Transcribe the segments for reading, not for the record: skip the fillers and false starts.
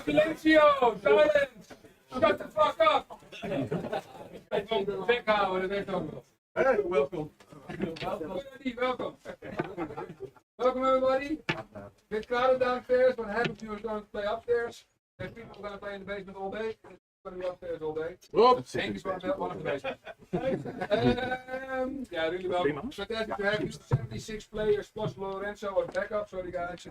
Silencio! Silence! Shut the fuck up! Ik kom de bek houden, dat werkt ook wel. Hey, welcome. Welcome. Welcome everybody. Get crowded downstairs. What happens you is going to play upstairs. There's people going to play in the basement all day. It's going to be upstairs all day. Thank you for one of the basement. Yeah, really welcome. Fantastic to have you. 76 players plus Lorenzo as backup. Sorry guys.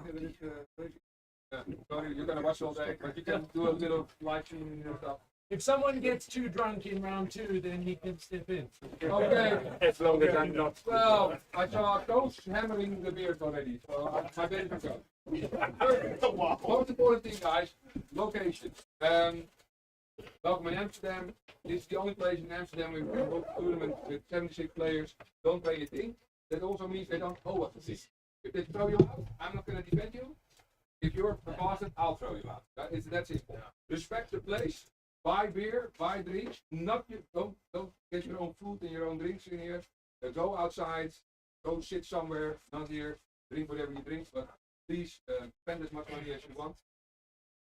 Sorry, you're going to watch all day, but you can do a little live streaming and stuff. If someone gets too drunk in round 2, then he can step in. Okay. As long as I'm not. Well, I saw Coach hammering the beard already, so my baby can go. Most important thing, guys, location. Welcome in Amsterdam. This is the only place in Amsterdam where we can book a tournament with 76 players. Don't pay a thing. That also means they don't owe us a thing. If they throw you out, I'm not going to defend you. If you're a bastard, I'll throw you out. It's that simple. Respect the place. Buy beer, buy drinks. Don't get your own food and your own drinks in here. Go outside, go sit somewhere, not here. Drink whatever you drink, but please spend as much money as you want.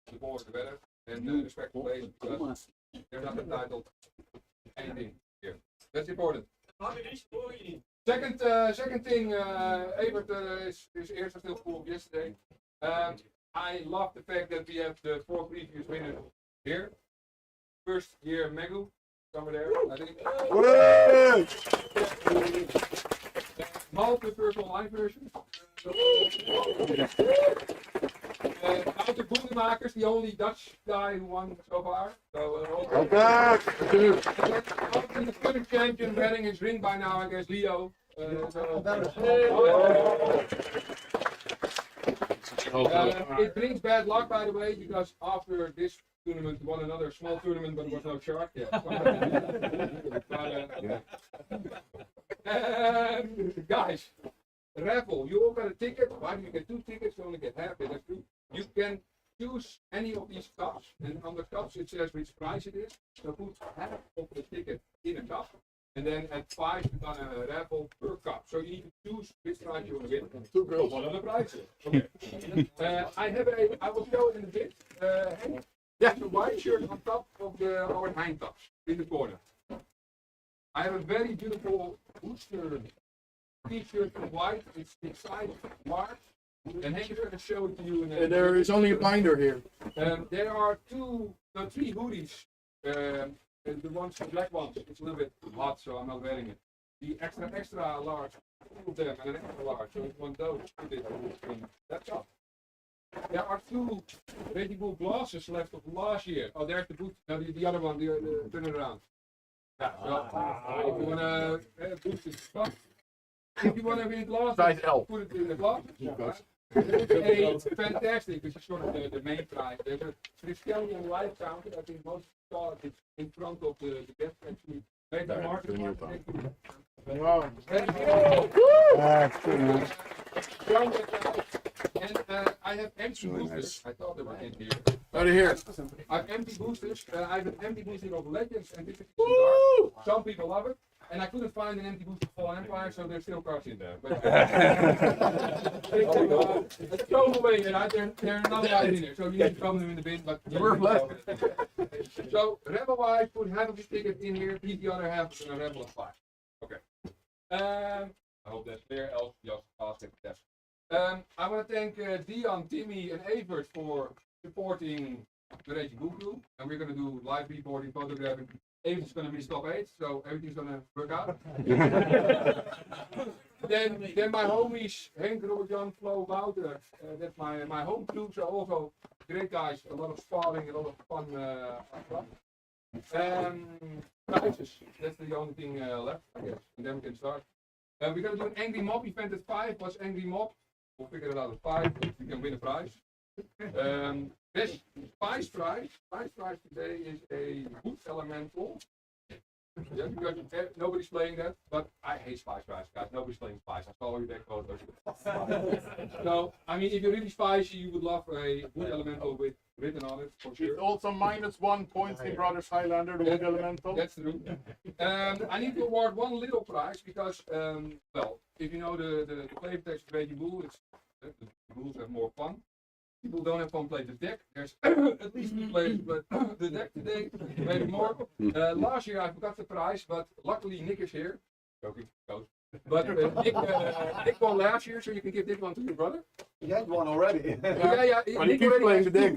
The more the better. And respect the place because you're not entitled to anything here. That's important. Second thing, Evert is eerst still full of yesterday. I love the fact that we have the 4 previous winners here. First year Megu, somewhere there, I think. Multi purple line version. Out the Boedemakers, the only Dutch guy who won so far. So, the current champion wearing his ring by now, I guess, Leo. It brings bad luck, by the way, because after this tournament won another small tournament, but there was no shark yet. Guys, raffle. You all got a ticket. Why do you get 2 tickets? You only get half. That's true. You can choose any of these cups, and on the cups it says which price it is. So put half of the ticket in a cup, and then at 5 you're gonna raffle per cup. So you need to choose which price you want to win. 2 girls. One of the prizes. Okay. I will show it in a bit. There's a white shirt on top of our hind tops in the corner. I have a very beautiful booster t-shirt in white. It's the size large. And Henk is going to show it to you. There is only a binder here. There are 3 hoodies. The black ones, it's a little bit hot, so I'm not wearing it. The extra large, 2 of them, and an extra large. So if you want those, that's all. There are 2 Raging Bull glasses left of last year. Oh, there's the boot. No, the other one, turn it around. Yeah, so if you want to boost it, if you want to win glasses, put it in the glass. It's fantastic, because it's sort of the main prize. There's a Triskelion live counter. I think most saw it in front of the guest actually. Make the market. Wow. And I have empty boosters. I thought they were in here. Out of here. I have empty boosters. I have an empty booster of Legends and this is some people love it. And I couldn't find an empty booster for Fallen Empire, so there's still cards in there. But let's throw them away, right? They're not out in there, so you need to throw them in the bin. But We're left. So Rebel wise, put half of your ticket in here, keep the other half in a Rebel of 5. Okay. I hope that's clear, else just ask it test. I want to thank Dion, Timmy, and Evert for supporting the Raging Bull crew, and we're going to do live reporting, photographing. Even's going to be stop 8, so everything's going to work out. then my homies, Henk, Robert, Jan, Flo, Wouter, that's my home crew, so also great guys, a lot of sparring, a lot of fun. Prizes, that's the only thing left, I guess, and then we can start. We're going to do an Angry Mob event at 5, plus Angry Mob. We'll figure it out at 5, you can win a prize. This Spice prize today is a wood elemental. Yeah, because nobody's playing that, but I hate Spice prize, guys. Nobody's playing Spice. I saw your deck photos. So, I mean, if you're really spicy, you would love a wood elemental with written on it, for sure. It's also -1 points in Brothers Highlander, the wood elemental. That's true. I need to award one little prize because, well, if you know the flavor text of Raging Bull, the rules have more fun. people don't have fun playing the deck. There's at least 2 players, but the deck today, maybe more. Last year I forgot the prize, but luckily Nick is here. Joking, goes. But Nick won last year, so you can give this one to your brother. He had one already. Yeah. But he keeps playing the deck.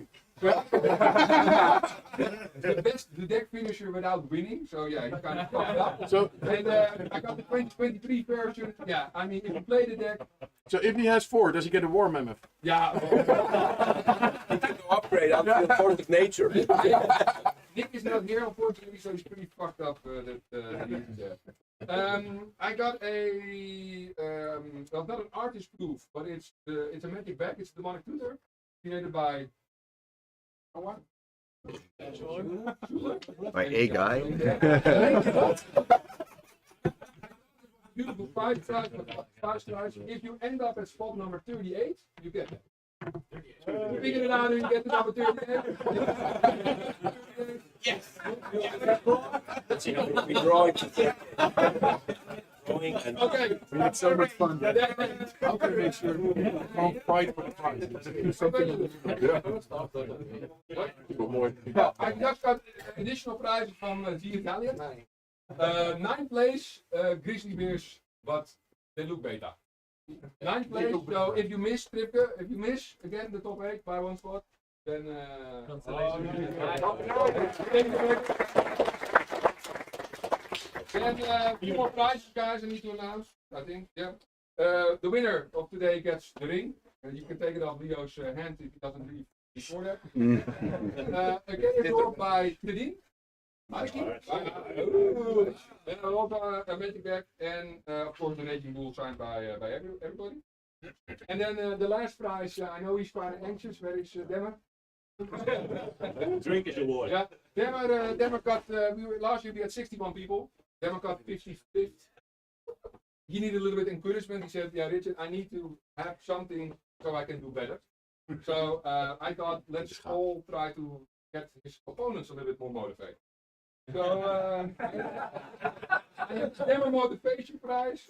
The deck finisher without winning, so yeah, he kind of fucked up. So, And I got the 2023 version. Yeah, I mean, if you play the deck, so if he has 4, does he get a War Mammoth? yeah. You can upgrade until force of nature. Nick is not here, unfortunately, so he's pretty fucked up that he isn't there. I got a well, not an artist proof, but it's a magic bag. It's the Demonic Tutor, created by what? By a guy. Beautiful prize. If you end up at spot number 38, you get it. You figure it out and you get to number 38. Yes. We draw it. Drawing and Okay. We had so much fun. Then, How can we make sure we can't fight for the prize? Do something. I just got additional prizes from the Italian. 9th place, Grizzly Bears, but they look beta. 9th place, so if you miss Tripke, if you miss again the top 8 by 1 spot, then then few more prizes, guys. I need to announce. I think, yeah. The winner of today gets the ring. You can take it off Leo's hand if he doesn't leave before that. A Chaos Orb by Tedin. And also a magic bag, and of course the raging bull signed by everybody. And then the last prize, I know he's quite anxious. Where is Demmer? drink is award. Yeah, Demmer got. Last year we had 61 people. Demmer got 55th. He needed a little bit of encouragement. He said, "Yeah, Richard, I need to have something so I can do better." So I thought, let's all try to get his opponents a little bit more motivated. So I have the Demmer motivation prize.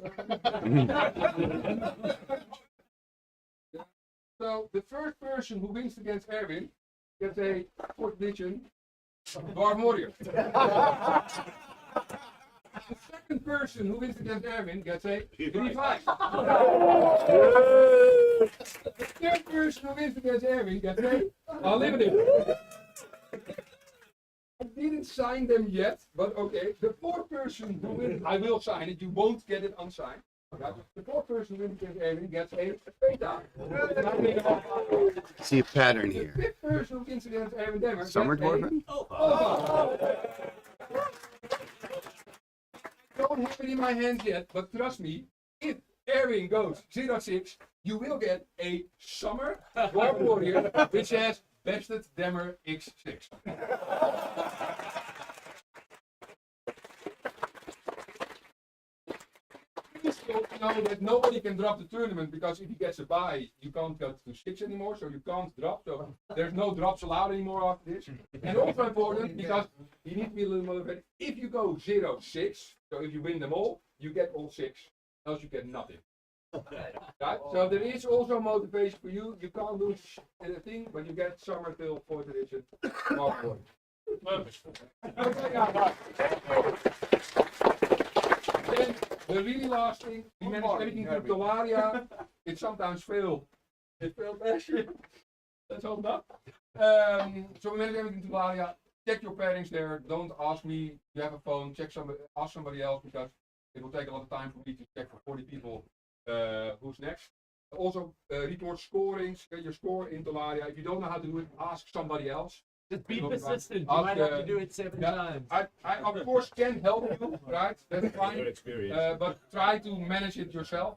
So the first person who wins against Erwin gets a 4th edition Dwarf Warrior. The second person who wins against Erwin gets a 3-5. The third person who wins against Erwin gets a Unlimited. I didn't sign them yet, but okay. The 4th person who wins, I will sign it, you won't get it unsigned. Okay. The 4th person who wins against Erwin gets a beta. See a pattern The here. 5th person who wins against Erwin Demmer Summer gets a dwarfing? I don't have it in my hands yet, but trust me, if Erwin goes 0-6, you will get a Summer Dwarf Warrior, which has Bested Demmer X6. You know that nobody can drop the tournament because if he gets a bye, you can't go to 6 anymore, so you can't drop. So there's no drops allowed anymore after this. And also important because you need to be a little motivated. If you go 0-6, so if you win them all, you get all 6. Else you get nothing. Right? So there is also motivation for you. You can't lose anything, but you get Summer till 4th edition. Then the really last thing, we manage everything through Talaria. It sometimes failed. It failed last year. Let's hope not. So we manage everything through Talaria. Check your pairings there. Don't ask me. You have a phone. Ask somebody else because it will take a lot of time for me to check for 40 people who's next. Also, report scorings. Get your score in Talaria. If you don't know how to do it, ask somebody else. Just be persistent. You might have to do it 7 times. I of course can help you, right? That's fine. experience. But try to manage it yourself.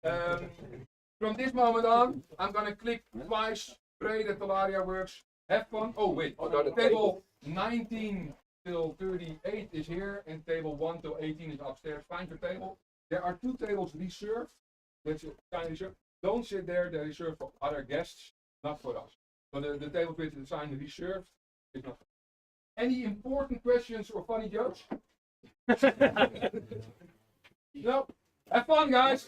From this moment on, I'm gonna click twice. Pray that Talaria works. Have fun. Oh wait, table 19 till 38 is here, and table 1 till 18 is upstairs. Find your table. There are 2 tables reserved. That's kind of reserved. Don't sit there. They're reserved for other guests, not for us. So the table with the sign reserved is not. Any important questions or funny jokes? No. Have fun, guys.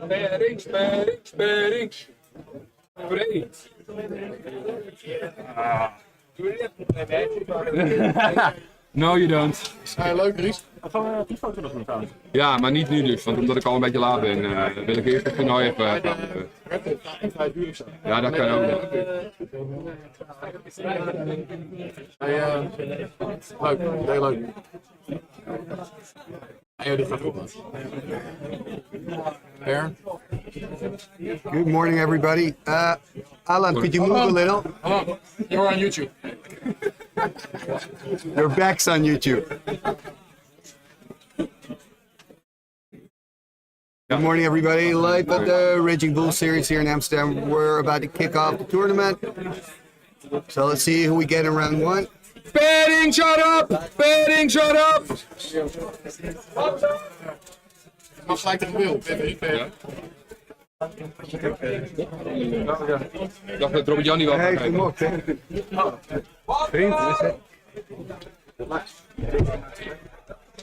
Pairings, pairings, pairings. Breed. No, you don't. Leuk, Dries. Ja, maar niet nu dus, want omdat ik al een beetje laat ben, wil ik eerst het toernooi even praten. Ja, dat kan ook nog. Leuk, heel leuk. Ja, dit gaat goed. Per? Good morning, everybody. Alan, could you move a little? You're on YouTube. Your back's on YouTube. Good morning, everybody. Live at the Raging Bull Series here in Amsterdam. We're about to kick off the tournament. So let's see who we get in round one. Pairings, shut up! Pairings, shut up! Mag gelijk tegen Wil. Ik dacht dat Robert Jan niet wel Hey, gaat kijken. gemokt, hè? Vriend, hoe is het?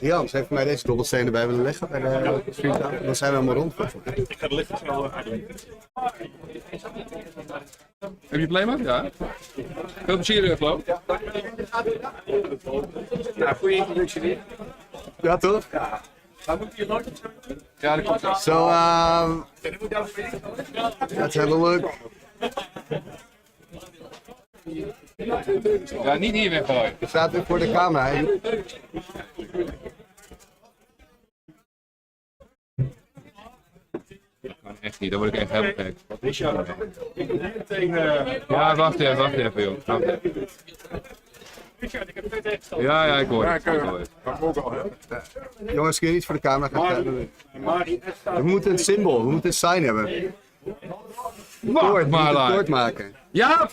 Jans heeft mij deze dobbelsteen erbij willen leggen bij de vriendtafel. Dan zijn we helemaal rond. Ik ga de lichten snel doen. Heb je problemen? Ja. Veel plezier, Flo. Nou, goede introductie weer. Ja, toch? Ja, dat komt zo. So, let's have a look. Ja, niet hier weggooien. Je staat weer voor de camera, hè? Echt niet, dan word ik echt helemaal gek. Ja, wacht even joh. Wacht even. Ja, ik hoor het. Ik hoor het. Jongens, kun je niet voor de camera gaan staan? We moeten een symbool, we moeten een sign hebben. Wacht maar, Kort like. maken. Ja!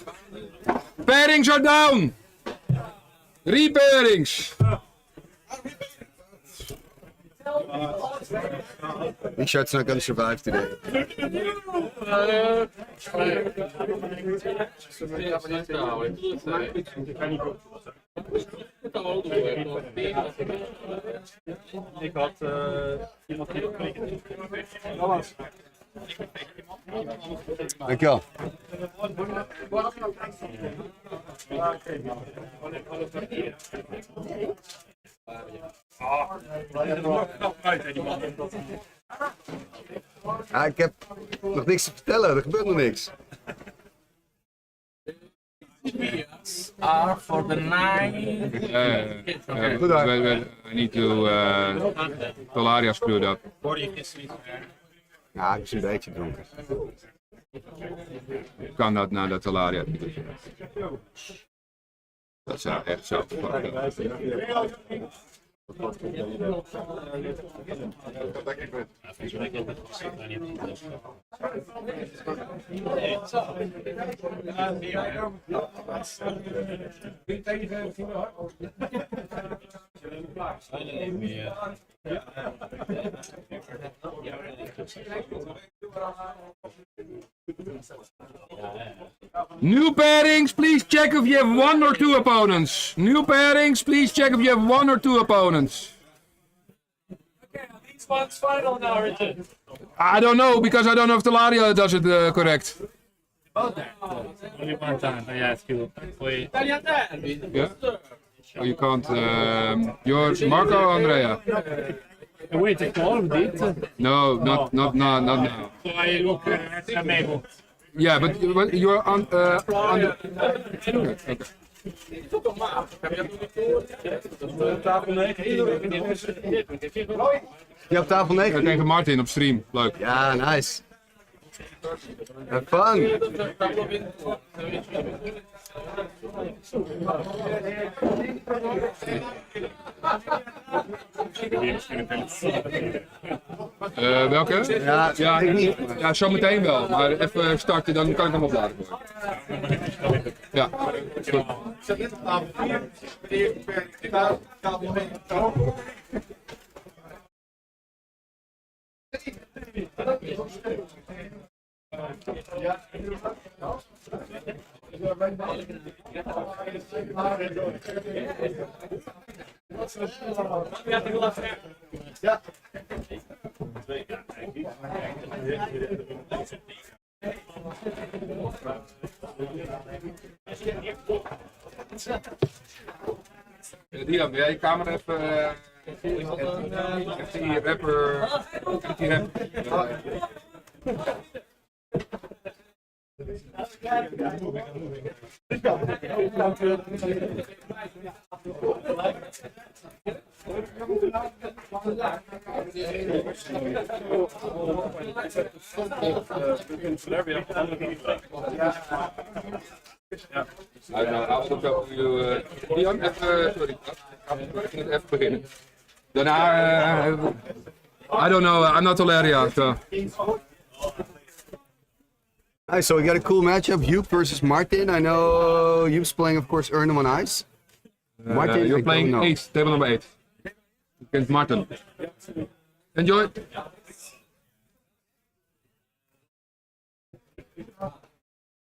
Pairings are down! Repairings! Richard's not gonna survive today. Ik had iemand die op klikken. Dankjewel. Ja, ik heb nog niks te vertellen, er gebeurt nog niks. R for the 9. Goed hoor. We need to Talaria screwed up. Ja, ik is een beetje dronken. Kan dat naar de Talaria? Dat zou echt zo. New pairings, please check if you have one or two opponents. New pairings, please check if you have one or two opponents. Okay, these one's final now, Richard. I don't know, because I don't know if Talaria does it correct. Only one time. Yeah, it's cool. Wait. Yeah? Oh, you can't. You're Marco or Andrea? Wait, ik kan dit. No, not now. So I look at Mabel. Yeah, but you're on the. Okay. Je op tafel 9? Ja, tegen Martin op stream. Leuk. Ja, nice. Have fun. Welke? Ja, ik niet. Ja, zo meteen wel. Maar even starten, dan kan ik hem opladen. Ja, goed. Diam, wil jij je camera even... Even die rapper... Die rapper... I know, I'll look up for you. Dion, even, sorry. Even beginnen. Daarna, I don't know, I'm not Valeria, so. Nice, so we got a cool matchup, Joop versus Martin. I know Joop's playing, of course, Earnham on ice. Martin, You're I playing don't know. 8, table number 8. Against Martin. Enjoy.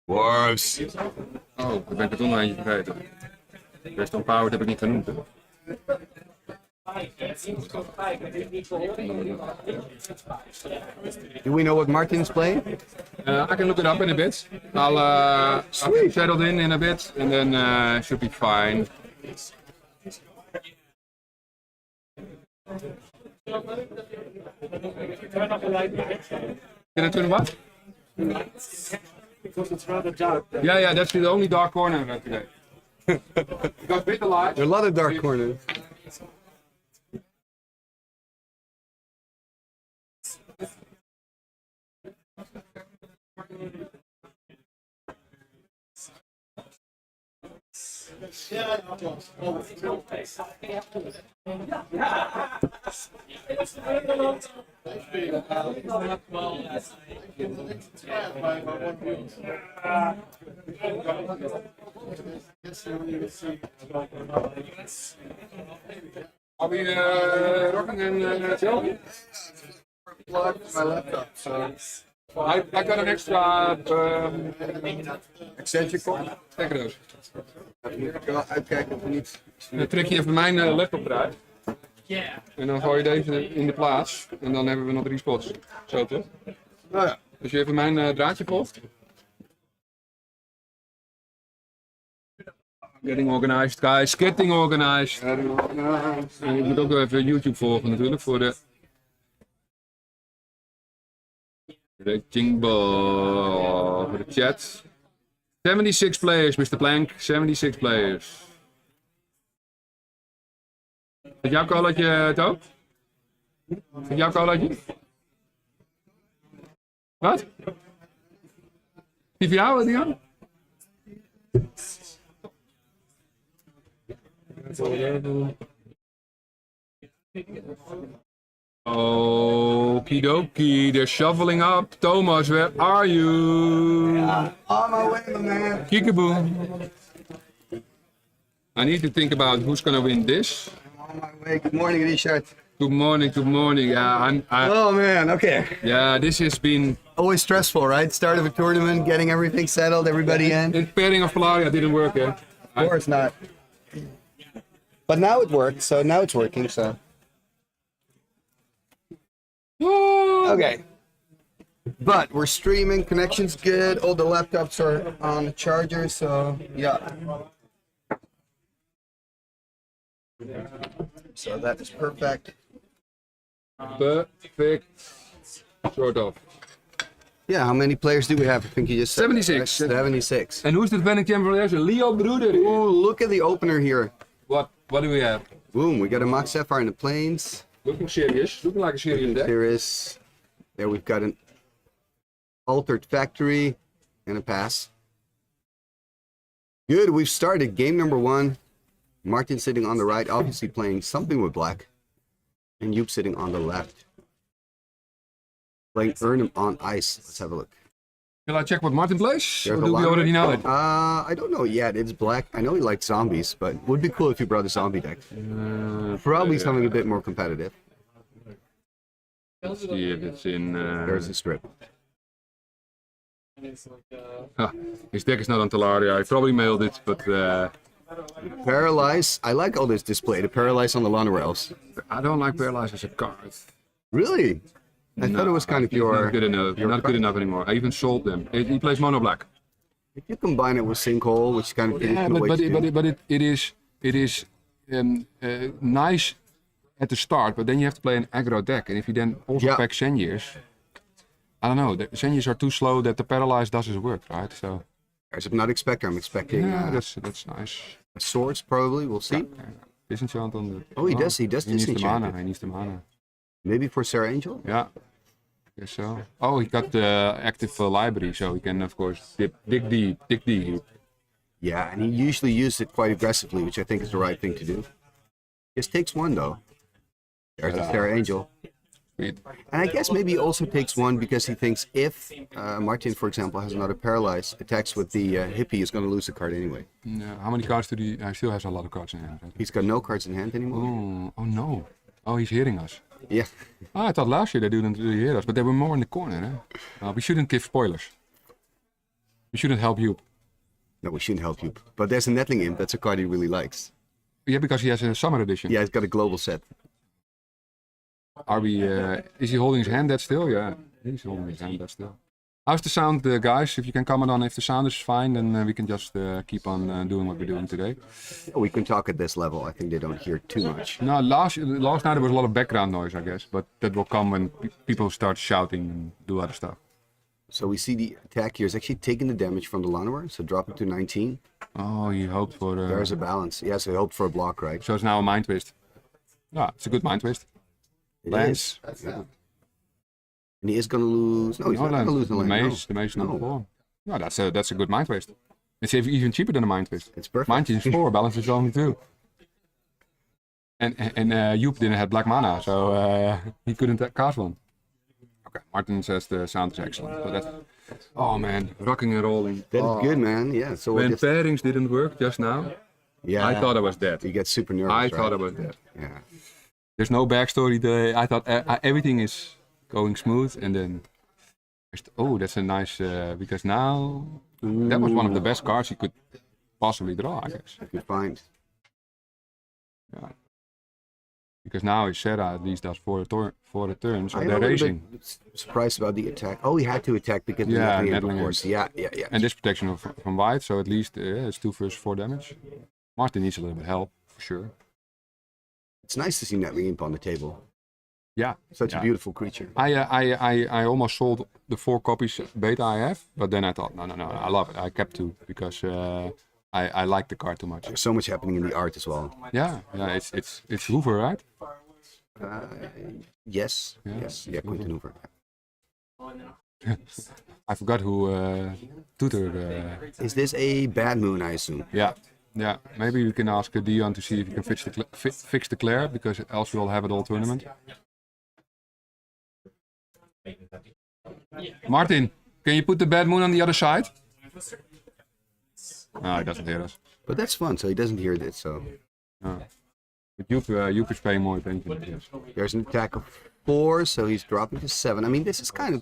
Wars. Oh, ik ben het onderhandje vergeten. Best on Power heb ik niet genoemd. Do we know what Martin's playing? I can look it up in a bit. I'll get settled in a bit, and then should be fine. Can I turn what? Because it's rather dark. Yeah, that's the only dark corner today. Because with the light. There are a lot of dark corners. Are we rocking and filming? Plugged my laptop, so I got an extra extension cord. stekker. Wel uitkijken of we niet. Dan trek je even mijn laptop eruit. En dan gooi je deze in de plaats. En dan hebben we nog 3 spots. Zo toch? Nou ja. Als je even mijn draadje volgt. Getting organized, guys. Getting organized. En ik moet ook nog even YouTube volgen natuurlijk voor de... Raging Ball. Voor de chat. 76 players, Mr. Plank. 76 players. Is jouw colaatje, Toop? Is jouw colaatje? Wat? Die voor jou, Dion? Okidoki, they're shoveling up. Thomas, where are you? On my way, my man. Kiekaboo. I need to think about who's gonna win this. On my way. Good morning, Richard. Good morning, good morning. Yeah, Oh man, okay. yeah, this has been... Always stressful, right? Start of a tournament, getting everything settled, everybody in. The pairing of Polaria didn't work, eh? Of course not. But now it worked, so now it's working, so. Okay. But we're streaming, connection's good, all the laptops are on the charger, so yeah. So that is perfect. Perfect. Sort of. Yeah, how many players do we have? I think you just said 76. 76. And who's the defending champion for this? Leo Bruder. Ooh, look at the opener here. What do we have? Boom, we got a Max Sapphire in the plains. Looking serious. Looking like a serious deck. There we've got an Altered Factory and a pass. Good, we've started game number 1. Martin sitting on the right, obviously playing something with black. And Joop sitting on the left. Playing Earnham on ice. Let's have a look. Shall I check what Martin plays? There's Or a do we lot. already know it? I don't know yet. It's black. I know he likes zombies, but it would be cool if he brought a zombie deck. Probably something a bit more competitive. Let's see if it's in... There's a strip. His deck is not on Talaria. I probably mailed it, but Paralyze. I like all this display. The Paralyze on the Lana Elves. I don't like Paralyze as a card. Really? I thought it was kind of He's your. not good enough. Not good enough anymore. I even sold them. He plays mono black. If you combine it with Sinkhole, which kind of Yeah, it is nice at the start, but then you have to play an aggro deck, and if you then also pack Senyirs, I don't know. The Senyirs are too slow that the Paralyze does his work, right? So. I'm not expecting. I'm expecting. Yeah, that's nice. Swords probably. We'll see. Disenchant on the. Oh, he does. He does He needs the disenchant. mana. He needs the mana. Maybe for Sarah Angel. Yeah. Guess so. Oh, he got the active library, so he can of course dig deep. Yeah, and he usually uses it quite aggressively, which I think is the right thing to do. Just takes one though. There's the Sarah Angel. Sweet. And I guess maybe he also takes one because he thinks if Martin, for example, has another Paralyze, attacks with the hippie, he's going to lose the card anyway. Yeah. How many cards do he? He still has a lot of cards in hand. He's got no cards in hand anymore. Oh no. Oh, he's hitting us. Yeah. Oh, I thought last year they didn't really hit us, but they were more in the corner. Eh? We shouldn't give spoilers. We shouldn't help you. No, we shouldn't help you. But there's a Nettling Imp. That's a card he really likes. Yeah, because he has a summer edition. Yeah, he's got a global set. Are we? Is he holding his hand that still? Yeah, he's holding his hand that still. How's the sound, guys? If you can comment on if the sound is fine, then we can just keep on doing what we're doing today. We can talk at this level. I think they don't hear too much. No, last night there was a lot of background noise, I guess, but that will come when people start shouting and do other stuff. So we see the attack here is actually taking the damage from the Llanowar, so drop it to 19. Oh, he hoped for. There's a balance. Yes, he hoped for a block, right? So it's now a mind twist. Yeah, it's a good mind twist. It Lands. is. Yeah. And he is going to lose. No, he's not going to lose the land. The maze number 4. No, that's a good mind twist. It's even cheaper than a mind twist. It's perfect. Mind twist 4, balance is only 2. And Joep didn't have black mana, so he couldn't cast one. Okay, Martin says the sound is excellent. So that's, oh man, rocking and rolling. That is good, man. Yeah. So when pairings didn't work just now, yeah, I thought I was dead. You get super nervous. I thought I was dead. Yeah. There's no backstory today. I thought everything is going smooth, and then oh, that's a nice because now that was one of the best cards you could possibly draw, I guess. Good find. Yeah. Because now his Serra at least does for the turn, so I'm they're a little racing. bit surprised about the attack. Oh, he had to attack because of the Nettling, of course. Yeah. And this protection from white, so at least it's 2 versus 4 damage. Martin needs a little bit of help for sure. It's nice to see Nettling Imp on the table. Yeah, Such a beautiful creature. I almost sold the 4 copies beta I have, but then I thought no, I love it. I kept 2 because I like the card too much. There's so much happening in the art as well. Yeah, it's Hoover, right? Yes. Yeah, Quentin Hoover. I forgot who tutored. Is this a bad moon, I assume? Yeah. Maybe we can ask Dion to see if he can fix the Claire, because else we'll have it all tournament. Martin, can you put the bad moon on the other side? No, he doesn't hear us. But that's fun, so he doesn't hear this, so... No. But Joep is paying more attention. Yes. There's an attack of 4, so he's dropping to 7. I mean, this is kind of...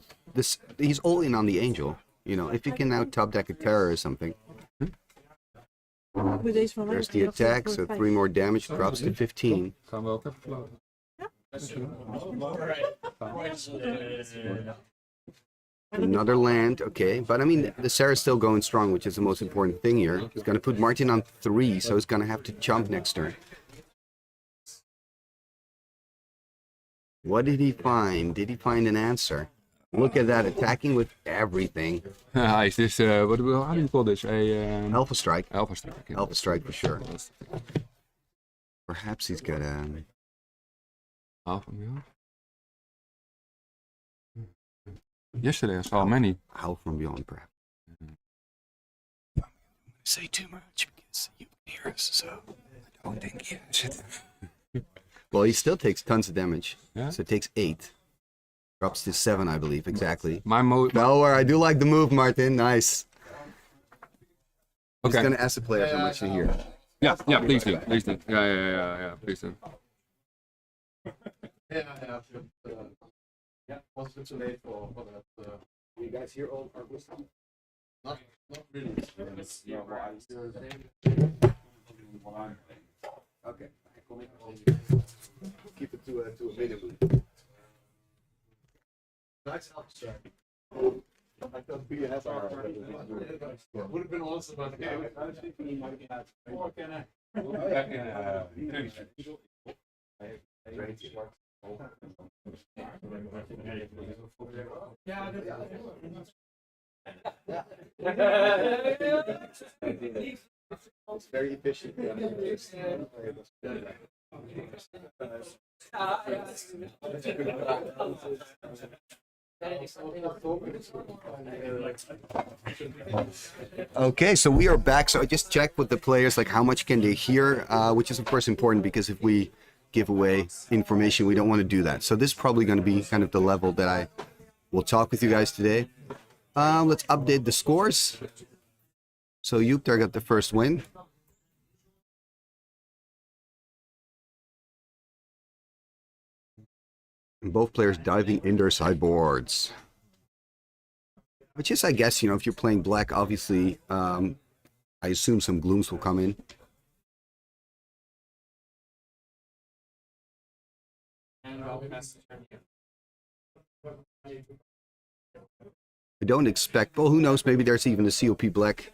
He's all in on the Angel. You know, if you can now top deck a Terror or something. There's the attack, so 3 more damage, drops to 15. Gaan we ook even floten? Another land, okay. But I mean, the Sarah's still going strong, which is the most important thing here. He's going to put Martin on 3, so he's going to have to chump next turn. What did he find? Did he find an answer? Look at that, attacking with everything. Is this, how do you call this? Alpha Strike. Alpha Strike. Yeah. Alpha Strike for sure. Perhaps he's got a... Alpha, yeah. Yesterday I saw many. Howl from Beyond, perhaps. Say too much because you hear us, so I don't think he hears it. Well, he still takes tons of damage. Yeah? So it takes 8. Drops to 7, I believe, exactly. No, I do like the move, Martin. Nice. Okay. He's going to ask the players how much to hear. Yeah, please do. Please do. Yeah, please do. Yeah, was it too late for that? You guys hear all our wisdom? Okay. Keep it to a minimum. Nice upstart. I thought we had our. Would have been awesome. It's very efficient. Okay, so we are back. So I just checked with the players, like how much can they hear, which is of course important because if we give away information, we don't want to do that. So this is probably going to be kind of the level that I will talk with you guys today. Let's update the scores. So Yuktar got the first win. And both players diving in their sideboards. Which is, I guess, you know, if you're playing black, obviously, I assume some glooms will come in. I don't expect, well, who knows, maybe there's even a COP black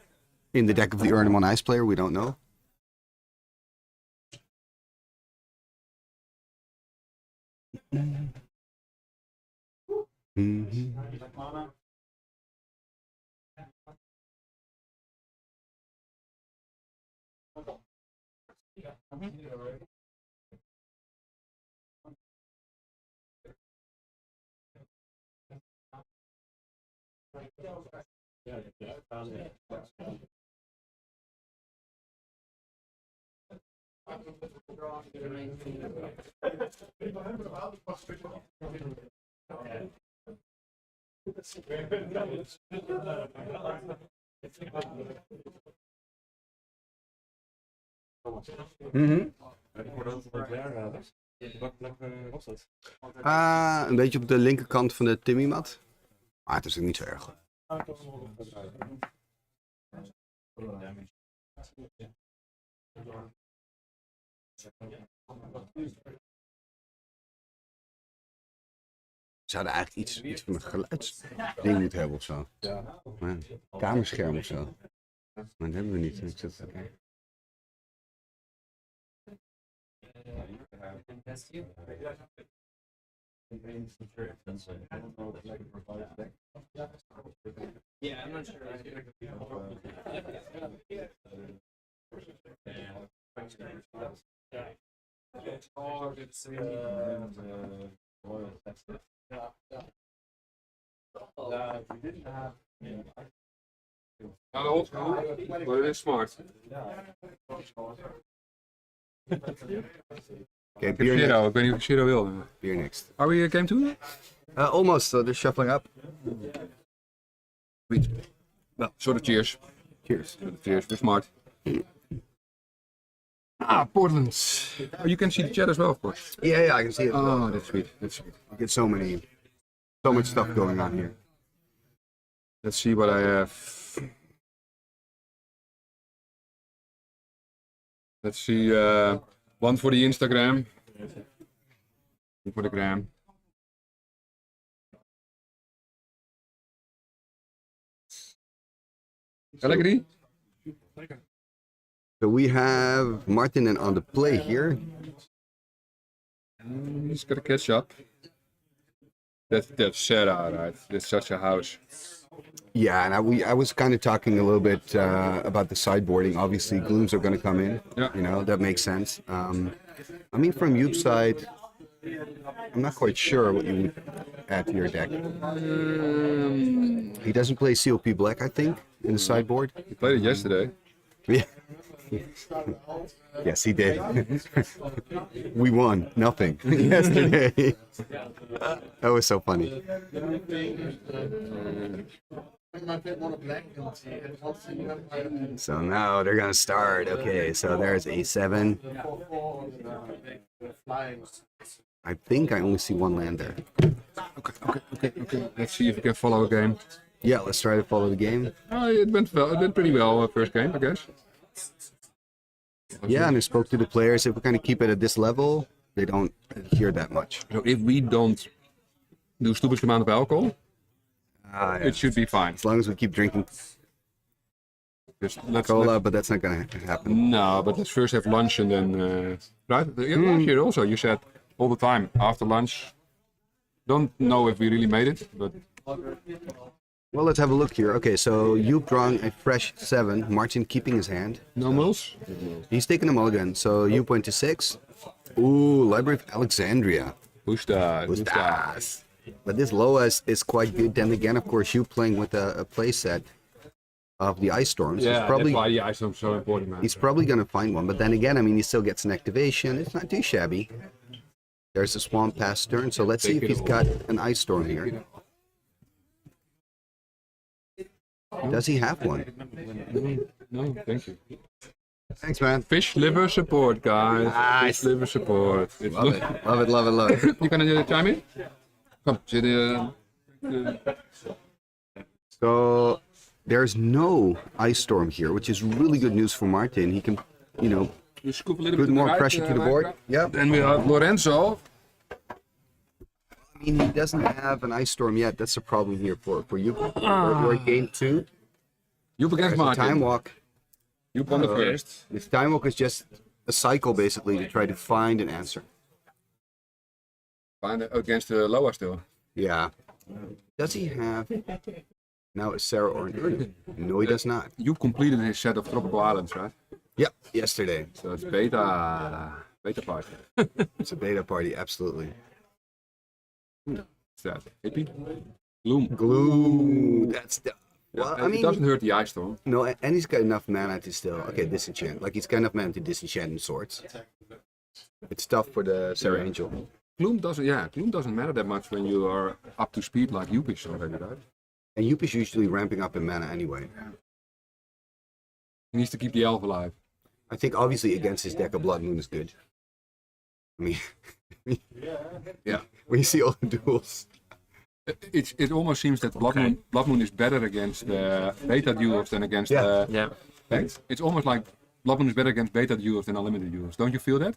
in the deck of the Ernem on Ice player, we don't know. Een beetje op de linkerkant van de Timmy mat. Maar het is ook niet zo erg. We zouden eigenlijk iets van een geluidsding moeten hebben of zo. Ja. Een kamerscherm of zo. Maar dat hebben we niet. Ik zit te kijken. Yeah, I'm not sure. Not old school, but it is smart. Okay, beer next. Ik weet niet of Shiro wil. Beer next. Are we game 2? Almost, so they're shuffling up. Sweet. Well, sort of cheers. Cheers. Cheers, we're smart. Portland. Oh, you can see the chat as well, of course. Yeah, I can see it. Oh, that's sweet. That's sweet. You get so much stuff going on here. Let's see what I have. Let's see, one for the Instagram. One for the gram. Lekker die? So we have Martin on the play here. He's got to catch up. That's set out, right? That's such a house. Yeah, and I was kind of talking a little bit about the sideboarding. Obviously, glooms are going to come in. Yeah. You know, that makes sense. I mean, from Yuke's side, I'm not quite sure what you would add to your deck. He doesn't play COP black, I think, in the sideboard. He played it yesterday. Yeah. Yes, he did. We won nothing yesterday. That was so funny. So now they're gonna start. Okay, so there's A7. I think I only see one land there. Okay. Let's see if we can follow a game. Yeah, let's try to follow the game. It went well. It went pretty well first game, I guess. Yeah, and I spoke to the players. If we kind of keep it at this level, they don't hear that much. So if we don't do stupid amount of alcohol, Yeah. it should be fine. As long as we keep drinking Just let's, cola, but that's not gonna happen. no, but let's first have lunch and then right. Yeah, last year also you said all the time after lunch. Don't know if we really made it, but Well, let's have a look here. Okay, so you've drawn a fresh 7. Martin keeping his hand. no mulls. He's taking a mulligan. So you went to 6. Ooh, Library of Alexandria. Who's that? Who's that? Das. But this Loa is quite good. Then again, of course, you playing with a play set of the Ice Storms. Yeah, He's probably, that's why the ice is so important, man. he's probably going to find one. But then again, I mean, he still gets an activation. It's not too shabby. There's a Swamp Pass turn. So let's see if he's got an Ice Storm here. Does he have one? No, thank you. Thanks, man. Fish liver support, guys. Nice. Fish liver support. It's Love it. Love it, love it, love it. You gonna chime in? Come, zit So there's no Ice Storm here, which is really good news for Martin. He can, you know, you scoop a little put bit more right, pressure to the board. Yep. Then we have Lorenzo. I mean, he doesn't have an Ice Storm yet. That's a problem here for you. We're at game 2. You against There's a Martin. time walk. You won the first. This time walk is just a cycle, basically, to try to find an answer. Find against the Loa still. Yeah. Does he have now a Sarah or an Uri? No, he does not. You completed his set of tropical islands, right? Yep, yesterday. So it's beta part. It's a beta party, absolutely. What's that? Hippie? Gloom. Glue. That's the. Well, I it mean, doesn't hurt the ice storm. no, and he's got enough mana to still. Okay, disenchant. Like he's got enough mana to disenchant in swords. It's tough for the Sarah Yeah. Angel. Gloom doesn't matter that much when you are up to speed like Yupi's already, right? And Yup is usually ramping up in mana anyway. He needs to keep the elf alive. I think obviously against his deck of Blood Moon is good. I mean, Yeah. when you see all the duels. It almost seems that Blood Moon is better against beta duels than against Yeah. tanks. It's almost like Blood Moon is better against beta duels than unlimited duels. Don't you feel that?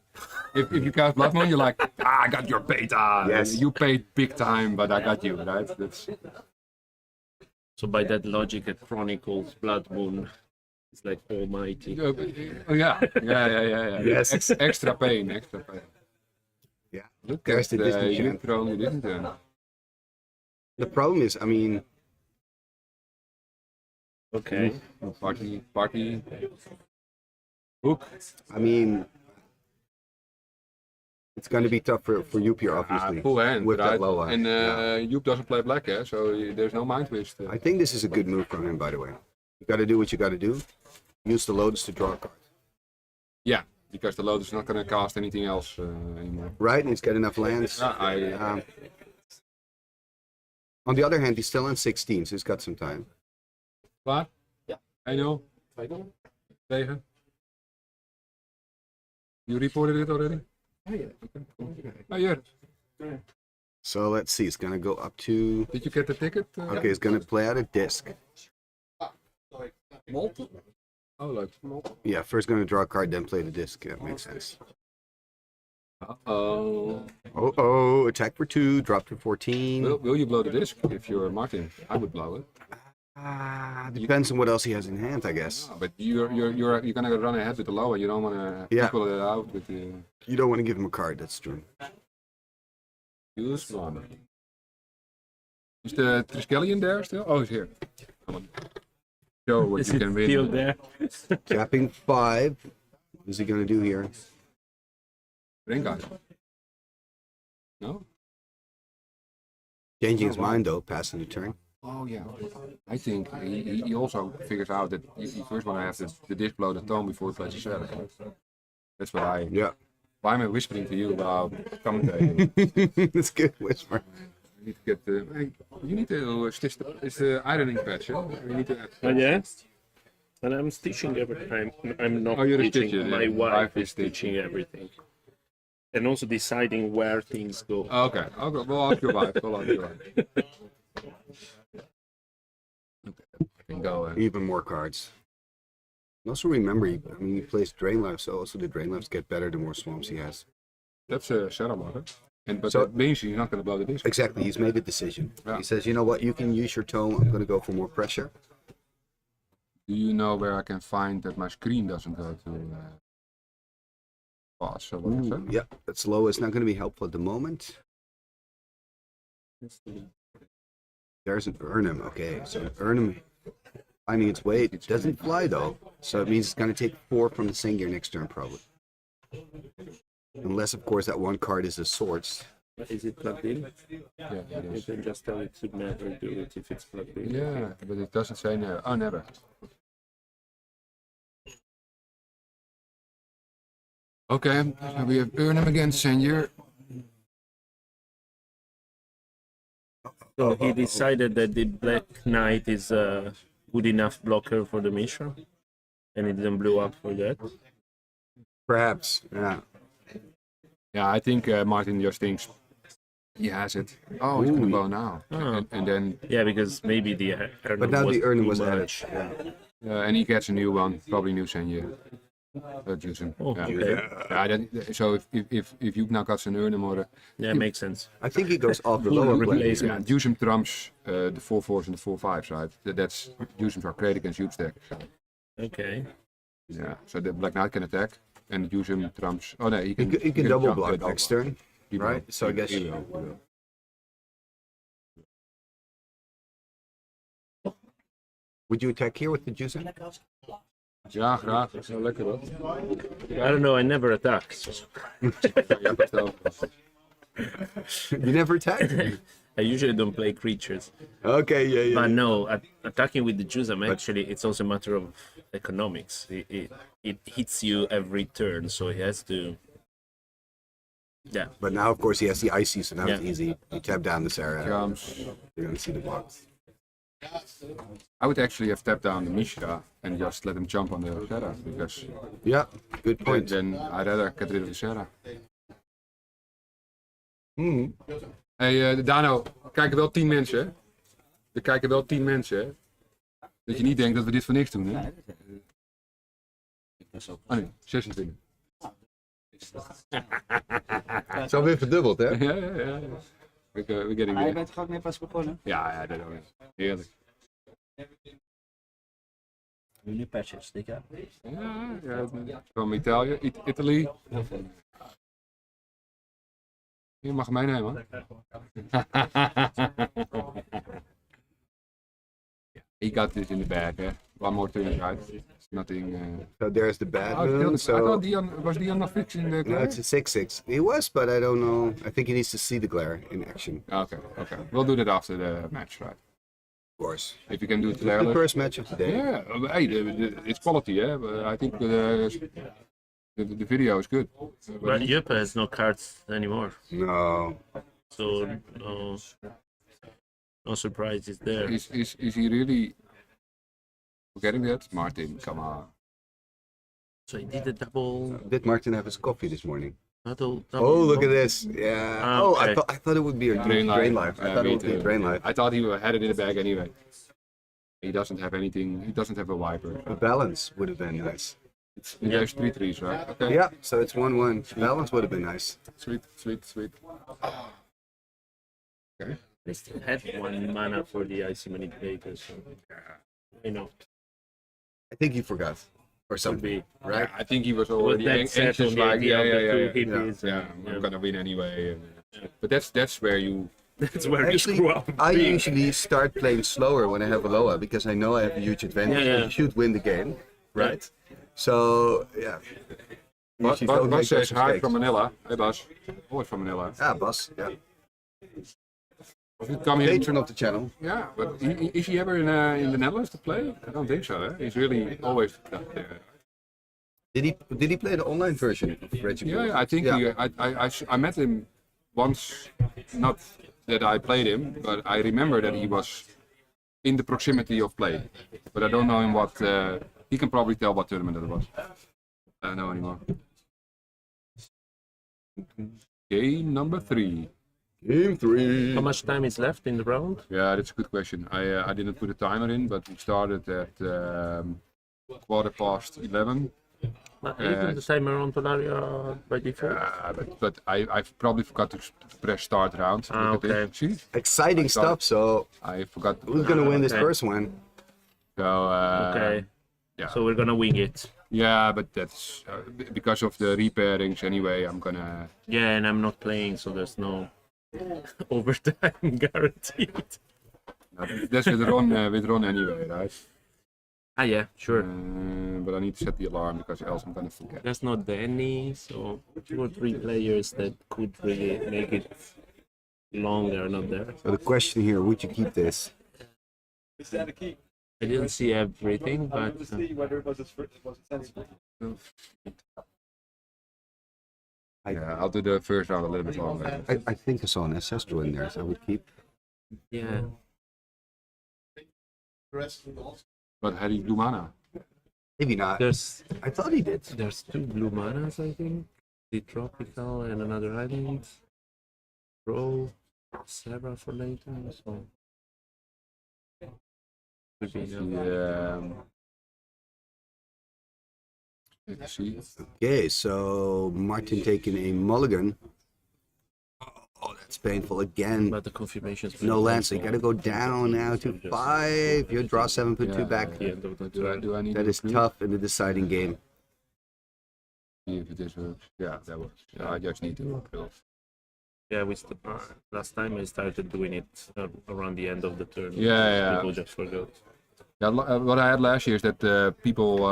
If you cast Blood Moon, you're like, I got your beta. Yes. You paid big time, but I got you, right? That's So by that logic, it chronicles Blood Moon is like almighty. yeah. Yes. Extra pain. Yeah. Look There's at the disenchant. Unicron, you didn't turn. The problem is, I mean, Okay. Party. Hook. I mean, it's going to be tough for Yup here, obviously. Full hand, with right? that Loa. And Yeah. Yup doesn't play black, yeah, so there's no mind twist. I think this is a good move from him, by the way. You got to do what you got to do. Use the Lotus to draw a card. Yeah, because the Lotus is not going to cast anything else anymore. Right, and he's got enough lands. On the other hand, he's still on 16, so he's got some time. Klaar? Ja. I know. Tegen. You reported it already? Oh, yeah. So let's see, it's going to go up to... Did you get the ticket? Okay, he's going to play out a disc. Malt? Oh, leuk. Yeah, first going to draw a card, then play the disc. That makes sense. Uh-oh. Oh, attack for 2, drop to 14. Will you blow the disc if you're Martin? I would blow it. Depends on what else he has in hand, I guess. But you're gonna run ahead with the lower. You don't wanna Yeah. equal it out with the You don't want to give him a card, that's true. use one. Is the Triskelion there still? Oh, he's here. Come on. Show what Is you it can win. still there? Tapping 5. What is he going to do here? Ring guys. No? Changing his mind, though, passing the turn. Oh yeah. I think he also figures out that you first want to have the disc blow the tone before he plays the set. That's what I. Yeah. Why am I whispering to you about commentating? That's good, Whisper. You need to get the. Hey, you need to stitch the ironing patch. Yeah? You need to. Oh, yeah? And I'm stitching every time. I'm not Oh, you're a stitching. stitcher, My yeah. wife Wife is is stitching. stitching everything. And also deciding where things go. Okay. We'll ask your wife. We'll ask your wife. can go. Even more cards. And also remember, I mean, he plays drain life, so also the drain lives get better the more swamps he has. That's a setup, huh? But So- that means he's not going to blow the disc. Exactly, he's made a decision. Yeah. He says, you know what, you can use your tome, I'm going to go for more pressure. Do you know where I can find that my screen doesn't go to pass? So what is that? Yeah, that's low. It's not going to be helpful at the moment. There's an Urnum. Okay, so Urnum finding its way. It doesn't fly though, so it means it's going to take 4 from the Sengir next turn probably. Unless, of course, that one card is a Swords. Is it plugged in? Yeah, it You is. can just tell it to never do it if it's plugged in. Yeah, but it doesn't say never. Oh, never. Okay, so we have Urnum against Senior. So he decided that the Black Knight is a good enough blocker for the mission, and it didn't blow up for that. Perhaps, yeah. Yeah, I think Martin just thinks he has it. Oh, he's gonna blow now. Oh. And then Yeah, because maybe the But now the Urnum too was added. much. Yeah. and he gets a new one, probably new Senior. Juice him. Oh, Yeah. okay. Yeah, so if you've now got an Urnum or Yeah, makes sense. I think he goes off the Full lower plane. replacement. Jusum trumps the 4/4s and the 4/5s, right? That's Jusums are great against huge deck. Okay. Yeah, so the Black Knight can attack, and Jusum trumps. Oh no, He can double jump, block double next turn, He will. right? So I guess He will. would you attack here with the Juicing? Ja, graag. Dat is wel lekker hoor. I don't know. I never attack. You never attack? I usually don't play creatures. Okay, yeah, But yeah. no, attacking with the Jusam, actually, it's also a matter of economics. It hits you every turn, so he has to. Yeah. But now, of course, he has the icy, so now it's Yeah. easy. You tap down this area, Jumps. you're gonna see the blocks. I would actually have tapped down the Mishra and just let him jump on the Serra, because Yeah, good point. then I'd rather get rid of the Serra. Hmm. Hey, Dano, er kijken wel 10 mensen, hè? Er kijken wel 10 mensen, hè? Dat je niet denkt dat we dit voor niks doen, hè? Oh nee, 26. Het is alweer verdubbeld, hè? Ja. We getting Je there. bent toch ook net pas begonnen? Ja, dat ook. Heerlijk. Nu patches, denk ik. Ja. From Italy. Je mag mij nemen, man. He got this in the bag, hè. One more turn, right? It's nothing. So there's the bad moon. I thought So Dion, was Dion nog fixing the no, glare? it's a 6/6. He was, but I don't know. I think he needs to see the glare in action. Okay. We'll do that after the match, right? Of course. If you can do it The glare. first match of the day. Yeah, hey, it's quality, eh? I think the video is good. But Juppe has no cards anymore, No. so no surprises there. Is he really forgetting that? Martin, come on. So he did a double. Did Martin have his coffee this morning? Double Oh, look at this. Yeah. Ah, Oh, okay. I thought it would be a drain life. I Yeah, thought me it would be too. a drain life. I thought he had it in the bag anyway. He doesn't have anything. He doesn't have a wiper. A balance would have been nice. There's 3 3s, right? Okay. Yeah, so it's 1/1. Balance would have been nice. Sweet. Okay. They still had 1 mana for the icy manipulator, so you know, I think he forgot. Or could something. be. Right? I think he was With already that set anxious, on the like idea of the two yeah. hippies. Yeah, and- I'm gonna win anyway. But that's where you. That's where you Actually, screw up. I usually start playing slower when I have a Loa because I know I have a huge advantage. Yeah, yeah. I should win the game, right? So, yeah. Usually don't Bas make says those hi mistakes. from Manila. Hey Bas, always from Manila. Ah, Bas, yeah. You come here. Patron of the channel. Yeah, but is he ever in the Netherlands to play? I don't think so. Eh? He's really always there. Did he play the online version of Reggie? Yeah, I think I met him once. Not that I played him, but I remember that he was in the proximity of play. But I don't know in what. He can probably tell what tournament it was. I don't know anymore. Game number 3. Game 3. How much time is left in the round? Yeah, that's a good question. I didn't put a timer in, but we started at 11:15. Isn't the timer on Polaria by default? But I probably forgot to press start round. Ah, Look at okay. this. See? Exciting stuff. So I forgot. who's gonna win this okay. first one? So, Okay. yeah. So we're gonna wing it. Yeah, but that's because of the repairings anyway. I'm gonna. Yeah, and I'm not playing, so there's no overtime guaranteed. That's with Ron anyway, right? Ah, yeah, sure. But I need to set the alarm because else I'm gonna forget. There's not any, so 2 or 3 players that could really make it longer are not there. So the question here: would you keep this? Is that a key? I didn't see everything, but To see whether it was sensible. Yeah, I'll do the first round a little bit longer. I think I saw an ancestral in there, so I would keep. yeah. But had he blue mana? Maybe not. There's I thought he did. 2 blue manas, I think. The tropical and another island. Roll Sarah for later, so could be enough. Yeah. Let's see. Okay, so Martin taking a mulligan. Oh, that's painful again. But the confirmations. No land, so you gotta go down now to 5. You draw 7, put 2 back. At the end of the Do turn. I need That to is approve? tough in the deciding game. See if this works. Yeah, that works. I just need to approve. Yeah, last time I started doing it around the end of the turn. Yeah. People just forgot. Yeah, what I had last year is that people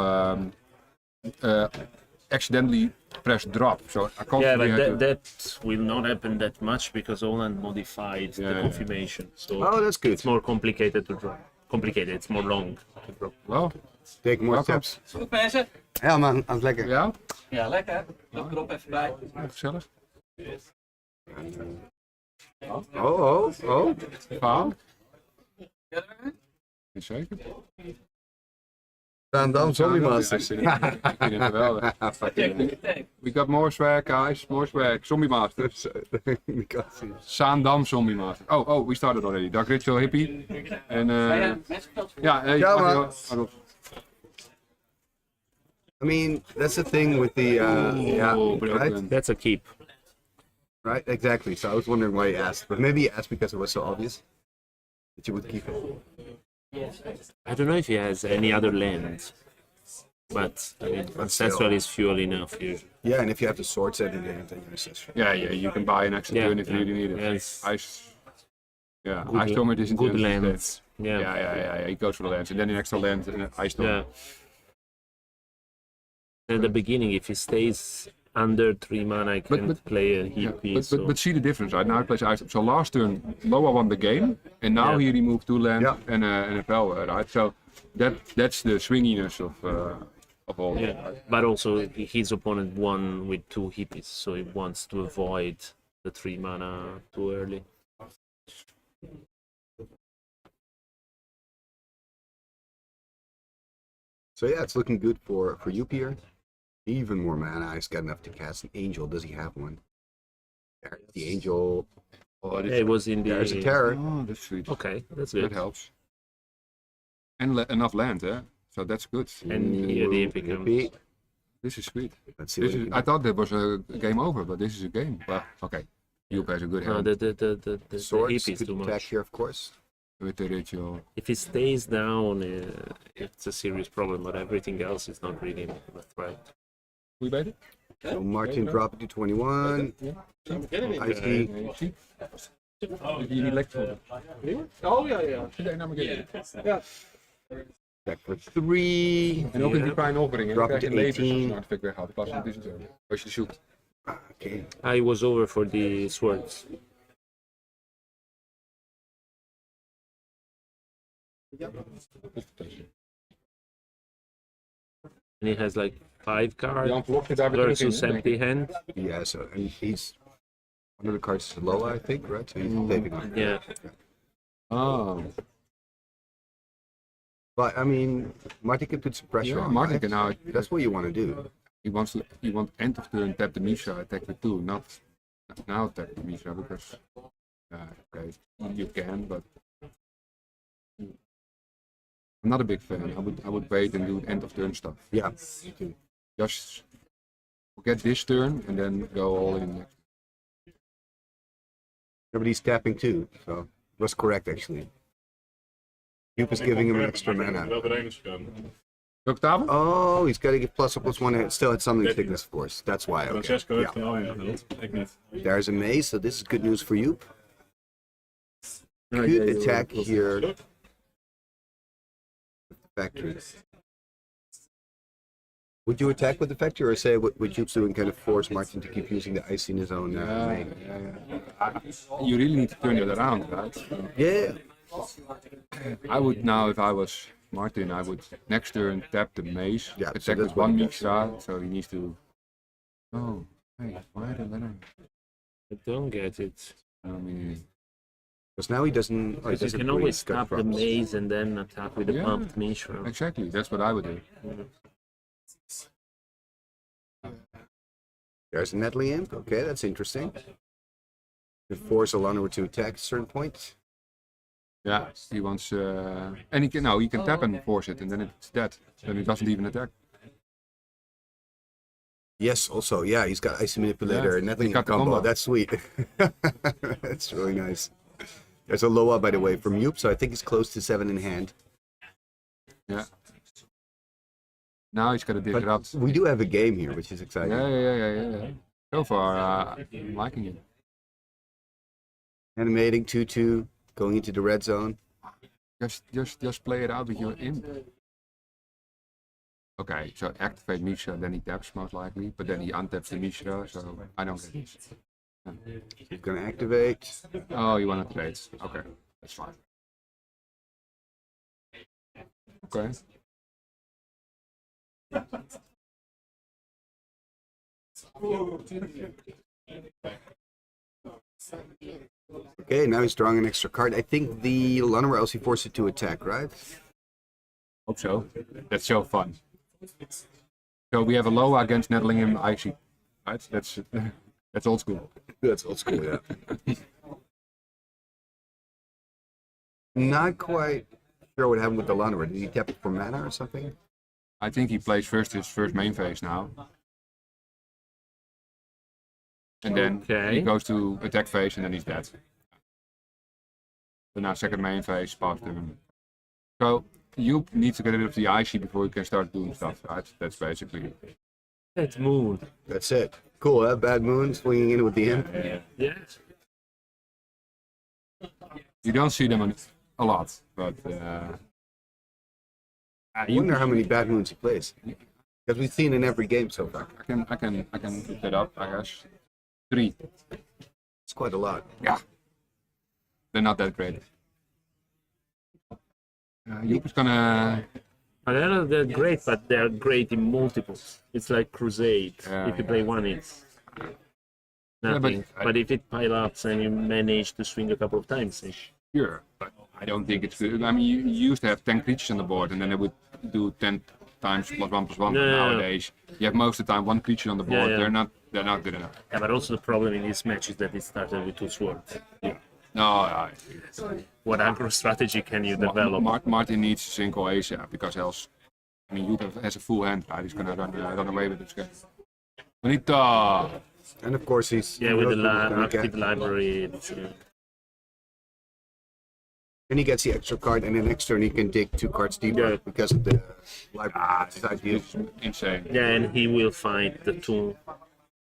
accidentally press drop. So I Yeah, constantly but had to. that will not happen that much because Holland modified the Yeah. confirmation. So Oh, that's good. it's more complicated to draw. Complicated, it's more long to draw. Well, Take more welcome. steps. Goed mensen. Ja man, dat is lekker. Ja, Ja, lekker. Loop erop even bij. gezellig. Oh. Verhaal? Zeker. Dan Zombie Masters. Ik vind het geweldig. We got more swag, guys. More swag. Zombie Masters. Zaandam Zombie Masters. Oh, we started already. Dark Ritual Hippie. En ja, hey, Ja, man. Mario. I mean, that's the thing with the yeah, right? That's a keep. Right, exactly. So I was wondering why you asked, but maybe you asked because it was so obvious that you would keep it. I don't know if he has any other land, but I mean, Ancestral is fuel enough here. Yeah, and if you have the sword set in hand, then you're ancestral. Yeah, you can buy an extra turn if you really need it. Yes. Ice Stormer is Good intense. lands. Yeah. Yeah. He goes for the lands and then an extra land and Ice Storm. Yeah. At the beginning, if he stays under 3 mana, I can play a hippie. But see the difference, right? Now he plays Ice Storm. So last turn, Loa won the game, and now he removed 2 lands Yeah. and a power, right? So that's the swinginess of all. Yeah, but also his opponent won with 2 hippies, so he wants to avoid the 3 mana too early. So yeah, it's looking good for you, Pierre. Even more mana. He's got enough to cast an angel. Does he have one? There's the angel. Oh, Yeah, it was in the. There's a terror. Oh, that's sweet. Okay, that's That good. helps. And enough land, eh? So that's good. And here the epic Hippie. This is sweet. Let's see. This What is, he I thought that was a game over, but this is a game. Well, okay. Yup has a good No, hand the Swords hippie is could too attack much. here, of course. with the ritual. If he stays down, it's a serious problem, but everything else is not really a threat. We beter? So Martin dropped to 21. I see. Die elektro. Oh ja. Nee, nou maar Ja. Back for 3. En ook in die pijn opbrengen. Drop Dan krijg je it to levens 18. als het weghaalt. In plaats van het is zo. Als je zoekt. Okay. I was over for the swords. And he has like 5 cards Jan vlogt je daar weer terug in. versus hè, denk ik. empty hand. Yeah, so and he's one of the cards is Loa, I think, right? So he's taping on. Yeah. Ah. But I mean, Martin can put some pressure Yeah, on. Martin right? can now. That's what you want to do. He wants end of turn tap the Misha, attack with 2, not now attack the Misha because Okay, you can, but I'm not a big fan. I would wait and do end of turn stuff. Yeah. Just forget this turn and then go all in next. Everybody's tapping too, so was correct actually. Joep is giving him an extra mana. Welke tafel? Oh, he's got to give +1/+1 and still had summoning sickness, of course. That's why. Okay. Francesco heeft Yeah. er al ingevuld. Ik niet. There's a maze, so this is good news for Joep. No, Could yeah, attack here. With the factory. Would you attack with the factory or say what Joep's doing kind of force Martin to keep using the ice in his own main? You really need to turn it around, right? Yeah. I would now, if I was Martin, I would next turn tap the maze, Yeah, so attack that's with what one he does. Mixra, so he needs to. Oh, hey, why the letter? I don't get it. I mean, Because now he doesn't. Oh, he Because you doesn't can breathe, always he's got tap the problems. maze and then attack with the Yeah. pumped Mishra. exactly, that's what I would do. There's a Nettling Imp. Okay, that's interesting. You force Alana to attack at a certain point. Yeah, he wants, and he can tap and force it, and then it's dead. Then he doesn't even attack. Yes, also, yeah, he's got Icy Manipulator Yeah, and Nettling he got Imp the combo. combo. That's sweet. That's really nice. There's a Loa, by the way, from Joep, so I think he's close to 7 in hand. Yeah. Now he's got to dig it up. But we do have a game here, which is exciting. Yeah. So far, I'm liking it. Animating 2/2, going into the red zone. Just play it out with your imp. Okay, so activate Mishra, then he taps most likely, but then he untaps the Mishra, so I don't get this. He's gonna activate. Oh, you want to trade? Okay, that's fine. Okay. Okay, now he's drawing an extra card. I think the Llanowar else he forced it to attack, right? Hope so. That's so fun. So we have a Loa against Nettling and Icy. Right? That's old school. That's old school, yeah. Not quite sure what happened with the Llanowar. Did he tap it for mana or something? I think he plays his first main phase now. And then Okay. he goes to attack phase and then he's dead. So now second main phase, past him. So you need to get rid of the Icy before you can start doing stuff, right? That's basically it. That's Moon. That's it. Cool, huh? Bad Moon swinging in with the imp. Yeah. You don't see them a lot, but I wonder how many Bad Moons he plays. Because we've seen in every game so far. I can look that up, I guess. 3. It's quite a lot. Yeah. They're not that great. Joep is gonna. They're not that great, but they're great in multiples. It's like Crusade. If you play one, it's nothing. but but if it pile ups and you manage to swing a couple of times, Sure, but I don't think it's good. I mean, you used to have 10 creatures on the board, and then they would do 10 times +1/+1. No. Nowadays, you have most of the time 1 creature on the board. Yeah. They're not good enough. yeah, but also the problem in this match is that it started with 2 swords. No, What aggro strategy can you develop? Martin needs single ace, yeah, because else, I mean, Joep has a full hand, right? He's gonna run away with this game. Bonita. And of course he's... Yeah, with the gonna active get- library. And he gets the extra card, and the next turn he can dig 2 cards deeper Yeah. because of the library side view. Insane. Yeah, and he will find the 2,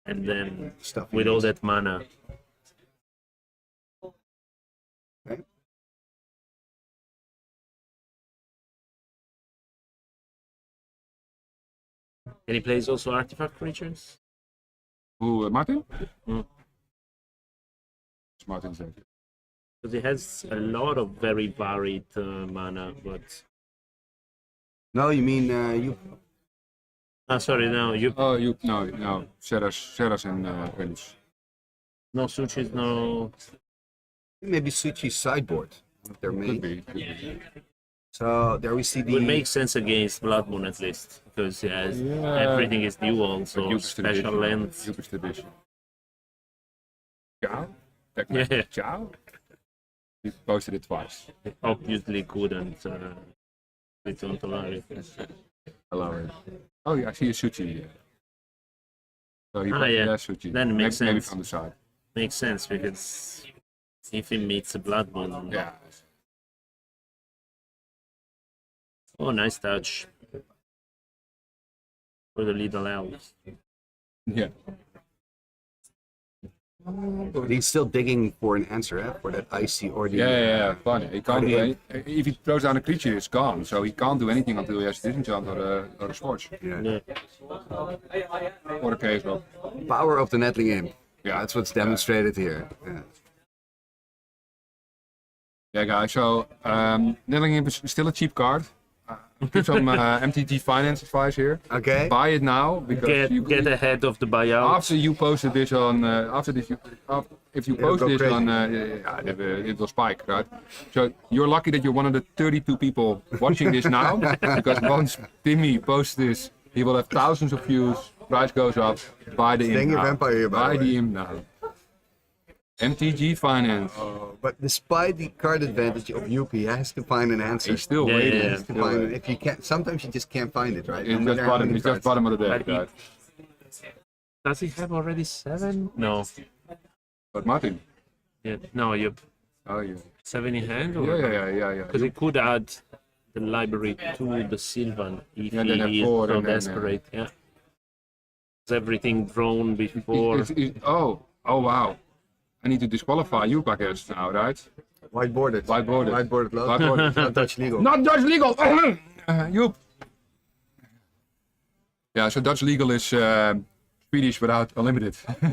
and then Stuff he with all needs. that mana. Okay. And he plays also artifact creatures. Who, Martin? Mm. It's Martin's deck. Because he has a lot of very varied mana, but No, you mean you... sorry, no, you Oh, no. Shadows and Prince. no Suchis, no. Maybe Suchi's sideboard. Their Could main. be. So there we see It would the... make sense against Blood Moon at least, because he has Yeah. everything is dual, so Joep is special length. Joep is the bishop. Ciao? Yeah. Ciao? He posted it twice. He obviously couldn't return to life. Allow it. Oh yeah, I see a sushi. So he Yeah. has sushi. Then it makes maybe sense. from the side. Makes sense because if he meets a blood moon. Yeah. Oh, nice touch. For the little elves. Yeah. But he's still digging for an answer for that icy or the. Yeah. Funny. He can't do Guardian. any, if he throws down a creature, it's gone. So he can't do anything until he has a disenchant or a scorch. Yeah. Or a Chaos Orb. Power of the Nettling Imp. Yeah. That's what's demonstrated here. Yeah. Yeah, guys. So Nettling Imp is still a cheap card. Give some MTG finance advice here. Okay. Buy it now because you Get ahead of the buyout. after you posted this on if you post go this crazy. on it will spike, right? So you're lucky that you're one of the 32 people watching this now because once Timmy posts this, he will have thousands of views. Price goes up. Buy the Dang imp your now. vampire here, by Buy the way. the imp now. MTG finance. But despite the card advantage of Yuppie, he has to find an answer. He's still Yeah, waiting. yeah, He has to find it. If you can't, sometimes you just can't find it, right? No It's matter just how bottom. many It's just cards. bottom of the deck, But he- guys. Does he have already 7? No. But Martin. Yeah. No, you Oh yeah. 7 in hand? Or? Yeah. Because he could add the library to the Sylvan if Yeah, then have he is four so and then, desperate. Yeah. Is everything drawn before? Oh wow. I need to disqualify you packets now, right? Whiteboarded. Whiteboarded. Whiteboarded load. Whiteboarded. Not Dutch legal. Not Dutch legal! Joep! Yeah, so Dutch legal is Swedish without unlimited. And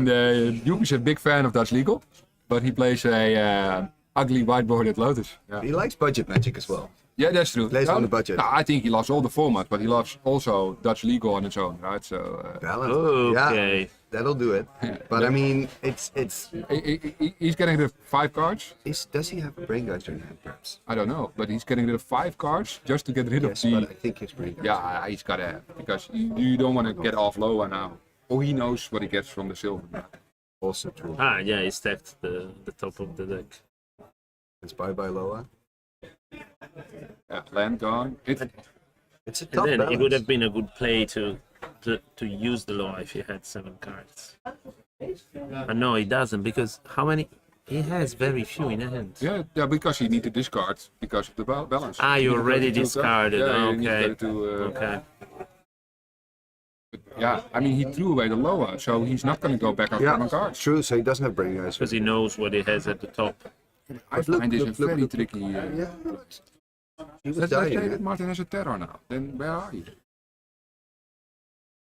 Joep is a big fan of Dutch legal, but he plays a ugly whiteboarded Lotus. Yeah. He likes budget magic as well. Yeah, that's true. Plays on the budget. No, I think he loves all the formats, but he loves also Dutch legal on its own, right? So Balance. Okay. Yeah, that'll do it. But I mean, it's he's getting rid of 5 cards. does he have a brain geyser in hand, perhaps? I don't know, but he's getting rid of 5 cards just to get rid Yes, of the. but I think his brain geyser. Yeah, he's got to have because you don't want to get off lower now. Oh, he knows what he gets from the silver. Also true. Ah, yeah, he stacked the top of the deck. It's bye Loa. Yeah, land gone. It's a And tough then balance. it would have been a good play to use the law if he had 7 cards. And no, he doesn't because how many? He has very few in hand. Yeah, because he need to discard because of the balance. Ah, you need to already go to 2 discarded. Yeah, you need to Okay. go to, Okay. yeah, I mean he threw away the lower, so he's not going to go back on 7 Yeah, cards. true. So he doesn't have brain geyser. Because he knows what he has at the top. I find this a look, very look. tricky. Yeah, but he was Let's say dying. that Martin has a terror now. Then where are you?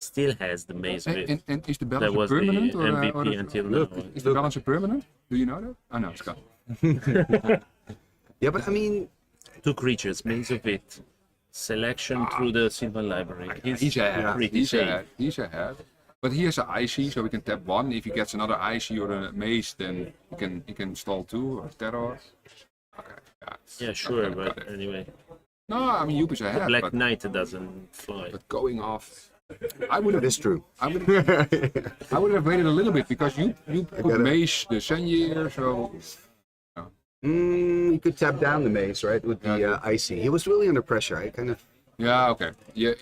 Still has the maze with. And is the That balance a was the permanent MVP until now. is the balance a permanent? Do you know that? Oh no, it's gone. Yeah, but I mean, 2 creatures, maze of it. Selection through the Sylvan library. He's ahead. pretty He's safe. ahead. He's ahead. But he has an IC, so we can tap 1. If he gets another IC or a maze, then he can install 2 or terror. Okay. Yeah, sure, but anyway. No, I mean Joep is ahead. Black but, Knight doesn't fly. but going off, I would have. it is true. I would have waited a little bit because you put maze the Senyear, so You could tap down the maze, right, with the icy. He was really under pressure. I kind of. yeah, okay, yeah.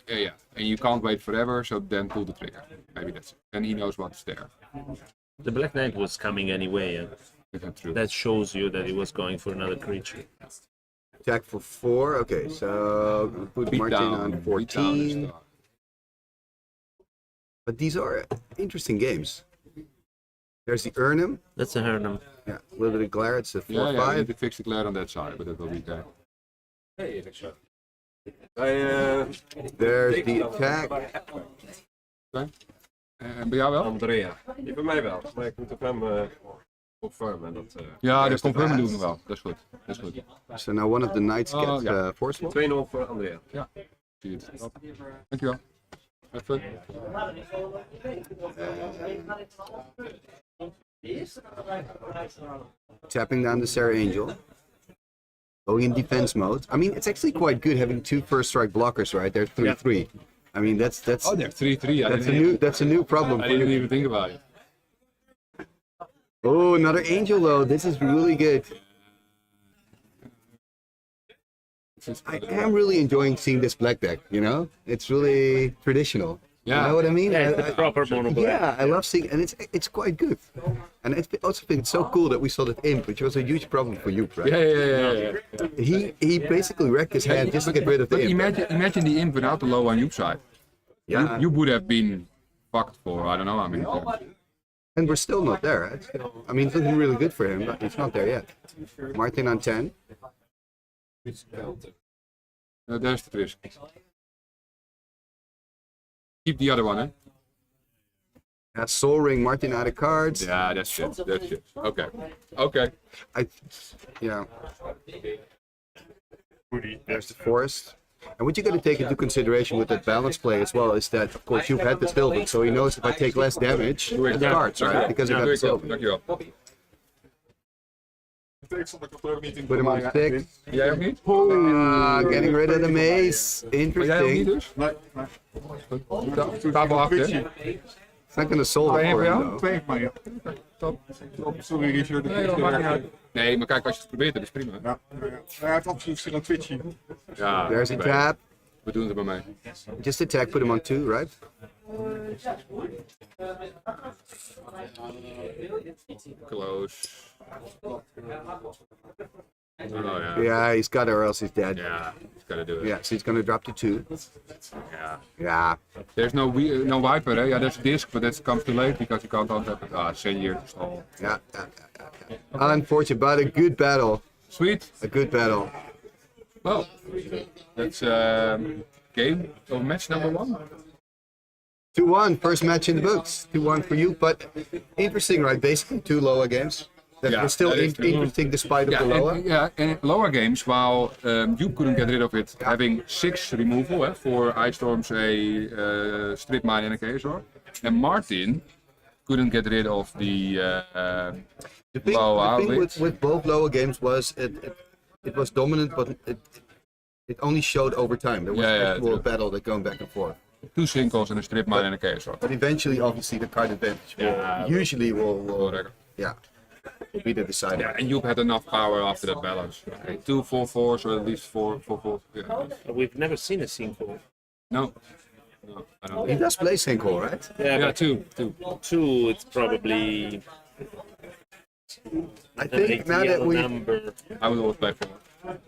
And you can't wait forever, so then pull the trigger. Maybe that's it. Then he knows what's there. The Black Knight was coming anyway, and Is that true? that shows you that he was going for another creature. Attack for 4. Okay, so we put Beat Martin down, on beat down 14. is the- But these are interesting games. There's the Urnham. That's a Hernum. Yeah, a little bit of glare. It's a 4-5. Yeah, you need to fix the glare on that side, but that will be there. There's the attack. En bij jou wel? Andrea. Die bij mij wel. Maar ik moet op hem confirmen. Dat, Ja, de There's the confirmen doen we fast. wel. Dat is goed. Dat is goed. So now one of the knights Oh, gets yeah. force swap. 2-0 voor Andrea. Ja, zie je het. Dankjewel. Even. Tapping down the Sarah Angel. Going in defense mode. I mean, it's actually quite good having 2 first strike blockers, right? They're 3-3. I mean, that's Oh, they're 3-3. that's a new problem I for didn't you. even think about it. Oh, another angel though. This is really good. I am really enjoying seeing this black deck, you know? It's really traditional. Yeah. You know what I mean? Yeah, it's the proper mono black. Yeah, I love seeing, and it's quite good. And it's also been so cool that we saw that imp, which was a huge problem for you, right? Yeah. He basically wrecked his hand just to get rid of the But imp. imagine the imp without the low on your side. Yeah. You would have been fucked for, I don't know, I mean. And we're still not there. It's still, I mean, it's looking really good for him, but it's not there yet. Martin on 10. There's the risk. Keep the other one, eh? Yeah, Soul Ring, Martin out of cards. Yeah, that's shit. That's shit. Okay. Okay. Yeah. There's the forest. And what you got to take into consideration with that balance play as well is that, of course, you've had the Sylvan, so he knows if I take less damage, the cards, right? Because I got the Sylvan. Dankjewel. Put him on 6. Jij ook niet? Getting rid of the mace. Maar jij ook niet Interesting. dus? Tafel achter. It's not gonna solve it for him, though. 2 van je. Sorry Richard. Nee, dat maakt niet uit. Nee, maar kijk, als je het probeert, dat is prima. Ja, hij heeft absoluut verschil aan Twitchy. Ja, There's a tap. we doen het er maar mee. Just attack, put him on 2, right? Close. Oh ja. Yeah, he's got it or else he's dead. Ja, he's gotta do it. Yeah, so he's gonna drop to 2. Ja. Yeah. There's no wiper, eh? Yeah, there's a disc, but that comes too late because you can't untap it. Say here to stall. Yeah. Unfortunate, but a good battle. Sweet. A good battle. Well, that's game of match number 1. 2-1, first match in the books. 2-1 for you, but interesting, right? Basically 2 lower games. That Yeah, were still that is true. interesting despite of the lower. And lower games, while you couldn't get rid of it, having 6 removal for Ice Storms, a Strip Mine and a Chaos Orb. And Martin couldn't get rid of the The thing, lower the thing with both lower games was it was dominant, but it only showed over time. There was actual true. battle that going back and forth. 2 singles and a Strip Mine and a Chaos Orb. But eventually, obviously, the card advantage usually will be the decider. Yeah, and you've had enough power after that balance. Okay, 2 4/4s or at least 4 4/4. Yeah. We've never seen a single. No, I don't. He does play single, right? Yeah, but 2. two, it's probably I an think now that ideal we number. I would always play 4.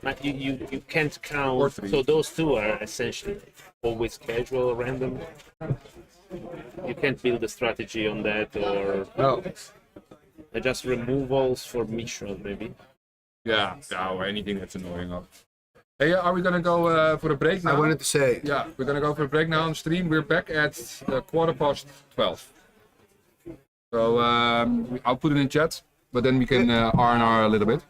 But you can't Or count. 3. So those 2 are essentially always casual, random. You can't build a strategy on that, or no. just removals for Mishra maybe. Yeah, or anything that's annoying. Hey, are we gonna go for a break now? I wanted to say Yeah, we're gonna go for a break now on stream. We're back at 12:15. So I'll put it in chat, but then we can R&R a little bit.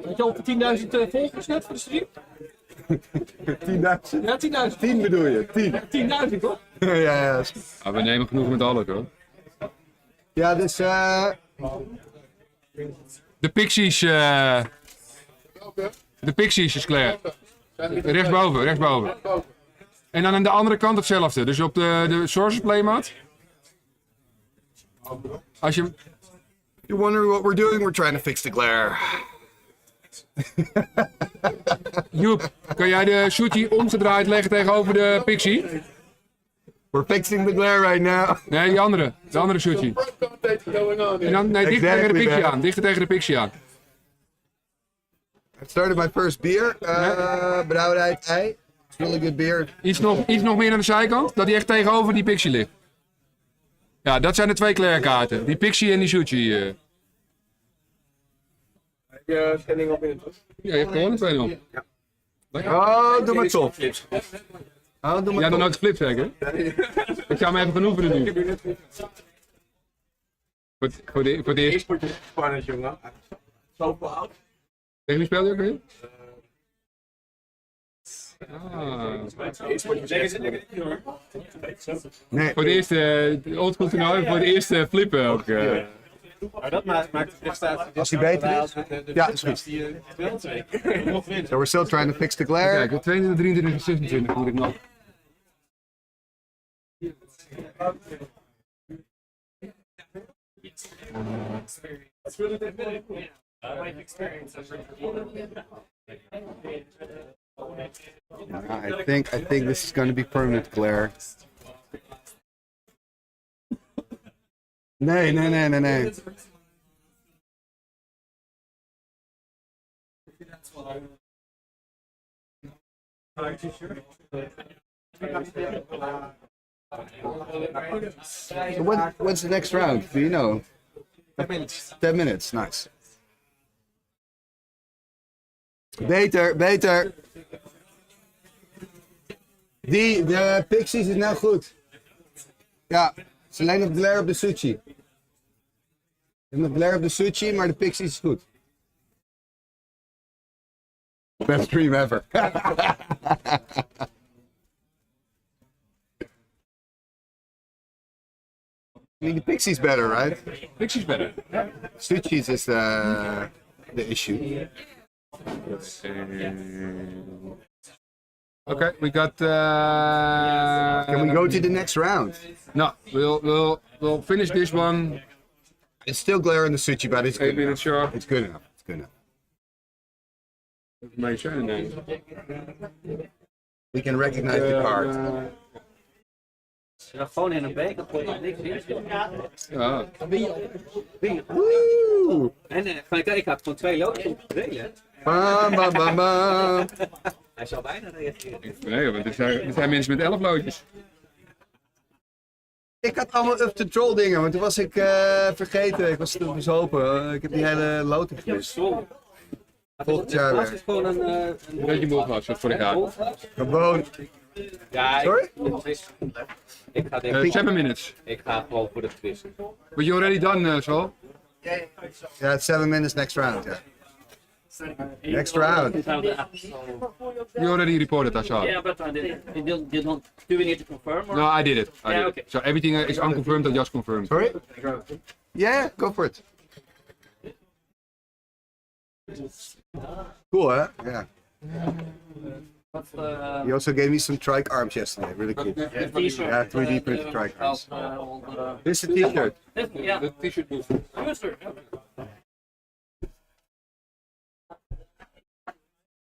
Weet je al voor 10.000 volgers net voor de stream? 10.000? Ja, 10.000. 10 bedoel je? 10. 10.000 toch? Ja. We nemen genoeg met alle hoor. Ja, dus De Pixies. De Pixies is klaar. Rechtsboven. En dan aan de andere kant hetzelfde. Dus op de sources playmat. Als je... you're wondering what we're doing? We're trying to fix the glare. Joep, kan jij de Shuchi omgedraaid leggen tegenover de Pixie? We're fixing the glare right now. Nee, die andere. De andere Shuchi. En dan, nee, dichter tegen de Exactly, Pixie man. aan. Dichter tegen de Pixie aan. I started my first beer. Brouwerij ei. It's really good beer. Iets nog meer aan de zijkant, dat die echt tegenover die Pixie ligt. Ja, dat zijn de twee kleurkaarten. Die Pixie en die Shuchi. Heb je schending op in het bos? Ja, je hebt gewoon een 2-0. Oh, doe maar top. Oh, doe maar Ja, dan top. nooit geflipt zeker? Ik zou me even gaan oefenen nu. Voor de eerste. potje spannend, jongen. Zo oud. Tegen wie speelde je ook weer? Ah. Nee. Voor de eerste oldschool toernooi, voor de eerste flippen ook. Maar dat maakt de prestatie. Als hij beter is. Ja, is goed. So we're still trying to fix the glare. Kijk, 22, 23 en 26 moet ik nog. I think this is going to be permanent glare. Nee. So what's the next round? Do you know? 10 minutes. 10 minutes, nice. Beter. De Pixies is nou goed. Ja, het is alleen nog glare op de Sushi. En nog glare op de Sushi, maar de Pixies is goed. Best stream ever. I mean, the Pixies better, right? Pixie's better. Sushi's is the issue. Okay, we got. Can we go to the next round? No, we'll finish this one. It's still glare in the Sushi, but it's 8 good minutes enough. short. It's good enough. It's good enough. We can recognize the card. Dan gewoon in een beker, gooi je niks in. Ja. Woo! En ik had gewoon 2 loodjes om te delen. Bam, bam, bam, bam. Hij zou bijna reageren. Nee, want er zijn mensen met 11 loodjes. Ik had allemaal up to troll dingen, maar toen was ik vergeten. Ik was toen bezopen. Ik heb die hele loting gemist. Volgend jaar Het weer. is gewoon een Beetje moe gehad, zoals vorig jaar. Gewoon. Ja, Sorry? ik ga denk ik, 7 minutes. ik ga gewoon voor de twist. But you already done, Sol? Yeah, it's 7 minutes next round. Yeah. Next round. You already reported, I saw. Yeah, but you don't. Do we need to confirm? Or? No, I did it. I did Yeah, it. okay. So everything is unconfirmed, I just confirmed. Sorry? Yeah, go for it. Cool, huh? Yeah. What's the He also gave me some trike arms yesterday. Really cool. t-shirt? Yeah, 3D printed trike arms. All the, This is a t-shirt. yeah, The t-shirt booth. booster.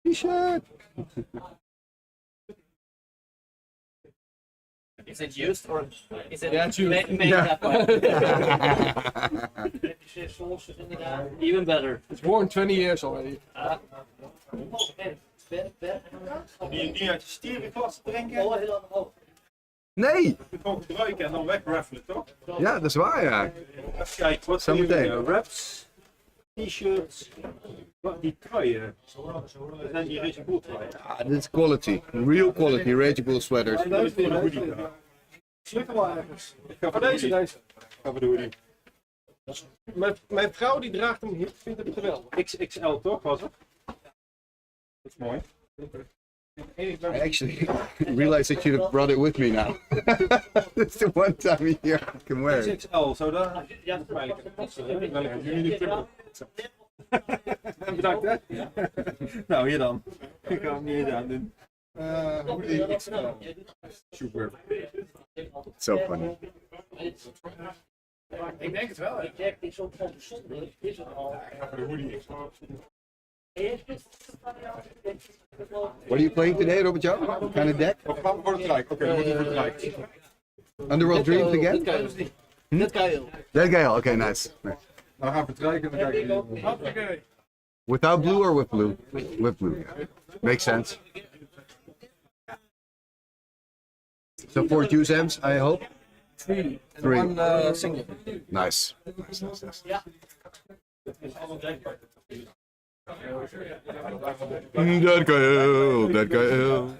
T-shirt. Is it used or is it Yeah, it's used. made that way? Even better. It's worn 20 years already. Die uit je stierenklasse drinken. Nee! Gewoon gebruiken en dan wegraffelen, toch? Ja, dat is waar, ja. Even kijken, wat zijn Zometeen. jullie? Wraps, t-shirts, die truien. Dat zijn die Rage Bull truien. Ah, dit is quality. Real quality. Rage Bull sweaters. Voor de hoodie. Slik hem maar ergens. Ik ga voor deze. Ik ga voor de hoodie. Mijn vrouw die draagt hem, vindt hem geweldig. XXL toch was het? Dat is mooi. I actually realized I should have brought it with me now. It's the one time a year I can wear it. XXL, zo dan. Bedankt hè. Nou, hier dan. Ik ga hem niet aan doen. Super. So funny. Ik denk het wel. Hè. What are you playing today, Robert-Jan? What kind of deck? We gaan voor het rijk. Oké, dan moeten we voor het rijk. Underworld Dreams again? Dit kan je. That guy, okay, nice. Nou, we gaan voor het rijk en dan kijken we. Hoppakee. Without blue or with blue? With blue, yeah. Makes sense. So 4 juice amps, I hope? 3. Three. One single. Nice. Nice, nice, nice. That guy, that guy.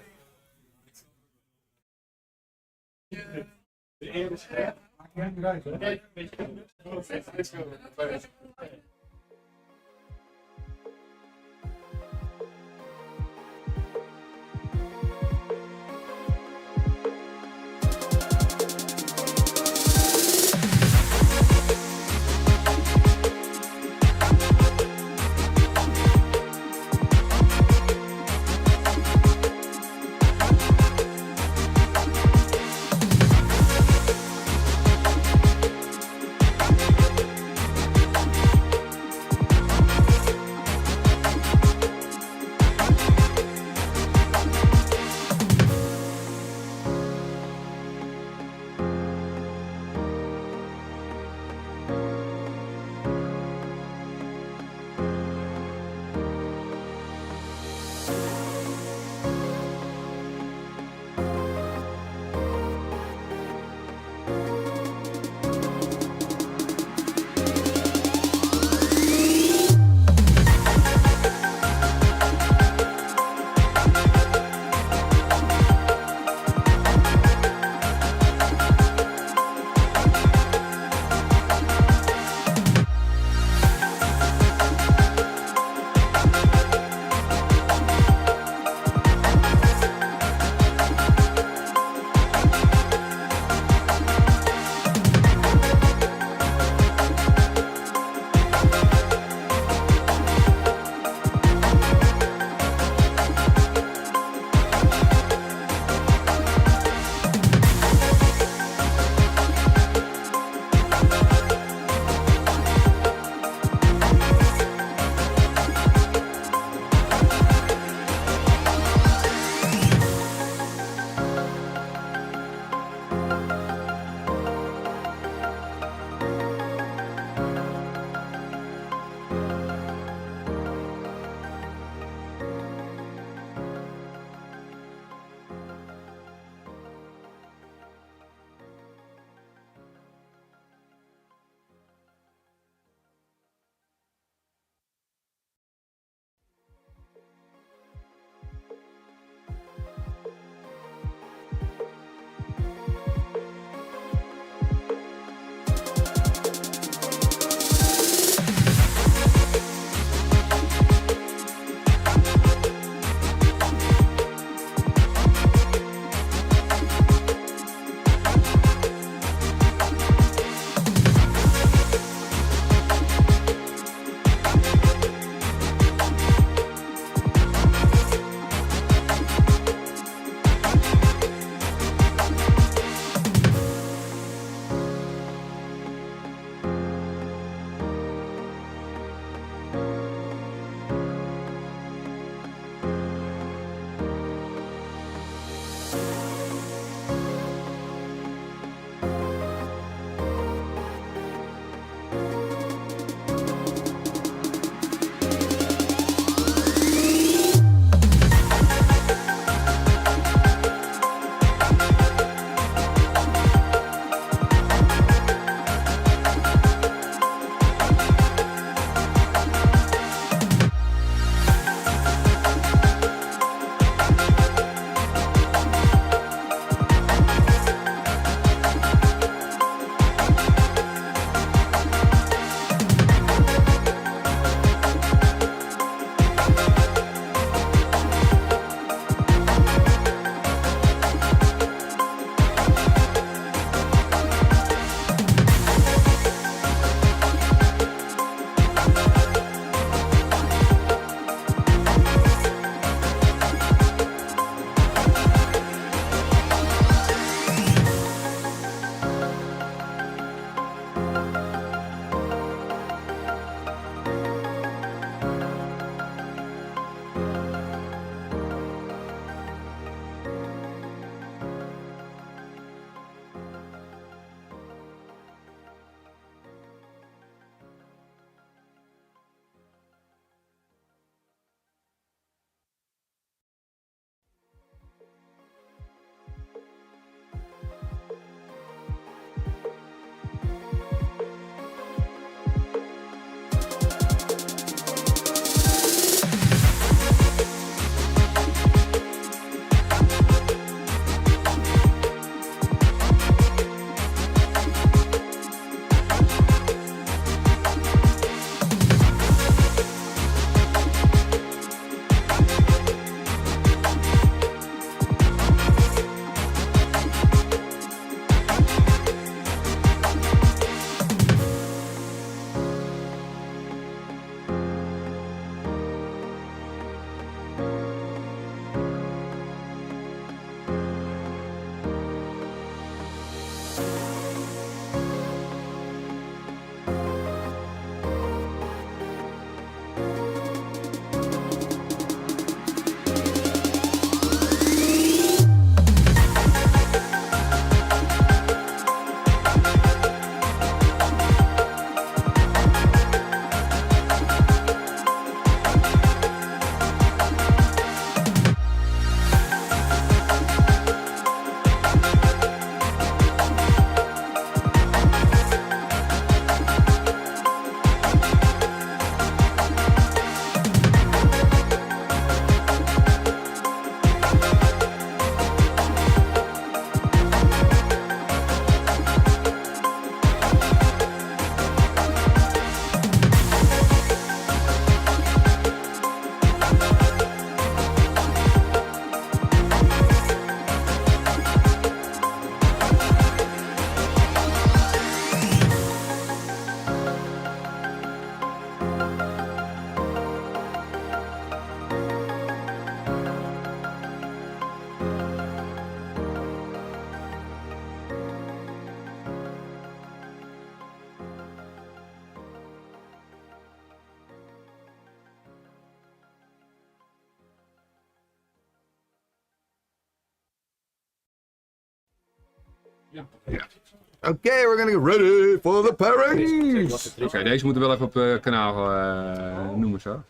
Okay, we're gonna get ready for the pairings. Oké, deze moeten we wel even op kanaal noemen zo.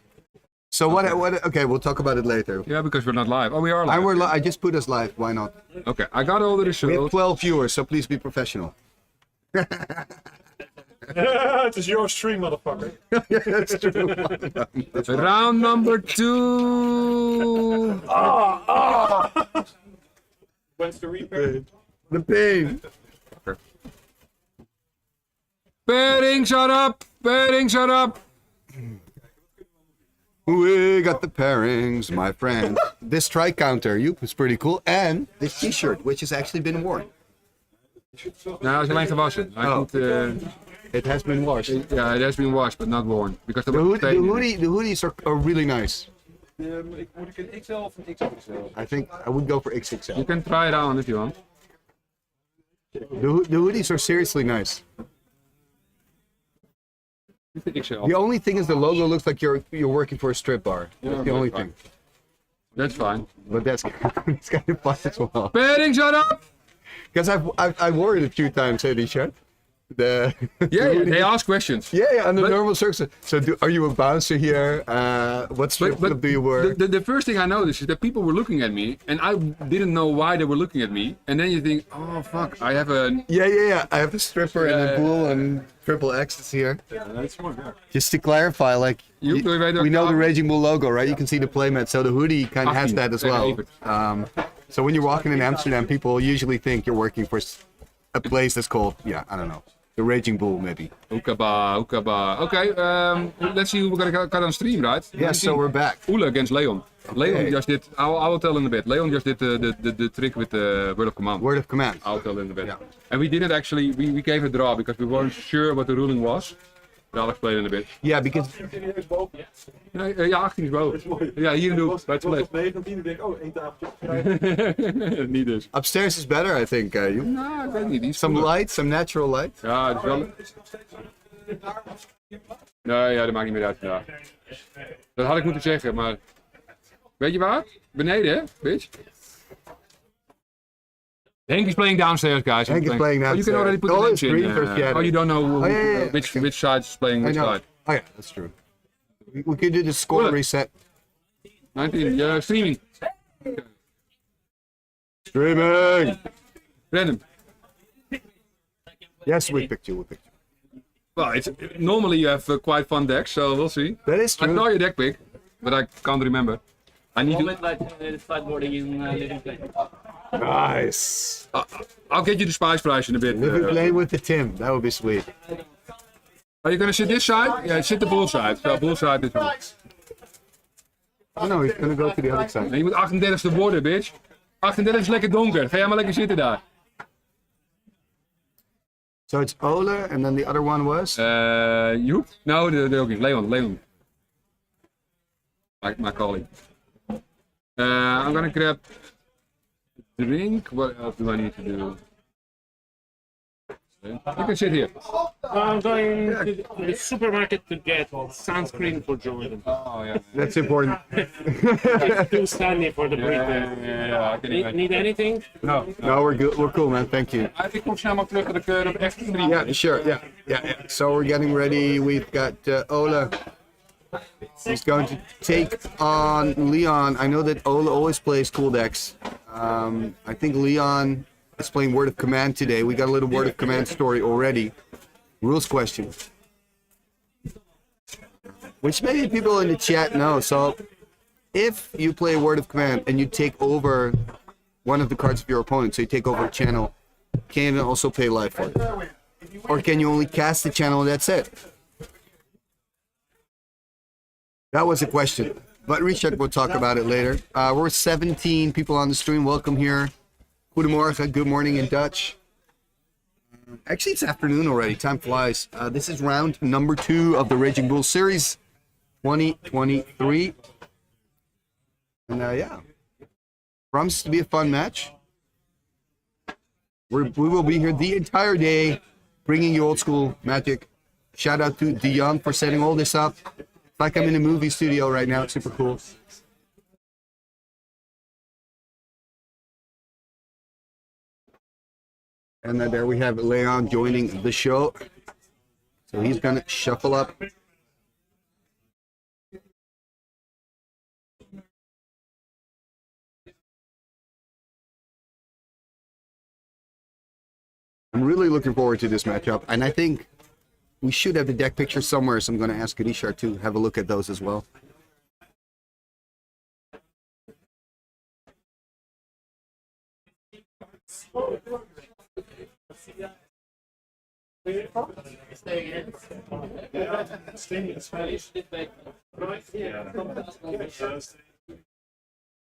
So what? Okay, we'll talk about it later. Yeah, because we're not live. Oh, we are I live. I just put us live. Why not? Okay, I got all the We have results. 12 viewers, so please be professional. Het is your stream, motherfucker. That's true. Round number 2. When's the repair? The pain. Pairings are up. Pairings are up. We got the pairings, my friend. This strike counter, Joep, is pretty cool. And this t-shirt, which has actually been worn. Nou, hij is alleen gewassen. Hij Oh. moet, It has been washed. yeah, it has been washed, but not worn. Because The, there the hoodies are really nice. Moet ik een XL of een XXL? I think I would go for XXL. You can try it on if you want. The hoodies are seriously nice. XL. The only thing is the logo looks like you're working for a strip bar. That's the only thing. That's fine. But that's it's kind of fun as well. Pairings are up. Because I wore it a few times, hey, t-shirt. The Yeah, they ask questions. yeah, under But- normal circumstances. So, are you a bouncer here? What strip club do you work? The first thing I noticed is that people were looking at me, and I didn't know why they were looking at me. And then you think, oh fuck, I have a. Yeah. I have a stripper and a pool and triple X is here. Just to clarify, like You- we know the Raging Bull logo, right? You can see the playmat, so the hoodie kind of has that as well. So when you're walking in Amsterdam, people usually think you're working for a place that's called, I don't know, the Raging Bull maybe. Hookaba, hookaba. Okay, let's see who we're gonna cut on stream, right? Yeah, so we're back. Ula against Leon. Leon Okay. just did. I will tell in a bit. Leon just did the trick with the word of command. Word of command. I'll tell in a bit. Yeah. And we didn't actually. We gave a draw because we weren't sure what the ruling was. But I'll explain in a bit. Yeah, because Nee, ja, 18 is boven. Ja, hier in de hoek, bij het toilet. 19 denk ik, oh, één tafeltje. Niet dus. upstairs is better, I think. You. Nou, ik weet niet. Die is Some cooler. light, some natural light. Ja, het is wel. Nee, ja, dat maakt niet meer uit. Ja. Dat had ik moeten zeggen, maar. Weet je waar? Beneden, hè, bitch? Henk is playing downstairs, guys. Henk is playing Oh, you can already put the downstairs. names in. Green for shadow. Oh, you don't know who, yeah. which side is playing I which know. side. Oh yeah, that's true. We could do the score Cool. reset. 19, yeah, streaming. Streaming. Random. Yes, we picked you. Well, it's normally you have quite fun decks, so we'll see. That is I true. saw your deck pick, but I can't remember. I need to. Sideboarding in living play. Nice. I'll get you the spice price in a bit. Living play with the Tim. That would be sweet. Are you gonna sit this side? Yeah, sit the bull side. So bull side is one. Oh no, he's gonna go to the other side. En je moet 38ste worden, bitch. 38 is lekker donker. Ga jij maar lekker zitten daar. So it's Ola, and then the other one was. Joep? No, the okay. Leon. My colleague. I'm gonna grab a drink. What else do I need to do? You can sit here. I'm going to the supermarket to get sunscreen for Jordan. Oh yeah. That's important. It's too sunny for the break. Yeah, I can imagine. Need anything? No. No, we're good. We're cool, man. Thank you. Ik kom snel maar terug naar de extra 3. Yeah, sure. Yeah. So we're getting ready. We've got Ola. He's going to take on Leon. I know that Ola always plays cool decks. I think Leon is playing Word of Command today. We got a little Word of Command story already. Rules question. Which maybe people in the chat know. So if you play Word of Command and you take over one of the cards of your opponent, so you take over a channel, can you also pay life for it? Or can you only cast the channel and that's it? That was a question. But Richard will talk about it later. We're 17 people on the stream. Welcome here. Goedemorgen, good morning in Dutch. Actually, it's afternoon already. Time flies. This is round number 2 of the Raging Bull Series 2023. And yeah, promises to be a fun match. We will be here the entire day, bringing you old school magic. Shout out to Dion for setting all this up. It's like I'm in a movie studio right now. It's super cool. And then there we have Leon joining the show. So he's gonna shuffle up. I'm really looking forward to this matchup, and I think we should have the deck picture somewhere, so I'm going to ask Richard to have a look at those as well.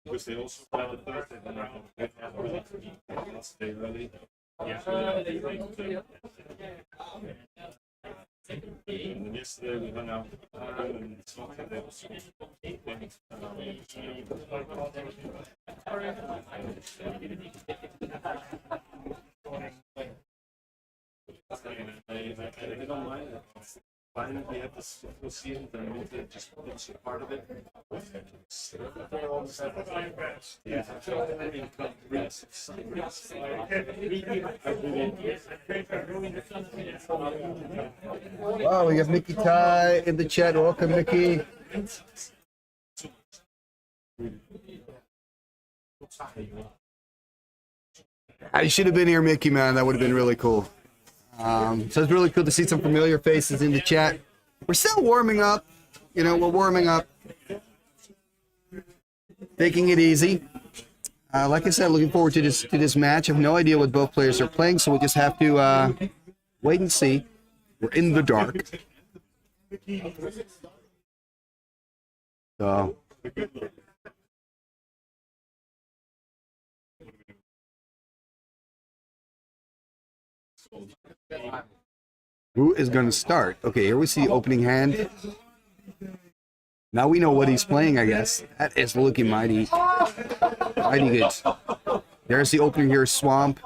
Because they also play on Thursday, then I stay early. Yeah. And then yesterday we hung out and it's not that they also I don't mind it. Fine, we have this we'll see it, then we'll just it's part of it. Wow, we have Mickey Ty in the chat. Welcome, Mickey. I should have been here, Mickey, man. That would have been really cool. So it's really cool to see some familiar faces in the chat. We're still warming up. You know, we're warming up. Taking it easy. Like I said, looking forward to this match. I have no idea what both players are playing, so we'll just have to wait and see. We're in the dark. So. Who is going to start? Okay, here we see opening hand. Now we know what he's playing, I guess. That is looking mighty good. There's the opening here, Swamp.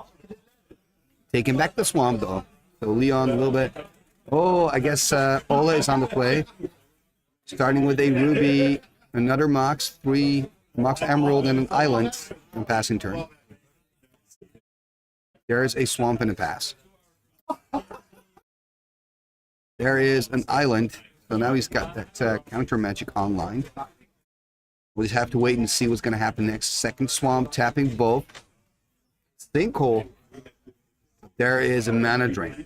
Taking back the Swamp, though. So Leon a little bit. Oh, I guess Ola is on the play. Starting with a Ruby, another Mox, 3 Mox Emerald, and an Island in passing turn. There's a Swamp and a pass. There is an Island. So now he's got that counter magic online. We'll just have to wait and see what's going to happen next. Second Swamp, tapping both. Sinkhole. There is a mana drain.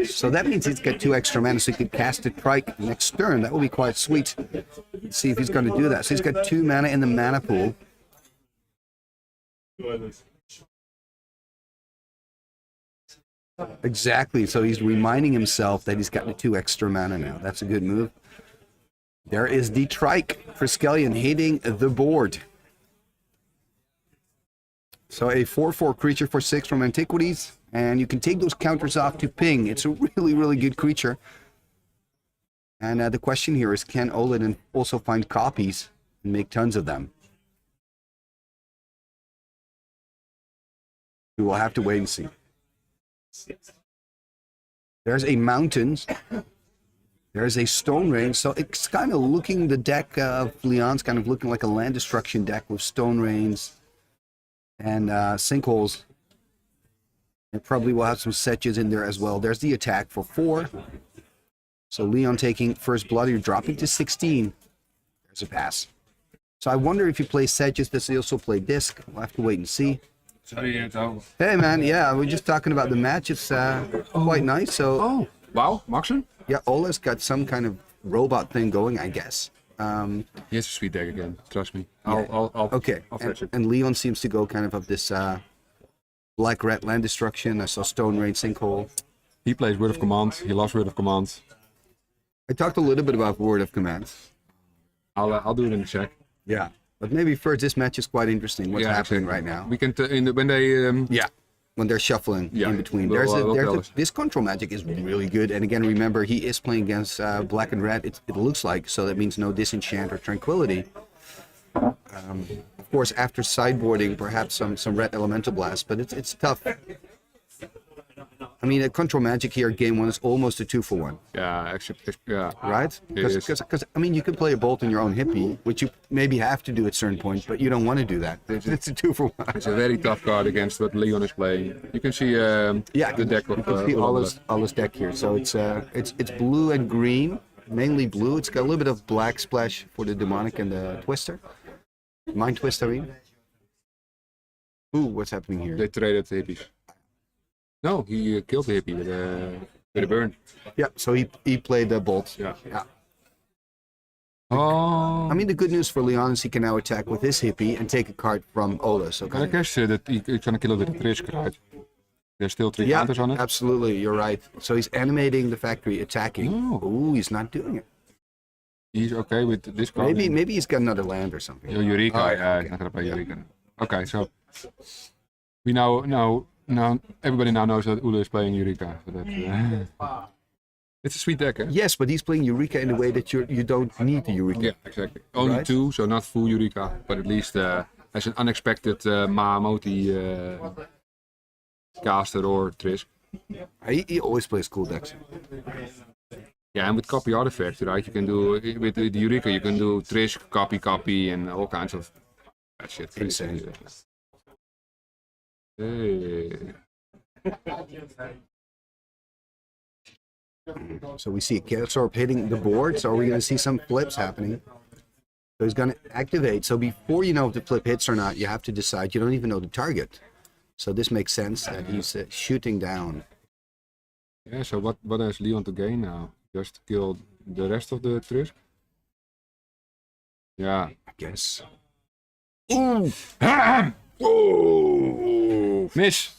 So that means he's got 2 extra mana, so he could cast a Trike next turn. That would be quite sweet. Let's see if he's going to do that. So he's got 2 mana in the mana pool. Exactly. So he's reminding himself that he's got the 2 extra mana now. That's a good move. There is the Trike for Skellion hitting the board. So a 4/4 creature for 6 from Antiquities. And you can take those counters off to ping. It's a really, really good creature. And the question here is, can Olin also find copies and make tons of them? We will have to wait and see. There's a mountain. There's a stone range. So it's kind of looking, the deck of Leon's kind of looking like a land destruction deck with stone range and sinkholes. And probably will have some setches in there as well. There's the attack for 4. So Leon taking first blood. You're dropping to 16. There's a pass. So I wonder if he plays sedges. Does he also play disc? We'll have to wait and see. Hey man, yeah, we're just talking about the match. It's quite nice. So wow, Maxen? Yeah, Ola's got some kind of robot thing going, I guess. He has a sweet deck again. Trust me. Yeah. I'll fetch it. And Leon seems to go kind of this black-red land destruction. I saw Stone Rain Sinkhole. He plays Word of Command. He loves Word of Command. I talked a little bit about Word of Command. I'll do it in the check. Yeah, but maybe first, this match is quite interesting. What's happening right now? We can when they when they're shuffling in between. This control magic is really good. And again, remember, he is playing against black and red. It looks like, so that means no disenchant or tranquility. Of course, after sideboarding, perhaps some red elemental blast, but it's tough. mean, a control magic here, game 1 is almost a 2-for-1. Yeah, actually, yeah. Right? It is. Because I mean, you can play a bolt in your own hippie, which you maybe have to do at certain point, but you don't want to do that. It's a 2-for-1. It's a very tough card against what Leon is playing. You can see the deck of you can see Allah's deck here. So it's blue and green, mainly blue. It's got a little bit of black splash for the demonic and the twister, mind twister. I mean. Ooh, what's happening here? They traded the hippies. No, he killed the hippie with a burn. Yeah, so he played the bolt. Yeah. I mean, the good news for Leon is he can now attack with his hippie and take a card from Ola. So I guess that he's gonna kill it with a Trisk, right? There's still 3 yeah, counters on it. absolutely, you're right. So he's animating the factory, attacking. Oh. Ooh, he's not doing it. He's okay with this card. Maybe he's got another land or something. Eureka, Oh, yeah, okay. he's not gonna play Eureka. Okay, so we now everybody now knows that Ule is playing Eureka. So that's, it's a sweet deck, eh? Yes, but he's playing Eureka in a way that you don't need the Eureka. Yeah, exactly. Only Right. 2, so not full Eureka, but at least as an unexpected Mahamoti caster or Trisk. He always plays cool decks. Yeah, and with copy artifacts, right? You can do with the Eureka, you can do Trisk, copy, and all kinds of bad shit. Insane. Hey. So we see Chaos Orb hitting the board. So are we going to see some flips happening? So he's going to activate. So before you know if the flip hits or not, you have to decide. You don't even know the target. So this makes sense that he's shooting down. Yeah, so what has Leon to gain now? Just kill the rest of the Trisk? Yeah. I guess. Ooh! Oh! Miss!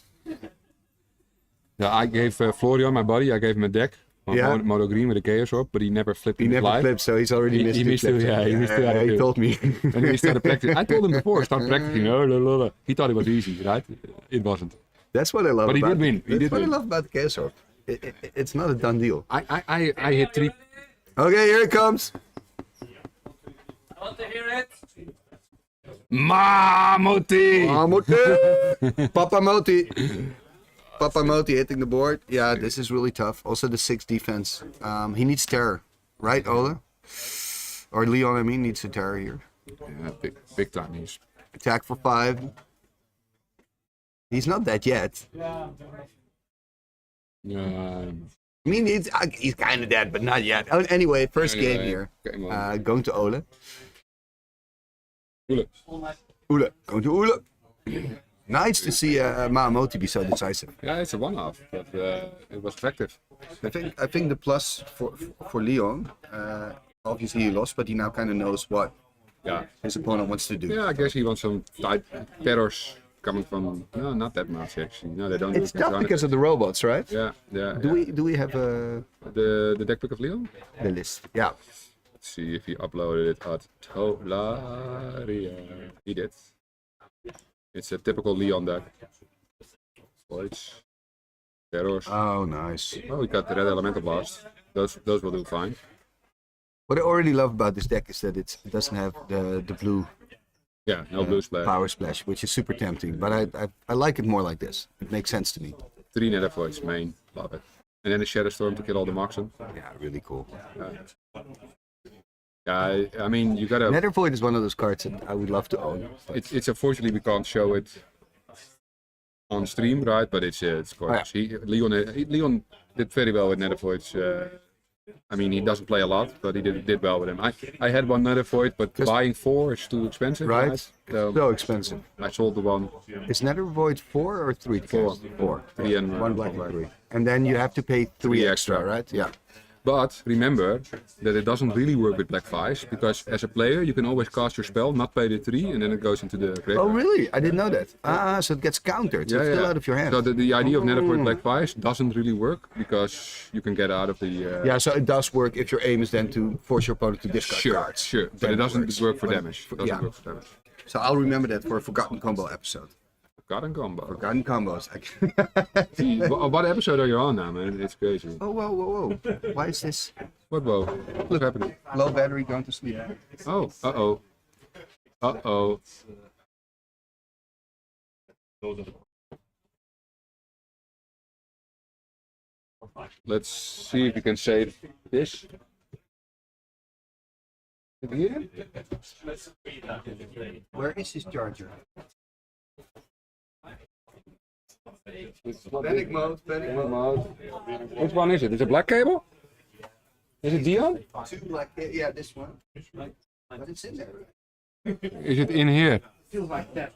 Yeah, I gave Florian, my buddy, I gave him a deck. Yeah. Mono green with a Chaos Orb, but he never flipped He in his never life. flipped, so he's already missed. He two missed flips. two, yeah, he missed two out of He two. told me. And he started practicing. I told him before, start practicing. He thought it was easy, right? It wasn't. That's what I love. But he about did win. That's what I love about the Chaos Orb. It's not a done deal. I hit 3. Okay, here it comes. I want to hear it. Mamoti! Papa Moti. Papa Moti hitting the board. Yeah, this is really tough. Also the 6 defense. He needs terror, right, Ola? Or Leon, I mean, needs a terror here. Yeah, big time news. Attack for 5. He's not dead yet. I mean, he's kind of dead, but not yet. Oh, anyway, first game here. Going to Ola. Ule. Going to Ule. Nice to see Mahamoti be so decisive. Yeah, it's a one-off, but it was effective. I think the plus for Leon, obviously he lost, but he now kind of knows what his opponent wants to do. Yeah, I guess he wants some terrors coming from. No, not that much actually. No, they don't. It's tough because of the robots, right? Yeah. Do we have the deck pick of Leon? the list? Yeah. Let's see if he uploaded it at Tolaria. He did. It's a typical Leon deck. Voids, terrors. Oh, nice. Oh, we got the red elemental blast. Those will do fine. What I already love about this deck is that it doesn't have the blue Yeah, no blue splash. power splash, which is super tempting. But I like it more like this. It makes sense to me. 3 nether voids, main, love it. And then the Shadow Storm to kill all the Moxen. Yeah, really cool. Yeah, I mean, you gotta. Nether Void is one of those cards that I would love to own. It's unfortunately we can't show it on stream, right? But it's gorgeous. Leon did very well with Nether Voids. I mean, he doesn't play a lot, but he did well with him. I had one Nether Void, but buying 4 is too expensive, Right? So So expensive. I sold the one. Is Nether Void 4 or 3? 4. 4. 3 and One black and 3. And then you have to pay 3 extra, extra. right? Yeah. But remember that it doesn't really work with black 5s, because as a player you can always cast your spell, not pay the 3, and then it goes into the graveyard. Oh, really? I didn't know that. So it gets countered. So it's still out of your hand. So the idea of Nether Void black 5s doesn't really work, because you can get out of the... Yeah, so it does work if your aim is then to force your opponent to discard cards. Sure, but Then it doesn't works. work for But- damage. It doesn't work for damage. So I'll remember that for a Forgotten Combo episode. Forgotten combo. Forgotten Combos. Gee, what episode are you on now, man? It's crazy. Oh, whoa. Why is this? What, whoa? What's happening? Low battery going to sleep. Oh, uh-oh. Uh-oh. Let's see if we can save this. Here? Where is his charger? Panic mode, panic mode. Which one is it? Is it black cable? Is it Dion? Two black, yeah, this one. But it's in there. Is it in here? Feels like that.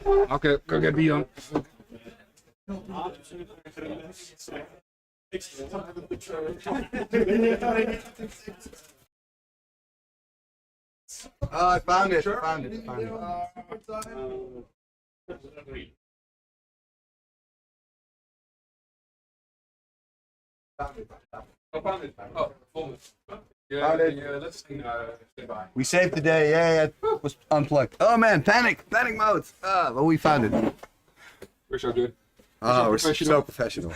Okay, go get Dion. Oh, I found it, I found it, I found it. Oh, vond het. Let's see. We saved the day, yeah, it was unplugged. Oh man, panic mode. Ah, well, we found it. We're so good. Oh, we're so professional.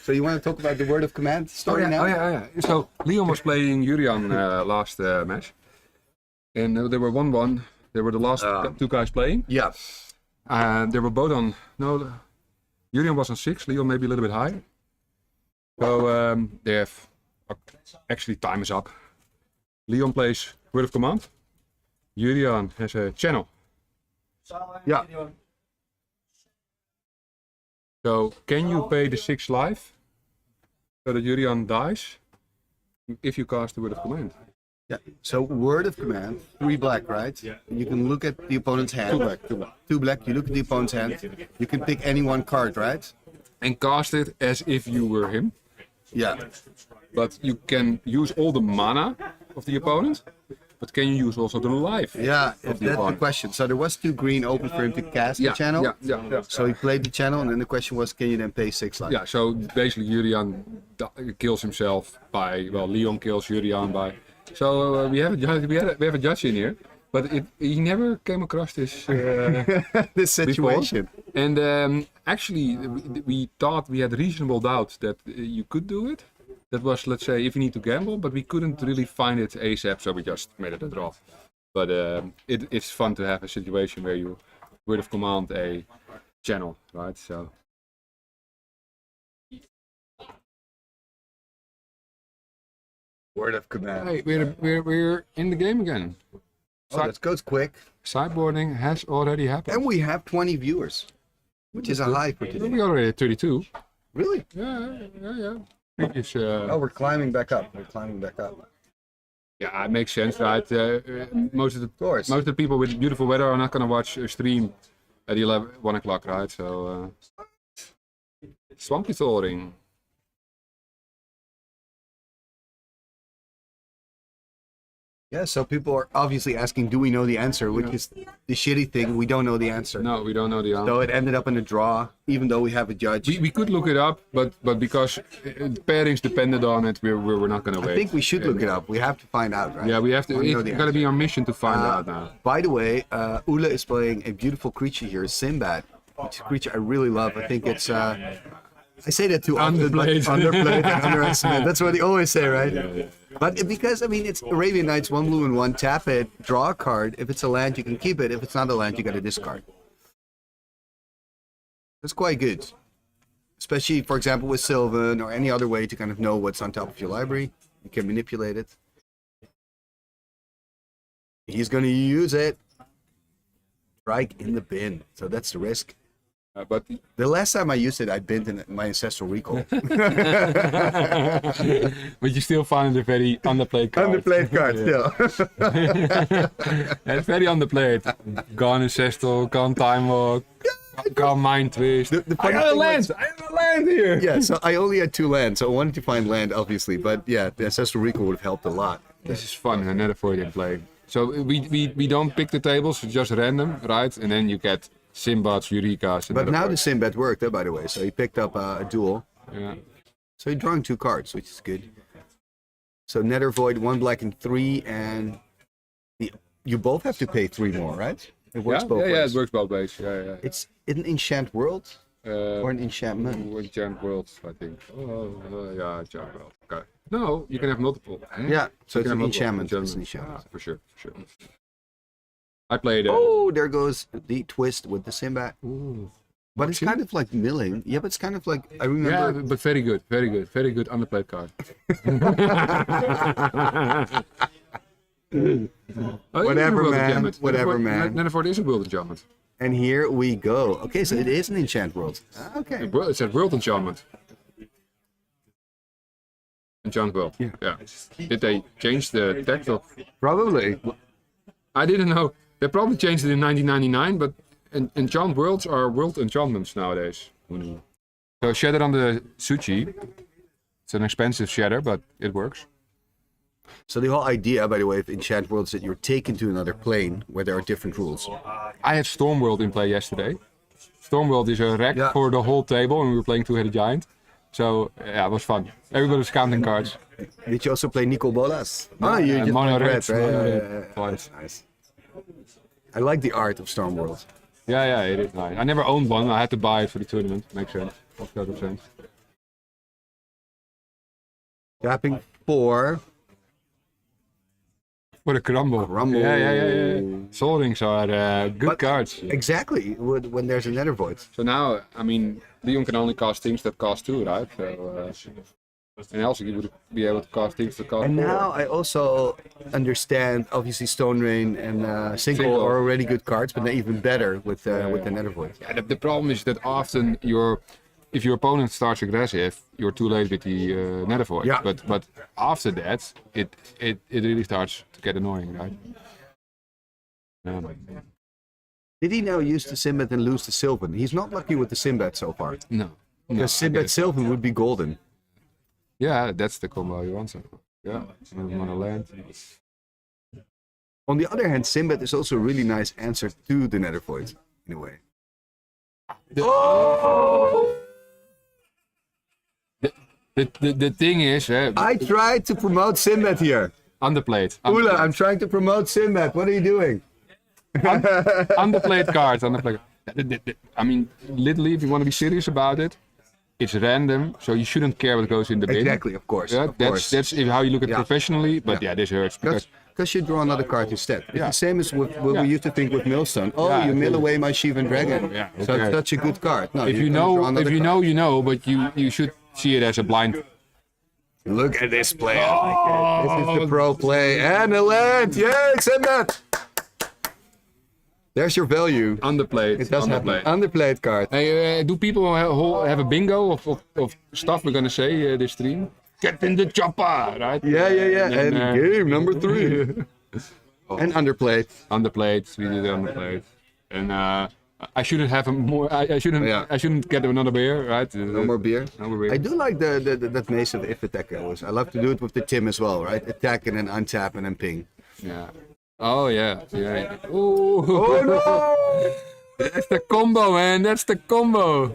So you want to talk about the word of command story now? Oh yeah. So Leon was playing Jurian last match, and they were 1-1. They were the last two guys playing. Yeah. And they were both on. No, Jurian was on 6. Leon maybe a little bit higher. So they have actually time is up. Leon plays word of command. Jurian has a channel. Yeah. So can you pay the 6 life so that Jurian dies if you cast the word of command? Yeah. So word of command, 3 black, right? Yeah. You can look at the opponent's hand. 2 black, 2 black. 2 black. You look at the opponent's hand. You can pick any one card, right? And cast it as if you were him. Yeah. But you can use all the mana of the opponent. But can you use also the life? Yeah, of that's the question. So there was 2 green open for him to cast the channel. Yeah. So he played the channel, and then the question was, can you then pay 6 life? Yeah, so basically Jurian kills himself by, well, Leon kills Jurian by. So we have a judge in here, but he never came across this this situation. Before. And actually, we thought we had reasonable doubt that you could do it. That was, let's say, if you need to gamble, but we couldn't really find it ASAP, so we just made it a draw. But it's fun to have a situation where you word of command a channel, right? So. Word of command. Hey, we're in the game again. Oh, that goes quick. Sideboarding has already happened. And we have 20 viewers, which is a high for today. We already at 32. Really? Yeah. Previous, Oh, we're climbing back up. Yeah, it makes sense, right? Most of course. Most of the people with beautiful weather are not gonna watch a stream at 1 o'clock, right? So, swampy thawing. Yeah, so people are obviously asking, do we know the answer? Which is the shitty thing, we don't know the answer. No, we don't know the answer. So it ended up in a draw, even though we have a judge. We could look it up, but because pairings depended on it, we're not gonna wait. I think we should look it up. We have to find out, right? Yeah, we have to. It's gotta be our mission to find out now. By the way, Ula is playing a beautiful creature here, Sinbad, which is a creature I really love. I think it's... I say that too often, Underplayed. Underplayed and underestimated. That's what they always say, right? Yeah. But because, I mean, it's Arabian Nights, 1 blue and 1, tap it, draw a card. If it's a land, you can keep it. If it's not a land, you got to discard. That's quite good. Especially, for example, with Sylvan or any other way to kind of know what's on top of your library. You can manipulate it. He's going to use it. Strike in the bin. So that's the risk. But the last time I used it, I binned in my Ancestral Recall. But you still find it a very underplayed card. Underplayed card, still. It's very underplayed. Gone Ancestral, gone Time Walk, gone Mind Twist. I have a land here! Yeah, so I only had 2 lands, so I wanted to find land, obviously. But yeah, the Ancestral Recall would have helped a lot. This is fun, and never for you play. So we don't pick the tables, it's just random, right? And then you get Simbads, Eureka's. But now the Sinbad worked, by the way. So he picked up a duel. Yeah. So he drawing 2 cards, which is good. So Nether Void, 1 black and 3, and you both have to pay 3 more, right? It works both ways. Yeah, it works both ways. Yeah. It's an enchant world or an enchantment. Enchant world, I think. Yeah, enchant world. Okay. No, you can have multiple. Yeah, so You it's can an have enchantment. multiple. It's an enchantment. For sure. I played. Oh, there goes the twist with the Simba. Ooh. But it's kind of like milling. Yeah, but it's kind of like I remember. Yeah, but very good underplayed card. Whatever, man. Whatever, man. Nennevoort is a world enchantment. And here we go. Okay, so it is an enchant world. Okay. It said world enchantment. Enchant world. Yeah. Did they change the text of? Probably. I didn't know. They probably changed it in 1999, but enchant worlds are world enchantments nowadays. So shader on the Suchi. It's an expensive shader, but it works. So the whole idea, by the way, of enchant world is that you're taken to another plane where there are different rules. I had Stormworld in play yesterday. Stormworld is a rack for the whole table, and we were playing two-headed giant. So yeah, it was fun. Everybody was counting cards. Did you also play Nico Bolas? Oh, you just mono played red, red, mono right? red, twice. Nice. I like the art of Stormworld. Yeah, it is nice. I never owned one. I had to buy it for the tournament. Makes sense. Makes total sense. Tapping for the crumble. Yeah. Soul Rings are good cards. Exactly, when there's a Nether Void. So now, I mean, Leon can only cast things that cost 2, right? So, and also you would be able to cast things that cost 4. And now I also understand, obviously Stone Rain and Sinkhole are already good cards, but they're even better with the Nether Void. Yeah, the problem is that often if your opponent starts aggressive, you're too late with the Nether Void. Yeah. But after that, it really starts to get annoying, right? Did he now use the Sinbad and lose the Sylvan? He's not lucky with the Sinbad so far. No. Because Sinbad Sylvan would be golden. Yeah, that's the combo you want. Yeah, mono land. On the other hand, Sinbad is also a really nice answer to the Nether Void, in a way. The thing is, I tried to promote Sinbad here. Underplayed. Oula, I'm trying to promote Sinbad. What are you doing? Underplayed cards. I mean, literally, if you want to be serious about it, it's random, so you shouldn't care what goes in the bin. Exactly, of course. Yeah, of course. That's how you look at it professionally, but yeah, this hurts. Because you draw another card instead. It's the same as what we used to think with Millstone. Oh, you mill away my Shivan Dragon. Yeah, So it's such a good card. No, if you know, you know, but you should see it as a blind. Look at this play. I like it. This is the pro play. And a land. Yay, send that. There's your value. Underplayed. It does happen. Underplayed card. Hey, do people have a bingo of stuff we're gonna say this stream? Get in the chopper, right? Yeah. And game number 3. And underplayed. Underplayed. We did underplayed. And I shouldn't have a more. I shouldn't get another beer, right? No more beer. No more beer. I do like that mace of if attack goes. I love to do it with the Tim as well, right? Attack and then untap and then ping. Yeah. Oh yeah. Ooh. Oh no! That's the combo, man. That's the combo.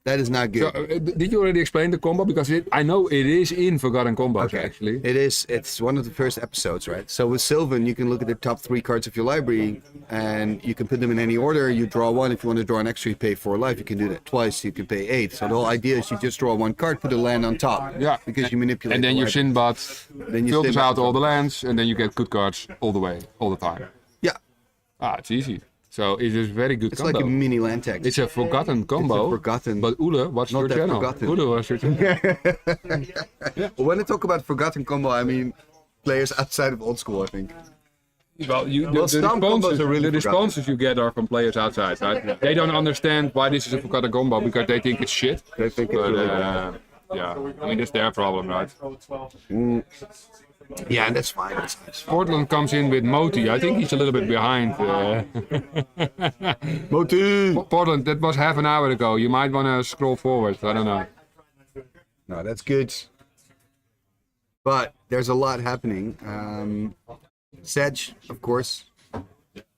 That is not good. So, did you already explain the combo? Because I know it is in Forgotten Combos, actually. It is. It's one of the first episodes, right? So with Sylvan, you can look at the top 3 cards of your library, and you can put them in any order. You draw 1. If you want to draw an extra, you pay 4 life. You can do that twice. You can pay 8. So the whole idea is you just draw 1 card, put a land on top. Yeah. Because you manipulate. And then your Sinbad then you filters out all the lands, and then you get good cards all the way, all the time. Yeah. It's easy. So it is very good It's combo. like a mini land tag. It's a forgotten combo. It's a forgotten. But Ule, what's Not your that channel? forgotten. Ule, what's your channel? Well, when I talk about forgotten combo, I mean players outside of old school, I think. Well, the responses you get are from players outside, right? Yeah. They don't understand why this is a forgotten combo because they think it's shit. They think it's really bad. Yeah, I mean, that's their problem, right? Yeah, and that's fine. Portland comes in with Moti. I think he's a little bit behind. Moti! Portland, that was half an hour ago. You might want to scroll forward. I don't know. No, that's good. But there's a lot happening. Sedge, of course.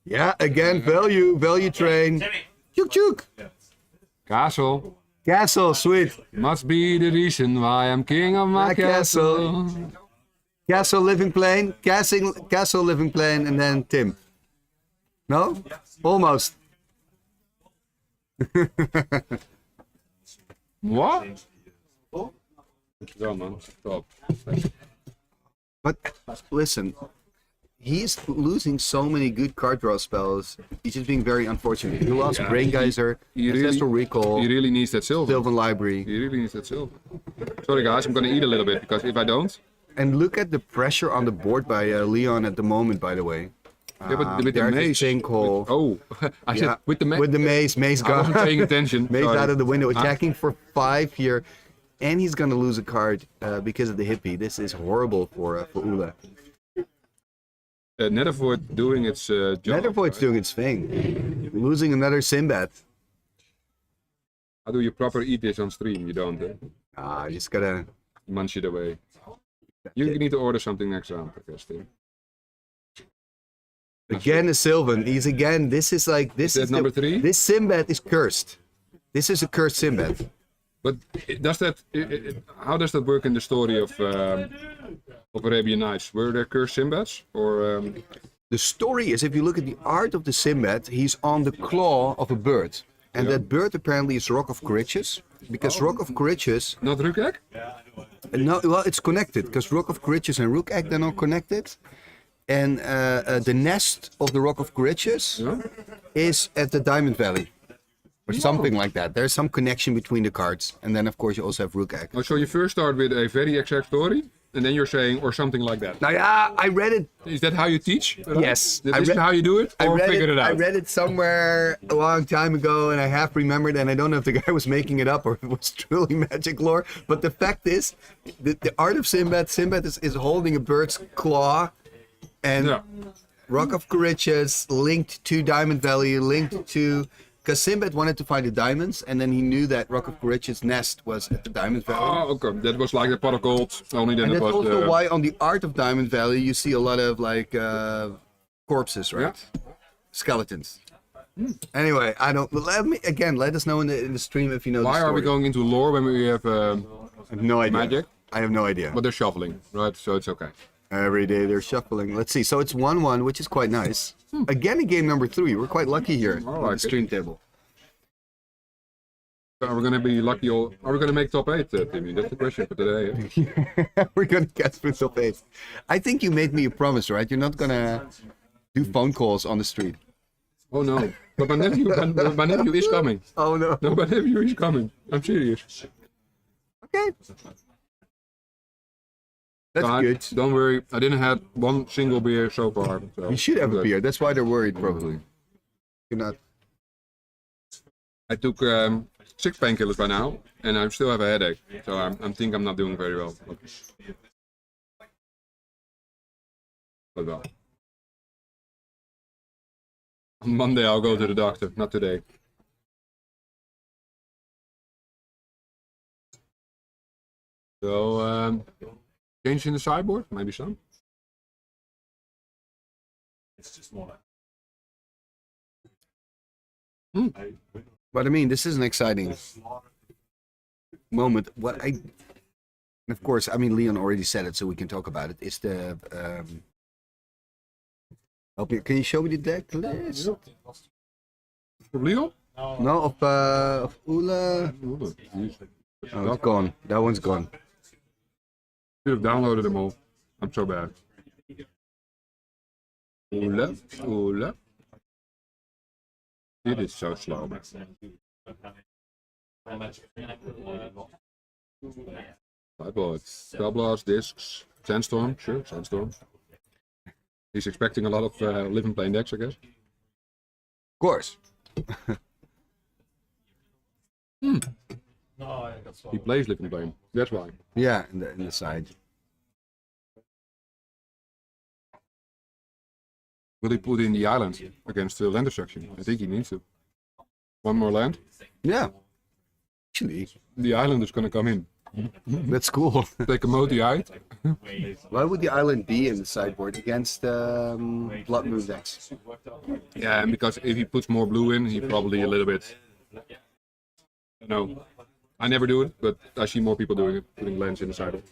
Yeah, again, value train. Chuk chuk. Castle, sweet. Must be the reason why I'm king of my castle. Castle, living plane, castle, living plane, and then Tim. No? Almost. What? Go, man. Stop. But listen, he's losing so many good card draw spells. He's just being very unfortunate. He lost Brain Geyser, Ancestral Recall, He really needs that silver. Sylvan Library. He really needs that silver. Sorry guys, I'm gonna eat a little bit because if I don't, And look at the pressure on the board by Leon at the moment, by the way. yeah, but with the there's a maze. sinkhole. Oh, I said with the maze. With the maze I gone. wasn't paying attention. Maze sorry. out of the window, attacking for 5 here. And he's gonna lose a card because of the hippie. This is horrible for Ula. Nethervoid doing its job. Nethervoid's doing its thing. Losing another Sinbad. How do you proper eat this on stream? You don't, You just gotta... munch it away. You need to order something next round, I guess, Tim. Again, a Sylvan. He's again. This is like this Is that number 3? This Sinbad is cursed. This is a cursed Sinbad. But does that? How does that work in the story of Arabian Nights? Were there cursed Sinbads or? The story is, if you look at the art of the Sinbad, he's on the claw of a bird, and that bird apparently is Rock of Courageous, because Rock of Courageous. Not Rukek? No, well, it's connected because Rock of Courageous and Rook-Egg they're not connected. And the nest of the Rock of Courageous is at the Diamond Valley. Or something like that. There's some connection between the cards. And then, of course, you also have Rook-Egg. Oh, so you first start with a very exact story, and then you're saying, or something like that. Now, yeah, I read it. Is that how you teach? Yes. Is that how you do it? Or figure it out? I read it somewhere a long time ago, and I half remembered, and I don't know if the guy was making it up or if it was truly magic lore. But the fact is, the art of Sinbad is holding a bird's claw, and Rock of Courageous linked to Diamond Valley, linked to... Because Sinbad wanted to find the diamonds, and then he knew that Rock of Courageous' nest was at the Diamond Valley. Oh, okay. That was like the pot of gold, only then And it that's was also why on the art of Diamond Valley you see a lot of like corpses, right? Skeletons. Anyway, I don't. Let us know in the stream if you know. Why the are we story. going into lore when we have I have no idea. magic? I have no idea. But they're shuffling, right? So it's okay. Every day they're shuffling. Let's see. So it's 1-1, which is quite nice. Again, in game number 3. We're quite lucky here on like the it. stream table. Are we going to be lucky? Are we going to make top 8, Timmy? That's the question for today. Yeah? We're gonna get through top 8. I think you made me a promise, right? You're not gonna do phone calls on the street. Oh no! But my nephew is coming. Oh no! No, my nephew is coming. I'm serious. Okay. That's Guys, good. Don't worry. I didn't have one single beer so far. So You should have a good. beer. That's why they're worried, probably. You're not. I took 6 painkillers by now, and I still have a headache. So I think I'm not doing very well. But well. On Monday I'll go to the doctor. Not today. So change in the sideboard, maybe some. It's just more like. But I mean, this is an exciting moment. And of course, I mean, Leon already said it, so we can talk about it. It's the help me. Can you show me the deck list? Of Leon? No, of Ula. Oh, it's gone. That one's gone. Should have downloaded them all. I'm so bad. Oula. Dit is zo slow, man. Sideboard. Spellblast, discs, Sandstorm. Sure, Sandstorm. He's expecting a lot of live and play decks, I guess. Of course. He plays live and play. That's why. Yeah, in the side. Will he put in the island against the land destruction? I think he needs to. One more land. Yeah. Actually, The island is gonna come in. that's cool. Take a Moti out. Why would the island be in the sideboard against Blood Moon decks? Yeah, and because if he puts more blue in, he probably a little bit. No, I never do it, but I see more people doing it, putting lands in the sideboard.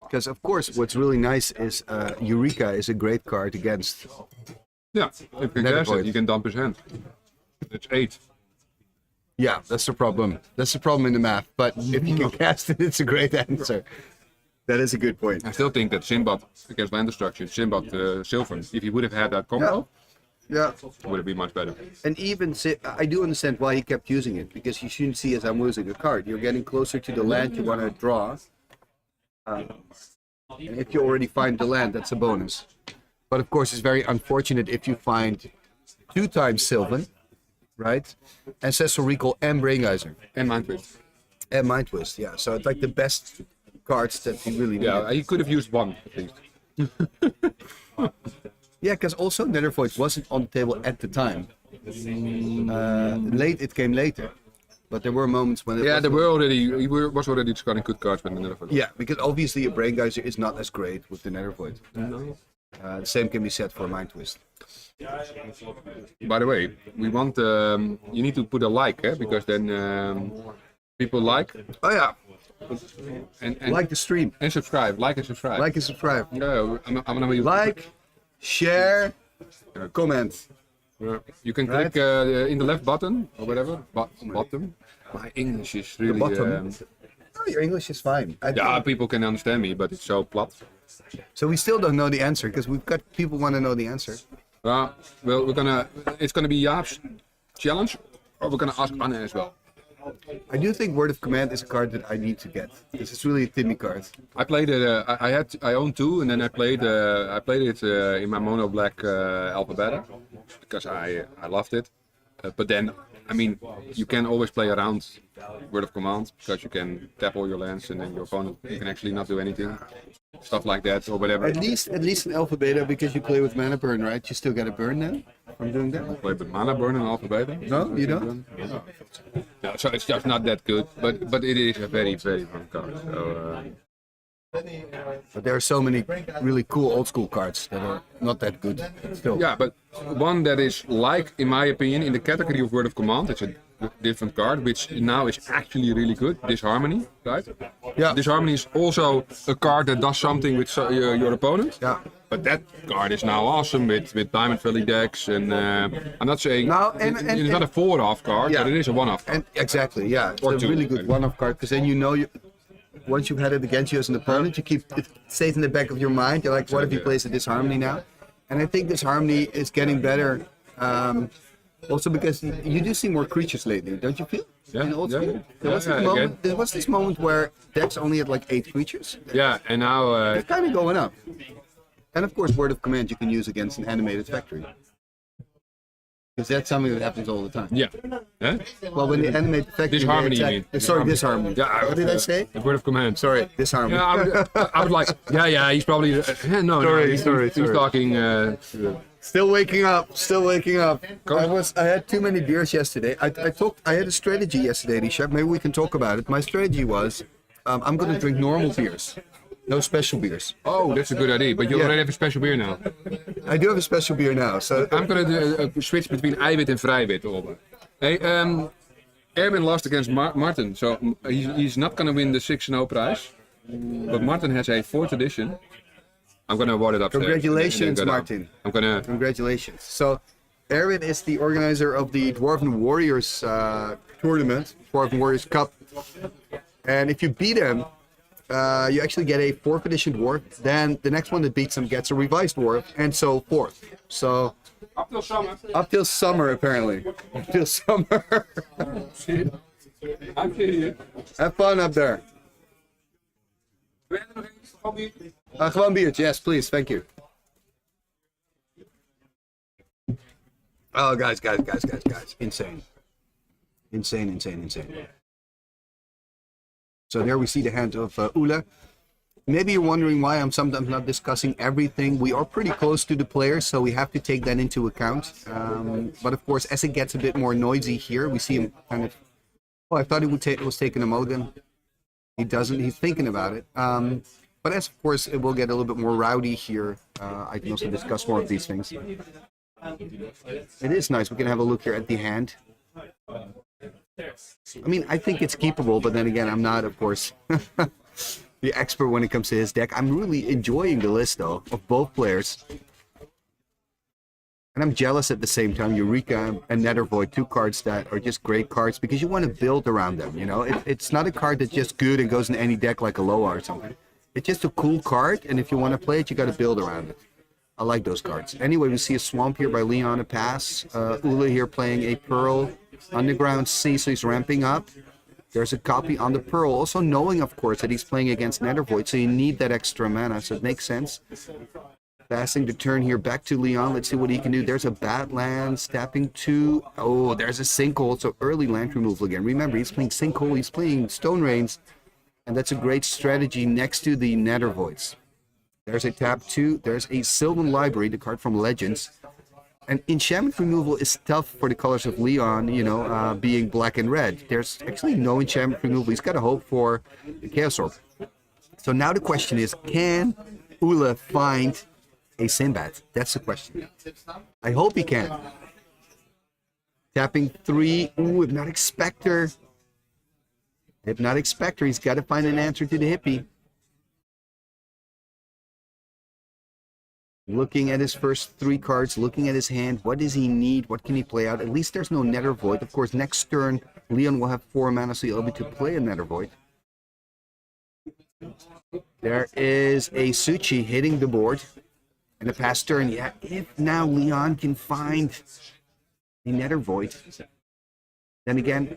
Because of course, what's really nice is Eureka is a great card against. Yeah, if you can guess it, you can dump his hand. It's 8. Yeah, that's the problem. That's the problem in the math. But if you can cast it, it's a great answer. That is a good point. I still think that Sinbad against land destruction, Sinbad Sylvan, if he would have had that combo, Yeah. it would have been much better. And even I do understand why he kept using it, because you shouldn't see as I'm losing a card. You're getting closer to the land you want to draw. And if you already find the land, that's a bonus. But of course, it's very unfortunate if you find 2 times Sylvan, right? Ancestral Recall and Brain Geyser. And Mind Twist. And Mind Twist, yeah. So it's like the best cards that he really Yeah, needed. he could have used one at least. Yeah, because also Nether Void wasn't on the table at the time. It came later. But there were moments when it Yeah, was there were already. He was already discarding good cards with the Nether Void. Yeah, because obviously a Brain Geyser is not as great with the Nether Void. The same can be said for a Mind Twist. By the way, we want. You need to put a like, because then people like. Oh yeah, And like the stream. and subscribe. Like and subscribe. Like and subscribe. Yeah, I'm gonna be Like, share, comment. You can Right. click in the left button or whatever. Bottom. My English is really. bottom? Oh, your English is fine. Yeah, people can understand me, but it's so plat. So we still don't know the answer, because we've got people want to know the answer. Well, it's gonna be Jaap's challenge, or we're gonna ask Anne as well. I do think Word of Command is a card that I need to get. This is really a Timmy card. I played it. I owned 2, and then I played it in my mono black Alpha Beta because I loved it. But then, I mean, you can always play around Word of Command because you can tap all your lands, and then your opponent you can actually not do anything, stuff like that or whatever. At least in Alpha Beta, because you play with Mana Burn, right? You still get a burn then from doing that. Play with Mana Burn in Alpha Beta. No, you don't. No, so it's just not that good, but it is a very fun card. So, But there are so many really cool old school cards that are not that good still. yeah, but one that is like, in my opinion, in the category of Word of Command, it's a different card, which now is actually really good. Disharmony, right? Yeah. Disharmony is also a card that does something with your opponent. Yeah. But that card is now awesome with Diamond Valley decks, and I'm not saying Now, it's not a 4-off card, Yeah. but it is a 1-off card. And exactly, yeah, it's Or a 2, really good maybe. one-off card, because then you know once you've had it against you as an opponent, it stays in the back of your mind. You're like, what if he plays a Disharmony now? And I think Disharmony is getting better, also because you do see more creatures lately, don't you feel? Yeah, In old yeah, school? yeah. There was this moment where decks only had like 8 creatures. Yeah, and now It's kind of going up. And of course, Word of Command you can use against an animated factory. Because that's something that happens all the time. yeah. Huh? Well, when the animated factory... Disharmony, they you attack- mean? Sorry, Disharmony. Yeah, What did I say? The Word of Command. Sorry, Disharmony. Yeah, I would like. Yeah, he's probably. No, Sorry, he's talking. Still waking up. Still waking up. I had too many beers yesterday. I had a strategy yesterday, Risha. Maybe we can talk about it. My strategy was, I'm going to drink normal beers, no special beers. Oh, that's a good idea. But you already have a special beer now. I do have a special beer now. So I'm gonna switch between eiwit and vrijwit. Hey, Erwin lost against Martin, so he's not gonna win the 6-0 prize. But Martin has a 4th edition. I'm gonna award it upstairs. congratulations, Martin. I'm gonna. Congratulations. So, Erwin is the organizer of the Dwarven Warriors tournament, Dwarven Warriors Cup. And if you beat him, you actually get a 4th edition dwarf. Then the next one that beats him gets a revised dwarf, and so forth. So Up till summer. up till summer, apparently. Up till summer. I'm here. Have fun up there. Gewoon biertje, yes, please, thank you. Oh, guys. Insane. So there we see the hand of Ula. Maybe you're wondering why I'm sometimes not discussing everything. We are pretty close to the players, so we have to take that into account. But of course, as it gets a bit more noisy here, we see him kind of... Oh, I thought he was taking a Mogan. He doesn't. He's thinking about it. But as of course it will get a little bit more rowdy here, I can also discuss more of these things. It is nice. We can have a look here at the hand. I mean, I think it's keepable, but then again, I'm not, of course, the expert when it comes to his deck. I'm really enjoying the list, though, of both players. And I'm jealous at the same time. Eureka and Nethervoid, 2 cards that are just great cards because you want to build around them, you know? It's not a card that's just good and goes in any deck like a Loa or something. It's just a cool card, and if you want to play it, you got to build around it. I like those cards. Anyway, we see a Swamp here by Leon, a pass. Ula here playing a Pearl, Underground Sea, so he's ramping up. There's a copy on the Pearl, also knowing, of course, that he's playing against Nethervoid, so you need that extra mana, so it makes sense. Passing the turn here back to Leon. Let's see what he can do. There's a Badlands, tapping 2. Oh, there's a Sinkhole, so early land removal again. Remember, he's playing Sinkhole, he's playing Stone Rains, and that's a great strategy next to the Nethervoids. There's a tap 2. There's a Sylvan Library, the card from Legends. And enchantment removal is tough for the colors of Leon, you know, being black and red. There's actually no enchantment removal. He's got to hope for the Chaos Orb. So now the question is, can Ula find a Sinbad? That's the question. I hope he can. Tapping 3. Ooh, Hypnotic Spectre. Hypnotic Spectre. He's got to find an answer to the hippie. Looking at his first 3 cards, looking at his hand, what does he need? What can he play out? At least there's no Nethervoid. Of course, next turn, Leon will have 4 mana, so he'll be able to play a Nethervoid. There is a Suchi hitting the board. And the past turn, yeah, if now Leon can find a Nethervoid, then again,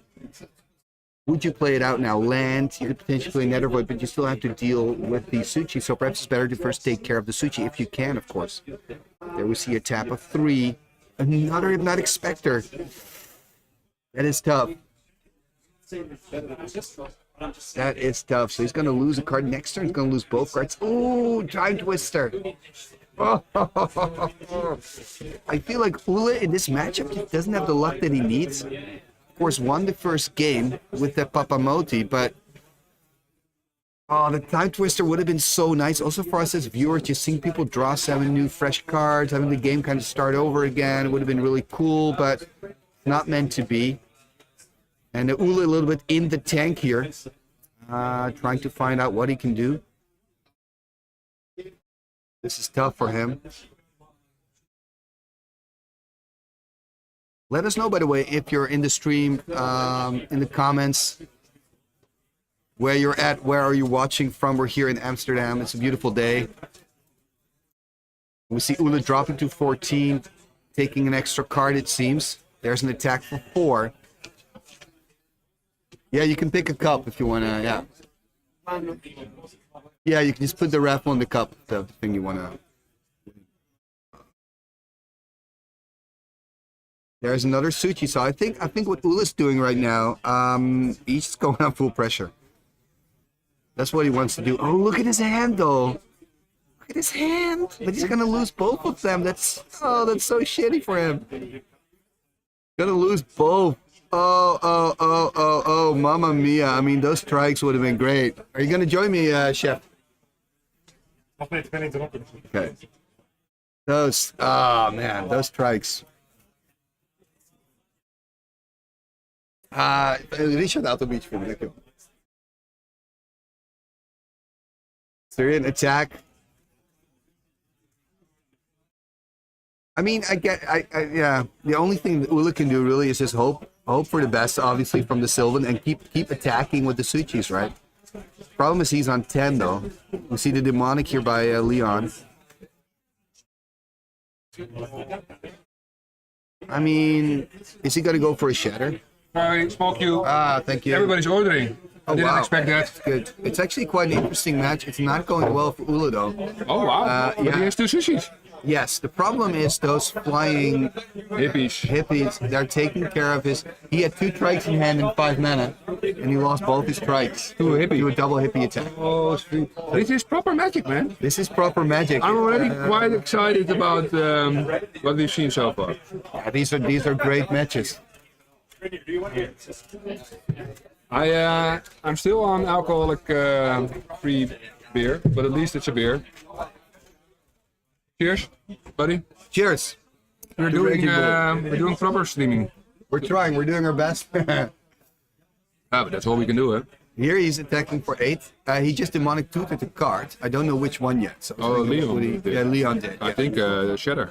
would you play it out now? Land, you could potentially play Nethervoid, but you still have to deal with the Suchi, so perhaps it's better to first take care of the Suchi, if you can, of course. There we see a tap of 3. Another Hypnotic Spectre. That is tough. That is tough. So he's going to lose a card. Next turn, he's going to lose both cards. Ooh, Time Twister. Oh, I feel like Ula in this matchup just doesn't have the luck that he needs. Of course, won the first game with that Papamoti, but oh, the Time Twister would have been so nice. Also for us as viewers, just seeing people draw 7 new fresh cards, having the game kind of start over again, it would have been really cool, but not meant to be. And the Ula a little bit in the tank here, trying to find out what he can do. This is tough for him. Let us know, by the way, if you're in the stream, in the comments, where you're at, where are you watching from. We're here in Amsterdam. It's a beautiful day. We see Ula dropping to 14, taking an extra card, it seems. There's an attack for 4. Yeah, you can pick a cup if you want to, yeah. Yeah, you can just put the raffle in the cup, the thing you want to. There's another Suchi, so I think what Ula's doing right now, he's just going on full pressure. That's what he wants to do. Oh, look at his hand, though. Look at his hand. But he's gonna lose both of them. That's so shitty for him. Gonna lose both. Oh, Mamma Mia. I mean, those strikes would have been great. Are you gonna join me, Chef? Okay. Those, oh man, those strikes. Richard out of beach for me. Syrian attack. I mean, yeah. The only thing that Ula can do really is just hope for the best, obviously, from the Sylvan, and keep attacking with the Suchis, right? Problem is he's on 10 though. We see the demonic here by Leon. I mean, is he gonna go for a shatter? Sorry, small queue. Ah, thank you. Everybody's ordering. I didn't expect that. Good. It's actually quite an interesting match. It's not going well for Ula though. Oh wow! But he has 2 sushis. Yes, the problem is those flying hippies, they're taking care of his. He had 2 strikes in hand and 5 mana, and he lost both his strikes to a double hippie attack. Oh, sweet. This is proper magic, man. This is proper magic. I'm already quite excited about what we've seen so far. Yeah, these are great matches. I'm still on alcoholic free beer, but at least it's a beer. Cheers, buddy. Cheers. We're doing proper streaming. We're trying. We're doing our best. But that's all we can do, huh? Here he's attacking for 8. He just demonic tutored the card. I don't know which one yet. So Leon did. Yeah, Leon did. I think Shatter.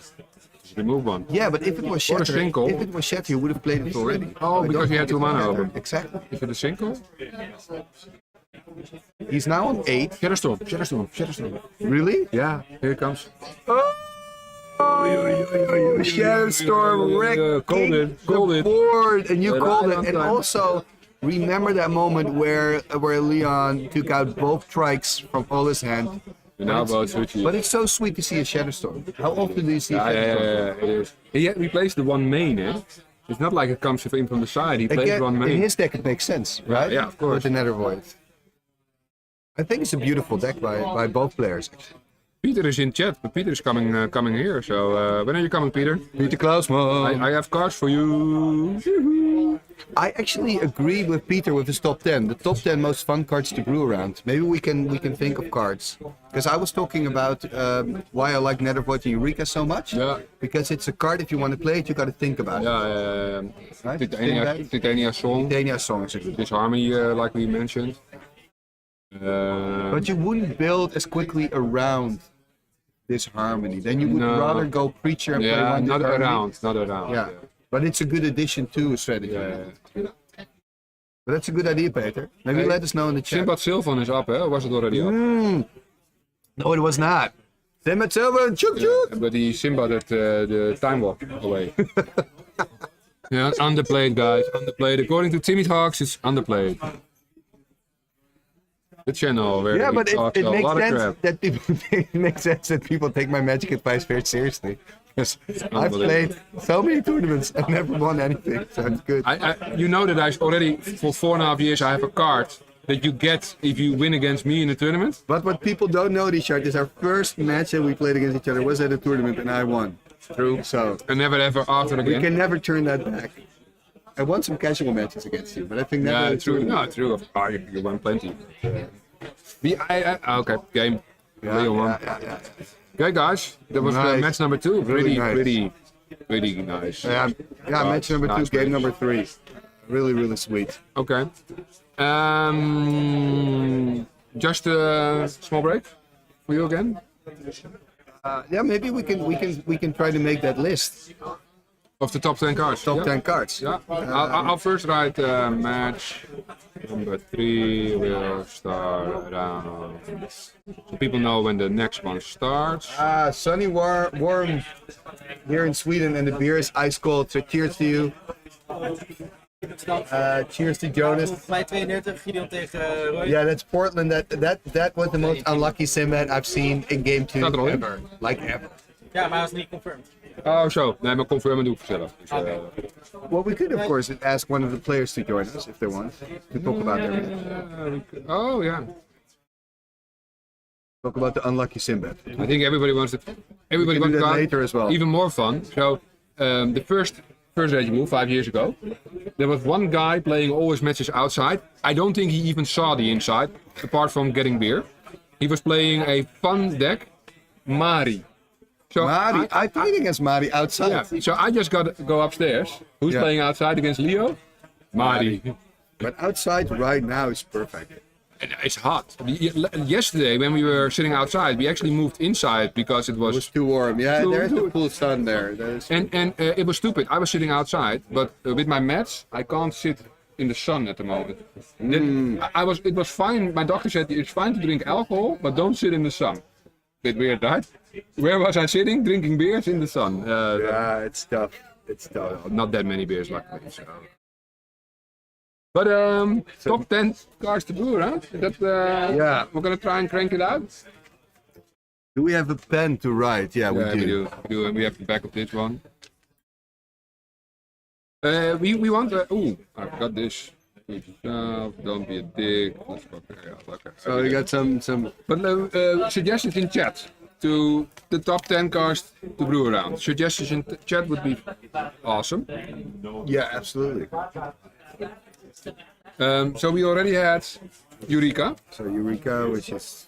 remove one. Yeah, but if it was Or a Shatter, single. if it was Shatter, you would have played it already. Oh, I because don't you had think 2 it's mana Shatter. over. Exactly. Is it a single? He's now on 8. Shadowstorm. Really? Yeah, here it comes. Shadowstorm Called wrecking it, called the it. board, and you Right called it. on And time. also, remember that moment where Leon took out both trikes from all his hand. You now vote switchy. But it's so sweet to see a Shadowstorm. How often do you see a Shadowstorm? It is. He replaced the 1 main, eh? It's not like it comes in from the side, he plays Again, 1 in main. his deck it makes sense, right? yeah, of course. With the Nether Void. I think it's a beautiful deck by both players. Peter is in chat, but Peter is coming here. So when are you coming, Peter? Peter Klausman. I have cards for you. I actually agree with Peter with his top 10. The top 10 most fun cards to brew around. Maybe we can think of cards. Because I was talking about why I like Nether Void and Eureka so much. Yeah. Because it's a card, if you want to play it, you got to think about it. Right? Titania Song. Titania Song is a good. Disharmony, like we mentioned. But you wouldn't build as quickly around this harmony. Then you would No. rather go Preacher and play one not Disharmony. around. Yeah. But it's a good addition to a strategy. But that's a good idea, Peter. Maybe let us know in the chat. Simbat Sylvan is up, eh? Or was it already up? No, it was not. Simbat Sylvan, chuk chuk! But he Simbatted the Time Walk away. Yeah, underplayed, guys. Underplayed. According to Timmy Hawks, it's underplayed. The channel where Yeah, we but talk it a makes lot of sense crap. that people it makes sense that people take my Magic advice very seriously. Because I've played so many tournaments and never won anything, so it's good. You know that I already for 4.5 years I have a card that you get if you win against me in a tournament. But what people don't know, Richard, is our first match that we played against each other was at a tournament and I won. True. So And never ever after we again. can never turn that back. I won some casual matches against you, but I think Yeah, never true. No, true. You won plenty. Okay, game. Leon won. Okay, guys, that was Nice. match number 2. Really nice. Pretty nice. Yeah, match number 2, Nice game match. number 3. Really sweet. Okay. Just a small break for you again. Yeah, maybe we can try to make that list. Of the top 10 cards. Top 10 cards. Yeah. I'll first write match number 3 will start around. So people know when the next one starts. Sunny warm here in Sweden, and the beer is ice cold. So cheers to you. Cheers to Jonas. Mij 32, Gideon tegen Roy. Yeah, that's Portland. That was the most unlucky Simbat I've seen in game 2 Staat er al in? ever. Like ever. Ja, maar hij was niet confirmed. Oh, zo. Nee, maar confirmen doe ik zelf. Dus, Well, we could of course ask one of the players to join us if they want to talk about their match. oh, yeah. Talk about the unlucky Simbat. I think everybody wants to. Everybody We can wants do to that have later as well. even more fun. So, the first Rage move 5 years ago, there was one guy playing all his matches outside. I don't think he even saw the inside, apart from getting beer. He was playing a fun deck, Mari. So Mari, I played against Mari outside. Yeah, so I just got to go upstairs. Who's Yeah. playing outside against Leo? Mari. But outside right now is perfect. And it's hot. Yesterday, when we were sitting outside, we actually moved inside because it It was was. too warm. Yeah, Too- there's the too- full sun there. That is- And it was stupid. I was sitting outside, but with my mats, I can't sit in the sun at the moment. It was fine. My doctor said it's fine to drink alcohol, but don't sit in the sun. Bit weird, right? Where was I sitting? Drinking beers in the sun. yeah, it's tough. It's tough. Not that many beers, luckily. So. But top 10 cards to brew, huh? Yeah. We're gonna try and crank it out. Do we have a pen to write? Yeah, we Yeah, do. we do. And we have the back of this one. We want. I forgot this. Do it yourself. Don't be a dick. Let's fuck it out. Okay. So we got some. But suggestions in chat to the top 10 cards to brew around. Suggestions in chat would be awesome. Yeah, absolutely. So we already had Eureka. So Eureka, which is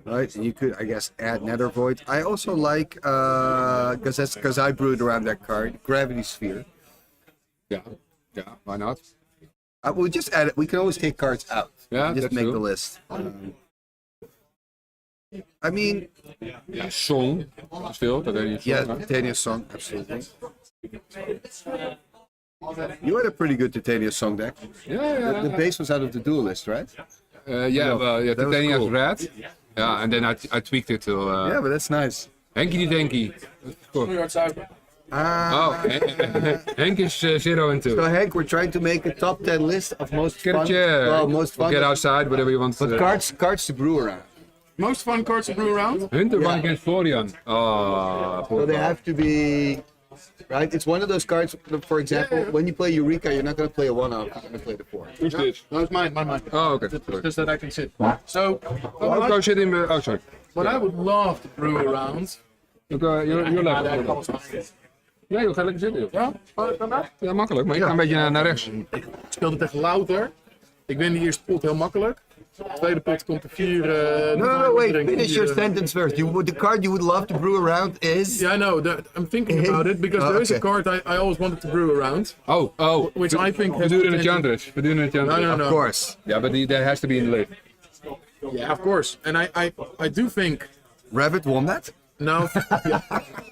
right. You could, I guess, add Nether Void. I also like because I brewed around that card, Gravity Sphere. Yeah, why not? We'll just add it. We can always take cards out. Yeah, Just that's make true. the list. I mean, Song, still, titanium song. yeah, huh? Titania Song, absolutely. You had a pretty good Titania Song deck. Yeah. The base was out of the Duelist, right? Yeah, that was titanium cool. red. Yeah, and then I tweaked it to Yeah, but that's nice. Henky Denky. Oh, Henk is 0 and 2. So Hank, we're trying to make a top 10 list of most Get a fun. chair. Well, most Or fun. get outside, whatever you want. But cards to brew around. Most fun cards to brew around? Hunter Yeah. won against Florian. Oh, So they have to be right. It's one of those cards. For example, when you play Eureka, you're not going to play a 1-off. You're going to play the 4. Who's this? No, it's mine. Oh, okay. Just that I can sit. So, Oh, go sit in. Oh, sorry. what I would love to brew around. Look, you're left. Nee, joh, ga lekker zitten, joh. Ja, kan dat? Ja, makkelijk, maar ik ga een beetje naar rechts. Ik speelde tegen Louter. Ik win de eerste pot heel makkelijk. De tweede pot komt er 4. No, wait. Finish your sentence first. The card you would love to brew around is. Yeah, I know. I'm thinking about it because there is a card I always wanted to brew around. Oh. Which I think We has doen het potential. Andres. We doen het Andres. No. Of course. Yeah, but that has to be in the list. Yeah, of course. And I do think. Rabbit won that. No, no,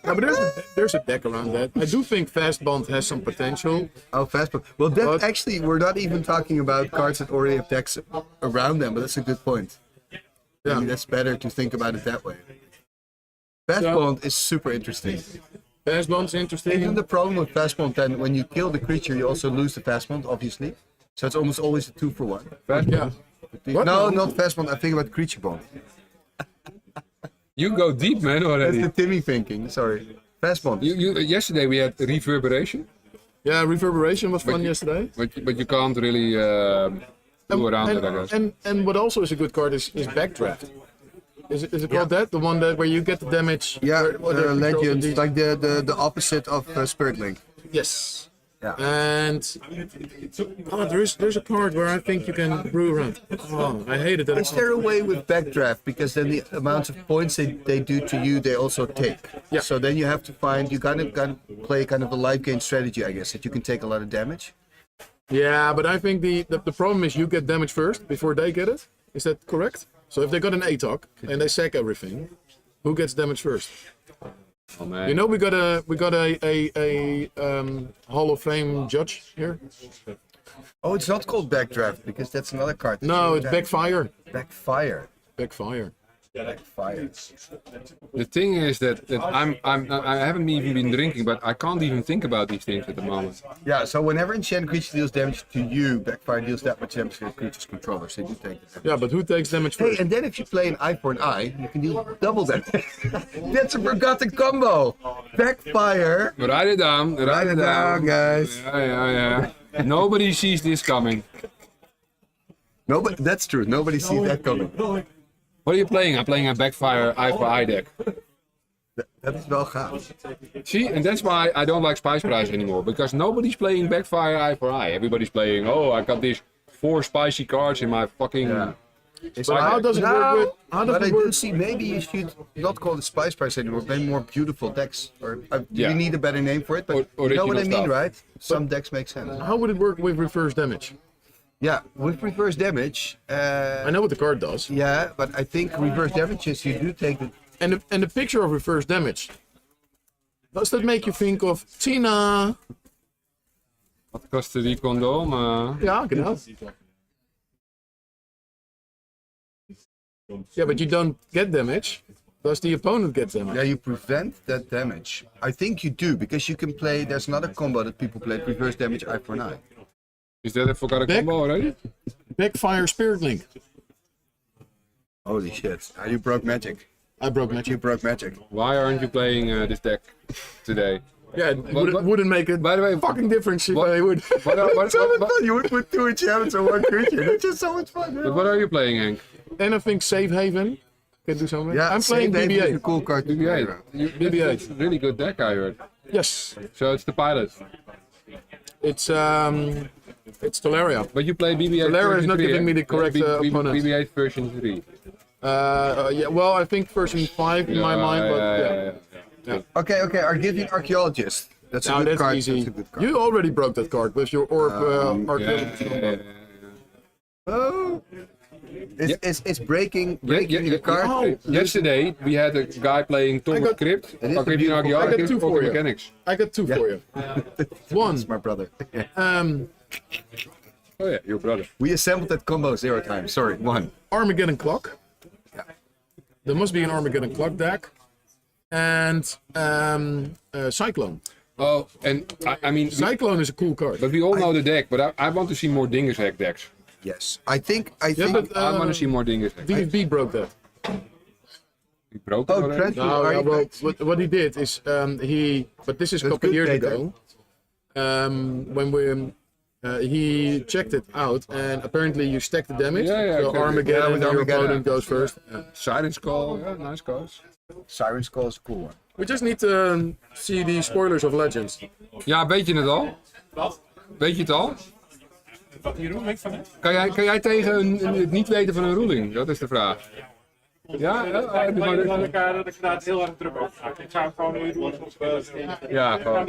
but there's a deck around that. I do think Fast Bond has some potential. Oh, fastball. Well, that But- actually, we're not even talking about cards that already have decks around them, but that's a good point. I Yeah. mean, that's better to think about it that way. Fastbond is super interesting. Fast Bond's interesting. Isn't the problem with Fastbond then when you kill the creature, you also lose the Fastbond, obviously? So it's almost always a 2-for-1. Yeah. What? No, not Fastbond. I think about Creature Bond. You go deep, man, That's already. the Timmy thinking. Sorry. Fastbond. Yesterday we had reverberation, Yeah, Reverberation was fun yesterday. but you can't really do around it, I guess. And what also is a good card is Backdraft. Is it called that? The one that where you get the damage? Yeah, where the Legends, control- like the opposite of Spirit Link. Yes. Yeah. And there's a card where I think you can brew around. Oh, I hated that. Is there a way with Backdraft? Because then the amounts of points they do to you, they also take. Yeah. So then you have to find, you kind of play kind of a life gain strategy, I guess, that you can take a lot of damage. Yeah, but I think the problem is you get damage first before they get it. Is that correct? So if they got an ATOC and they sack everything, who gets damage first? Oh, man. You know we got a Hall of Fame judge here. Oh, it's not called Backdraft because that's another card. No, it's Backfire. Backfire. Backfire. Backfire. The thing is that I haven't even been drinking, but I can't even think about these things at the moment. Yeah, so whenever enchanted creature deals damage to you, Backfire deals that much damage to the creature's controller, so you take it. Yeah, but who takes damage Hey, first? and then if you play an eye for an eye, you can deal double damage. That's a forgotten combo. Backfire. Write it down. Write it down, guys. Yeah. Nobody sees this coming. Nobody. That's true. Nobody sees that coming. What are you playing? I'm playing a backfire eye for eye deck. Dat is wel gaaf. See, and that's why I don't like Spice Prize anymore, because nobody's playing backfire eye for eye. Everybody's playing, oh, I got these 4 spicy cards in my fucking. Yeah. But how does it work with? How does But I it do work? see maybe you should not call it Spice Price anymore, maybe more beautiful decks. Or Yeah. you need a better name for it, but Or you know what I original mean, stuff. right? Some decks make sense. How would it work with reverse damage? Yeah, with reverse damage. I know what the card does. Yeah, but I think reverse damage is you do take the. And the picture of reverse damage. Does that make you think of Tina? Wat kostte die condoom? Ja, genau. Yeah, but you don't get damage. Does the opponent get damage? Yeah, you prevent that damage. I think you do because you can play. There's another combo that people play: reverse damage eye for an eye. Is that a forgotten Back- combo already? Backfire Spirit Link. Holy shit! You broke magic. I broke magic. You broke magic. Why aren't you playing this deck today? Yeah, it what- wouldn't make a By the way, fucking difference if what- I would. what- So much fun! You would put 2 enchantments on 1 creature. That's just so much fun. but what are you playing, Hank? And I think Safe Haven can do something. Yeah, I'm playing Save Haven is a BB-8. cool card to play BB-8. around. BB-8. It's a really good deck, I heard. Yes, So it's the pilot. it's Talaria. But you play BB-8 Valera is version not 3, giving eh? me the correct, opponent. BB-8 version 3. Yeah, well, I think version 5 in my mind, but yeah. Okay, Argivian Archaeologist. That's a Now good that's card. easy. That's a good card. You already broke that card with your orb Yeah, archaeologist. yeah, yeah. Oh. It's breaking the card. Yesterday we had a guy playing Thomas Crypt. It is Or Crypt beautiful. Archaeology, I got two Crypt for you. Mechanics. I got two for you. One, My brother. Oh yeah, your brother. We assembled that combo 0 times. Sorry, 1. Armageddon Clock. There must be an Armageddon Clock deck. And Cyclone. Oh, and I mean, Cyclone is a cool card. but we all know the deck. But I want to see more Dingus Hack decks. Yes, I think. Yeah, but I want to see more Dingus Hack. DVB broke that. He broke it Oh, already. Trent. No, yeah, well, what he did is but this is a That's couple good years data. ago. When we he checked it out, and apparently you stack the damage. Yeah, yeah, so okay. Armageddon, Yeah, with your Armageddon. opponent goes first. Yeah. Silence Call, yeah, nice cards. Siren Skull is a cool one. We just need to see the spoilers of Legends. Ja, weet je het al? Weet je het al? Wat die ruling van het? Kan jij tegen het niet weten van een ruling? Dat is de vraag. Ja? Heb je gewoon- Dat ik daar het heel erg druk over maak. Ik zou het gewoon nu doen. Ja, gewoon.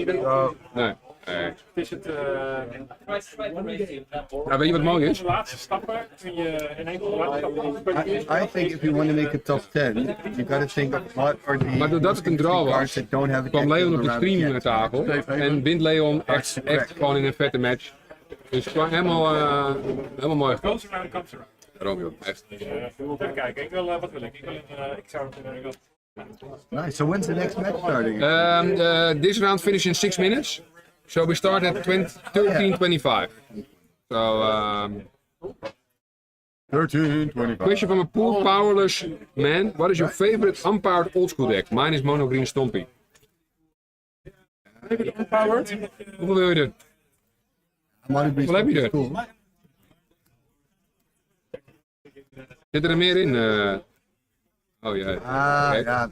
Nee. Het is het. Nou, weet je wat mooi is? De laatste stappen kun je in één I think if you want to make a top 10, you got to think of what are the Maar doordat het een draw cards was, that don't have a kwam deck Leon op de around stream yet. naar tafel. En wint Leon echt gewoon in een vette match. Dus het was helemaal mooi. Goes around, comes around. Daarom joh, echt. Even kijken, wat wil ik? Ik zou het. Nice. So when's the next match starting? This round finished in 6 minutes. So we start at 13:25. So 13:25. question from a poor powerless man. What is your favorite unpowered old school deck? Mine is mono green stompy. Unpowered? Hoeveel wil je er? Wat heb je er? Cool. Zit er meer in? Oh ja. Ah, ja.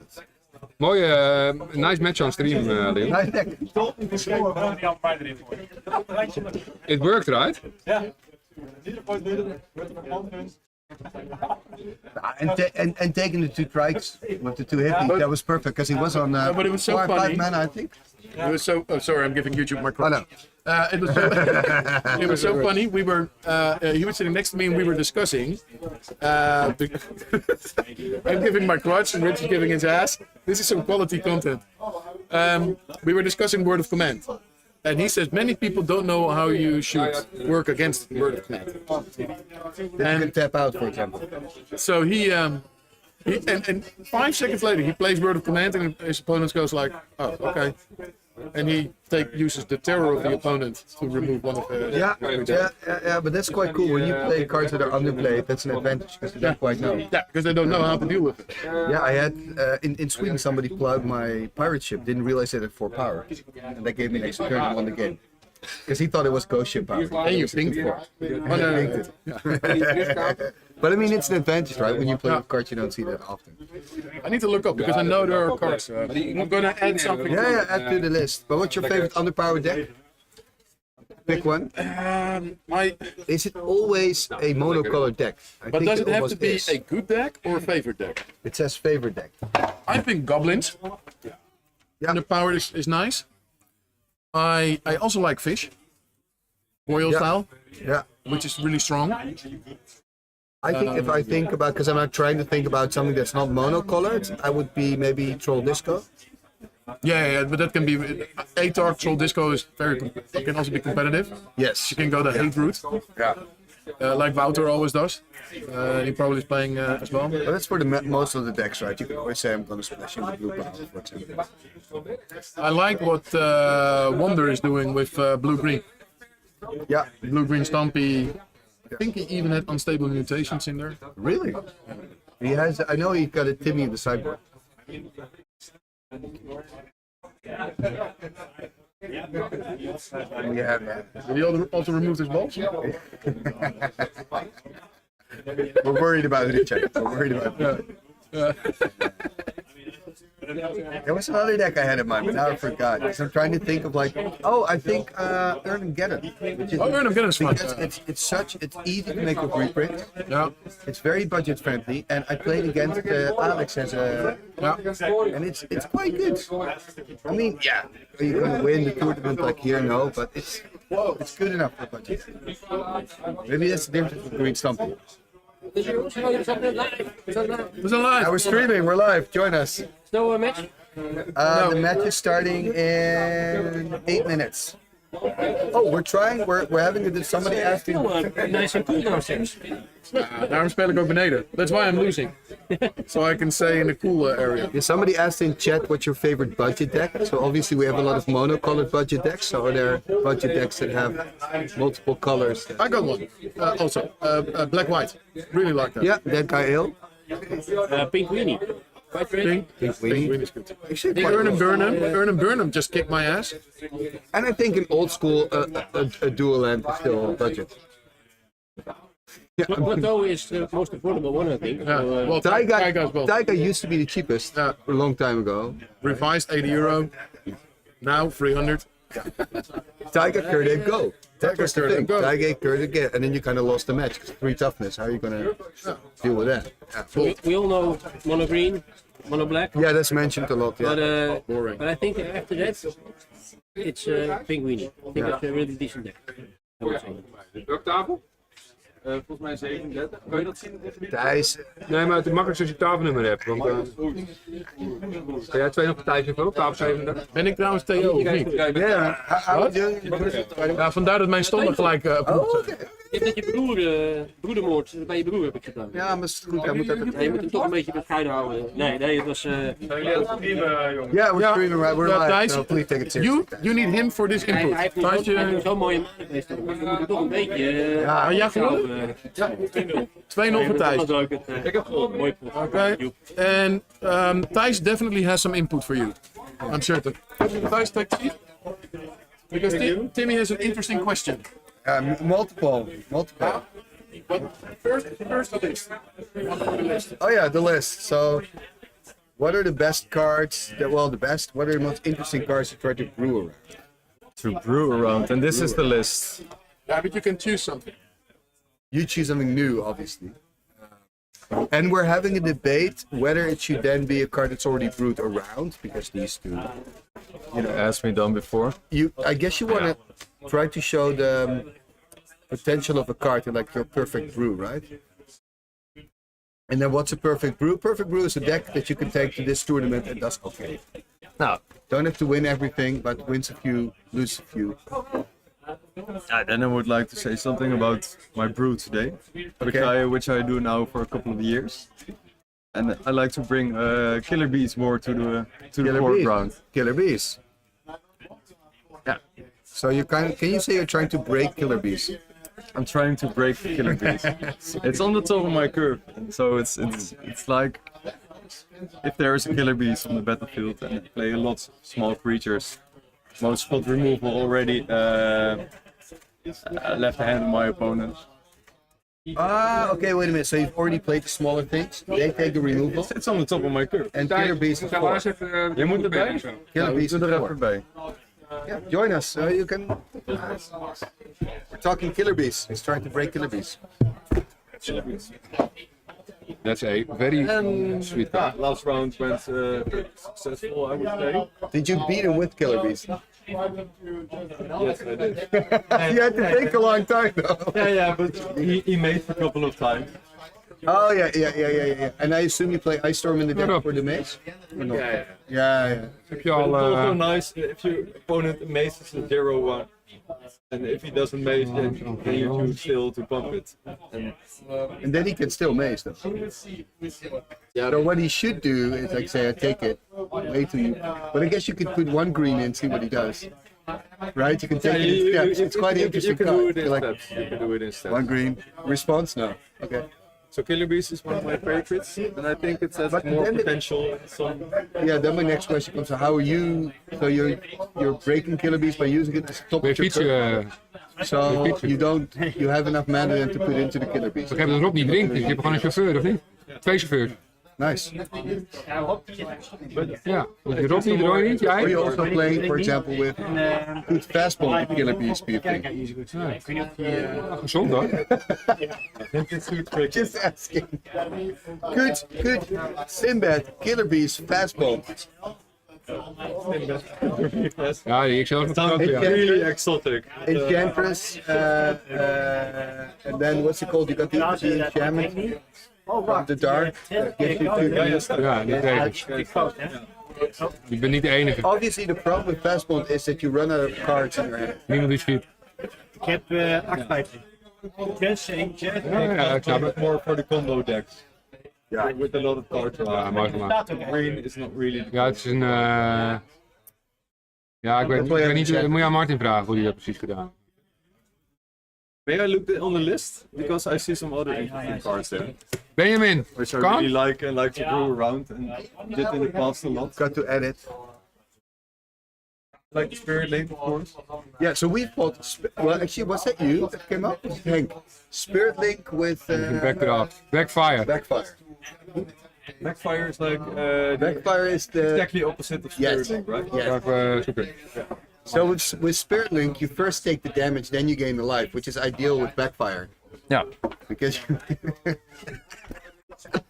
Mooie, nice match on stream, Leon. Nice deck. It worked, right? And taking the 2 strikes with the 2 hippies, that was perfect because he was on but it was so 4 or 5 funny. mana, I think. It was so. Oh, sorry, I'm giving YouTube my Oh credit. no. It was so, it was so funny. We were he was sitting next to me and we were discussing. I'm giving my crutch and Rich is giving his ass. This is some quality content. We were discussing word of command, and he says many people don't know how you should work against word of command. You can tap out, for example. So he and 5 seconds later he plays word of command and his opponent goes like, oh okay. And he uses the terror of the opponent to remove one of the. Yeah, but that's quite cool. When you play cards that are underplayed, that's an advantage because you don't quite know. Yeah, because they don't know how to deal with it. Yeah, I had in Sweden somebody plowed my pirate ship, didn't realize it had 4 power, and that gave me an extra turn and won the game. Because he thought it was ghost ship power. And you pinged for it. Oh, no. But I mean, it's an advantage, right? When you play with cards you don't see that often. I need to look up because I know there are cards. I'm gonna add something. Yeah, add to the list. But what's your favorite underpowered deck? Pick one. Is it always a monocolored deck? I But think does it have to almost be is. a good deck or a favorite deck? It says favorite deck. I think goblins. Yeah. Underpowered is nice. I also like fish. Royal style, Yeah. which is really strong. I think if I think about, because I'm not trying to think about something that's not monocolored, I would be maybe Troll Disco. Yeah, but that can be. A-Tark Troll Disco is can also be competitive. Yes. You can go the hate route. Yeah. Like Wouter always does. He probably is playing as well. But that's for the most of the decks, right? You can always say I'm going to splash in with blue power, for example. I like what Wonder is doing with blue-green. Yeah. Blue-green Stompy. I think he even had unstable mutations in there. Really? He has. I know he got a Timmy in the sideboard. Yeah. Did he also remove his balls? We're worried about it, Richard. We're worried about it. There was another deck I had in mind, but now I forgot. Because I'm trying to think of like, I think Armageddon. Armageddon is fun. Because it's easy to make with reprints. Yeah. It's very budget friendly, and I played against Alex as a, and it's quite good. I mean, yeah, are you gonna win the tournament like here? No, but it's good enough for budget. Maybe that's the difference with Green Stumpy. We zijn live. Yeah, we're streaming. We're live. Join us. No match? The match is starting in 8 minutes. Oh, we're trying. We're having it. Somebody asking. Nice and cool downstairs. Daarom speel ik ook beneden. That's why I'm losing. So I can stay in the cool area. Yeah, somebody asked in chat what's your favorite budget deck. So obviously we have a lot of monocolored budget decks. So are there budget decks that have multiple colors? I got one. Also, black white. Really like that. Yeah, that guy ill. Pink weenie. Quite red. Pink Weenie is good. Actually, Earn and Burnham just kicked my ass. and I think in old school a dual land is still budget. Plateau is the most affordable one, I think. Yeah. So, Well, Taiga used to be the cheapest a long time ago. revised €80. Now 300. Taiga Kurdic go. That was the Kurdic thing. go. Taiga Kurdic get, and then you kind of lost the match because 3 toughness. How are you gonna deal with that? we all know mono green, mono black. Yeah, that's mentioned a lot. Yeah. But I think after that, it's pink weenie. I think it's a really decent deck. I would say. Welke tafel? Volgens mij 37. Kan je dat zien? Thijs. Nee, maar het makkelijkste als je tafelnummer hebt. Want kan jij 2 nog partijtjes hebben op tafel 37? Ben ik trouwens TO of niet? Ja, Ja, vandaar dat mijn stond gelijk approved zijn. Je hebt net je broedermoord bij je broer heb ik gedaan. Ja, maar is goed. Hij moet dat. Nee, je moet hem toch een beetje bescheiden houden. Nee, het was... Yeah, we're streaming right. We're live. Thijs, So please take it seriously. you need him for this Hij input. heeft nu zo'n mooie maanden geweest. Dus we moeten toch een beetje... Ja, Ja, gewonnen? 2-0 voor Thijs. Ik heb gewonnen. Mooi proef. Okay. And Thijs definitely has some input for you. I'm certain. Thijs, take the seat. Because Timmy has an interesting question. Multiple. But first the list. Oh yeah, the list. So, what are the best cards? What are the most interesting cards to try to brew around? To brew around, and this is the list. Yeah, but you can choose something. You choose something new, obviously. And we're having a debate whether it should then be a card that's already brewed around, because these two, As we done before. I guess you want to try to show the potential of a card in like your perfect brew, right? And then what's a perfect brew? Perfect brew is a deck that you can take to this tournament and does okay. Now, don't have to win everything, but wins a few, lose a few. Then I would like to say something about my brew today, which I do now for a couple of years. And I like to bring killer bees more to the foreground. Killer bees. Yeah. So can you say you're trying to break killer bees? I'm trying to break the killer bees. It's on the top of my curve, so it's like if there is a killer bees on the battlefield and I play a lot of small creatures, most spot removal already left hand of my opponent. Okay, wait a minute. So you've already played the smaller things. They take the removal. It's on the top of my curve. And killer bees is 4. Je moet erbij. Killer bees is er 4. even bij. Yeah, join us. You can. We're talking killer bees. He's trying to break killer bees. That's a very sweet card. Last round went successful, I would say. Did you beat him with killer bees? Yes, I did. You had to take a long time though. Yeah, but he made a couple of times. Oh yeah. And I assume you play Ice Storm in the deck for the maze? Or not? Yeah. Heb je al... It's also nice if your opponent mazes a 0-1. And if he doesn't maze, then you choose still to pump it. And then he can still maze though. Yeah. So what he should do is like say I take it, wait till you. But I guess you could put 1 green in, see what he does. Right? You can take it in steps. It's quite interesting. You can do it in like, steps. You can do it in steps. 1 green. Response? No. Okay. So Killer Bees is one of my favorites, and I think it has more potential. Yeah, then my next question comes: so how are you? So you're breaking Killer Bees by using it as top of your curve. So you have enough mana then to put into the Killer Bees. Ik heb dat Rob niet drinkt, dus je hebt gewoon een chauffeur, of niet? 2 chauffeurs. Nice. Ja, Rob niet, Roy niet, jij? Are you also playing, for example, with good fastball with Killer Bees, people? Gezond hoor. Just asking. Good. Sinbad, Killer Bees, fastball. Ja, ik zelf nog ook, ja. Really exotic. Enchantress, and then what's it called? You got the enchantment of the dark. That gives you two. Ja, dat weet ik. Ik ben niet de enige. Obviously, the problem with Fastbond is that you run out of cards in your hand. Niemand die schiet. Ik heb 8-5. Chess, eentje. Ja, ik snap het. More for the combo decks. Yeah. With a lot of cards. Ja, mooi gemaakt. Green is not really. Ja, het is een... Ja, ik weet niet, moet je aan Martin vragen hoe hij dat precies gedaan. May I look on the list? Because I see some other interesting cards there. Benjamin, Which I kan? really like and like to brew around and did in the past a lot. Got to edit. Like Spirit Link, of course. Yeah, so we fought. Well, actually, was that you that came up? Hank. Spirit Link with. Back it off. Backfire. Backfire. Backfire is like Backfire is the. exactly opposite of Spirit Yes. Link, right? Yes. Super. So with Spirit Link, you first take the damage, then you gain the life, which is ideal with Backfire. Yeah. Because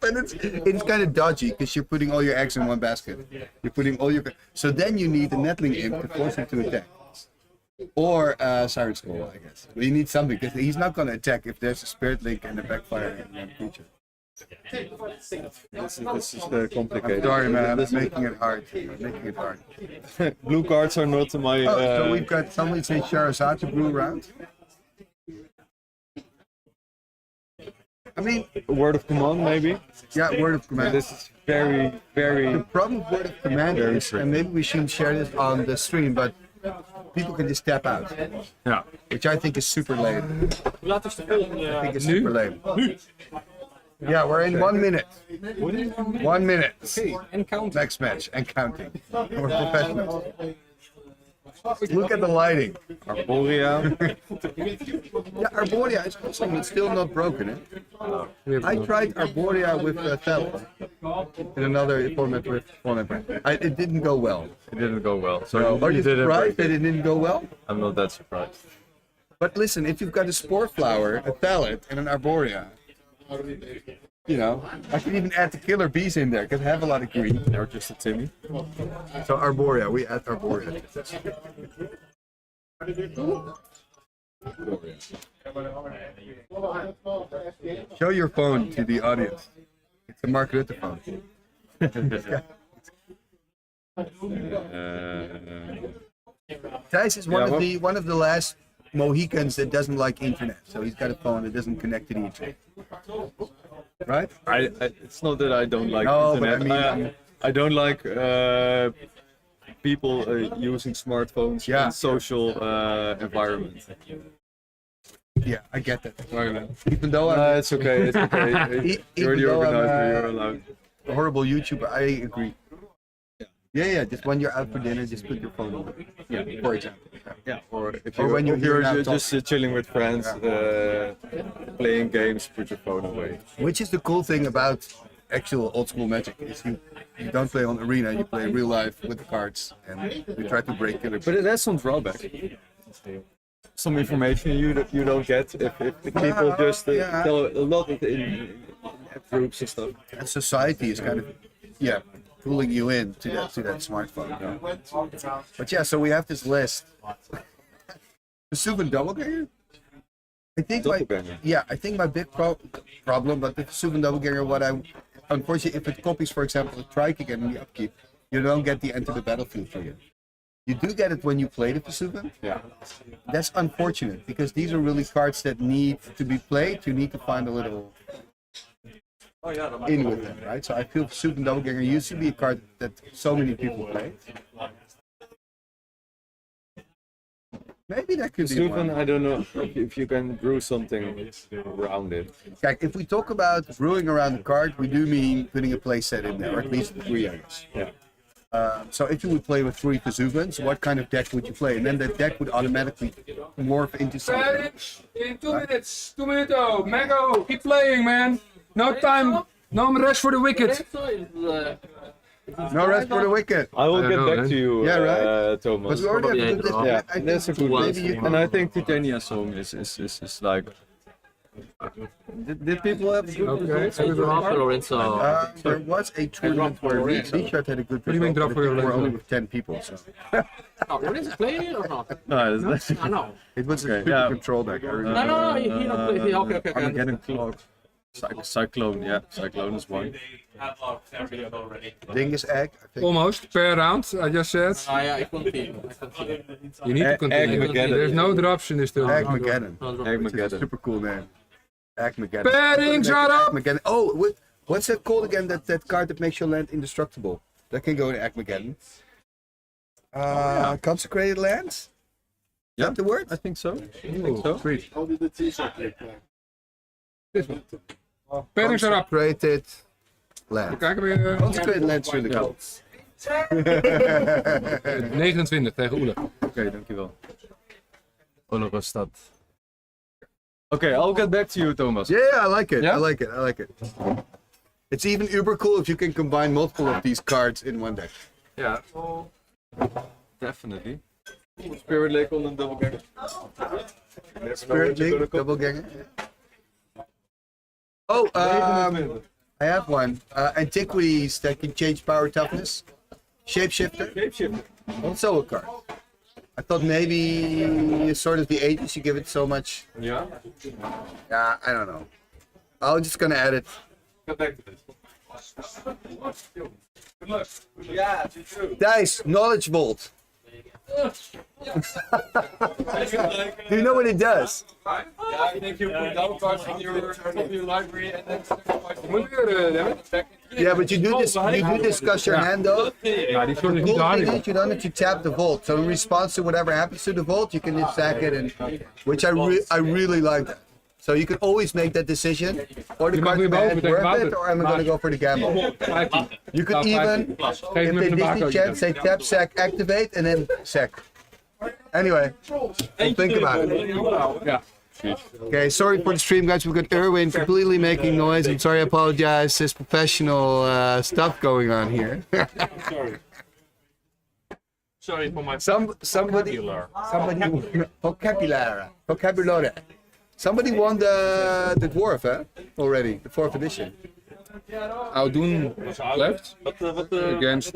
but it's kind of dodgy because you're putting all your eggs in one basket. You're putting all your so then you need a Nettling Imp to force him to attack, or Siren Skull, I guess. But you need something because he's not going to attack if there's a Spirit Link and a Backfire in one creature. This is complicated. Sorry, man, I'm making it hard. I'm making it hard. Blue cards are not my. So we've got somebody say Charizard to brew around. I mean, word of command, maybe. yeah, word of command. This is very, very. The problem with word of command is, and maybe we shouldn't share this on the stream, but people can just tap out. Yeah. Which I think is super lame. Laat ons de volgende. I think it's super lame. Yeah, we're in 1 minute. 1 minute. En count. Next match and counting. We're professionals. Look at the lighting. Arborea. Yeah, Arborea is awesome. It's still not broken. Eh? I tried Arborea with Thel in another format with it didn't go well. It didn't go well. So Are you did it surprised break that it didn't go well? I'm not that surprised. But listen, if you've got a Spore Flower, a Thalet, and an Arborea, you know, I can even add the Killer Bees in there because I have a lot of green. Or just a Timmy. So Arborea, we add Arborea. Show your phone to the audience. It's a Mark Rutte phone. Thijs is one of the last Mohicans that doesn't like internet. So he's got a phone that doesn't connect to the internet. Right? It's not that I don't like No, but internet. I don't like people using smartphones in social environment. Yeah, I get that. Even though I'm It's okay. It's okay. You're the though I'm, organizer. You're allowed. a horrible YouTuber, I agree. Yeah, just when you're out for dinner, just put your phone away. Yeah, for example. Yeah. Or if Or when you're out just chilling with friends, playing games, put your phone away. Which is the cool thing about actual old school Magic is you don't play on arena, you play real life with the cards, and you try to break killer. But it has some drawback. Some information you don't get if the people just tell a lot in groups and stuff. And society is kind of pulling you in to that smartphone. But yeah, so we have this list. The Suvan Doppelganger? I think my big problem, but the Suvan Doppelganger, unfortunately, if it copies, for example, a Trike again in the upkeep, you don't get the enter the battlefield for you. You do get it when you play the Vesuvan. Yeah. That's unfortunate because these are really cards that need to be played. You need to find a little in with them, right? So I feel Vesuvan Doppelganger used to be a card that so many people play. Maybe that could be one. I don't know if you can brew something around it. Like if we talk about brewing around the card, we do mean putting a play set in there, or at least 3 areas. Yeah. So if you would play with 3 Vesuvans, what kind of deck would you play? And then that deck would automatically morph into something. Pairings in 2 minutes. 2 minutes. Mango, keep playing, man. No time. No rest for the wicked. No rest for the wicked. I will get back to you, Yeah, right? Thomas. But we already have to do this. Yeah, I that's a good maybe you one. And I think Titania song is like Did people have good results? There was a tournament where Richard had a good do you mean result, drop but for your we were Lorenzo? only with 10 people, so Oh, what is it playing or not? No, that's I know. it was a Okay, super yeah. control deck. I remember. No, you don't play. Okay. Armageddon Clock. Cyclone, yeah. Cyclone is one. Dingus egg, I think. Almost per round, I just said. I continue. You need to continue. Armageddon. There's no drops in this tournament. Agmageddon. Armageddon. Super cool name. Agmageddon. Pairings are up! Agmageddon. Oh, what's that called again? That card that makes your land indestructible. That can go in Agmageddon. Consecrated lands? Yeah, The word? I think so. Sweet. This one. Pairings are up. Consecrated land. Kijken we. Consecrated lands through the gods. 29 tegen Oele. Oké, dankjewel. Olorostad. Okay, I'll get back to you, Thomas. Yeah, I like it. Yeah? I like it. I like it. It's even uber cool if you can combine multiple of these cards in one deck. Ja. Definitely. Spirit Lake on een double ganger. Spirit Link, double ganger. Oh, I have one. Antiquities that can change power toughness. Shapeshifter. Also a card. I thought maybe sort of the 80s you give it so much. Ja. Yeah, I don't know. I'm just gonna add it. Dice, Knowledge Vault. Do you know what it does? I think you put down cards in your library and then sacrifice. Yeah, but you do discuss your hand though. Ja, die The soort is niet cool hard. thing is you don't have to tap the vault. So in response to whatever happens to the vault, you can just sack it, and which I really like that. So you can always make that decision. Or the Je mag card weer in my hand boven tegen worth it, Wouter. or am I gonna go for the gamble? 15. You could Nou, even, 15. Geef if hem they even een Disney barcode. chat, say tap, sack, activate, and then sack. Anyway, we'll think about it. Ja. Okay, sorry for the stream, guys. We've got Erwin completely making noise. I'm sorry, I apologize. There's professional stuff going on here. Sorry for my Somebody vocabulary. Somebody won the dwarf, already, the 4th edition. Outdoen left against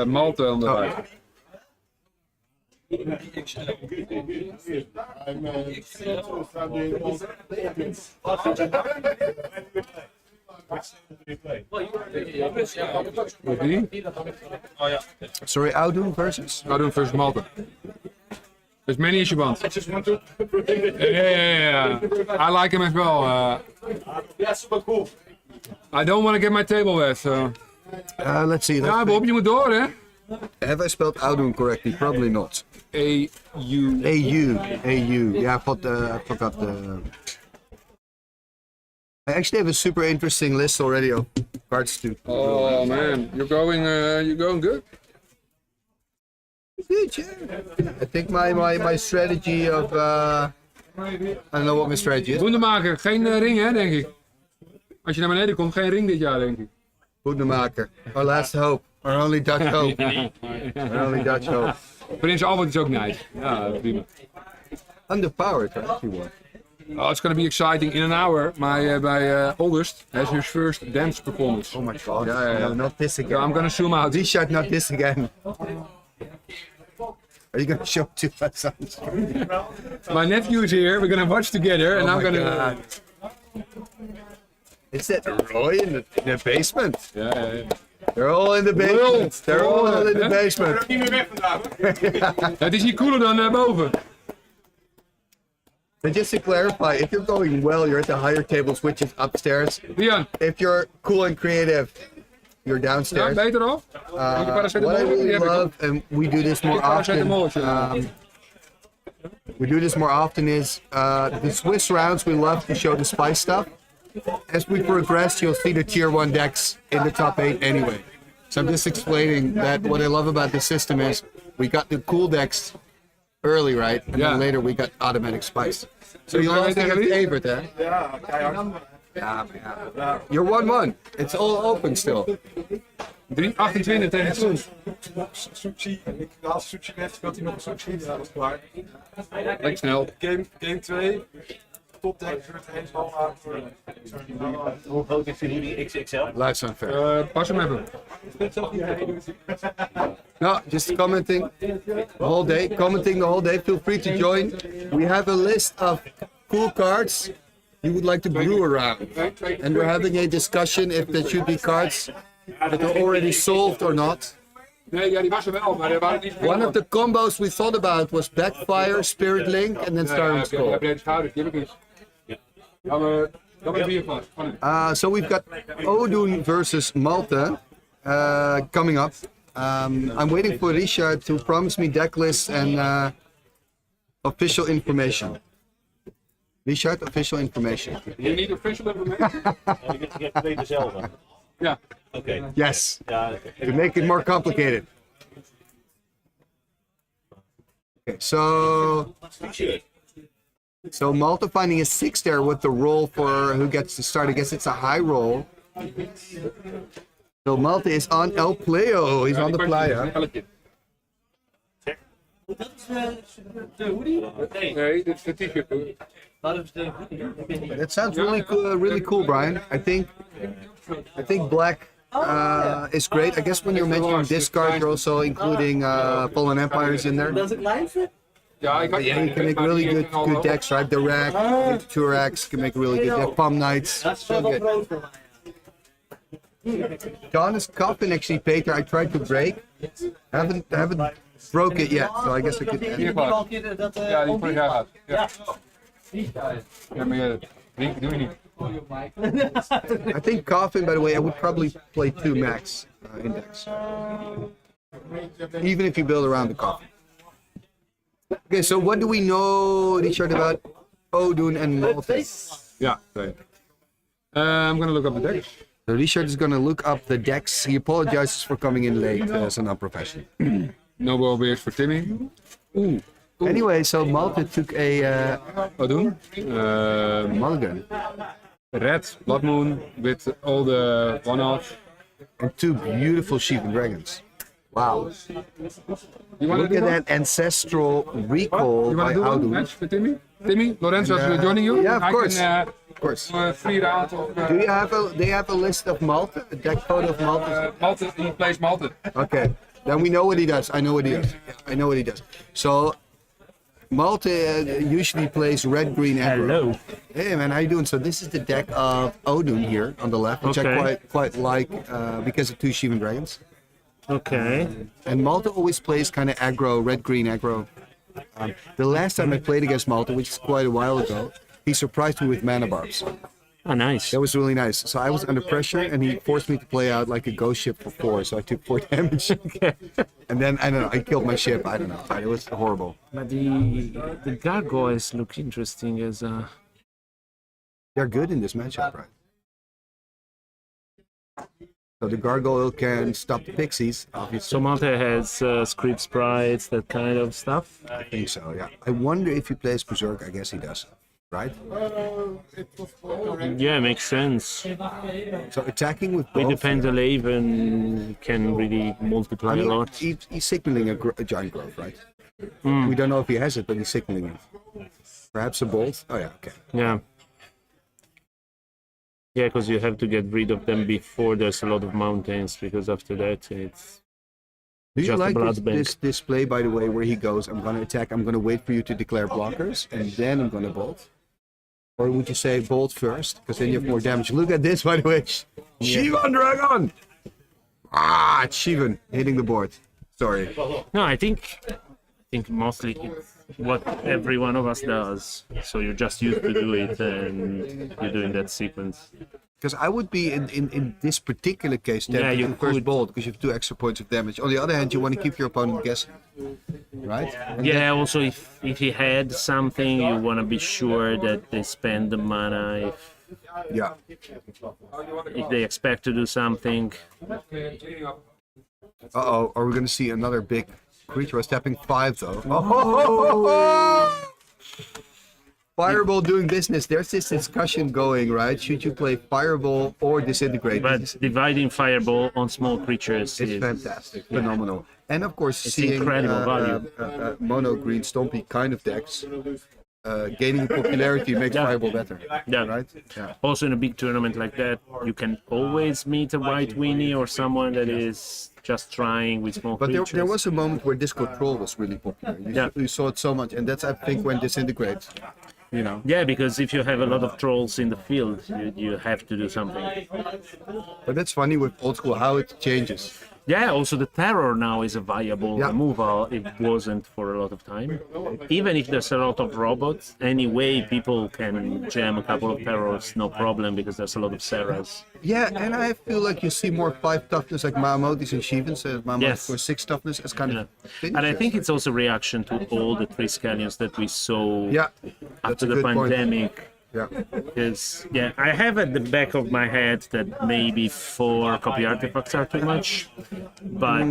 Malta on the right. With wie? Sorry, Outdoen versus? Outdoen versus Malta. As many as you want. Yeah. I like him as well. I don't want to get my table wet, so. Let's see. Ja, Bob, je moet door, hè? Have I spelled Outdoen correctly? Probably not. A-U. AU. Yeah, I forgot the. I actually have a super interesting list already of cards to. Oh man, you're going good. Good, yeah. I think my strategy of I don't know what my strategy is. Boendemaker, geen ring hè, denk ik. Als je naar beneden komt, geen ring dit jaar, denk ik. Boendemaker. Our last hope. Our only Dutch hope. Our only Dutch hope. Prins Albert is ook nice. Ja, prima. Underpowered, right? You won. Oh, it's gonna be exciting. In an hour, by August has his first dance performance. Oh my god. Yeah. No, not this again. So I'm gonna zoom out. Richard, not this again. Are you gonna show to us on stream? My nephew is here. We're gonna watch together, and Oh I'm my gonna. God. Is that Roy in the basement? Yeah. They're all in the basement. They're all in the basement. Het is hier cooler dan boven. But just to clarify, if you're going well, you're at the higher tables, which is upstairs. Rian, If you're cool and creative, you're ja, downstairs. beter al? What I really love, and we do this more often. We do this more often is the Swiss rounds. We love to show the spice stuff. As we progress, you'll see the tier 1 decks in the top 8 anyway. So I'm just explaining that what I love about this system is we got the cool decks early, right? And then later we got automatic spice. So you'll also have a favorite, eh? Yeah. You're 1-1. It's all open still. 3-28 tegen Soen. Sushi. Ik haal sushi net, speelt hij nog een sushi. Ja, dat is klaar. Lekker snel. Game 2. topdeck voor het heen zal maken. Hoe groot is jullie XXL? Life's unfair. Pas hem even. No, just commenting the whole day. Commenting the whole day. Feel free to join. We have a list of cool cards you would like to brew around, and we're having a discussion if there should be cards that are already solved or not. Nee, ja, die was er wel, maar er waren niet One of the combos we thought about was Backfire, Spirit Link, and then Star and Scroll. breed schouders, die heb ik niet. Dan ben ik weer vast. So we've got Odun versus Malta coming up. I'm waiting for Richard to promise me deck lists and official information. Richard, official information. You need official information? Je weet er zelf aan. Ja. Oké. Yes, Ja, to make it more complicated. Okay, so Malta finding a 6 there with the roll for who gets to start. I guess it's a high roll. So Malta is on El Playo. He's on the playa. Dat is de hoodie? Nee, dit is de t-shirt. Dat is de hoodie. That sounds really cool, Brian. I think black is great. I guess when you're mentioning discard, you're also including Fallen Empires in there. Dat is het lijstje? Ja, ik had Yeah, you can make really good decks, right? The rack, the two racks can make a really good deck. Palm Knights, so good. Don is coughing actually, Peter. I tried to break. Haven't broke it yet, so I guess I could. Ja, die vorig jaar had. Ja. Ja, maar ja, doe je niet. I think coughing, by the way, I would probably play 2 max index. Even if you build around the coffin. Okay, so what do we know, Richard, about Odun and Malta? Ja, sorry. I'm gonna look up the decks. So Richard is gonna look up the decks. He apologizes for coming in late as an unprofessional. Nobel beers for Timmy. Anyway, so Malta took a Odun. mulligan Red, Blood Moon with all the one-offs. and 2 beautiful Sheep and Dragons. Wow. You wanna Look do at one? that ancestral recall You by wanna do one Odun. match for Timmy? Timmy, Lorenzo is joining you? Yeah, of I course. Can, Of course. do a 3 rounds of... Do you have a list of Malta? A deck photo of Malta? Malta, he plays Malta. Okay. Then we know what he does. I know what he does. Yeah, I know what he does. So Malta usually plays red, green, aggro. Hello. Hey man, how you doing? So this is the deck of Odun here on the left, which Okay. I quite like because of 2 Sheep and Dragons. Okay. And Malta always plays kind of aggro, red, green, aggro. The last time I played against Malta, which is quite a while ago, he surprised me with mana barbs. Oh, nice. That was really nice. So I was under pressure, and he forced me to play out like a ghost ship for 4. So I took 4 damage. And then I don't know. I killed my ship. I don't know. It was horrible. But the gargoyles look interesting as a. They're good in this matchup, right? So the gargoyle can stop the pixies, obviously. So Malta has script sprites, that kind of stuff. I think so. Yeah. I wonder if he plays Berserk. I guess he does. Right? Yeah, makes sense. So attacking with With the both. Pendlehaven can really multiply I a mean, lot. he's signaling a giant growth, right? We don't know if he has it, but he's signaling it. Perhaps a bolt? Oh, yeah, okay. Yeah. Yeah, because you have to get rid of them before there's a lot of mountains, because after that it's Do you just a like blood this, bank. this display, by the way, where he goes, I'm going to attack, I'm going to wait for you to declare blockers, and then I'm going to bolt? Or would you say bolt first? Because then you have more damage. Look at this, by the way. Shivan Dragon! Ah, it's Shivan hitting the board. Sorry. No, I think mostly it's what every one of us does. So you're just used to do it and you're doing that sequence. Because I would be in this particular case tempted Yeah, you to first could. bolt because you have 2 extra points of damage. On the other hand, you want to keep your opponent guessing, right? And Yeah, also if he had something, you want to be sure that they spend the mana Yeah. if they expect to do something. Uh-oh, are we going to see another big creature? Was tapping 5, though. Oh! Fireball doing business. There's this discussion going, right? Should you play Fireball or Disintegrate? But dividing fireball on small creatures It's is fantastic, phenomenal. And of course, It's seeing incredible value. mono green stompy kind of decks gaining popularity makes Fireball better. Yeah. Right? Yeah. Also, in a big tournament like that, you can always meet a white weenie or someone that is just trying with small But creatures. there was a moment where Disco Troll was really popular. You saw it so much, and that's, I think, when Disintegrate, you know. Yeah, because if you have a lot of trolls in the field, you have to do something. But that's funny with Old School, how it changes. Yeah, also the terror now is a viable Yeah. removal. It wasn't for a lot of time. Even if there's a lot of robots, anyway, people can jam a couple of terrors, no problem, because there's a lot of Sarahs. Yeah, and I feel like you see more 5 toughness like Mahamotis and Shivans. Mahamotis Yes. for 6 toughness as kind of And I think it's also reaction to all the 3 scallions that we saw Yeah, that's after a the good point. pandemic. Yeah. Because, yeah, I have at the back of my head that maybe 4 copy artifacts are too much, but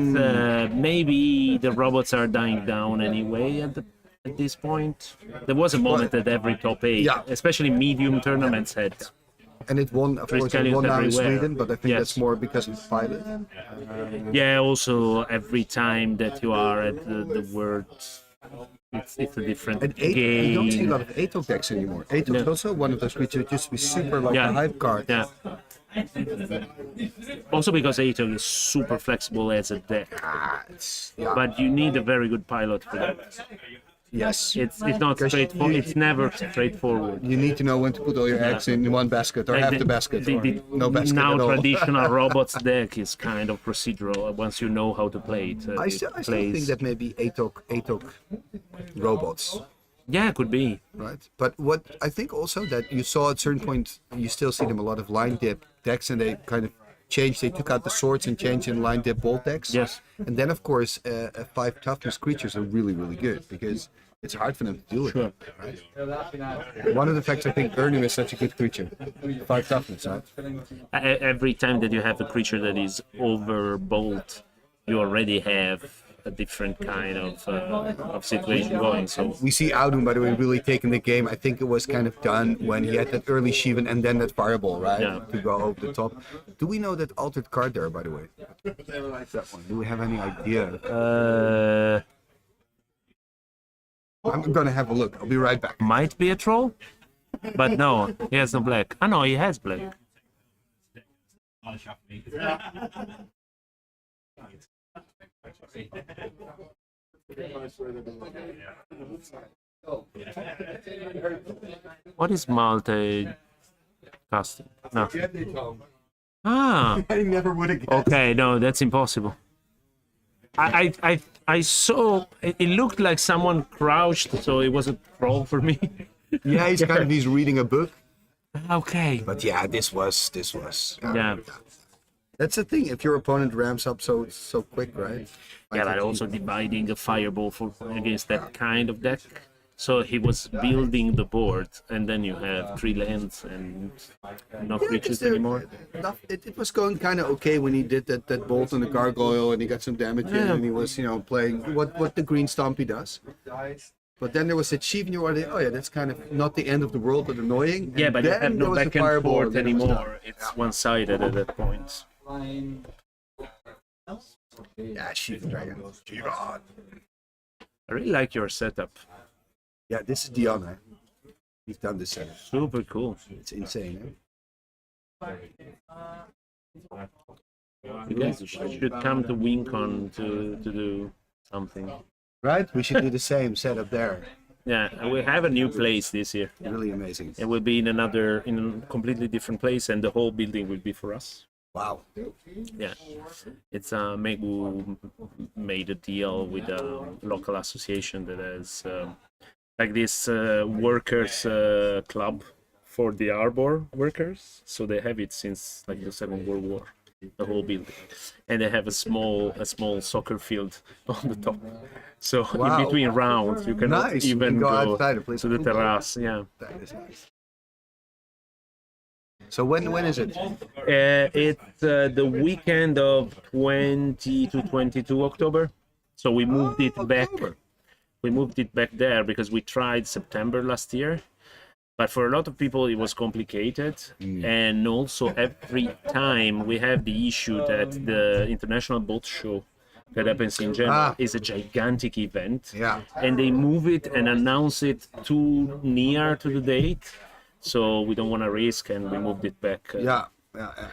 maybe the robots are dying down anyway at this point. There was a moment that every top 8, Yeah. especially medium tournaments, had. And it won, of course, it scallions won now in everywhere. Sweden, but I think Yes. that's more because of pilot. Yeah, also every time that you are at the word, it's a different And game. you don't see a lot of ATOG decks anymore. ATOG is also one of those creatures that used to be super like a hype card. Yeah. Also because ATOG is super flexible as a deck, Yeah. but you need a very good pilot for that. Yes. It's not straightforward. It's never straightforward. You need to know when to put all your eggs in one basket or Like half the basket or no basket now at all. traditional robots deck is kind of procedural once you know how to play it. I still think that maybe ATOG robots, Yeah, could be. right? But what I think also that you saw at certain point, you still see them a lot of line dip decks, and they kind of changed. They took out the swords and changed in line dip bolt decks. Yes. And then of course, 5 toughness creatures are really good because it's hard for them to do it. Sure. Right? One of the facts I think Ernie is such a good creature. 5 toughness, right? Every time that you have a creature that is over bolt, you already have a different kind of situation going. So We see Audun, by the way, really taking the game. I think it was kind of done when he had that early Shivan and then that Fireball, right? Yeah. To go over the top. Do we know that altered card there, by the way? That one. Do we have any idea? I'm gonna have a look. I'll be right back. might be a troll, but no, he has no black. Ah, no, he has black. What is multi casting? No. Ah, I never would have guessed. okay, no, that's impossible. I saw it looked like someone crouched, so it was a troll for me. Yeah, he's reading a book. Okay. But yeah, this was. Yeah. That's the thing. If your opponent ramps up so quick, right? Yeah, but also dividing a fireball against that kind of deck. So he was building the board, and then you have 3 lands and no creatures anymore. It was going kind of okay when he did that bolt on the gargoyle and he got some damage in, and he was playing what the green Stompy does. But then there was a Chief, and you were like, oh yeah, that's kind of not the end of the world, but annoying. Yeah, And but you then have there no was the back and fireball, forth and then it was done. anymore. It's one-sided at that point. Yeah, Shivan Dragon. Shivan. I really like your setup. Yeah, this is Dion. He's done this setup. Super cool. It's insane. You guys should come to WinCon to do something. Right? We should do the same setup there. Yeah, and we have a new place this year. Really amazing. It will be in a completely different place, and the whole building will be for us. Wow. Yeah, it's Megu made a deal with a local association that has like this workers club for the arbor workers. So they have it since like the Second World War, the whole building, and they have a small soccer field on the top. So Wow. in between rounds, you can Nice. You even can go go outside and play to the football. terrace. Yeah. That is nice. So when is it? It's the weekend of 20 to 22 October. So we moved it back. October. We moved it back there because we tried September last year. But for a lot of people, it was complicated. And also every time we have the issue that the International Boat Show that happens in January is a gigantic event. Yeah. And they move it and announce it too near to the date, so we don't want to risk, and we moved it back. Yeah.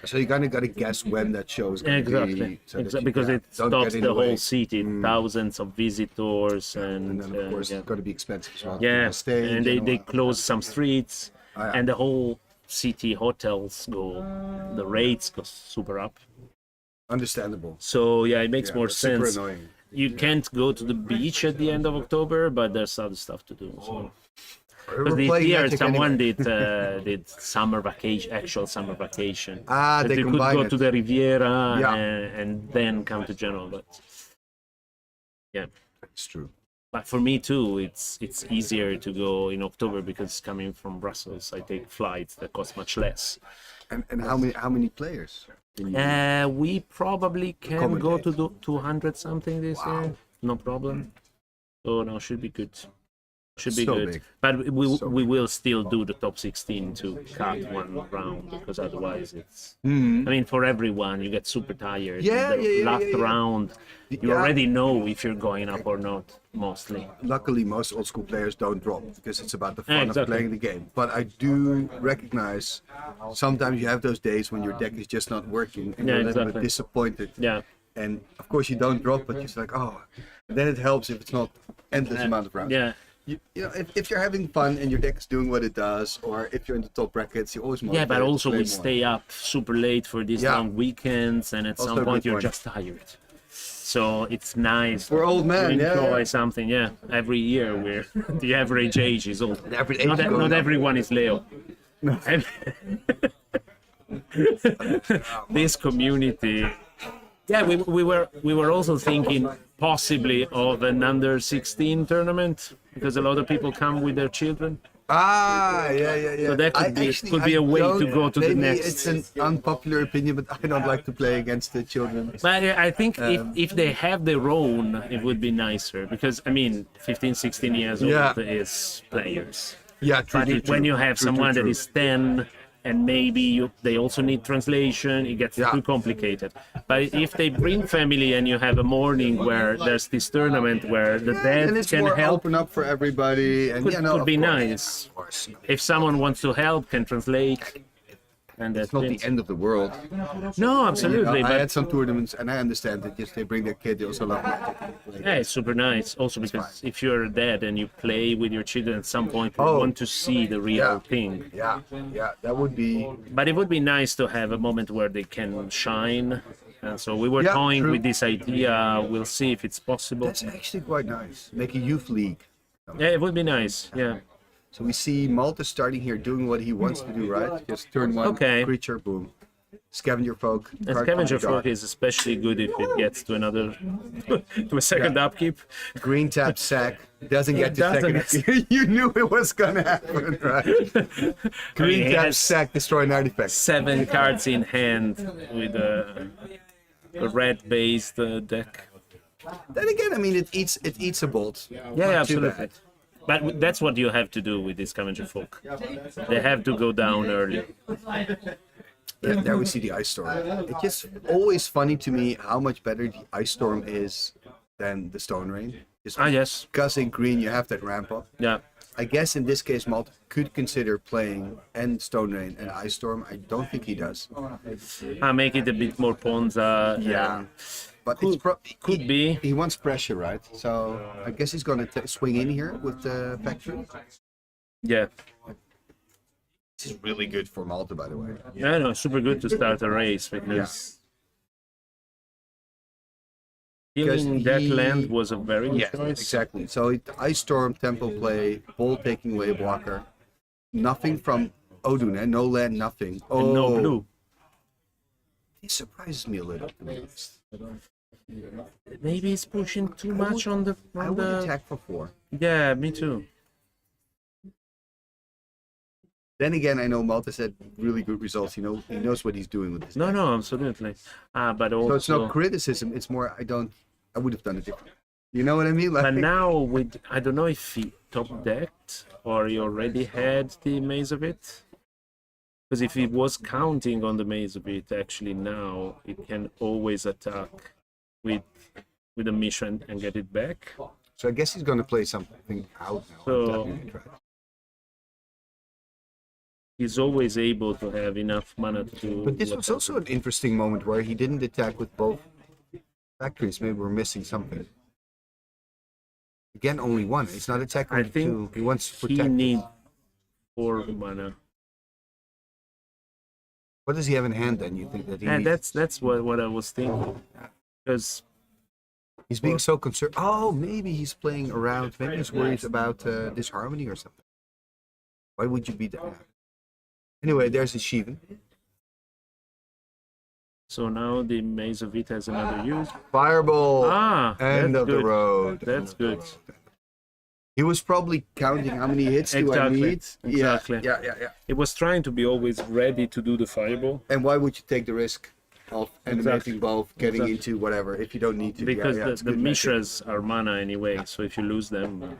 So you kind of got to guess when that show is going to Exactly, be. So that you, because it don't stops get in the way. whole city, thousands of visitors, And then of course yeah. it's going to be expensive as well. Yeah, Stage and they all. close some streets, yeah. and the whole city hotels the rates go super up. Understandable. So yeah, it makes more That's super sense. annoying. You can't go to the beach at the end of October, but there's other stuff to do. So. We're Because this playing year Magic someone anyway. did summer vacation, actual summer vacation. They They could combine go it. to the Riviera Yeah. and then come to Genoa, but yeah. It's true. But for me too, it's easier to go in October because coming from Brussels, I take flights that cost much less. And how many players? We probably can go Accommodate. to do 200 something this year, no problem. So no, should be good. Should be So good. big. But So we will still do the top 16 to cut one round, because otherwise it's. I mean, for everyone, you get super tired. Yeah, The last yeah. round, you Yeah. already know if you're going up or not, mostly. Luckily, most old school players don't drop because it's about the fun of Exactly. playing the game. But I do recognize sometimes you have those days when your deck is just not working and Yeah, you're a little exactly. bit disappointed. Yeah. And of course you don't drop, but you're just like, oh. Then it helps if it's not endless amount of rounds. Yeah. You know, if you're having fun and your deck is doing what it does, or if you're in the top brackets, you always Yeah, but also we stay up super late for these Yeah. long weekends, and at Also some a point good you're point. just tired. So it's nice We're old men, to yeah, enjoy yeah. something. Yeah, every year we're the average age is old. The average age Not, is going not up. everyone is Leo. This community. Yeah, we were also thinking possibly of an under 16 tournament, because a lot of people come with their children. Yeah. So that could be a way to go to the maybe next. It's an unpopular opinion, but I don't like to play against the children. But I think if they have their own, it would be nicer, because I mean, 15, 16 years old Yeah. is players. Yeah, true. But when you have someone that is 10 and maybe they also need translation, it gets too complicated. But if they bring family and you have a morning where there's this tournament where the dad and it's can more help, open up for everybody, and could be of course, nice. of course. If someone wants to help, can translate, and that's It's not the it. end of the world. No, absolutely. I But had some tournaments, and I understand that just they bring their kid. They also love Magic. yeah, it's super nice. Also because if you're a dad and you play with your children, at some point you want to see the real thing. Yeah, that would be. But it would be nice to have a moment where they can shine. And so we were Yeah, toying true. with this idea. We'll see if it's possible. That's actually quite nice. Make a youth league. Yeah, it would be nice. Yeah. So we see Malta starting here, doing what he wants to do, right? Just turn one creature, boom. Scavenger folk. And Scavenger Folk is especially good if it gets to another to a second upkeep. Green tap sack doesn't get to Doesn't. second upkeep. You knew it was gonna happen, right? Green He tap has sack destroy an artifact. 7 cards in hand with a red-based deck. Then again, I mean, it eats a bolt. Yeah, Not too absolutely. bad. But that's what you have to do with this Scavenger Folk. They have to go down early. There we see the Ice Storm. It's just always funny to me how much better the Ice Storm is than the Stone Rain. Just yes. Because in green you have that ramp up. Yeah. I guess in this case Malta could consider playing and Stone Rain and Ice Storm. I don't think he does. Make it a bit more Ponza. Yeah. But could be. He wants pressure, right? So I guess he's gonna swing in here with the factory. Yeah. This is really good for Malta, by the way. Yeah, no, super good to start a race because killing that land was a very good choice. Exactly. So Ice Storm, Temple play, Ball taking away blocker. Nothing from Odun, eh? No land, nothing. Oh, And no blue. It surprises me a little, to be honest. Maybe he's pushing too much on the. I would attack for 4. Yeah, me too. Then again, I know Malta said really good results. He knows what he's doing with this. No, absolutely. But also. So it's not criticism. It's more I would have done it differently. You know what I mean? Like, But now I don't know if he top decked or he already had the Maze of It. Because if he was counting on the Maze of It, actually now it can always attack with with a mission and get it back. So I guess he's going to play something out now. So- Definitely, right? He's always able to have enough mana to. But this was also an interesting moment where he didn't attack with both factories. Maybe we're missing something. Again, only one. It's not attacking I with think two. He wants to he protect. needs 4 mana. What does he have in hand then? You think that he And needs? that's what I was thinking. Because He's being so concerned. Oh, maybe he's playing around. Maybe he's worried about disharmony or something. Why would you be that? Anyway, there's his Shivan. so now the Maze of It has another use. Fireball. Ah, End that's of good. the road. That's good. He was probably counting how many hits do I Exactly. need. Exactly. Yeah. It was trying to be always ready to do the fireball And why would you take the risk of animating both, getting Exactly. into whatever, if you don't need to? because it's the good magic. Mishras are mana anyway. So if you lose them,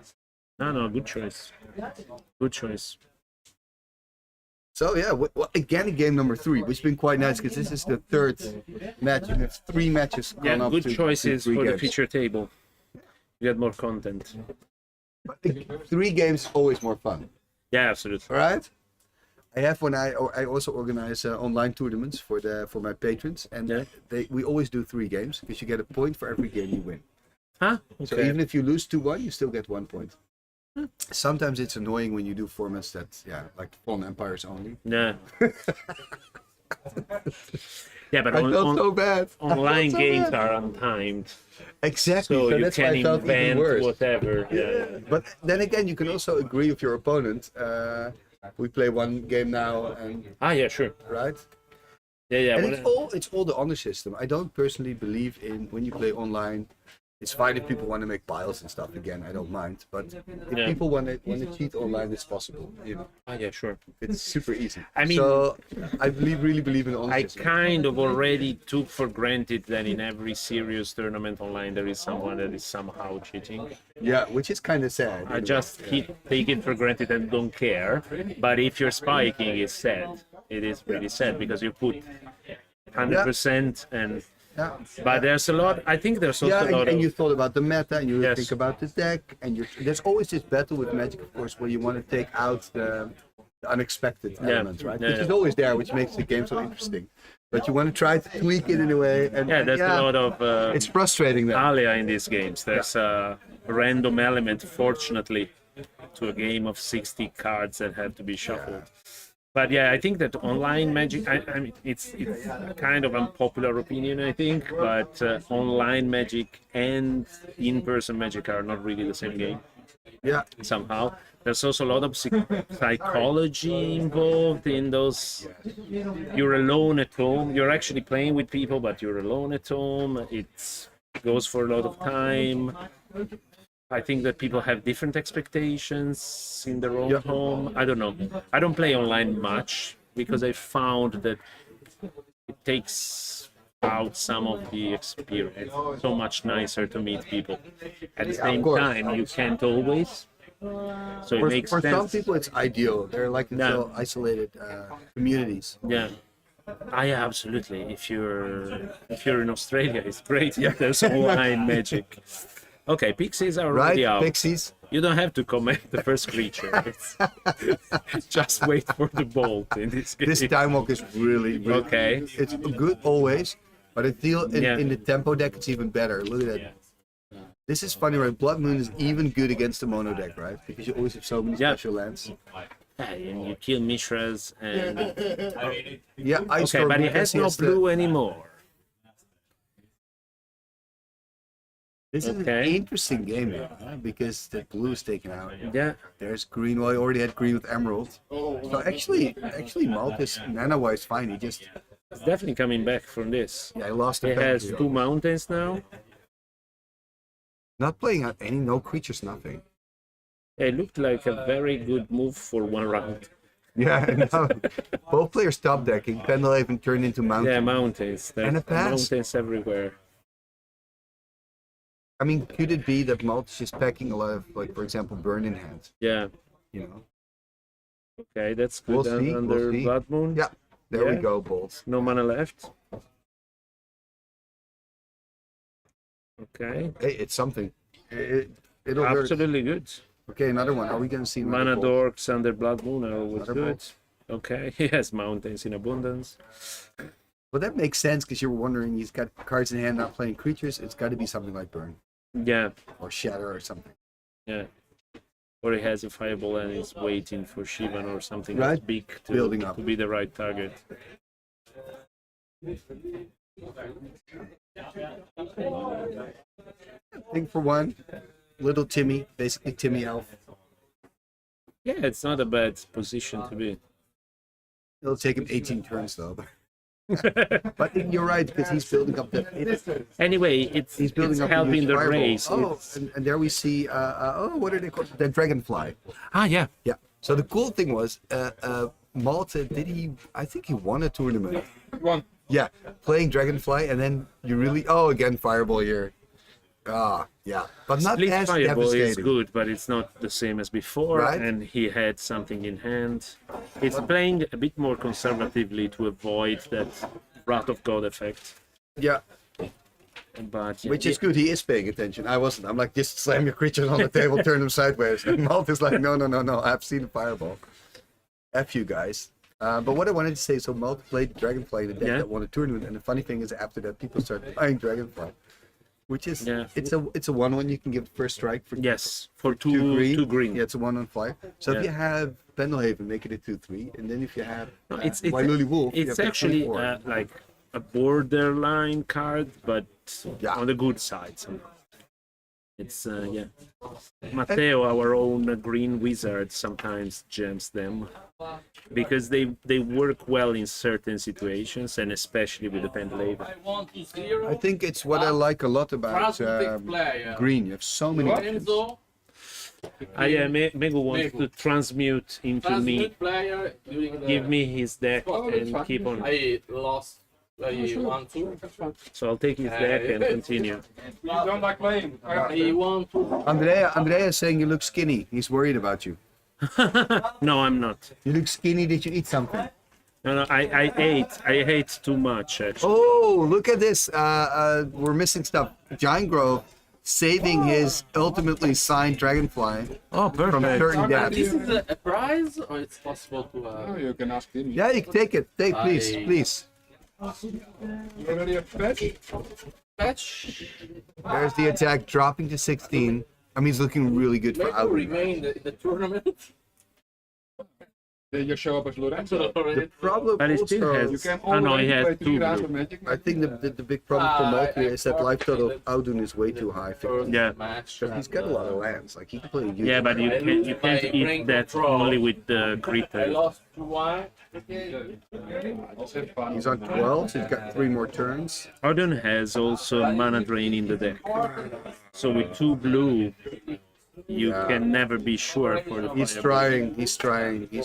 no, good choice. Good choice. So yeah, again, game number 3, which has been quite nice because this is the 3rd match. You have 3 matches Yeah, gone up good to choices 3 for the games. feature table. You get more content. But 3 games always more fun. Yeah, absolutely. All right. I have I also organize online tournaments for my patrons, and Yeah. we always do 3 games because you get a point for every game you win. Huh? So Okay. even if you lose 2-1, you still get 1 point. Sometimes it's annoying when you do formats that, like Fallen Empires only. Yeah. Yeah, but I felt so bad. online so games bad. are untimed, Exactly. so you that's why can I felt even invent worse. whatever. Yeah. But then again, you can also agree with your opponent. We play 1 game now, and Ah, yeah, sure. right. Yeah. And what- it's all the honor system. I don't personally believe in when you play online. It's fine if people want to make piles and stuff again. I don't mind. But if Yeah. people want to cheat online, it's possible. You know, Ah, yeah, sure. it's super easy. I mean- so I really believe in honor I system. kind of already took for granted that in every serious tournament online there is someone that is somehow cheating. Yeah, which is kind of sad. I just take it for granted and don't care. But if you're spiking, it's sad. It is really sad because you put 100% and. Yeah. But there's a lot. I think there's also Yeah, a lot and of. you thought about the meta, and you Yes. think about the deck, and there's always this battle with Magic, of course, where you want to take out the unexpected elements, right? Yeah, Which yeah. is always there, which makes the game so interesting. But you want to try to tweak it in a way, and Yeah, there's a lot of it's frustrating then. alia in these games. There's a random element, fortunately, to a game of 60 cards that have to be shuffled. But yeah, I think that online Magic, I mean, it's kind of unpopular opinion, I think, but online Magic and in-person Magic are not really the same game Yeah, somehow. There's also a lot of psychology involved in those. You're alone at home. You're actually playing with people, but you're alone at home. It goes for a lot of time. I think that people have different expectations in their own home. I don't know. I don't play online much because I found that it takes out some of the experience. So much nicer to meet people. At the same course. time, you can't always. So it makes for sense. some people it's ideal. They're like so isolated communities. Yeah. Yeah, absolutely. If you're in Australia, it's great. Yeah, there's online Magic. Okay, pixies are Right, already out. pixies. You don't have to comment the first creature. Just wait for the bolt in this game. This time walk is really Okay. It's good always, but I feel Yeah. in the tempo deck it's even better. Look at that. This is funny, right? Blood Moon is even good against the mono deck, right? Because you always have so many Yeah. special lands. Yeah, and you kill Mishras and Yeah, Ice okay, Storm but he because has no the- blue anymore. This is Okay. an interesting game here, because the blue is taken out. Yeah. There's green. Well, I already had green with emerald. So actually, Malt is mana-wise fine. He just He's definitely coming back from this. I lost He the has factory. 2 mountains now. Not playing out no creatures, nothing. It looked like a very good move for 1 round. Yeah, no. Both players top decking. Pendle even turned into mountain. Yeah, mountains. There's And a pass. mountains everywhere. I mean, could it be that Malt is just packing a lot of, like, for example, burn in hand? Yeah. You know. Okay, that's good. We'll see, Under we'll see. Blood Moon. Yeah, there we Yeah. go, Bolt. No mana left. Okay. Hey, it's something. It'll hurt. Absolutely good. Okay, another one. Are we gonna see another Mana bolt? Dorks under Blood Moon are always Another good. Okay. Yes, mountains in abundance. Well, that makes sense because you're wondering he's got cards in hand, not playing creatures. It's got to be something like Burn Yeah. or Shatter or something. Yeah. Or he has a fireball and is waiting for Shivan or something Right. that's big Building up. to be the right target. I think for one, little Timmy, basically Timmy Elf. Yeah, it's not a bad position to be. It'll take him 18 turns though. But you're right because he's building up the. Anyway, He's building it's up helping the fireball. race. Oh, and there we see. What are they called? The dragonfly. Yeah. Yeah. So the cool thing was, Malta did he? I think he won a tournament. One. Yeah, playing dragonfly, and then you really again fireball here. Yeah, but not Split as fireball is devastating. good, but it's not the same as before. Right. And he had something in hand. It's playing a bit more conservatively to avoid that Wrath of God effect. Yeah, But which is good. He is paying attention. I wasn't. I'm like, just slam your creatures on the table, turn them sideways. And Malta's like, no. I've seen the fireball. F you guys. But what I wanted to say, so Malta played Dragonfly in a deck that won a tournament, and the funny thing is, after that, people started buying Dragonfly, which is it's a 1/1 you can give first strike for for two green. Yeah, it's a 1/1 flyer. So if you have Pendelhaven, make it a 2/3, and then if you have It's Wailuli Wolf, you it's have actually 3/4. like a borderline card, but on the good side. Somehow. It's Matteo, our own green wizard, sometimes jams them because they work well in certain situations, and especially with the Pendelhaven. I think it's what I like a lot about green. You have so many options. Megu wants to transmute into me. Give me his deck and keep on. I lost. I won two. So I'll take his deck and continue. You don't like playing. I won two. Andrea is saying you look skinny. He's worried about you. No, I'm not. You look skinny. Did you eat something? No, I ate too much actually. Oh, look at this. We're missing stuff. Giant Grove saving his ultimately signed Dragonfly from certain death. This is a prize, or it's possible to? You can ask him. Yeah, you can take it. Please. You already have patch? Patch. There's the attack dropping to 16. I mean, he's looking really good for Maybe out. remain in the tournament. They just show up as Lorenzo. The problem But it still also, You has. can Oh no, he already has play 3 two rounds blue. of Magic. I think the big problem for Malta is that life total of Audun is way too high. Yeah. Match. He's got a lot of lands. Like he can play a huge Yeah, but you can't eat bring that control. only with the I critter. lost to one. He's on 12, so he's got 3 more turns. Arden has also mana drain in the deck. So with 2 blue, you can never be sure for the He's fireball.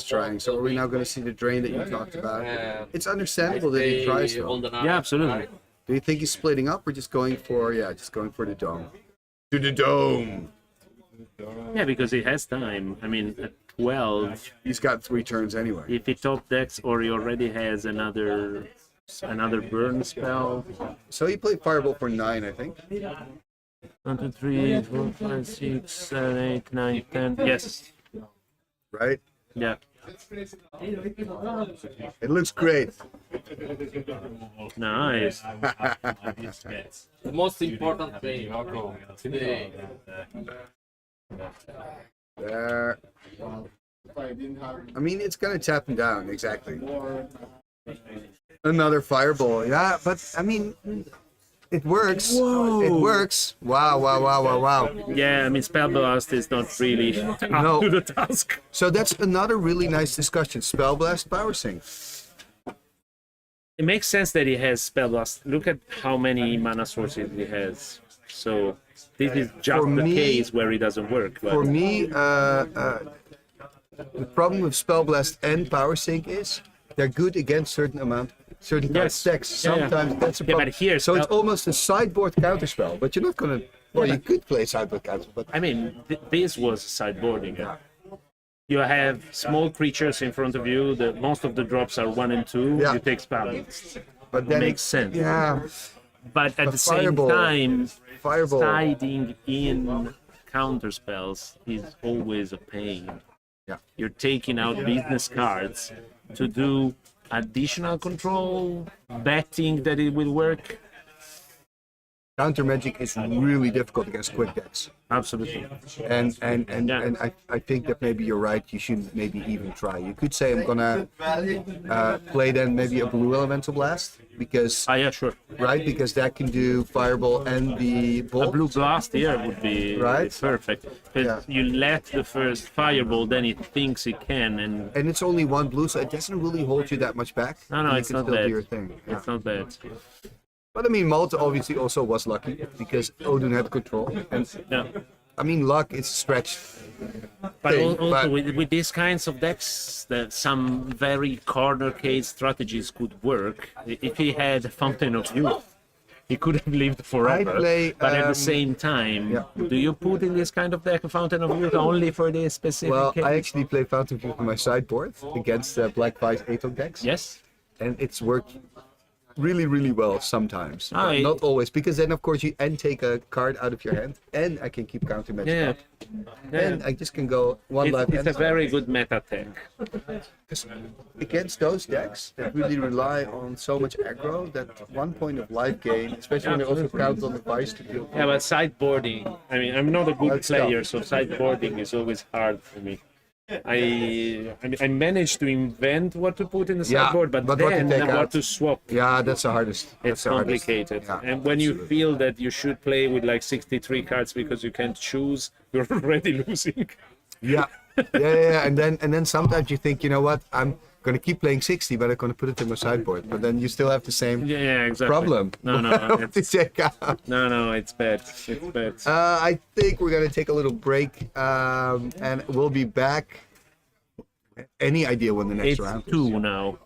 trying. So are we now going to see the drain that you talked about? It's understandable that he tries though. Yeah, absolutely. Do you think he's splitting up or just going for the dome? To the dome. Yeah, because he has time. I mean, at 12, He's got 3 turns anyway. if he top decks or he already has another burn spell. So he played Fireball for 9, I think. 1, 2, 3, 4, 5, 6, 7, 8, 9, 10. Yes. Right? Yeah. It looks great. Nice. The most important thing today. There. I mean, it's going to tap him down, exactly. Another Fireball. Yeah, but I mean, it works. Whoa. It works. Wow. Yeah, I mean, Spellblast is not really up to the task. So that's another really nice discussion. Spellblast, Power Sync. It makes sense that he has Spellblast. Look at how many mana sources he has. So this is just For the me- case where it doesn't work. But For me, the problem with Spellblast and Power Sync is they're good against certain Yes. decks. Sometimes that's a Yeah, problem. but here, So it's almost a sideboard counterspell, but you're not gonna. Well, you could play sideboard counter, but I mean, this was sideboarding. You have small creatures in front of you. Most of the drops are 1 and 2. Yeah. You take Spellblast. then Makes sense. Yeah, but at the same Fireball- time, Fireball. siding in counter spells is always a pain. Yeah. You're taking out business cards to do additional control, betting that it will work. Counter Magic is really difficult against quick decks. Absolutely. And Yeah. I think that maybe you're right. You should maybe even try. You could say I'm gonna play then maybe a blue elemental blast because Yeah, sure. right because that can do fireball and the A bolt. blue blast here would be Right. perfect. But Yeah. you let the first fireball, then it thinks it can, and And it's only one blue, so it doesn't really hold you that much back. no, And you it's can not still bad. do your thing. Yeah. It's not bad. But I mean, Malta obviously also was lucky because Odin had control. And Yeah. I mean, luck is stretched. But thing, also but- with these kinds of decks, that some very corner case strategies could work. If he had Fountain of Youth, he could have lived forever. play, but at the um, same time, yeah. do you put in this kind of deck a Fountain of Youth only for this specific Well, case? I actually play Fountain of Youth on my sideboard against Black Vice Aton decks. Yes. And it's worked really well sometimes. Ah, But it- not always, because then of course you take a card out of your hand and I can keep counter magic Yeah. up. And I just can go one life. It's a and- very good meta tech. Against those decks that really rely on so much aggro that one point of life gain, especially when they also count on the vice to deal. Yeah, but sideboarding, I mean, I'm not a good Let's player, go. so sideboarding is always hard for me. I managed to invent what to put in the Yeah, sideboard, but but what to then take what out. to swap. Yeah, that's the hardest. That's It's the hardest. complicated. Yeah. And when you feel that you should play with like 63 cards because you can't choose, you're already losing. Yeah. Yeah. And then sometimes you think, you know what, I'm gonna keep playing 60, but I'm gonna put it in my sideboard. But then you still have the same Yeah, exactly. problem. No, to it's, take out. no, it's bad. It's bad. I think we're gonna take a little break, and we'll be back. Any idea when the next It's round is? 2 now.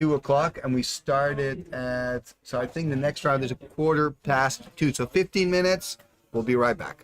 2:00, and we started at. So I think the next round is 2:15. So 15 minutes. We'll be right back.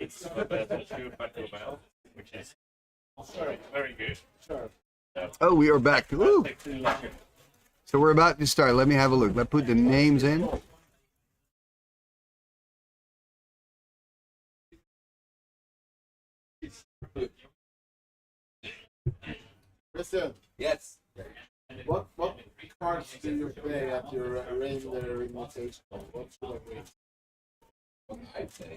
It's the which is very good. Oh, we are back. Woo. So we're about to start. Let me have a look. Let's put the names in. Listen, Yes. what cards do you play at your reindeer invitation? What should I bring?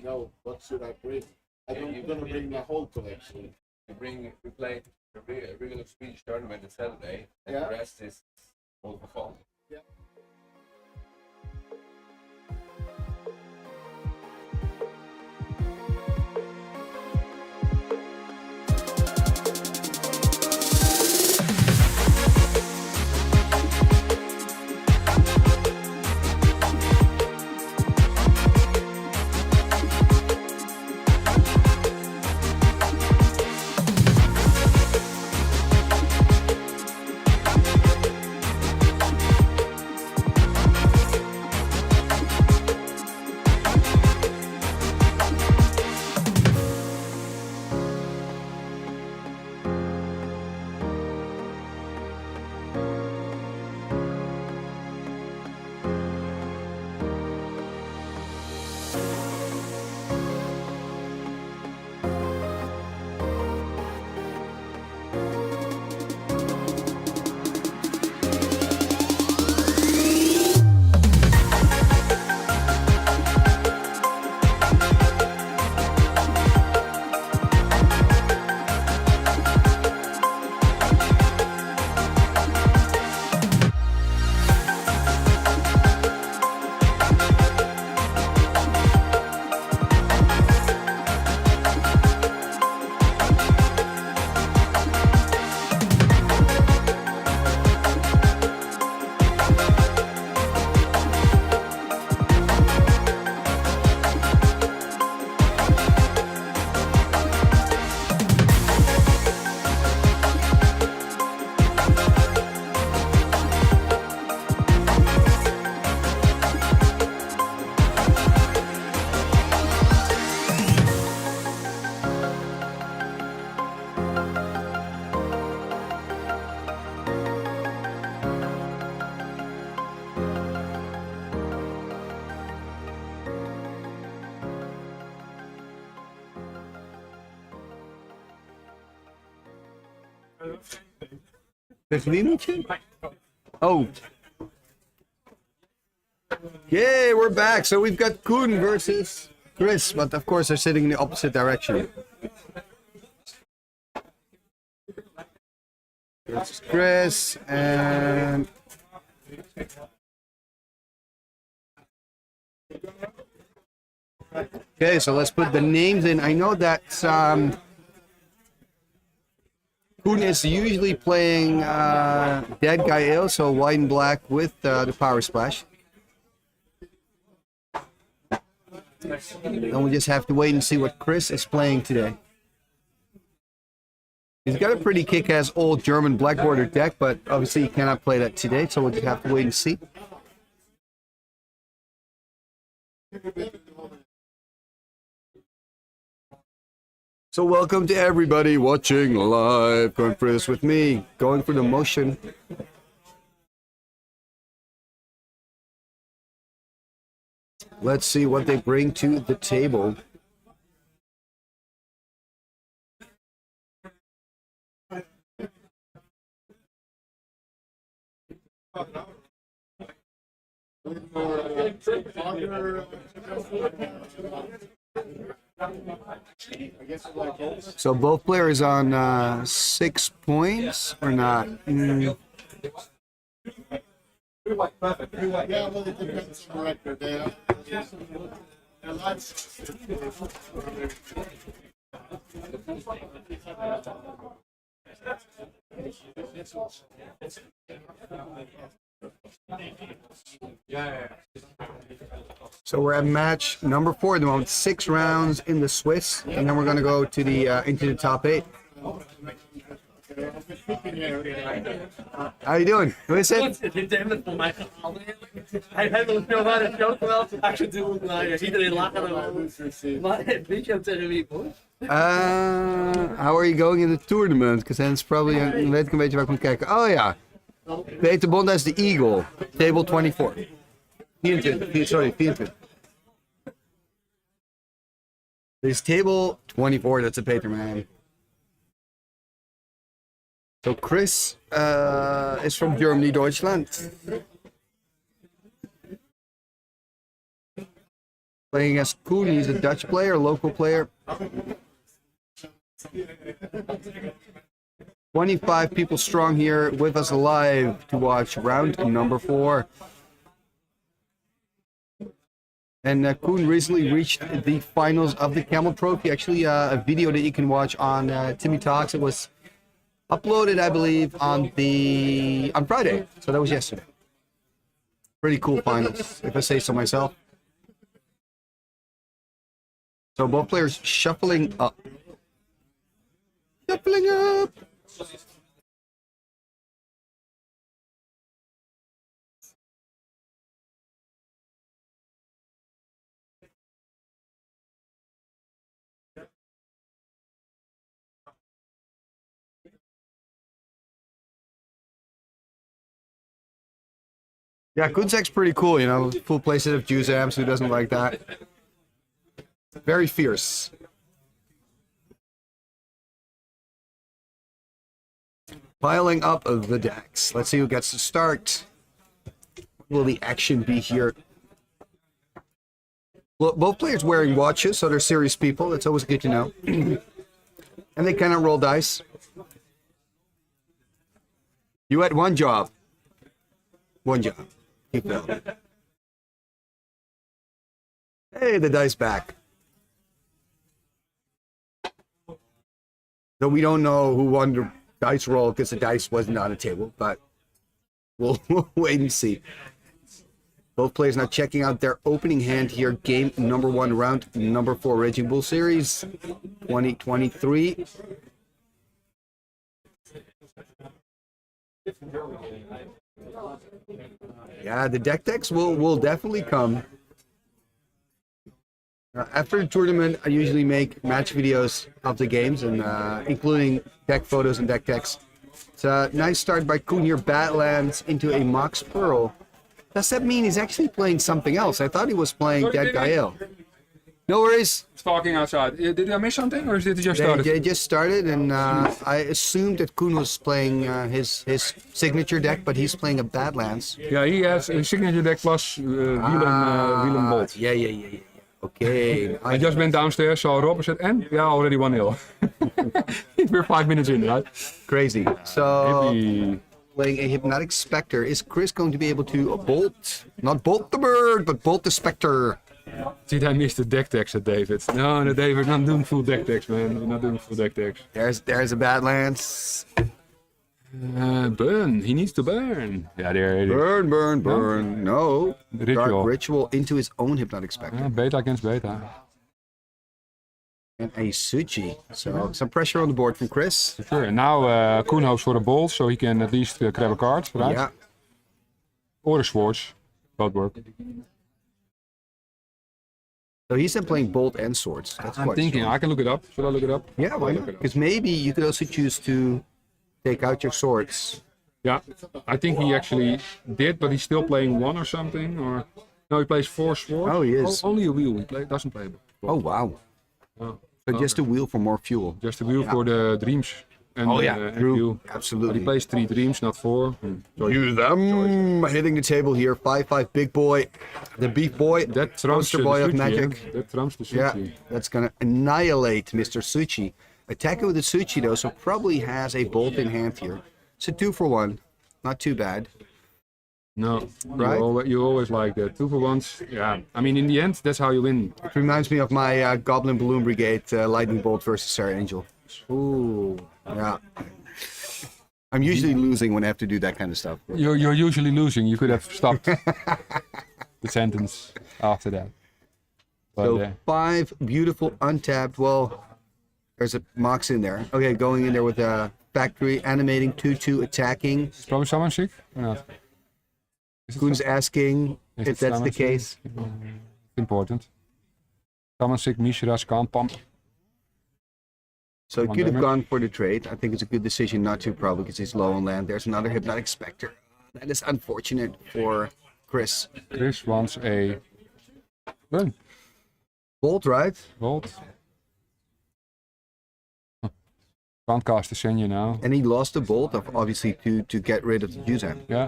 No, what should I bring? I'm gonna bring my whole collection. We play a regular Swedish tournament on Saturday, and Yeah. the rest is all for fun. Tegen wie moet je? Oh. Yay, we're back. So we've got Koen versus Chris, but of course they're sitting in the opposite direction. Versus Chris and... Okay, so let's put the names in. I know that Koen is usually playing Dead Guy Ale, so white and black with the Power Splash. Then we just have to wait and see what Chris is playing today. He's got a pretty kick-ass old German black border deck, but obviously he cannot play that today, so we'll just have to wait and see. So welcome to everybody watching live, going for this with me, going for the motion. Let's see what they bring to the table. So both players on 6 points or not? Yeah, well, it depends on the record. Their lives. So we're at match number 4 at the moment. 6 rounds in the Swiss, and then we're going to go to the into the top 8. How you doing? Who is it? Hij heeft nog veel naar de show geweld. Hij zit doen, iedereen lachen erom. Maar weet je hem tegen wie, hoor? How are you going in the tournament? Because then it's probably... Dan weet ik een beetje waar ik moet kijken. Oh ja. Peter Bonda is de Eagle. Table 24. 24. This is table 24. That's a Peter man. So Chris is from Germany, Deutschland. Playing against Koen, he's a Dutch player, local player. 25 people strong here with us live to watch round number 4. And Koen recently reached the finals of the Camel Trophy. Actually, a video that you can watch on Timmy Talks. It was uploaded, I believe, on Friday. So that was yesterday. Pretty cool finals, if I say so myself. So both players shuffling up. Shuffling up. Yeah, Kunzak's pretty cool, you know, full playset of Juice Amps, who doesn't like that? Very fierce. Piling up of the decks. Let's see who gets to start. What will the action be here? Well, both players wearing watches, so they're serious people. That's always good to know. And they cannot roll dice. You had one job. One job. Keep going. Hey, the dice back. Though we don't know who won the dice roll because the dice wasn't on the table, but we'll wait and see. Both players now checking out their opening hand here. Game number 1, round number 4, Raging Bull Series 2023. Yeah, the deck decks will definitely come. After the tournament, I usually make match videos of the games, and including deck photos and deck decks. It's a nice start by Koen here. Badlands into a Mox Pearl. Does that mean he's actually playing something else? I thought he was playing Dead Gael. No worries. Stalking outside. Did I miss something, or is it just started? They just started, and I assumed that Koen was playing his signature deck, but he's playing a Badlands. Yeah, he has a signature deck plus Wheeler Bolt. Yeah. Okay. I just went downstairs, saw Rob, said, and yeah, already 1-0. We're 5 minutes in, right? Crazy. So, Maybe. playing a Hypnotic Spectre. Is Chris going to be able to bolt? Not bolt the bird, but bolt the Spectre. Did I miss the deck decks at David? No, David, we're not doing full deck decks, man. We're not doing full deck decks. There's a Badlands. Burn. He needs to burn. Yeah, there it is. Burn. No. Ritual. Dark Ritual into his own Hypnotic Spectre. Beta against beta. And a Suchi. So some pressure on the board from Chris. Sure. And now Koen hopes for a bolt, so he can at least grab a card, right? Yeah. Or a Schwartz. Both work. So he's then playing Bolt and Swords. That's I'm quite thinking, strong. I can look it up. Should I look it up? Yeah, why not? Because maybe you could also choose to take out your swords. Yeah, I think he actually did, but he's still playing 1 or something. Or no, he plays 4 swords. Oh, he is. Only a wheel. He doesn't play. Oh, wow. Oh, So just a wheel for more fuel. just a wheel for the dreams. And, and true. fuel. But he Absolutely. plays 3 dreams, not 4. Use them. Hitting the table here. 5-5 big boy. The beef boy. That trumps Poster the boy of Suchi, magic. eh? That trumps the Yeah, Suchi. that's gonna annihilate Mr. Suchi. Attacking with the Suchi though, so probably has a bolt in hand here. It's a 2-for-1. Not too bad. No, Right? you always like that. 2 for 1s. Yeah, I mean, in the end, that's how you win. It reminds me of my Goblin Balloon Brigade Lightning Bolt versus Sarah Angel. Ooh. Yeah. I'm usually losing when I have to do that kind of stuff. You're usually losing. You could have stopped the sentence after that. But, So 5 beautiful untapped. Well, there's a Mox in there. Okay, going in there with a factory animating 2-2 attacking. is probably someone sick or not? Koen's asking if that's the case. Important. Tamasik, Mishras, Kampam. So he could have gone for the trade. I think it's a good decision not to, probably because he's low on land. There's another Hypnotic Spectre. That is unfortunate for Chris. Chris wants a run. Bolt, right? Bolt. Can't cast the Senya now. And he lost the Bolt, obviously, to get rid of the Juzan. Yeah.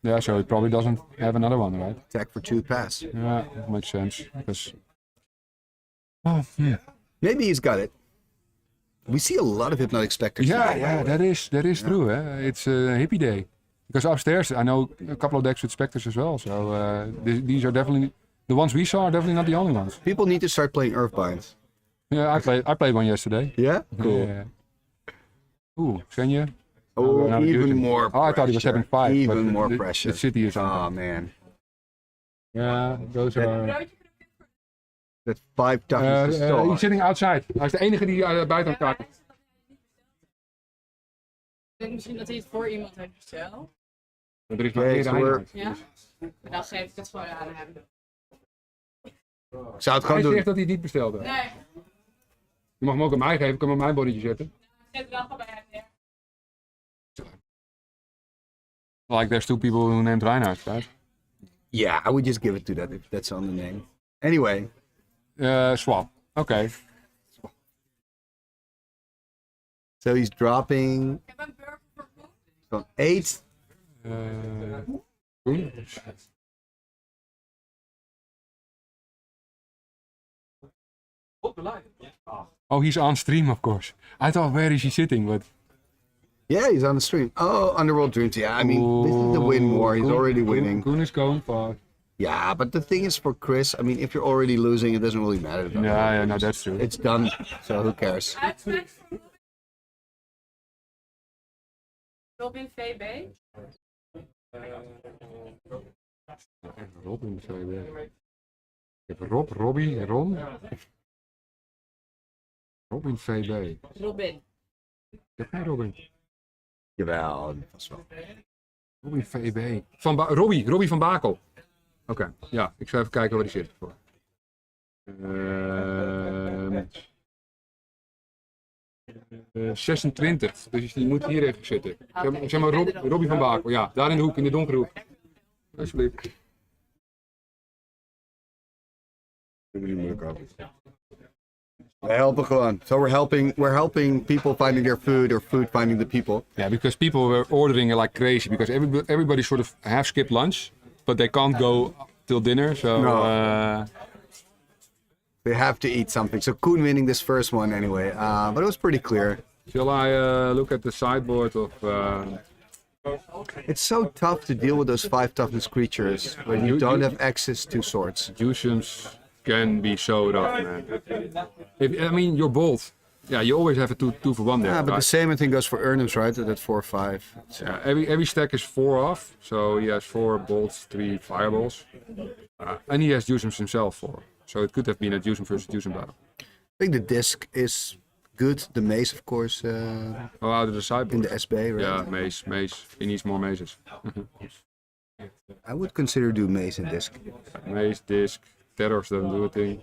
Yeah, so he probably doesn't have another one, right? Attack for 2 pass. Yeah, makes sense. Because... Maybe he's got it. We see a lot of Hypnotic Spectres. Yeah, that is true. It's a hippie day. Because upstairs, I know a couple of decks with Spectres as well. So these are definitely... The ones we saw are definitely not the only ones. People need to start playing Earthbind. Yeah, I played one yesterday. Yeah? Cool. Yeah. Ooh, Senya. Oh, even more pressure. Oh, I thought he was having 5. Even but more the, pressure. The city is on. Oh, man. Yeah, those are... That 5 toughness is so he's hard. sitting outside. Hij is de enige die buiten aan het kaarten. Ik denk misschien dat hij het voor iemand heeft besteld. Er is maar Nee, één so we're- Ja? Maar dan geef ik het gewoon aan hem. Ik zou het gewoon Hij doen. zegt dat hij het niet bestelde. Nee, Je mag hem ook aan mij geven, ik kan hem op mijn bonnetje zetten. zet het dan gewoon bij hem neer. Like there's 2 people who named Reinhardt, right? Yeah, I would just give it to that if that's on the name. Anyway. Swap. Okay. So he's dropping Ik heb een burger voor Koen. from 8. Koen? Oh, he's on stream, of course. I thought, where is he sitting? But Yeah, he's on the stream. Oh, Underworld Dreams. Yeah, I mean, this is the win war. He's already winning. Koen is going far. Yeah, but the thing is for Chris, I mean, if you're already losing, it doesn't really matter. Yeah, no, that's true. It's done, so who cares? Uitspraak voor Robin VB. Robin, VB. Ik heb Rob, Robbie, Ron. Robin VB. Robin. Ik heb geen Robin. Jawel, dat was wel. Robin VB. Robbie van Bakel. Oké, ja, ik zal even kijken waar die zit. Voor. 26, dus die moet hier even zitten. Zeg maar Robbie van Bakel, ja, daar in de hoek, in de donkere hoek. Alsjeblieft. Wij helpen gewoon. So we're helping people finding their food or food finding the people. Yeah, because people were ordering like crazy because everybody sort of half skipped lunch, but they can't go till dinner. So They have to eat something. So Koen winning this first one anyway, but it was pretty clear. Shall I look at the sideboard of? It's so tough to deal with those 5 toughness creatures when you don't have access to swords. Juiceums can be showed off, man. I mean, you're bold. Yeah, you always have a 2 for 1 there. Yeah, but right? the same I think goes for Urnums, right? At 4/5. Yeah, every stack is 4 off, so he has 4 bolts, 3 fireballs, and he has Juiceums himself 4. So it could have been a Juicem versus Juicem battle. I think the disc is good. The mace, of course, out of the sideboard. in the SB, right? Yeah, mace. He needs more maces. I would consider do mace and disc. Mace, disc, terrors don't do a thing.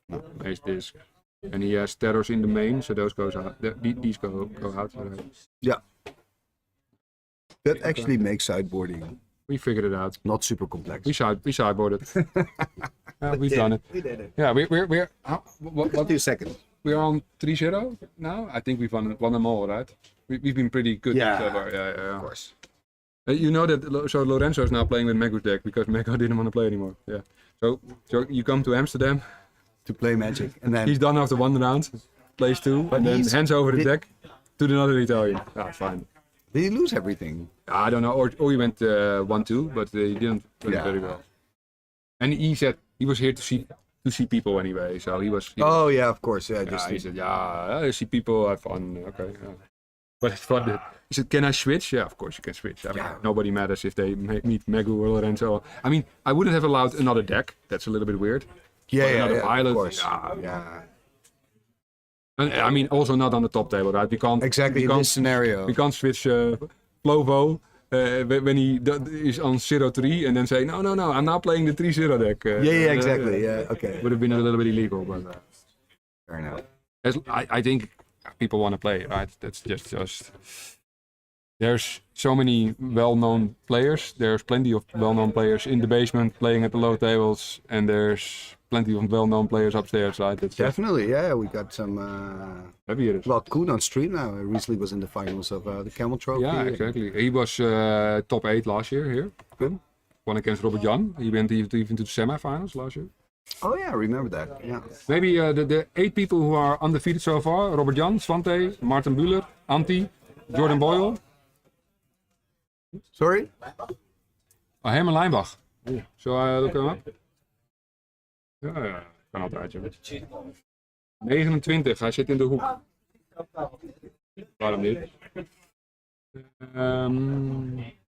No, mace, disc. And he has terrors in the main, so those goes out. These go out. Yeah. That actually makes sideboarding We figured it out. not super complex. We sideboarded. We've done it. We did it. Yeah, we're What 2 seconds? we're on 3-0 now. I think we've won them all, right? We've been pretty good. Yeah, so far. Yeah. Of course. You know that. So Lorenzo is now playing with Megu's deck because Mego didn't want to play anymore. Yeah. So you come to Amsterdam. To play Magic, and then He's done after 1 round. Plays 2, and then hands over the deck to another Italian. Ah, fine. did he lose everything? I don't know. Or he went 1-2, but he didn't play very well. And he said he was here to see people anyway. So he was. Oh yeah, of course. Yeah, just He said, I see people, have fun. Okay. But it's fun. He said, can I switch? Yeah, of course you can switch. I mean, nobody matters if they meet Megu or Lorenzo. I mean, I wouldn't have allowed another deck. That's a little bit weird. yeah, pilot, of course. yeah. And, I mean, also not on the top table, right? We can't Exactly we in can't, this scenario. We can't switch Plovo when he is on 0-3 and then say, no, I'm not playing the 3-0 deck. Yeah, exactly. Yeah, okay. Would have been a little bit illegal, but Fair enough. I think people want to play, right? That's just. There's so many well-known players. There's plenty of well-known players in the basement playing at the low tables, and there's plenty of well-known players upstairs, right? It's Definitely, yeah. We got some. heavy hitters. Well, Koen on stream now. He recently was in the finals of the Camel Trophy. Yeah, exactly. He was top 8 last year here. Won against Robert Jan. He went even to the semifinals last year. Oh yeah, I remember that. Yeah. Maybe the 8 people who are undefeated so far: Robert Jan, Svante, Martin Buehler, Antti, Jordan Boyle. Sorry? Herman Lijnbach. Shall I look him up? Ja, kan altijd. Joh. 29, hij zit in de hoek. Waarom niet?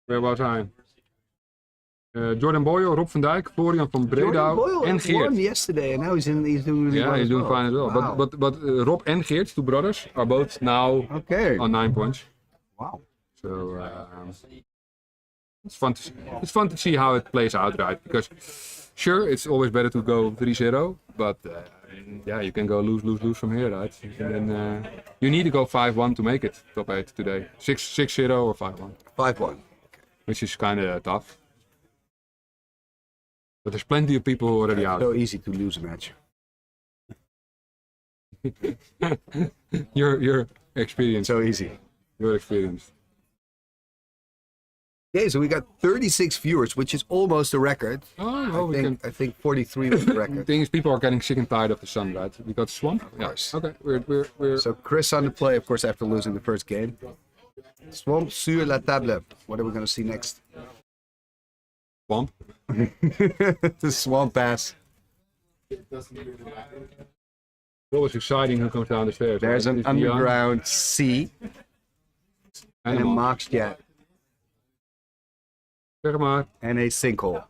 Waar was hij? Jordan Boyle, Rob van Dijk, Florian van Bredouw en Geert. Won yesterday, and now he's doing really well. Yeah, he's as doing well. fine as well. Wow. But Rob and Geert, 2 brothers, are both now on 9 points. Wow. So it's fun to see how it plays out, right? Because sure, it's always better to go 3-0, but yeah, you can go lose from here, right? And then you need to go 5-1 to make it top 8 today. 6-0 or 5-1. 5-1. Which is kind of tough. But there's plenty of people already out. So easy to lose a match. You're experienced. So easy. You're experienced. Okay, so we got 36 viewers, which is almost a record. Oh, I think 43 was the The record. thing is, people are getting sick and tired of the sun, right? We got Swamp. Yes. Okay, we're. So Chris on the play, of course, after losing the first game. Swamp sur la table. What are we going to see next? Swamp. The Swamp Pass. Always exciting who comes down the stairs. There's right? an It's Dion underground C and a Animal. Max Jet Zeg maar. and a sinkhole.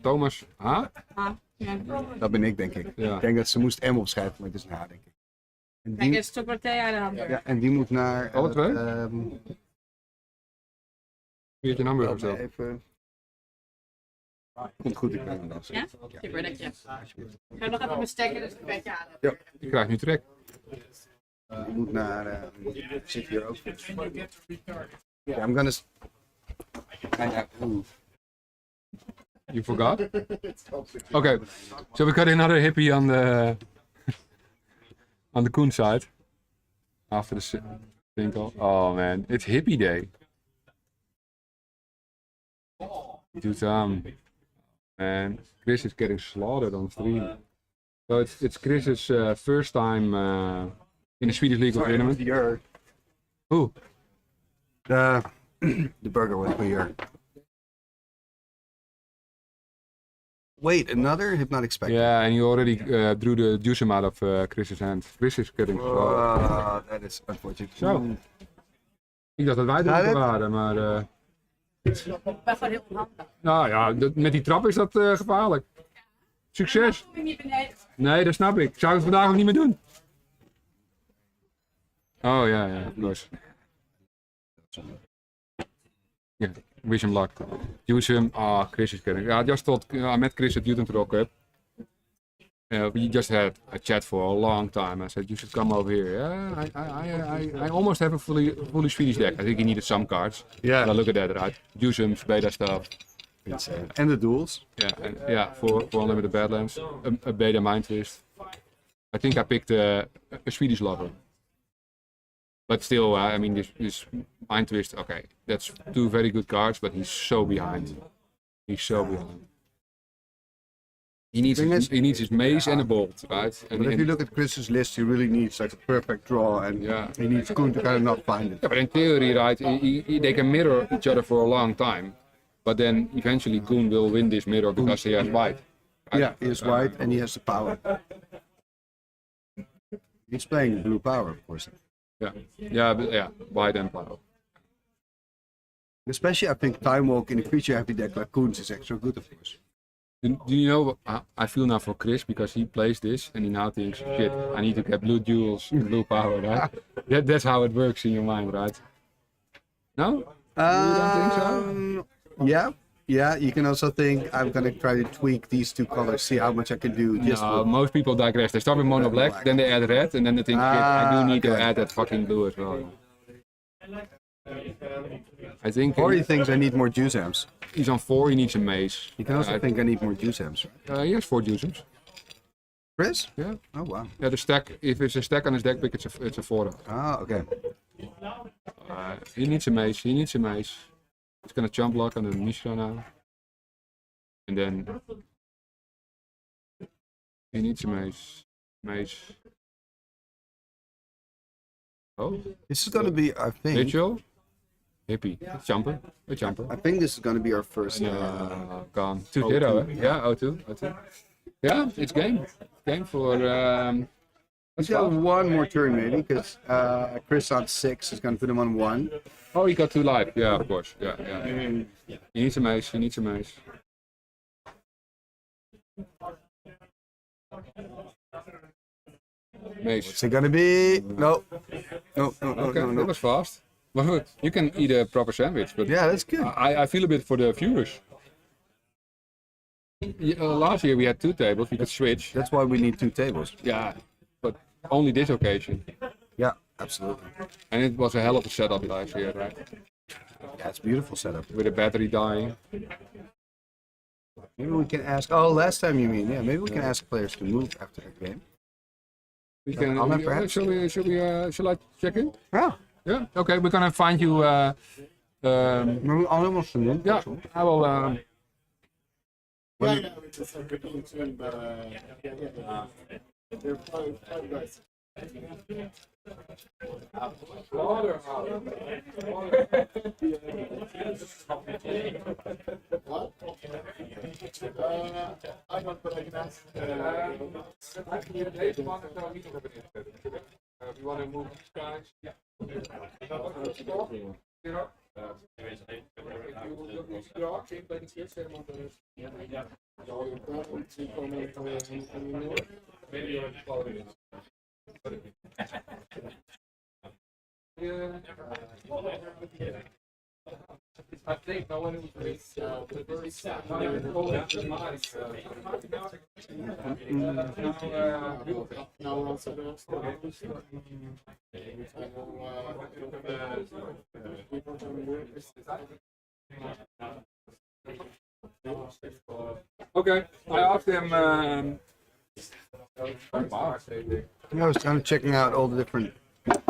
Thomas H? Dat ben ik, denk ik. Ja. Ik denk dat ze moest M opschrijven, maar het is een H, denk ik. En Kijk, die, er is toch maar thee aan de hand. ja, en die moet naar... Alle twee? Viertje nummer of zo. Even... Komt goed, ik ben hem dan. Ja? Super, dank je. Ik ga nog even mijn stekker dus een beetje aan. Ja. Je krijgt nu trek. Die moet naar... ik zit hier ook. Yeah, I'm gonna... Ooh. You forgot? Okay, so we got another hippie on the Koen side after the single. Oh man, it's hippie day. Dude, man, Chris is getting slaughtered on stream. So it's Chris's first time in the Swedish League of Tournament. Here. Who? The burger was here. Wait, another hypnotic spectre. Yeah, and you already drew the juice out of Chris's hand. Chris is getting slaughtered. That is unfortunate. Zo. Ik dacht dat wij er waren, maar... Ik ben gewoon heel onhandig. Nou ja, met die trap is dat gevaarlijk. Succes! Ik ben niet beneden. Nee, dat snap ik. Zou ik het vandaag ook niet meer doen? Oh ja, of course. Yeah, wish him luck. Use him. Chris is kidding. I just thought I met Chris at Youth Rock Cup. We just had a chat for a long time. I said you should come over here. Yeah, I almost have a fully Swedish deck. I think he needed some cards. Yeah. But look at that, right? Jusums, beta stuff. And the duels. Yeah, for Unlimited Badlands. A beta Mind Twist. I think I picked a Swedish lover. But still, I mean, this Mind Twist, okay, that's 2 very good cards, but he's so behind. He's so behind. He needs his mace and a bolt, right? But if you look at Chris's list, he really needs like a perfect draw, and he needs Koen to kind of not find it. Yeah, but in theory, right, they can mirror each other for a long time, but then eventually Koen will win this mirror because he has white. Right? Yeah, he has white and he has the power. He's playing blue power, of course. Yeah, white and power. Especially, I think Time Walk in a creature heavy deck like Koen's is extra good, of course. Do you know what I feel now for Chris, because he plays this and he now thinks, shit, I need to get blue jewels and blue power, right? That's how it works in your mind, right? No? You don't think so? Yeah. Yeah, you can also think I'm gonna try to tweak these two colors, see how much I can do. Just No, with, most people digress. They start with mono black, then they add red, and then they think, shit, I do need to okay. add that fucking blue as well. I think or he thinks I need more juice amps. he's on 4, he needs a mace. You can also think I need more juice amps. He has 4 juices. Chris? Yeah. Oh wow. Yeah, the stack, if it's a stack on his deck pick, it's a 4. Ah, okay. He needs a mace, he needs a mace. He's gonna jump block on the Mishra now. And then he needs a mace. Mace. Oh, This is gonna be, I think. Ritual. Hippie. Jumper. A jumper. I think this is gonna be our first. Gone. 2-0, eh? Yeah, 0-2. 0-2. Yeah, it's game. Game for. Let's go one more turn maybe, because Chris on 6 is gonna put him on 1. Oh, he got 2 life. Yeah, of course. Yeah, yeah. He needs a mace. He needs a mace. Mace. What's it gonna be? No. No, no, no, Okay, no, that no. was fast. Well, you can eat a proper sandwich, but Yeah, that's good. I feel a bit for the viewers. Last year we had 2 tables, we could switch. That's why we need 2 tables. Yeah, but only this occasion. Yeah, absolutely. And it was a hell of a setup last year, right? Yeah, it's a beautiful setup. With the battery dying. Maybe we can ask. Oh, last time you mean? Yeah, maybe we can ask players to move after the game. We can. Comment, perhaps? Shall I check in? Yeah. Yeah. Okay, we're gonna find you. Almost a minute. Yeah, I will. We want to move these guys. Yeah. I think no one is Okay, I asked him. Yeah, I was kind of checking out all the different.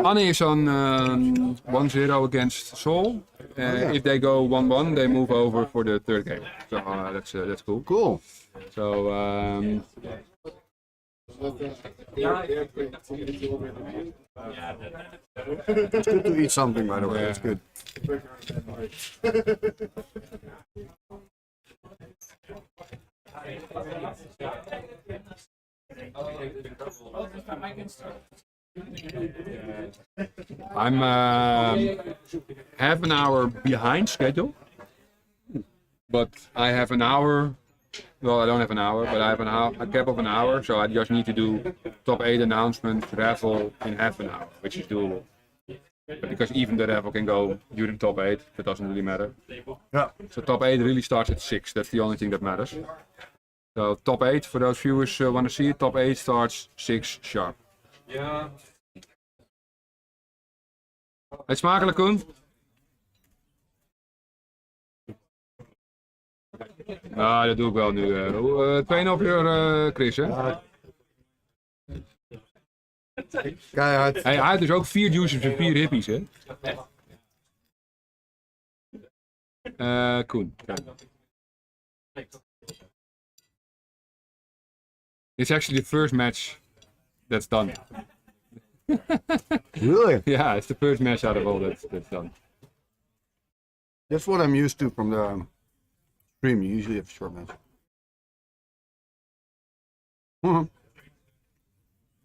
Anne is on 1-0 against Seoul. If they go 1-1, they move over for the 3rd game. So that's cool. Cool. So It's good to eat something, by the way. Yeah. That's good. I'm half an hour behind schedule, but I have an hour. Well, I don't have an hour, but I have a gap of an hour, so I just need to do top 8 announcements, raffle in half an hour, which is doable. But because even the raffle can go during top 8, that doesn't really matter. Yeah. So top 8 really starts at 6. That's the only thing that matters. So top 8, for those viewers who want to see it, top 8 starts 6 sharp. Ja. Eet smakelijk, Koen? Ah, dat doe ik wel nu. 2,5 uur, Chris, hè? Keihard. Hij had dus ook 4 juices en 4 hippies, hè? Koen. Kijk. It's actually the first match that's done. Really? Yeah, it's the first match out of all that's done. That's what I'm used to from the stream. You usually have a short match.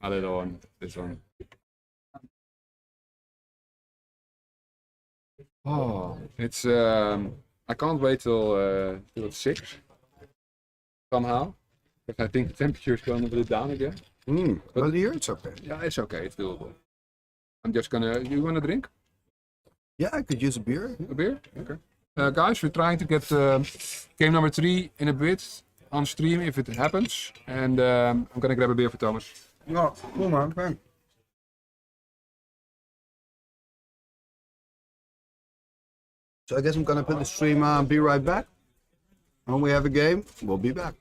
A little one, this one. Oh, it's I can't wait till it's 6 somehow. Because I think the temperature is going a bit down again. But here it's okay. Yeah, it's okay, it's doable. I'm just gonna. You wanna drink? Yeah, I could use a beer. A beer? Okay. Guys, we're trying to get game number 3 in a bit on stream if it happens. And I'm gonna grab a beer for Thomas. No, cool man, thanks. So I guess I'm gonna put the stream on, be right back. When we have a game, we'll be back.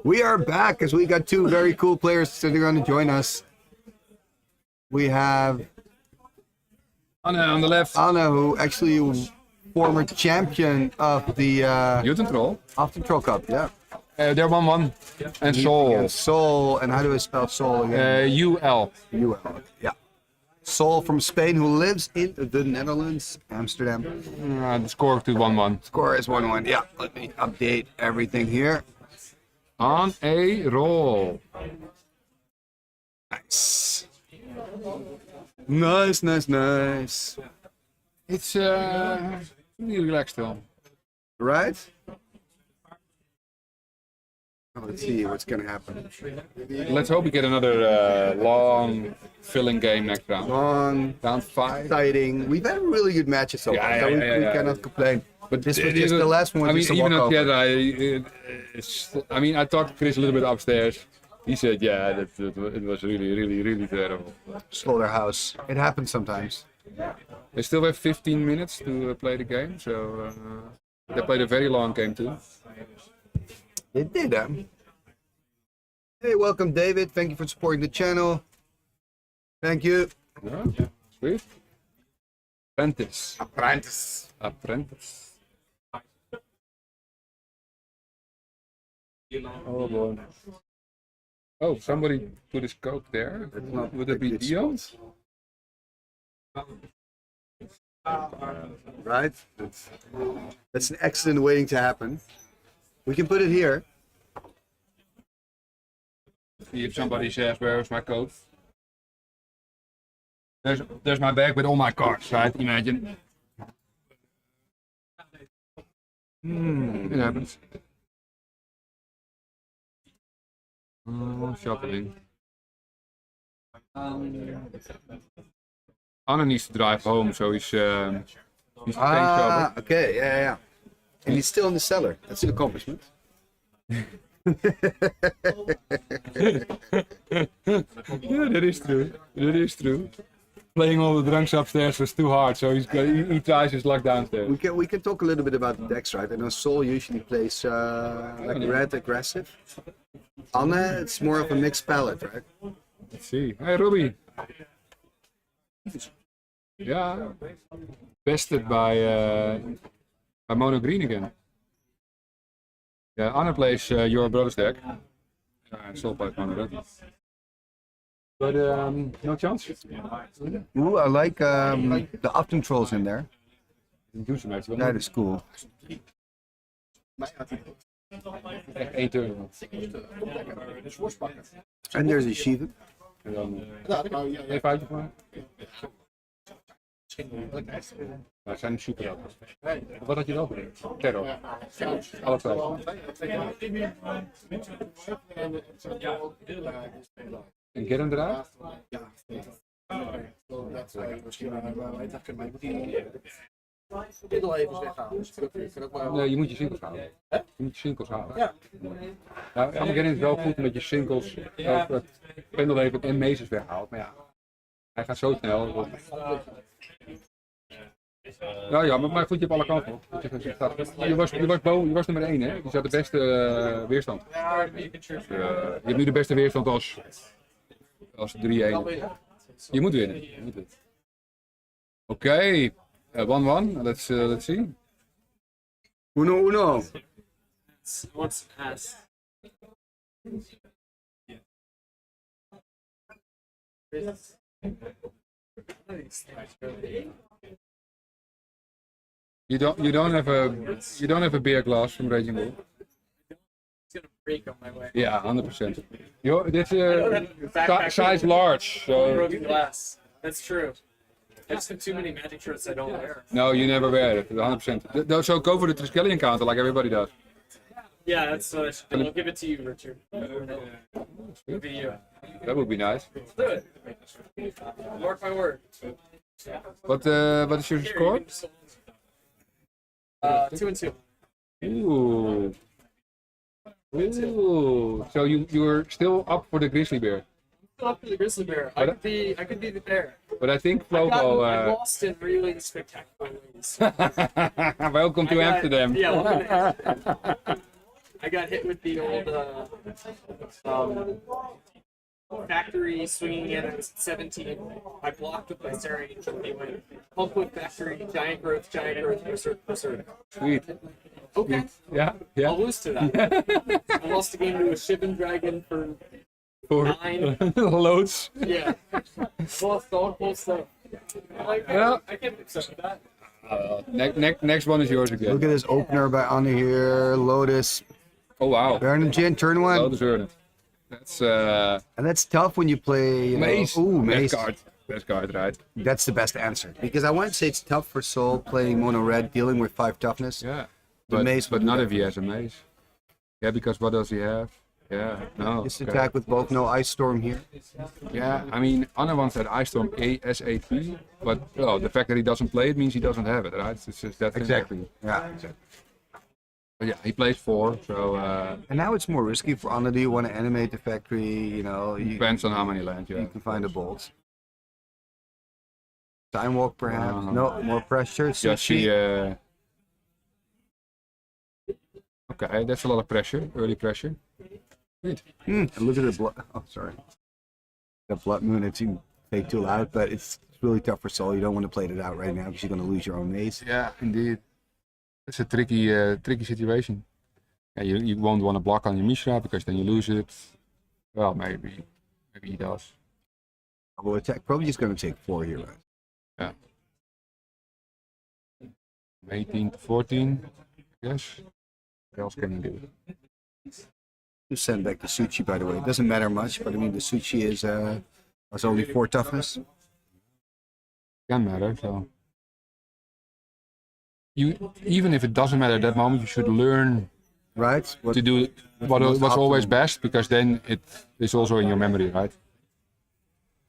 We are back as we got two very cool players that are going to join us. We have Anna on the left. Anna, who actually former champion of the Troll. of the Troll Cup. Yeah. They're 1-1. And Soul. Soul. And how do I spell Soul again? UL. UL. Yeah. Soul from Spain, who lives in the Netherlands, Amsterdam. The score to 1-1. Score is 1-1. Yeah. Let me update everything here. On a roll. Nice. Nice, nice, nice. It's really relaxed still. Right? Let's see what's gonna happen. Let's hope we get another long filling game next round. Long, round 5. exciting. We've had really good matches so far, so we cannot complain. But this was just the last one. I mean, even not yet. I mean, I talked to Chris a little bit upstairs. He said, "Yeah, it was really terrible." Slaughterhouse. It happens sometimes. They still have 15 minutes to play the game, so they played a very long game too. They did, Hey, welcome, David. Thank you for supporting the channel. Thank you. Yeah, sweet. Apprentice. Oh boy. Oh, somebody put his coke there. Would it be Dion? Right? That's an accident waiting to happen. We can put it here. See if somebody says, "Where's my coat?" There's my bag with all my cards, right? Imagine. It happens. Oh, shopping. Anna needs to drive home, so he's Okay, yeah. And he's still in the cellar. That's an accomplishment. Yeah, that is true. That is true. Playing all the drunks upstairs was too hard, so he tries his luck downstairs. We can talk a little bit about the decks, right? I know Soul usually plays like red aggressive. Anna, it's more of a mixed palette, right? Let's see. Hey, Robbie. Yeah. Bested by Mono Green again. Yeah, Anna plays your brother's deck. Soul plays Mono Red. But no chance. Ooh, I like the Upton Trolls in there. That is cool. Echt 1 turn. And there's a Shiva. En dan even uitje voor. Nou, het zijn super ook. Wat had je wel bereikt? Terror. Alle twee. En Germ eruit? Ja. Dat misschien middel even weghalen. Nee, je moet je singles houden. Je moet je singles houden. Ja. Nou, Armageddon is wel goed met je singles. Dat Pendel even en Meesters weghaalt. Maar ja, hij gaat zo snel. Ja, maar goed, je hebt alle kanten op. Je was nummer 1, hè? Je had de beste weerstand. Je hebt nu de beste weerstand als 3-1. Je moet winnen. Oké. 1-1. Let's see. Uno. What's pass? You don't have a beer glass from Raging Bull. It's gonna break on my way. Yeah, 100%. This size large. So Broken glass. That's true. I just have too many magic shirts I don't wear. No, you never wear it. 100%. So go for the Triskelion counter like everybody does. Yeah, that's what I should do. I'll give it to you, Richard. It'll be you. That would be nice. Let's do it. Mark my word. What is your score? 2-2. Ooh. So you're still up for the grizzly bear? Still up for the grizzly bear. I could be the bear. But I think Flobo. I lost in really spectacular ways. Welcome to Amsterdam. Yeah, welcome to Amsterdam. I I got hit with the old factory swinging in at 17. I blocked with my Sarah Angel. He went pump with factory, giant growth, berserk. Sweet. Okay. Yeah, yeah. I'll lose to that. I lost the game to a Shivan Dragon for 9. Loads. Yeah. Lost all cool stuff. Yeah. I can't accept that. Next one is yours again. Look at this opener by on here. Lotus. Oh wow. Baron Gin, turn 1. Lotus Earned. That's And that's tough when you play. You know, Mace. Ooh, Mace. Best card, right? That's the best answer. Because I wouldn't say it's tough for Soul playing mono red, dealing with 5 toughness. Yeah. The Mace but would not do if he has a mace. Yeah, because what does he have? Yeah, no. Just okay. attack with both, no Ice Storm here. Yeah, I mean, other ones had Ice Storm ASAP, but well, the fact that he doesn't play it means he doesn't have it, right? It's just that Exactly. Yeah, exactly. But yeah, he plays 4, so And now it's more risky for Anna. Do you want to animate the factory? You know, you depends on how many lands you have. can find the bolts. Time Walk perhaps. No, more pressure. Just see, okay, that's a lot of pressure, early pressure. Good. And look at the blood. Oh, sorry. The Blood Moon, it seemed fake too loud, but it's really tough for Soul. You don't want to play it out right now because you're going to lose your own mace. Yeah, indeed. It's a tricky situation. Yeah, you won't want to block on your Mishra because then you lose it. Well, maybe he does. Well, attack probably just going to take 4 here, right? Yeah. 18 to 14, I guess. What else can he do? Just send back the Suchi, by the way. It doesn't matter much, but I mean, the Suchi is has only 4 toughness. Can matter, so. Even if it doesn't matter at that moment, you should learn right to do what's always best, because then it is also in your memory, right?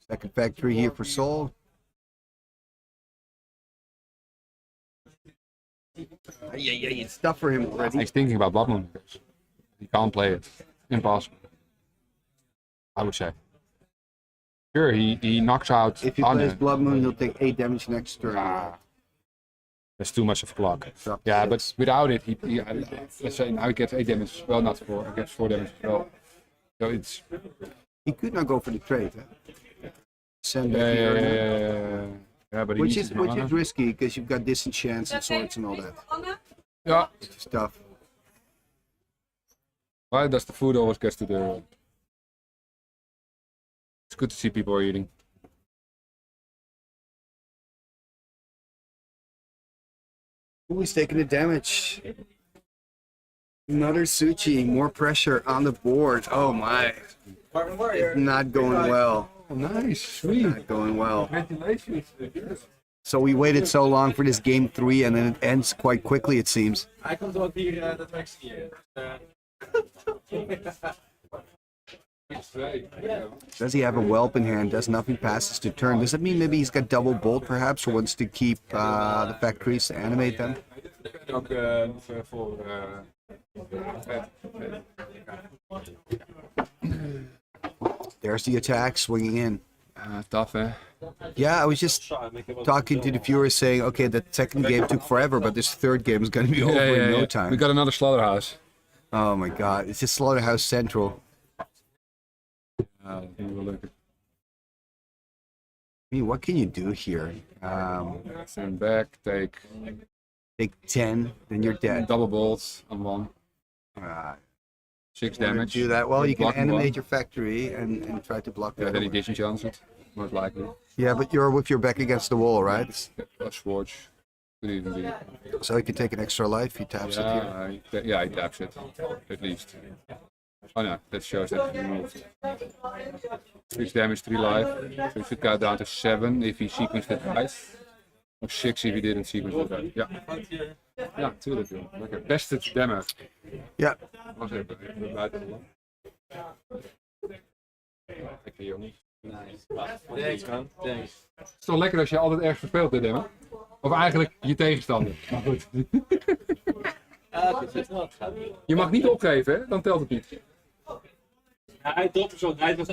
Second factory here for Soul. Yeah, it's tough for him already. He's thinking about Blood Moon. He can't play it. Impossible. I would say. Sure, he knocks out. If he plays Blood Moon, he'll take 8 damage next turn. That's too much of a block. Yeah, but without it, he let's say now he gets 8 damage. Well, not 4. He gets 4 damage as well. So it's. He could not go for the trade. Huh? Send back yeah, but which is risky because you've got disenchants and swords and all that. Yeah, it's tough. Why does the food always get to the? It's good to see people are eating. Who is taking the damage? Another Suchi, more pressure on the board. Oh my. It's not going well. Oh, nice, sweet. Not going well. Congratulations. So we waited so long for this game 3 and then it ends quite quickly, it seems. Hij komt ook hier dat next year. Does he have a whelp in hand? Does nothing passes to turn? Does that mean maybe he's got double bolt perhaps, or wants to keep the factories to animate them? There's the attack swinging in. Tough, eh? Yeah, I was just talking to the viewers saying, okay, the second game took forever, but this third game is going to be over in no time. We got another slaughterhouse. Oh my god, it's just Slaughterhouse Central. I mean, what can you do here? Send back, take 10, then you're dead. Double bolts on 1. 6 damage. Do that. Well, you can Block animate 1. your factory and try to block that. Then he disenchants it, most likely. Yeah, but you're with your back against the wall, right? Plus Forge. Could even be. So he can take an extra life. He taps it here. Yeah, he taps it, at least. Oh no, that shows that he moved. 6 damage, 3 life. So he should go down to 7 if he sequenced it right. Or 6 if he didn't sequence it right. Ja. Ja, tuurlijk joh. Lekker. Beste damage. Ja. Wacht even buiten. Lekker jongens. Thanks man, thanks. Het is toch lekker als je altijd erg verspeelt dit, hè? Of eigenlijk je tegenstander. Maar goed. Je mag niet opgeven, hè? Dan telt het niet. Ja, hij dropte zo, hij was 1-1.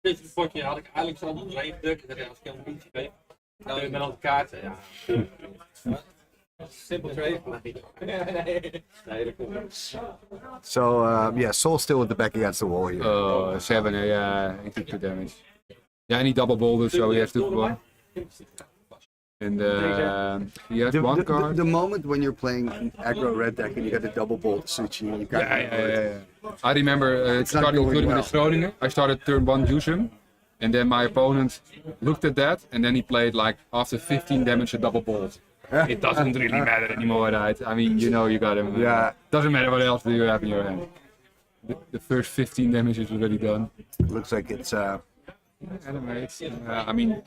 Dit potje had ik eigenlijk zo onderheen gedrukt en als ik helemaal niet gegeven. Nou, ik ben al de kaarten, ja. Simple trade. Nee, dat komt niet. So yeah, Soul's still with the back against the wall here. 7, yeah, he took 2 damage. Yeah, and he double bolted, so he has 2 for 1. And he has 1 card. The moment when you're playing an aggro red deck and you got the double bolt Suchi and you got Yeah. I remember it not started going including well. with the Groningen. I started turn 1 juice him, and then my opponent looked at that, and then he played like after 15 damage a double bolt. It doesn't really matter anymore, right? I mean, you know you got him. Yeah. Doesn't matter what else you have in your hand. The first 15 damage is already done. Looks like it's Animates. I mean,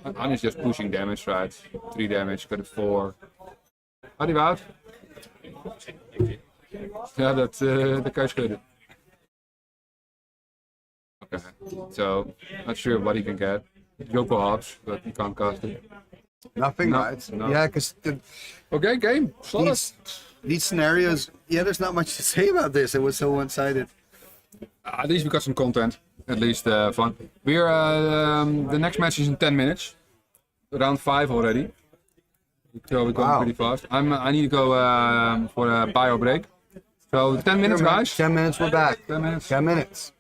An is just pushing damage, right? 3 damage, got a 4. Had hij out? Ja, dat kan je schudden. Okay, so not sure what he can get. Joko hops, but he can't cast it. nothing, No, right? no. Yeah, because Okay, game. Slot. these scenarios, yeah, there's not much to say about this. It was so one-sided. At least we got some content. At least fun. We're the next match is in 10 minutes. Round 5 already. So we're going pretty fast. I need to go for a bio break. So 10 minutes, guys. 10 minutes, we're back. 10 minutes. 10 minutes.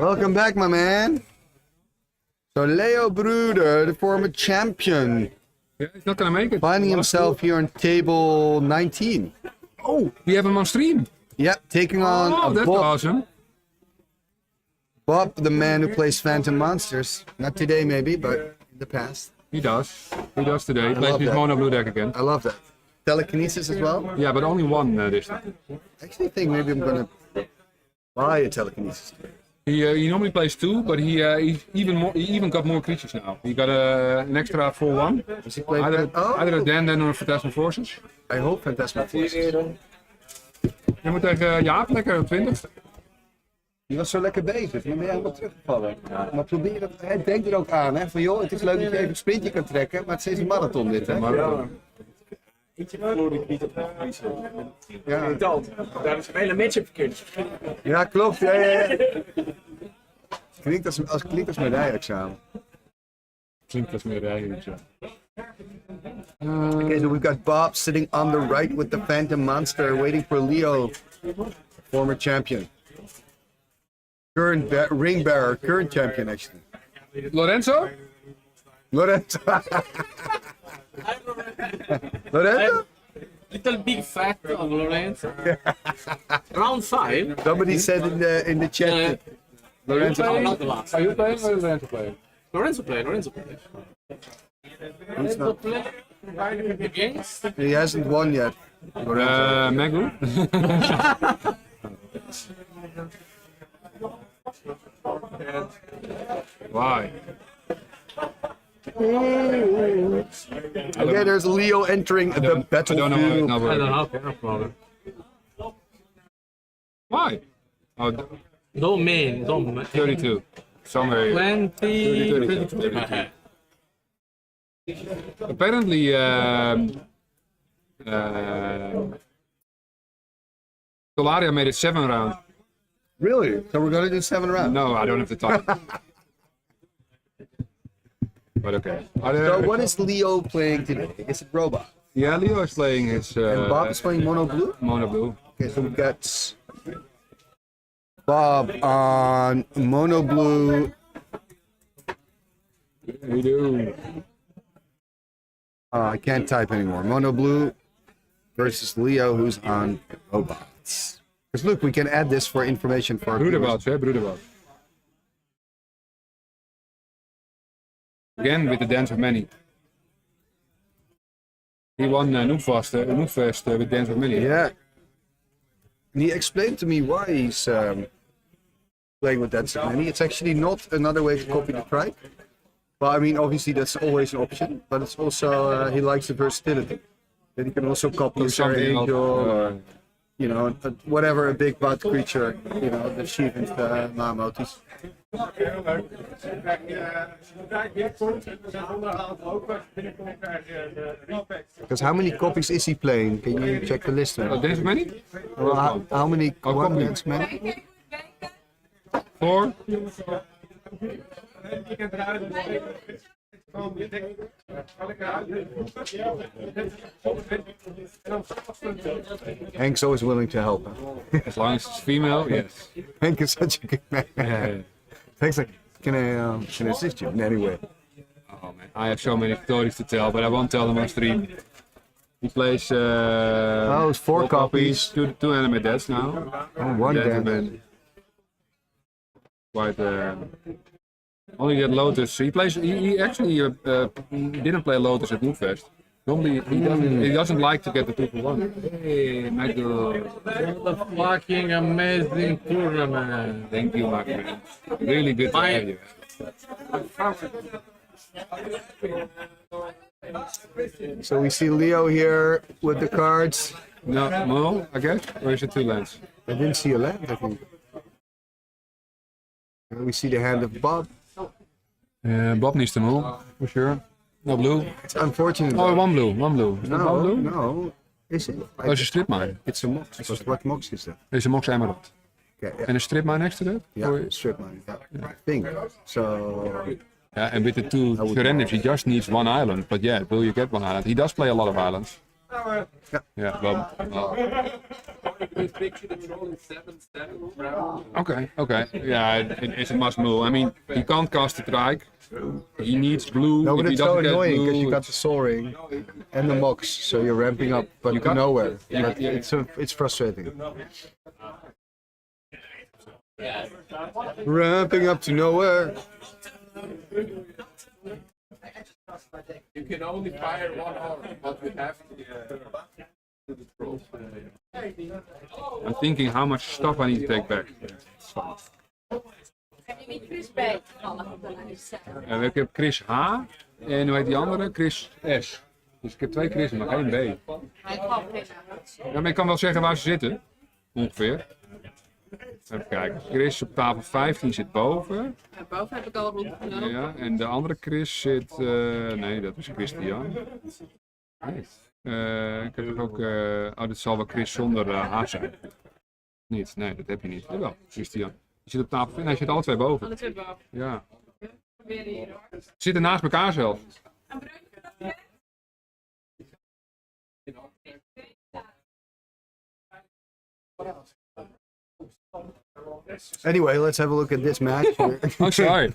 Welcome back, my man. So Leo Bruder, the former champion, Yeah, he's not gonna make it. finding himself here on table 19. Oh, we have him on stream. Yeah, taking on Oh, that's Bob. awesome. Bob, the man who plays Phantom Monsters. Not today, maybe, but in the past. He does. He does today. He plays love his that. mono blue deck again. I love that. Telekinesis as well. Yeah, but only one this time. I actually think maybe I'm gonna buy a telekinesis. He normally plays 2, but he even got more creatures now. He got an extra 4/1. Does he play? Either a Dan or a Phantasmal Forces. I hope Phantasmal Forces. Je moet tegen Jaap lekker op 20. Die was zo lekker bezig, maar ben je helemaal teruggevallen. Maar probeer het, hij denkt er ook aan, hè, van joh, het is leuk dat je even een sprintje kan trekken, maar het is steeds een marathon dit, hè. Eentje verloor ik niet op de verliezen. Ja. Irritant. Daar is een hele matchup verkeerd. Ja, klopt, ja. Klinkt als mijn rijexamen. Klinkt als meer rijden. Okay, so we've got Bob sitting on the right with the Phantom Monster, waiting for Leo, former champion. Current ring bearer, current champion actually. Lorenzo? Lorenzo. Lorenzo? Little big fact on Lorenzo. Round 5. Somebody said in the chat. Lorenzo Not the last. Are you playing or Lorenzo playing? Lorenzo play. Lorenzo play against. He hasn't won yet. Magoo? Why? Okay, there's Leo entering the I don't know. battlefield. I don't know. No problem. Why? Oh, Don't mean. Don't. 32. Somewhere. 20. 32. Apparently, Solaria made it 7 round. Really? So we're gonna do 7 rounds? No, I don't have the time. But okay. So what is Leo playing today? Is it robot? Yeah, Leo is playing his. And Bob is playing mono blue? Mono blue. Okay, so we've got Bob on mono blue. We do. I can't type anymore. Mono blue versus Leo, who's on robots. Because look, we can add this for information for our viewers. Broederbout, hè? Broederbout. Again with the Dance of Many. He won Noobfest with Dance of Many. Yeah. And he explained to me why he's playing with Dance of Many. It's actually not another way to copy the tribe. But I mean, obviously that's always an option. But it's also, he likes the versatility. That he can also copy a Sarah something else, Angel, you know, whatever, a big butt creature, you know, the Sheep and the Mamotis. Because how many copies is he playing? Can you check the list? Man? Dance of Many? Well, how many copy. Dance Many? 4. Hank's always willing to help. As long as it's female, yes. Hank is such a good man. Yeah. Hank's like, can I assist you in any way? Oh man, I have so many stories to tell, but I won't tell them on stream. He plays it's 4 copies. Two anime deaths now. Oh, one Death damn. Man. Quite only get Lotus. He plays. He actually didn't play Lotus at Noobfest. Normally he doesn't like to get the 2-for-1. Hey, Michael. What a fucking amazing tournament. Thank you, my friend. Really good to have you. So we see Leo here with the cards. No, Mo, I guess? Or is it 2 lands? I didn't see a land, I think. And we see the hand of Bob. Bob needs to move, for sure. No blue. It's unfortunate. Oh, one blue. Is that one blue? No. Is it? Oh, it's a strip mine. It's a Mox. What Mox is that? It's a Mox Emerald. Okay, yeah. And a strip mine next to that? Yeah, Or- strip mine. Yeah. I think. So Yeah, and with the 2 surrenders, he just needs 1 island. But yeah, will you get 1 island? He does play a lot of islands. Ja, Bob. This picture, the troll is 7 round. Okay. Yeah, it's a must move. I mean, he can't cast the strike. He needs blue. No, but If he it's so doesn't get annoying because blue, you got the Soul Ring and the Mox, so you're ramping up, but You to got- nowhere. Yeah. It's frustrating. Ramping up to nowhere. You can only fire one orb, but you have to the troll. I'm thinking how much stuff I need to take back. Heb je niet Chris bij toevallig op de lijst? Ik heb Chris H. En hoe heet die andere? Chris S. Dus ik heb 2 Chris'en, maar geen B. Hij kwam geen Ja, maar ik kan wel zeggen waar ze zitten. Ongeveer. Even kijken. Chris op tafel 15 zit boven. Boven heb ik al rondgelopen. Ja, en de andere Chris zit... nee, dat is Christian. Ik heb er ook... oh, dit zal wel Chris zonder H zijn. Niet, nee, dat heb je niet. Jawel, Christian. Je zit op tafel... Nee, hij zit alle 2 boven. Alle twee boven. Ja. Weer hier hoor. Ze zitten naast elkaar zelf. Een broodje dat je? Anyway, let's have a look at this match. Oh, sorry.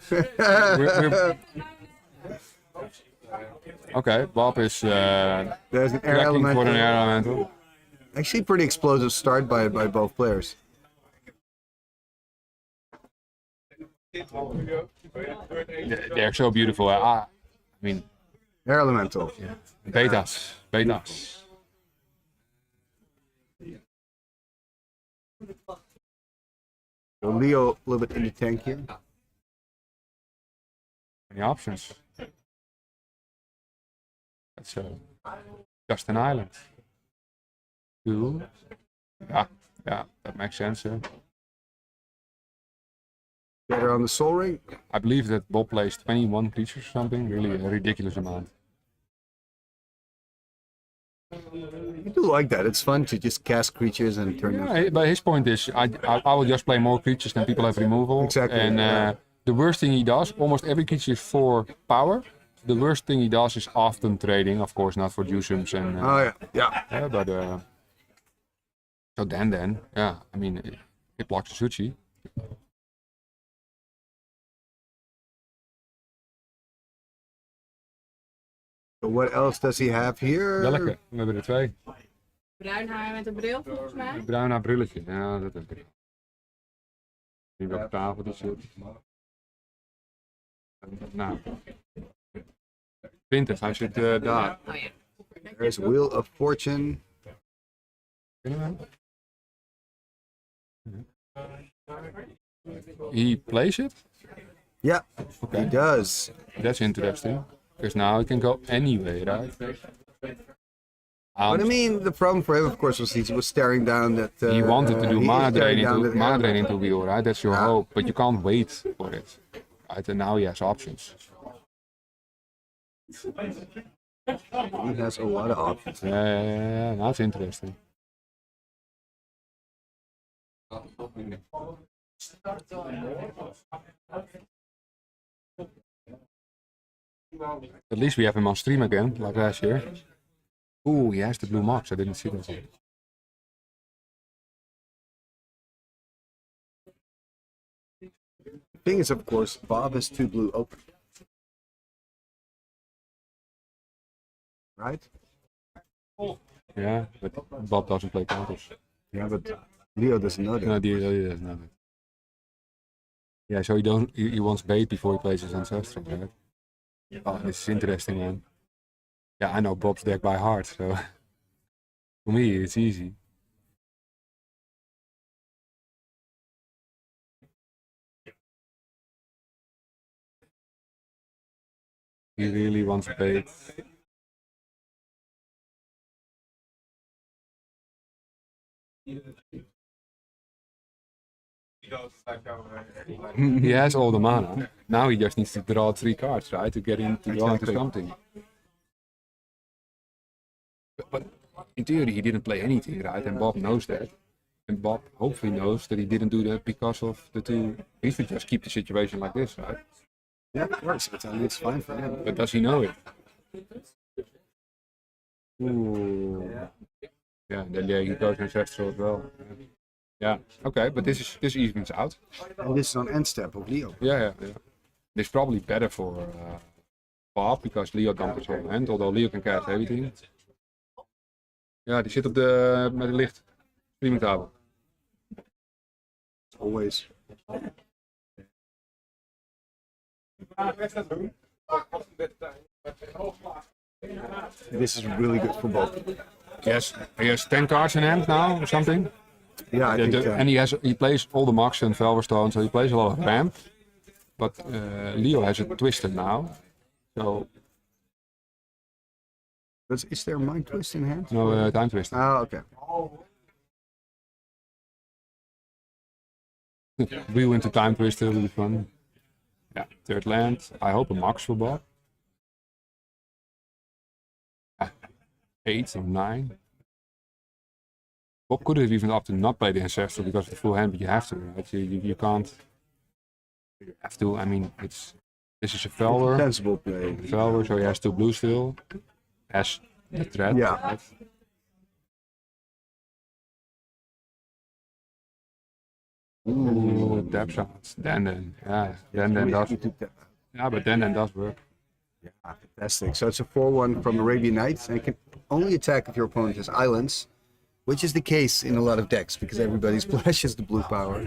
Okay, Bob is There's an air tracking for an elemental. air elemental. Actually, pretty explosive start by both players. They're so beautiful. I mean, Air elemental. betas. So Leo a little bit in the tank here. Any options? That's just an island. 2. Yeah, that makes sense. Better on the Soul Ring. I believe that Bob plays 21 creatures or something. Really a ridiculous amount. I do like that. It's fun to just cast creatures and turn them. Yeah, but his point is, I will just play more creatures than people have removal. Exactly, And yeah. the worst thing he does, almost every creature is for power. The worst thing he does is often trading, of course, not for juiceums and. Oh yeah. Yeah, but so then, yeah. I mean, it blocks the sushi. So what else does he have here? Welke? We hebben er 2. Bruin haar met een bril volgens mij. Bruin haar brilletje. Ja, dat heb ik. Niet welke tafel die zit. Nou. 20, hij zit daar. Oh ja. There's Wheel of Fortune. He plays it? Yeah, Okay. he does. That's interesting. Because now he can go anyway, right? But I mean, the problem for him, of course, was he was staring down that. He wanted to do he is mana drain staring down into that mana air drain elemental. into wheel, right? That's your hope, but you can't wait for it, right? And now he has options. He has a lot of options. Yeah, that's interesting. At least we have him on stream again, like last year. Ooh, he has the blue marks. I didn't see that. The thing is, of course, Bob has 2 blue open. Right? Yeah, but Bob doesn't play counters. Yeah, but Leo doesn't know that. No, he doesn't know that. Yeah, so he wants bait before he plays his ancestral, right? Oh, this is interesting, man. Yeah, I know Bob's deck by heart, so for me it's easy. He really wants bait. He has all the mana. Now he just needs to draw 3 cards, right, to get into Exactly. something. But in theory, he didn't play anything, right? And Bob knows that. And Bob hopefully knows that he didn't do that because of the 2. He should just keep the situation like this, right? Yeah, of course. It's fine for him. But does he know it? Ooh. Yeah, then he goes ancestral as well. Yeah. Okay, but this evens out. And this is on end step of Leo. Yeah. This is probably better for Bob because Leo dumped his whole hand, although Leo can cast everything. Ja, die zit op met het licht. Streamingtafel. Always. This is really good for both. Yes, he has 10 cards in hand now or something. Yeah, I think, and he plays all the Mox and Velverstone, so he plays a lot of ramp. But Leo has it twisted now. So. Is there a mind twist in hand? No, time twist. Oh, okay. We went to time twister, really fun. Yeah, third land. I hope a Mox for Bob. 8 or 9. Bob could have even opted not play the ancestral because of the full hand, but you have to, right? You can't. You have to. I mean, this is a Velver. Sensible play. Velver, so he has 2 blue still. Has the threat. Yeah. Right? Ooh, dab shots. Then. Yeah. Then does. Yeah, but then does work. Yeah, fantastic. So it's a 4-1 from Arabian Nights, and it can only attack if your opponent has islands, which is the case in a lot of decks because everybody splashes the blue power.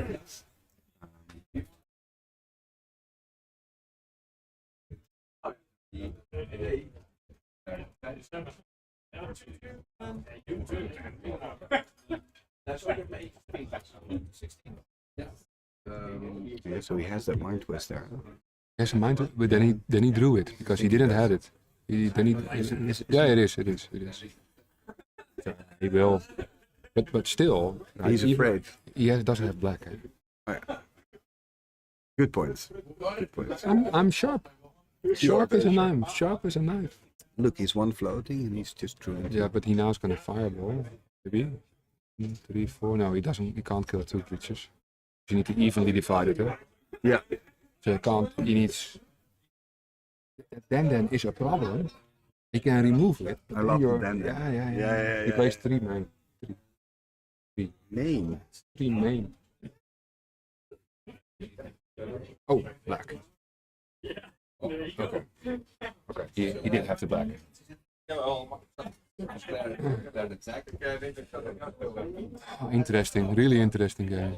Yeah, so he has that mind twist there. Yes, a mind, but then he drew it because he didn't have it. Yeah, it is. He will, but still, he's afraid. He doesn't have black. Eh? Right. Good points. Good points. I'm sharp. Sharp as a knife. Sharp as a knife. Look, he's one floating and he's just drawing. Yeah, but he now is gonna fireball. Maybe 3, 4. No, he doesn't. He can't kill 2 creatures. You need to evenly divide it. Yeah. So you can't. He needs. Then is a problem. He can remove it. I love the then. Yeah. He plays 3 main. 3. Main. 3 main. Oh, black. Okay. He did have the black. Oh, interesting, really interesting game.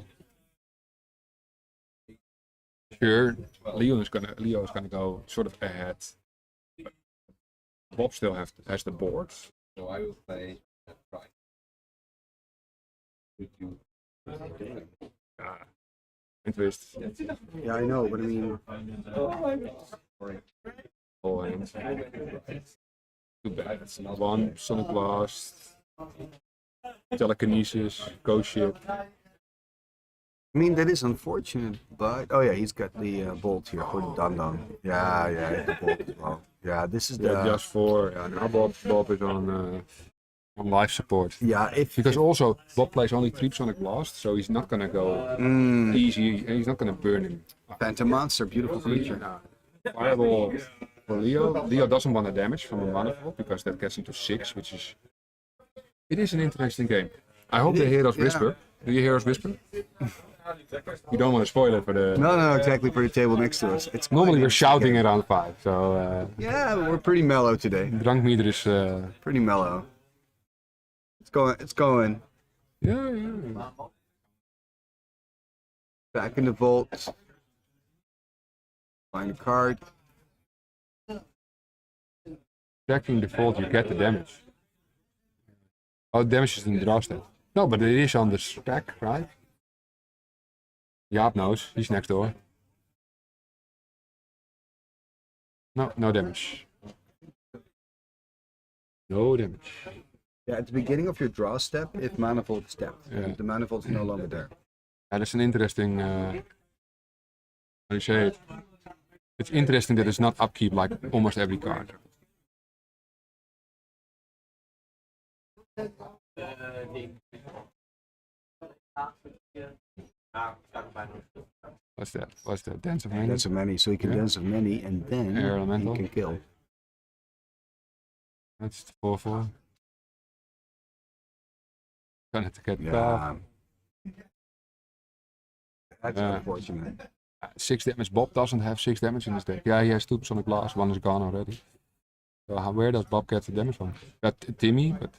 Sure, Leo is gonna go sort of ahead. Bob still has the board. So I will play right. Twist. Yeah, I know, but I mean. Oh, and too bad. It's 1 Sonic Blast, Telekinesis, Ghost Ship. I mean, that is unfortunate, but oh yeah, he's got the bolt here for the dum-dum. Yeah, the bolt as well. Yeah, this is the just for now Bob is on life support. Yeah, because also Bob plays only 3 Sonic Blast, so he's not gonna go easy. He's not gonna burn him. Phantom Monster, beautiful creature. Fireball for Leo. Leo doesn't want the damage from a Manifold because that gets into 6, which is. It is an interesting game. I hope they hear us whisper. Do you hear us whisper? You don't want to spoil it for the. No, exactly for the table next to us. It's normally we're shouting around 5, so. Yeah, we're pretty mellow today. Drankmeter is. Pretty mellow. It's going. Yeah. Back in the vault. Find a card. Checking the vault, you get the damage. Oh, damage is in the draw state. No, but it is on the stack, right? Jaap knows. He's next door. No damage. No damage. Yeah, at the beginning of your draw step, if Manifold is tapped. Yeah. The Manifold is no longer there. Yeah, that's an interesting. How do you say it? It's interesting that it's not upkeep like almost every card. What's that? What's that? Dance of Many? Dance of Many, so he can Dance of Many and then Air Elemental. he can kill. That's the 4/4. Gonna to get Yeah. That's unfortunate. 6 damage. Bob doesn't have 6 damage in his deck. Yeah, he has 2 Sonic Blast. 1 is gone already. So where does Bob get the damage from? Timmy, but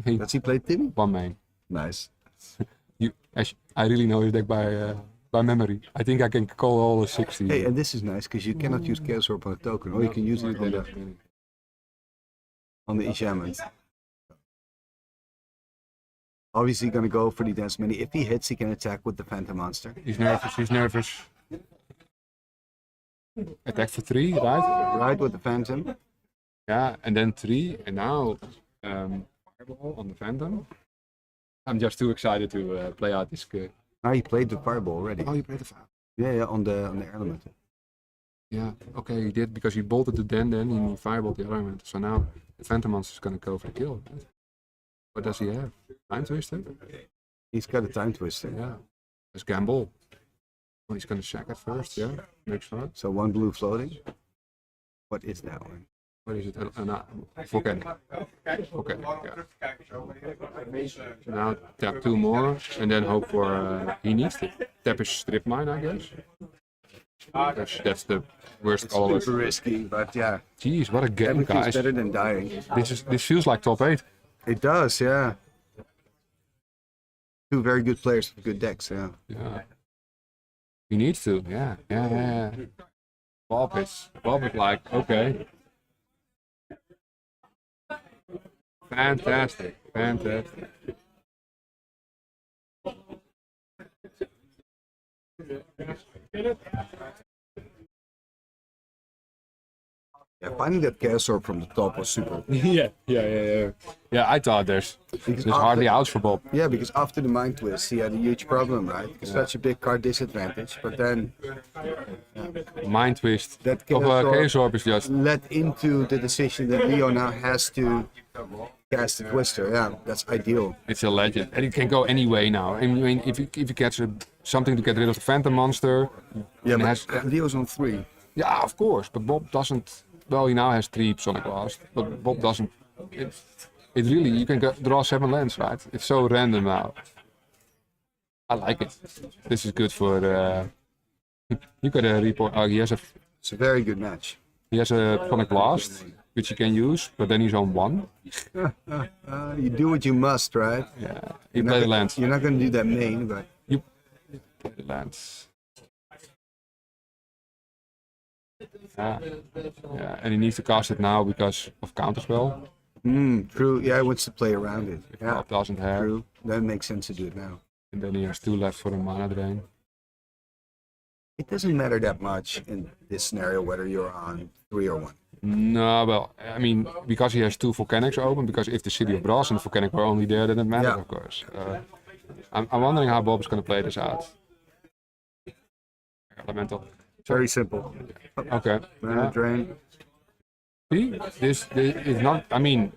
Does he play Timmy? 1 main. Nice. I really know his deck by memory. I think I can call all the 60. Hey, and this is nice because you cannot use Chaos Orb on a token, or you can use it on the enchantment. Obviously gonna go for the dance mini. If he hits, he can attack with the Phantom Monster. He's nervous. Attack for 3, right? Right, with the Phantom. Yeah, and then 3, and now Fireball on the Phantom. I'm just too excited to play out this. Ah, he played the Fireball already. Oh, you played the Fireball. Yeah, on the element. Yeah, okay, he did because he bolted the Den, then he fireballed the element. So now the Phantom Monster is gonna go for the kill. Right? What does he have? Time Twister? He's got a Time Twister. Yeah. Let's gamble. Oh, he's gonna check it first, yeah. Makes sense. So 1 blue floating. What is that one? What is it? Volcanic. Okay, yeah. Now tap 2 more and then hope for he needs to tap his strip mine, I guess. That's the worst call. Super risky, but yeah. Jeez, what a game, Everything's guys. better than dying. This feels like top 8. It does, yeah. 2 very good players with good decks, yeah. Yeah. He needs to, yeah. Bob is like, okay. Fantastic. Yeah, finding that Chaos Orb from the top was super. Yeah. I thought there's hardly outs for Bob. Yeah, because after the Mind Twist, he had a huge problem, right? Because such a big card disadvantage, but then Mind Twist that of Chaos Orb is just led into the decision that Leo now has to cast the Twister. Yeah, that's ideal. it's a legend, and it can go any way now. I mean, if you catch something to get rid of the Phantom Monster, Yeah, and but Leo's on 3. yeah, of course. But Bob doesn't. Well, he now has 3 Sonic Blast, but Bob doesn't. It really, you can draw 7 lands, right? It's so random now. I like it. This is good for. You got a report. Oh, It's a very good match. he has a Sonic Blast, which he can use, but then he's on 1. You do what you must, right? Yeah, he played the lands. You're not going to do that main, but You play the lands. Yeah, and he needs to cast it now because of counterspell. True. Yeah, he wants to play around it. Yeah, Bob doesn't have. true. That makes sense to do it now. And then he has 2 left for a mana drain. It doesn't matter that much in this scenario whether you're on 3 or 1. No, well, I mean, because he has 2 volcanics open, because if the City of Brass and the volcanic were only there, then it matters, Yeah. of course. I'm wondering how Bob is going to play this out. Elemental. Very simple. Okay. Mana Yeah. drain. See, this is not. I mean,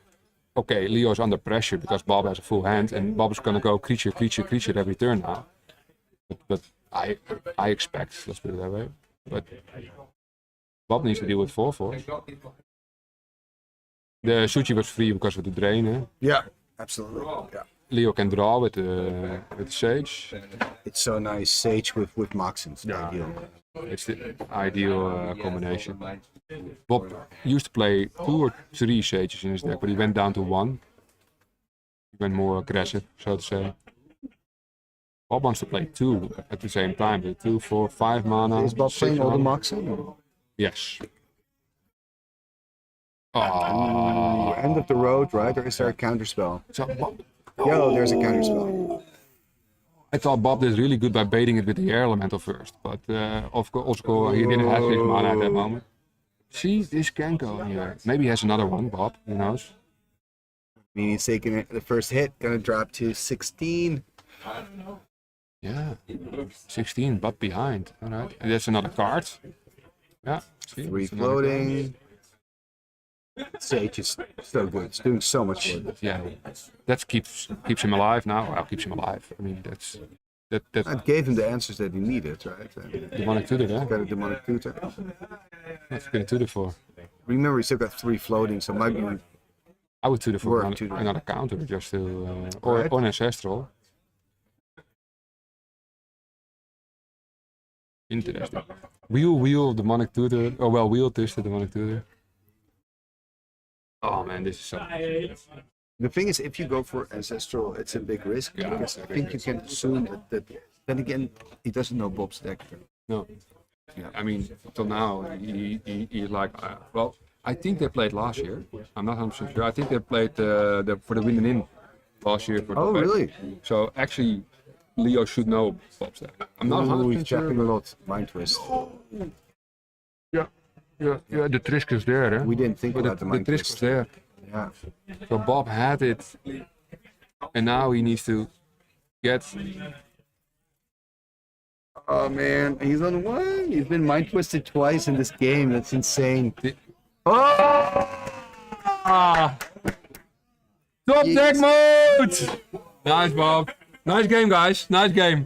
okay, Leo's under pressure because Bob has a full hand, and Bob is gonna go creature every turn now. But I expect, let's put it that way. But Bob needs to deal with 4/4. The Suchi was free because of the drain. Eh? Yeah, absolutely. Yeah. Leo can draw with the Sage. It's so nice. Sage with Moxins. Ideal. It's the ideal combination. Bob used to play 2 or 3 Sages in his deck, but he went down to 1. He went more aggressive, so to say. Bob wants to play 2 at the same time. 2, 4, 5 mana. Is Bob 6 playing all the mana. Moxin? Yes. End of the road, right? Or is there a counterspell? So Bob, Yo, there's a counterspell. I thought Bob did really good by baiting it with the air elemental first, but of course he didn't have 6 mana at that moment. See, this can go here. Maybe he has another one, Bob. Who knows? I mean, he's taking it, the first hit, gonna drop to 16. Yeah, 16, but behind. All right, and that's another card. Yeah, see, 3 it's another card. floating. Sage is so good. It's doing so much good. Yeah, that keeps him alive now. Well, keeps him alive. I mean, that It gave him the answers that he needed, right? demonic tutor. Got Huh? a demonic tutor. What's he gonna tutor for? Remember, he still got 3 floating, so it might be I would tutor for Work tutor. another counter just to or Right. on ancestral. Interesting. Wheel demonic tutor. Oh well, wheel twisted demonic tutor. Oh man, this is so. The thing is, if you go for ancestral, it's a big risk. Yeah, Because I exactly. think you can assume that. Then again, he doesn't know Bob's deck. No. Yeah. I mean, till now, he's like, well, I think they played last year. I'm not 100% sure. I think they played for the win and in last year. For Oh, the really? So actually, Leo should know Bob's deck. I'm not 100% sure. Checking a lot. Mind twist. Yeah, the Trisk is there, eh? We didn't think But about the mind Trisk twist. was there. Yeah. So Bob had it, and now he needs to get. Oh man, he's on one. He's been mind twisted twice in this game. That's insane. Top deck mode! Nice, Bob. Nice game, guys. Nice game.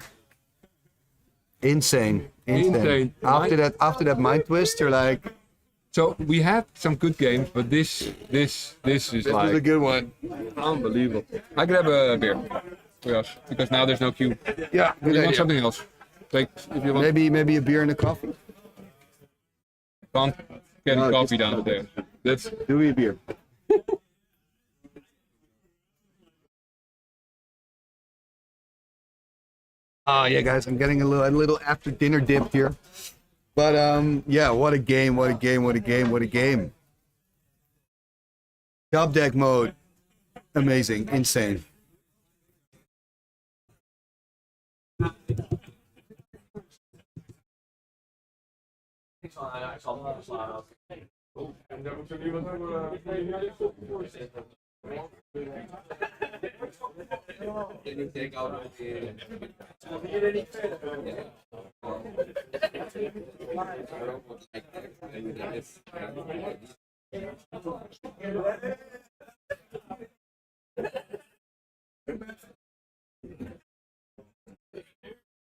Insane. Insane. After that mind twist, you're like, So we had some good games, but this is this like was a good one. unbelievable. I grab a beer for us because now there's no queue. Yeah, You good want idea. something else? Like if you want, Maybe a beer and a coffee. can't get No, coffee just- down there. That's Do we a beer? Yeah, guys, I'm getting a little after dinner dip here. But yeah, what a game! What a game! What a game! What a game! Top deck mode, amazing, insane.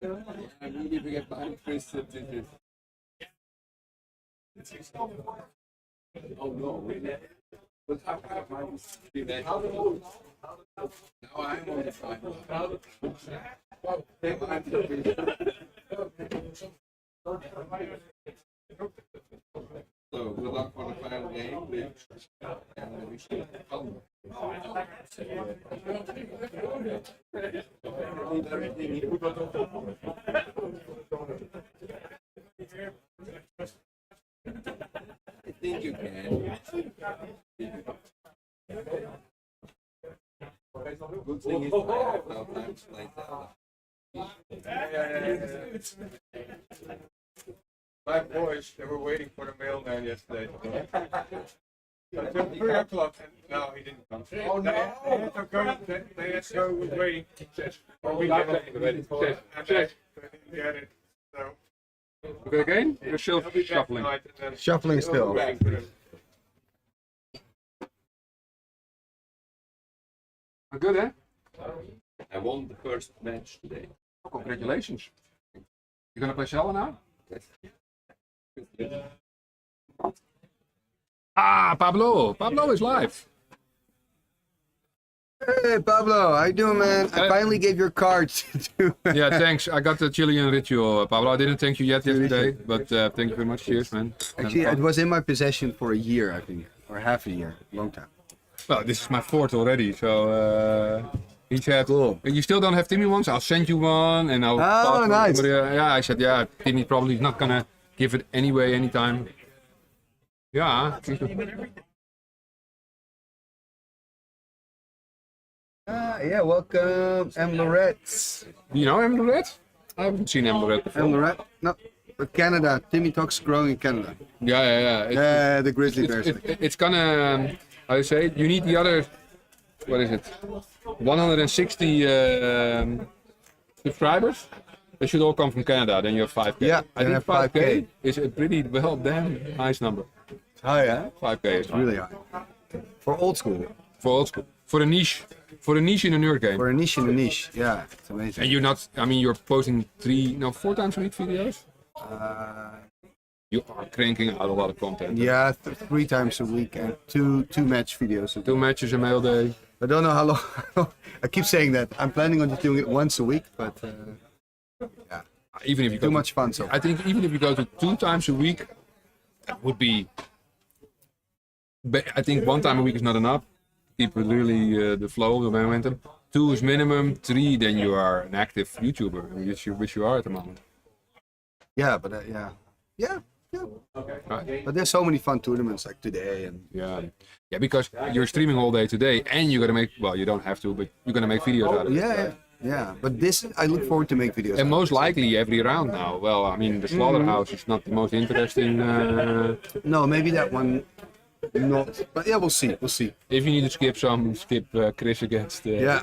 I really forget behind twisted. Oh no, but how I was that? Now I'm on the final. So good luck for the final game. And we should come. I think you can. Good thing is I have no time to play that. My boys, they were waiting for the mailman yesterday. Until 3 o'clock, and no, he didn't come. Oh no! They had to go. They had to go waiting. We got it already. And they didn't get it. So. okay again. You're still He'll be back shuffling. tonight, and then Shuffling still. waiting for them. Good, eh? I won the first match today. Oh, congratulations. You gonna play Shallow now? Ah, Pablo. Pablo is live. Hey Pablo, how you doing, man? I finally gave your card to. Yeah, thanks. I got the Chilean ritual, Pablo. I didn't thank you yet yesterday, but thank you very much. Cheers, man. Actually, it was in my possession for a year, I think, or half a year, long time. Well, this is my fourth already, so he said, Cool. you still don't have Timmy ones? I'll send you one, and I'll. Oh, nice. Yeah, I said, yeah, Timmy probably is not gonna give it anyway anytime. Yeah. Yeah, welcome, M. Lorette. Do you know M. Lorette? I haven't seen M. Lorette before. M. Lorette? No, but Canada. Timmy Talks growing in Canada. Yeah. Yeah, the Grizzly Bears. It's gonna, how do you say it? You need the other, what is it? 160 subscribers. They should all come from Canada. Then you have 5K. Yeah, I then think have 5K. is a pretty well damn nice number. Oh yeah, 5K is fine. really high. For old school. For old school. For a niche in a nerd game. For a niche in a niche. Yeah, it's amazing. And you're not, I mean, you're posting 4 times a week videos. You are cranking out a lot of content. Yeah, 3 times a week and two match videos. 2 matches a mail day. I don't know how long. I keep saying that. I'm planning on just doing it once a week, but yeah, Even if you go too much fun. So I think even if you go to 2 times a week, that would be. I think 1 time a week is not enough. Keep really the flow, the momentum. 2 is minimum. 3, then you are an active YouTuber, which you are at the moment. yeah, but yeah. Right. But there's so many fun tournaments like today, and Yeah, because you're streaming all day today, and you're gonna make. Well, you don't have to, but you're gonna make videos out of it. yeah. But this, I look forward to make videos. And most likely every round now. Well, I mean, the slaughterhouse is not the most interesting. No, maybe that one. Not, but yeah, we'll see. We'll see. If you need to skip Chris against. Yeah.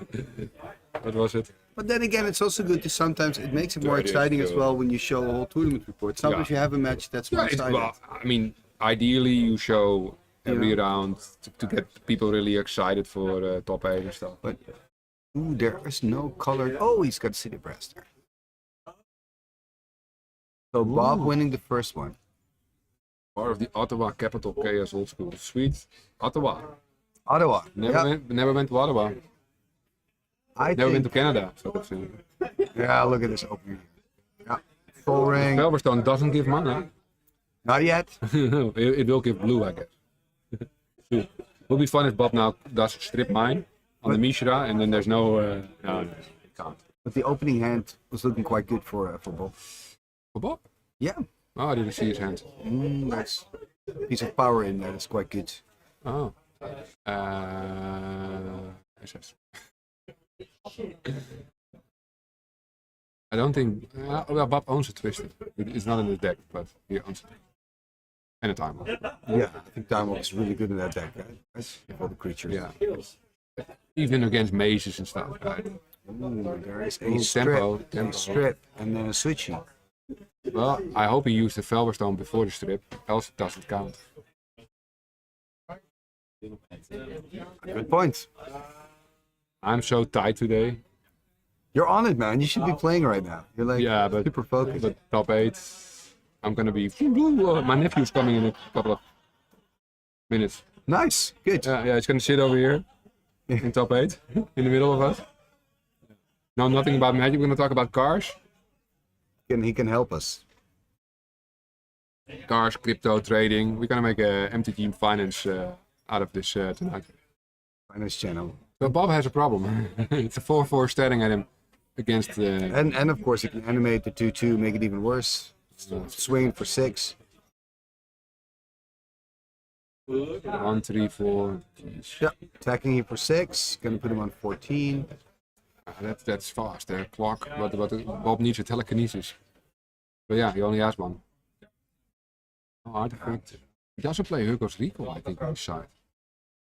What was it? But then again, it's also good to sometimes it makes it more exciting as well when you show a whole tournament report. Sometimes you have a match that's Yeah, one-sided. well, I mean, ideally you show every round to get people really excited for top 8 and stuff. But ooh, there is no color. Oh, he's got City Brass there. So Bob winning the first one. Part of the Ottawa capital Chaos Old School. Sweet. Ottawa. Ottawa. Never went to Ottawa. Never been to Canada. So that's, yeah, look at this opening. Yeah. Full ring. Velverstone doesn't give mana. Not yet. it will give blue, I guess. Will be fun if Bob now does strip mine on the Mishra, and then there's no. No, it can't. But the opening hand was looking quite good for Bob. For Bob? Yeah. Oh, I didn't see his hand. Nice. Piece of power in there. That's quite good. Oh. SS. I don't think. Well, Bob owns a Twisted. It's not in the deck, but he owns it. And a Time Walk. Yeah, I think Time Walk is really good in that deck, right? For the creatures. Yeah. Even against mazes and stuff, right? Ooh, there is a Ooh, strip, tempo. a strip, and then a switchy. Well, I hope he used the Velverstone before the strip, else it doesn't count. Good point. I'm so tight today. You're on it, man. You should be playing right now. You're like super focused. But top 8, I'm gonna be. My nephew's coming in a couple of minutes. Nice, good. Yeah, he's gonna sit over here in top 8, in the middle of us. No, nothing about Magic. We're gonna talk about cars. He can help us. Cars, crypto trading. We're gonna make a MTG finance out of this tonight. Finance channel. So Bob has a problem. It's a 4/4 staring at him against the. And of course he can animate the 2/2, make it even worse. Swing for 6. 1, 3, 4. Yeah, attacking him for 6. Gonna put him on 14. That's fast. Clock. But Bob needs a telekinesis. But yeah, he only has one. Oh, artifact. He doesn't play Hugo's Recall, I think, on his side.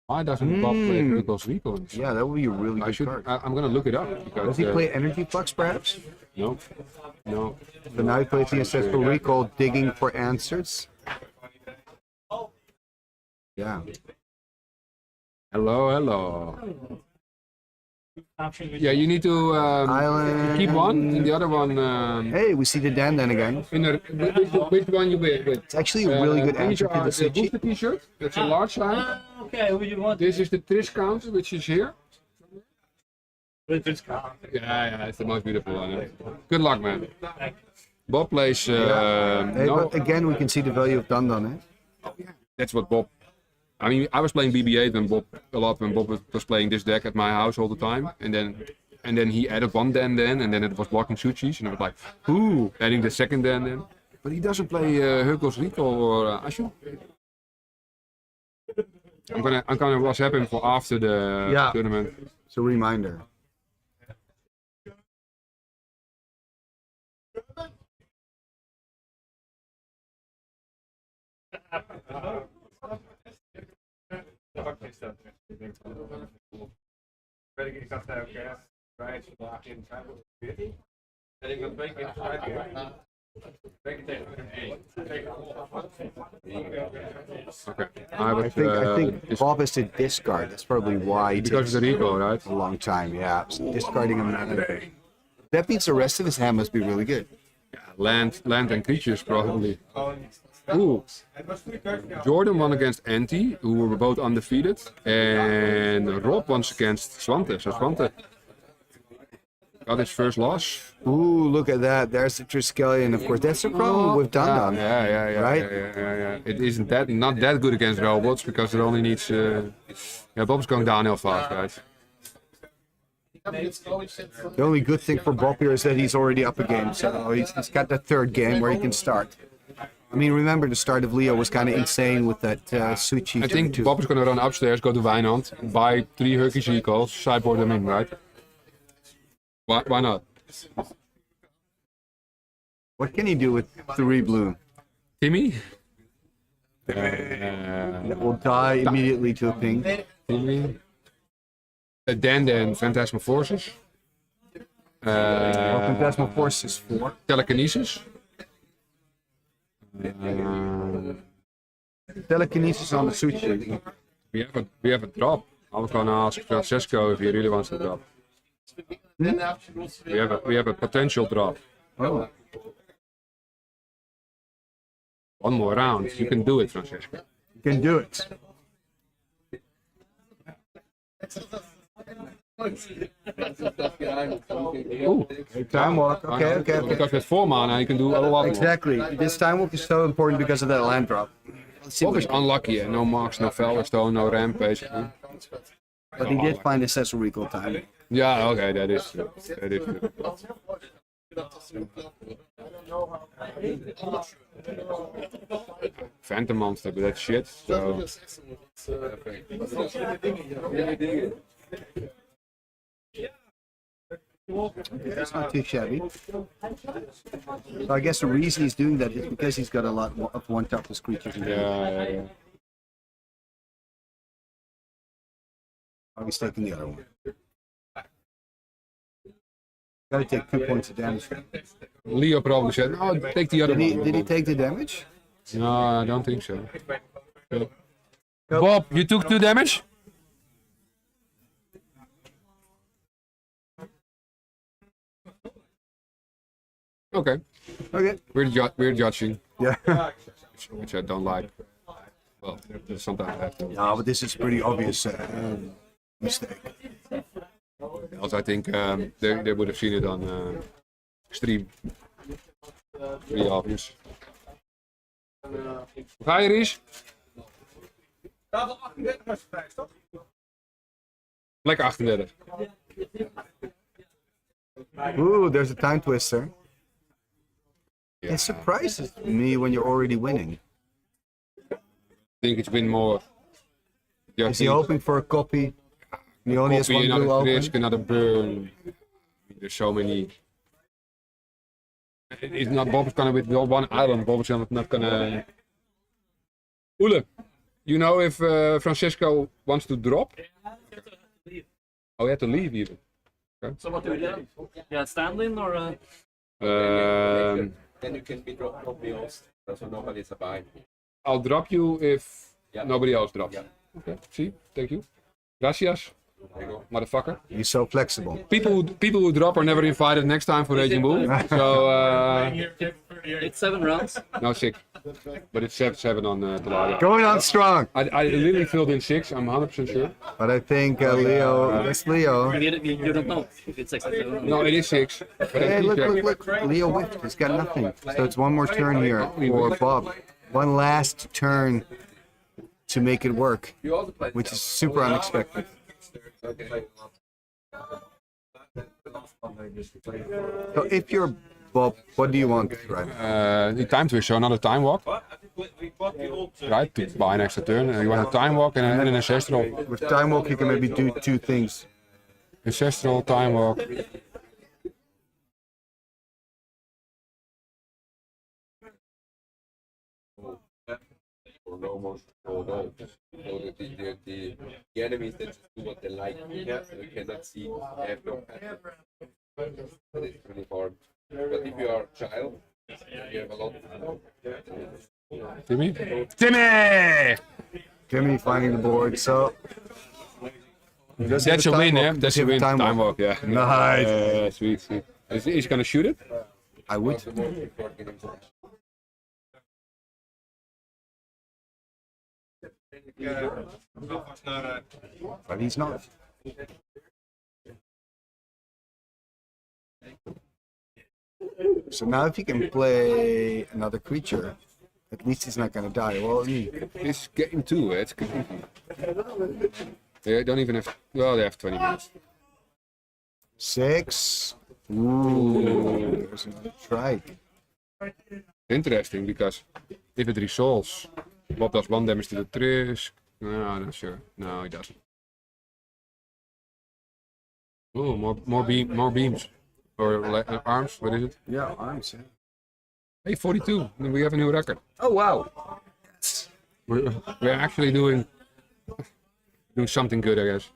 Why doesn't Bob play Hugo's Recall? Yeah, that would be a really good card. I'm gonna look it up. Because, does he play Energy Flux, perhaps? No. No. So now he plays the Ancestral Recall, digging for answers. Yeah. Hello. Yeah, you need to keep one, and the other one. Hey, we see the Dan again. Which one you with? It's actually a really good answer to the Suchi. Booster T-shirt. That's a large size. Okay, who you want? This is the Trish count, which is here. Yeah, it's the most beautiful one. Good luck, man. Bob plays. Hey, but again, we can see the value of Dandan, eh? Oh, yeah. That's what Bob. I mean, I was playing BB-8 when Bob was playing this deck at my house all the time, and then he added one Dan, and then it was blocking Suchis, and I was like, ooh, adding the second Dan. But he doesn't play Hugo's Recall or Ashu. I'm gonna WhatsApp him for after the tournament. It's a reminder. Ik dacht ook, wij vandaag in het en ik had 2 keer gestrijd. 2 keer tegen Okay. I think Bob has to discard. That's probably why he because of the recall, right? A long time, yeah. So discarding him another day. That means the rest of his hand must be really good. Yeah, land and creatures probably. Ooh. Jordan won against Anti, who were both undefeated, and Rob won against Swante. So Swante got his first loss. Ooh, look at that. There's the Triskelion, of course. That's the problem with Dun. Yeah. Right? Yeah. It isn't not that good against robots because it only needs. Bob's going downhill fast, guys. The only good thing for Bob here is that he's already up a game, so he's got that third game where he can start. I mean, remember the start of Leo was kind of insane with that Suchi. I think Bob is going to run upstairs, go to Wijnand, buy 3 Herky vehicles, sideboard them in, right? Why not? What can he do with 3 blue? Timmy? That will die immediately to a ping. Timmy? Dan Phantasmal Forces. Phantasmal Forces 4. Telekinesis. Telekinesis on the Suchi. We have a drop. I was going to ask Francesco if he really wants to drop. We have a potential drop. Oh. One more round. You can do it, Francesco. You can do it. Ooh. Time walk. Okay. Because with 4 mana you can do a lot more. Exactly. This time walk is so important because of that land drop. Bob is unlucky, no marks, no Felderstone, no ramp, basically. But he did find accessory recall time. Yeah, okay, that is true. That is true. Phantom monster, but that's shit. So. That's not too shabby. So I guess the reason he's doing that is because he's got a lot of one-topless creatures in there. Yeah. Oh, he's taking the other one. Gotta take 2 points of damage. Leo probably said, "No, take the other one." Did he take the damage? No, I don't think so. Bob, you took 2 damage? Okay. We're judging. Yeah. Which I don't like. Well, sometimes I have to. No, but this is pretty obvious mistake. Also, I think they would have seen it on stream. Pretty obvious. Ga je, Ries? Lekker 38. Ooh, there's a time twister. Yeah. It surprises me when you're already winning. I think it's been more. Is he hoping for a copy? He only has one blue open. Risk, another burn. There's so many. It's not Bob's gonna with one island. Bob's not gonna. Ule, you know if Francesco wants to drop? Oh, he had to leave even. Okay. So what do we do? Yeah, stand-in or? Then you can be drop me off. So nobody's a buy. I'll drop you if nobody else drops. Yeah. Okay. See, thank you. Gracias. Motherfucker. He's so flexible. People who drop are never invited next time for Raging Bull. So it's 7 rounds. No, 6. But it's 7 on Talaria. Going on strong. I literally filled in 6. I'm 100% sure. But I think Leo. That's Leo. You don't know if it's 6 or 7. No, it is 6. Hey, look. Leo whiffed. He's got nothing. So it's one more turn here for Bob. One last turn to make it work, which is super unexpected. So if you're Bob, what do you want, right? The time twist, so another time walk. Right, to buy an extra turn. And you want a time walk and an ancestral. With time walk, you can maybe do 2 things. Ancestral, time walk. Almost so that the enemies that just do what they like. Yeah. So you cannot see. They have no pattern. But it's really hard. But if you are a child, you have a lot of. Timmy? Timmy finding the board. So that's a win, yeah. That's a win. Time walk, yeah. Nice. Sweet. Is he gonna shoot it? I would. Alpha's not But he's not. So now if he can play another creature, at least he's not gonna die. Well, It's game 2, it's confusing. They don't even have, well, they have 20 minutes. 6. Ooh, there's another trike. Interesting, because if it resolves, Bob does 1 damage to the Trisk. No, I'm not sure. No, he doesn't. Oh, more beams. Or arms, what is it? Yeah, arms. Yeah. Hey, 42, we have a new record. Oh wow. We're actually doing something good, I guess.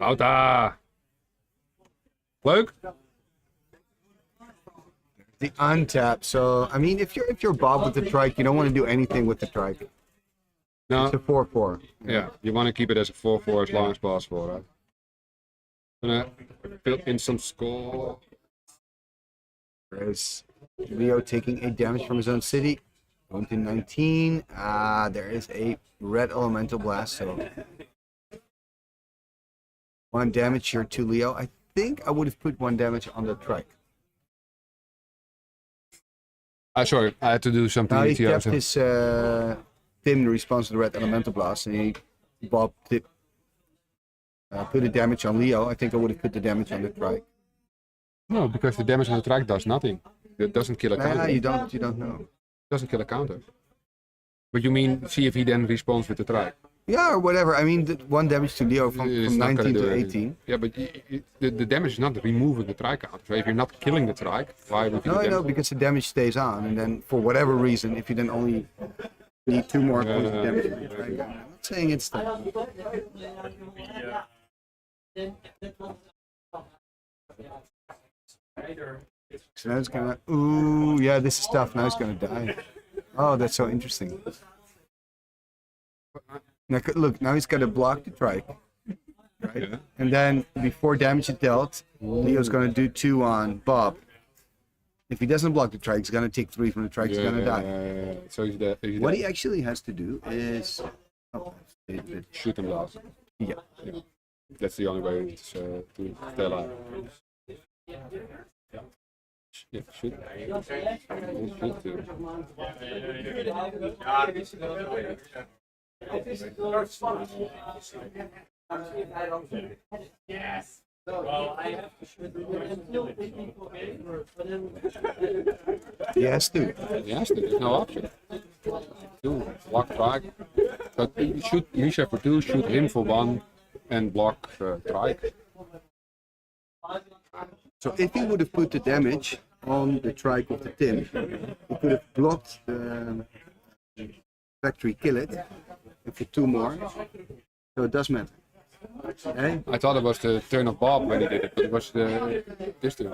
Outa! Leuk? The untap. So I mean, if you're Bob with the trike, you don't want to do anything with the trike. No. It's a 4/4. Yeah, you want to keep it as a 4/4 as long as possible, right? Gonna fill in some score. There's Leo taking 8 damage from his own city. Going to 19. There is a red elemental blast, so 1 damage here to Leo. I think I would have put 1 damage on the trike. Sorry, I had to do something. Now he here, kept so- his Tim in response to the red elemental blast, and Bob did put the damage on Leo. I think I would have put the damage on the trike. No, because the damage on the track does nothing. It doesn't kill a counter. You don't know. Doesn't kill a counter. But you mean see if he then responds with the track? Yeah, or whatever. I mean, 1 damage to Leo from It's not gonna 19 do to anything. 18. Yeah, but the damage is not removing the track counter. So if you're not killing the track, why would you? No, I know, because the damage stays on, and then for whatever reason, if you then only need 2 more points of damage, on the trike, I'm not saying it's that. So now it's gonna. Ooh, yeah, this is tough. Now it's gonna die. Oh, that's so interesting. Now, look, now he's got to block the trike, right? Yeah. And then before damage is dealt, Leo's gonna do 2 on Bob. If he doesn't block the trike, he's gonna take 3 from the trike. He's gonna die. So he's dead. What he actually has to do is shoot him last. Yeah. That's the only way to stay alive. Yeah, shoot. Shoot too. Yes. He has to. He has to. There's no option. Do block trike. But you shoot Misha for 2, shoot him for 1, and block trike. So if he would have put the damage on the trike of the Tim, he could have blocked the factory kill it, and for 2 more. So it does matter. Okay? I thought it was the turn of Bob when he did it, but it was this turn.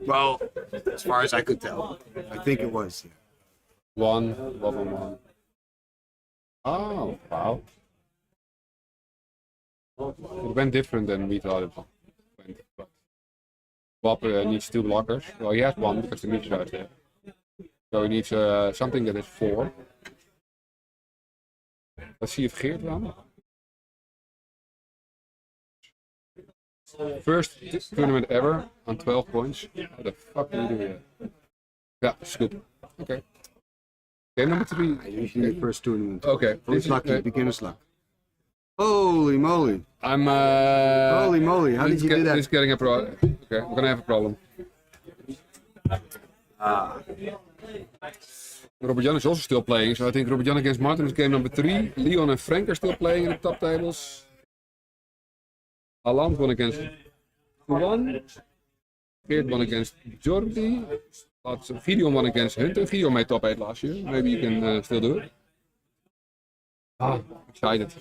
Well, as far as I could tell, I think it was. 1, Bob on 1. Oh, wow. It went different than we thought it went. But Bob needs 2 blockers. Well, he has 1 because the Misha is there. So he needs something that is 4. Let's see if Geert won. First tournament ever on 12 points. What the fuck do we do here? Yeah, it's good. Okay. Game number 3. Usually the first tournament. Okay. It's lucky, beginner's luck. Holy moly. Holy moly, how did you do that? This is getting a problem. Okay, we're gonna have a problem. Robert Jan is also still playing, so I think Robert Jan against Martin is game number 3. Leon and Frank are still playing in the top tables. Alan won against Juan. Geert won against Jordi. Video won against Hunter. Video made top 8 last year. Maybe you can still do it. Ah, excited.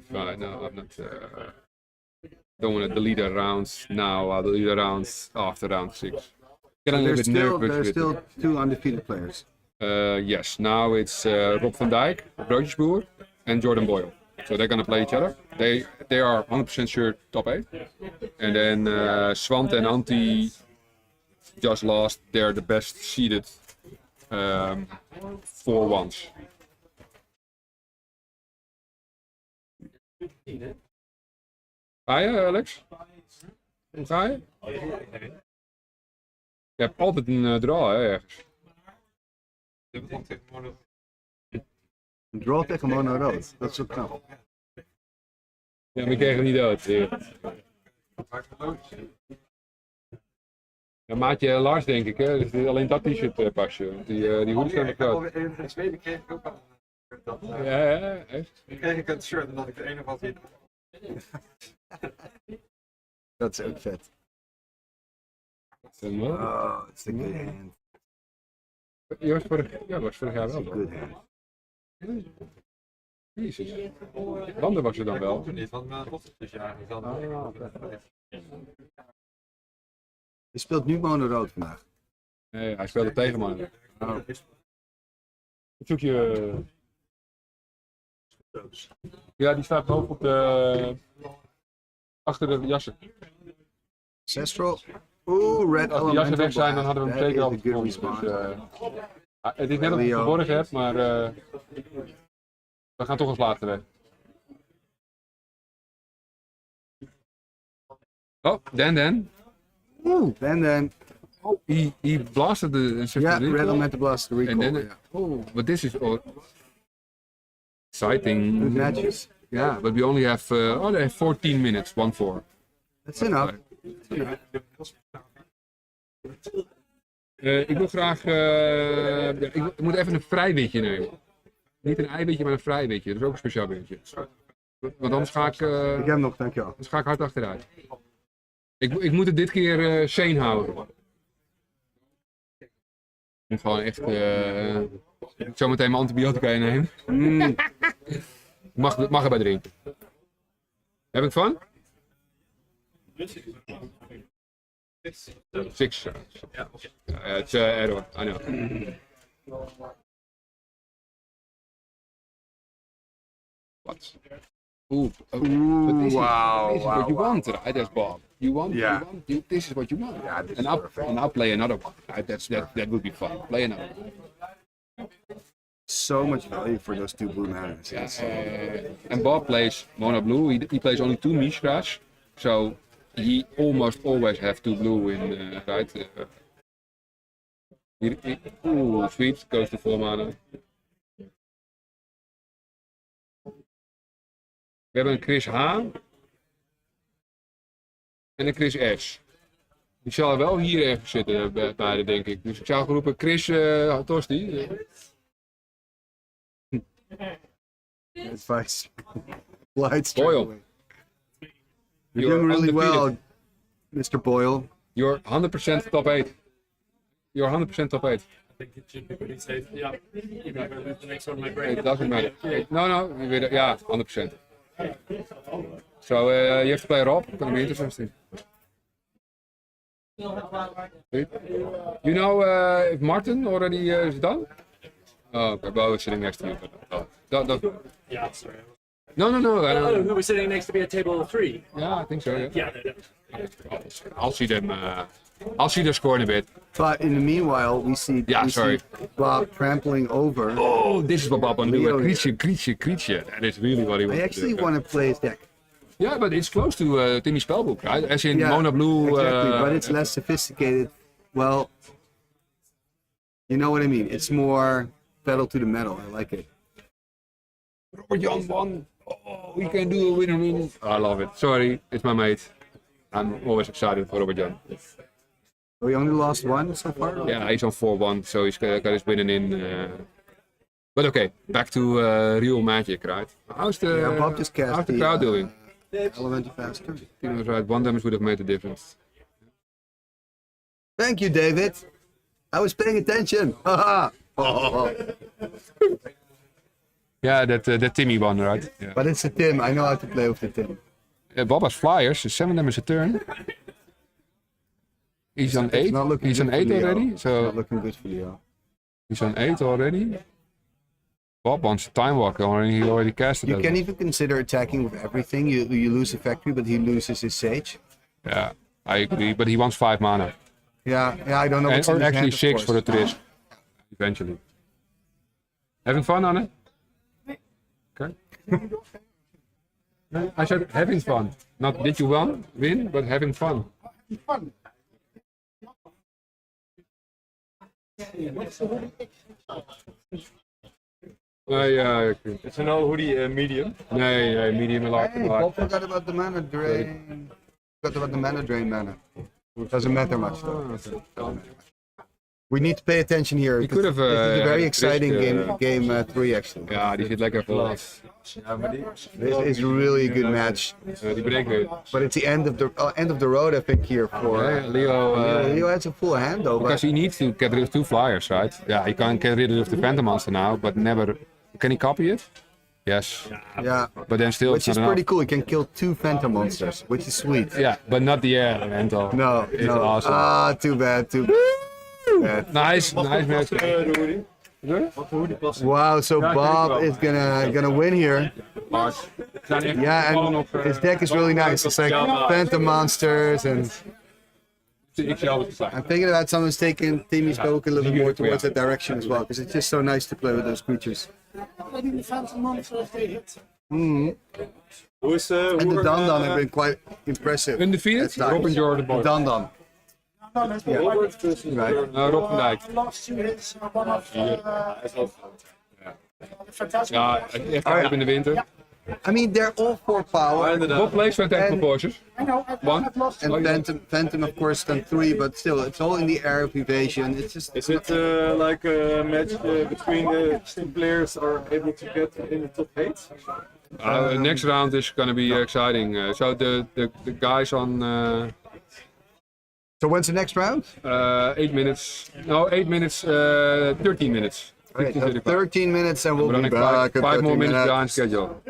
No, I'm not. Don't want to delete the rounds now. I'll delete the rounds after round 6. Get a little bit nervous. There's still 2 undefeated players. Yes, now it's Rob van Dijk, Broodjesboer, and Jordan Boyle. So they're gonna play each other. They are 100% sure top 8. And then Swante and Anti just lost. They're the best seeded 4-1s. Ga je, Alex? Hoe ga je? Je hebt altijd een draw, hè, ergens. Een draw tegen mono-rood, dat is ook knap. Ja, maar ik kreeg hem niet dood. Ja, maatje Lars denk ik, hè? Dus alleen dat t-shirt pas je. Die hoeden zijn nog groot. In Zweden kreeg ik ook wel dat. Ja, echt. Dan kreeg ik een shirt en dat ik de ene was in. Dat is ook vet. Oh, it's a good hand. Je was vorig jaar wel. Good hand. Jezus. Lander was er dan wel. Niet, want mijn kost dus ja. Je speelt nu mono-rood vandaag. Nee, hij speelde tegen me. Oh. Zoek je. Ja, die staat boven op de. Achter de jassen. Ancestral. Oeh, red Als die jassen weg zijn, dan blast. hadden we hem That zeker is al a good gevonden. response. Dus, het is net of ik het verborgen heb, maar we gaan toch als laatste weg. Oh, Dan. Oeh, Dan. Oh, he blasted the Yeah, red elemental blast the recall. And then, oh, but this is exciting. Good matches. Yeah, but we only have they have 14 minutes, 1-4. That's enough. Ik wil graag, ik moet even een vrij witje nemen. Niet een eiwitje, maar een vrij witje. Dat is ook een speciaal witje. Want anders ga ik... Ik heb hem nog, dankjewel. Anders ga ik hard achteruit. Ik moet het dit keer sane houden. Ik moet gewoon echt... ik zou meteen mijn antibiotica innemen. Mag erbij drinken. Heb ik van? 6. It's Edgar, I know. What? Ooh, this wow, is what you want, right? That's Bob. This is what you want. Yeah, this and I'll play another one. Right? That would be fun. Play another one. So much value for those 2 blue manas. And Bob plays mono blue. He plays only 2 Mishras, so he almost always have 2 blue in right. Ooh, sweet goes to 4 mana. We hebben een Chris H. En een Chris S. Die zal wel hier ergens zitten, beide denk ik. Dus ik zou geroepen Chris Tosti. Advice. Light Boyle. You're doing really well, Mr. Boyle. You're 100% top 8. You're 100% top 8. I think it should be pretty safe. Yeah, even if I lose the next one, my brain. It doesn't matter. No, yeah, 100%. So you have to play Rob. It's gonna be interesting. You know if Martin already is done? Oh, okay. Well, we're sitting next to you. Yeah, sorry. No. Oh, who was sitting next to me at table 3? Yeah, I think so. Yeah. Yeah. I'll see them. I'll see their score in a bit. But in the meanwhile, we see, see Bob trampling over. Oh, this is what Bob wants to do. Creature. That is really what he wants to do. I actually want to play his deck. Yeah, but it's close to Timmy's spellbook, right? As in mono blue. Exactly, but it's less sophisticated. Well, you know what I mean. It's more pedal to the metal. I like it. Robert Jan won. Oh, we can do a winner. I love it. Sorry, it's my mate. I'm always excited for Robert Jan. We only lost 1 so far? Yeah, he's on 4-1, so he's got his winning in. But okay, back to real magic, right? How's the, Bob just cast how's the crowd doing? Elemental faster. He was right, 1 damage would have made a difference. Thank you, David. I was paying attention. Haha. Yeah, that Timmy won, right? Yeah. But it's a Tim. I know how to play with the Tim. Bob has flyers, 7 damage a turn. He's on 8. He's on 8 already. So not looking good for Leo. He's on 8 already. Bob wants a time walk, he already casted You it. can even consider attacking with everything. You lose a factory, but he loses his sage. Yeah, I agree, but he wants 5 mana. Yeah, I don't know. And, what's in or his actually hand, of 6 for course. the Trish. Eventually. Having fun on it? Okay. I said having fun. Not did you win, but having fun. Ja, Is er nou hoodie medium? nee, medium large. Hey, Bob forgot about the mana drain. Forgot about the mana drain mana. Doesn't matter much though. We need to pay attention here. He could have. This is a very exciting risked, game 3 actually. Ja, die zit lekker vol. This is really a good match. Die breekt weer. But it's the end of the road I think here for Yeah, Leo. Leo has a full hand though. Because he needs to get rid of 2 flyers, right? Yeah, he can't get rid of the Phantom Monster now, but never. Can he copy it? Yes. Yeah. But then still, Which is pretty cool. He can kill 2 Phantom monsters, which is sweet. Yeah, but not the air elemental. No, It's no. awesome. Ah, too bad. Nice match. Wow, so Bob is gonna win here. Yeah, and his deck is really nice. It's like Phantom monsters and. I'm thinking about someone's taking Timmy's poke a little bit more towards that direction as well, because it's just so nice to play with those creatures. Mm-hmm. And the Dandan have been quite impressive. Undefeated? Robin Jordan boy. Dandan. Yeah. Right. Rob van Dijk. Ja, echt uit in de winter. I mean, they're all for power. What plays for attack proportions? One. And Phantom, of course, done 3, but still, it's all in the air of evasion. It's just. Is it like a match between the 2 players are able to get in the top 8? Next round is gonna be exciting. So the guys on. So when's the next round? 8 minutes. No, 8 minutes. 13 minutes. Okay, so 13 minutes and we'll be running back. 5 more minutes minutes. behind schedule.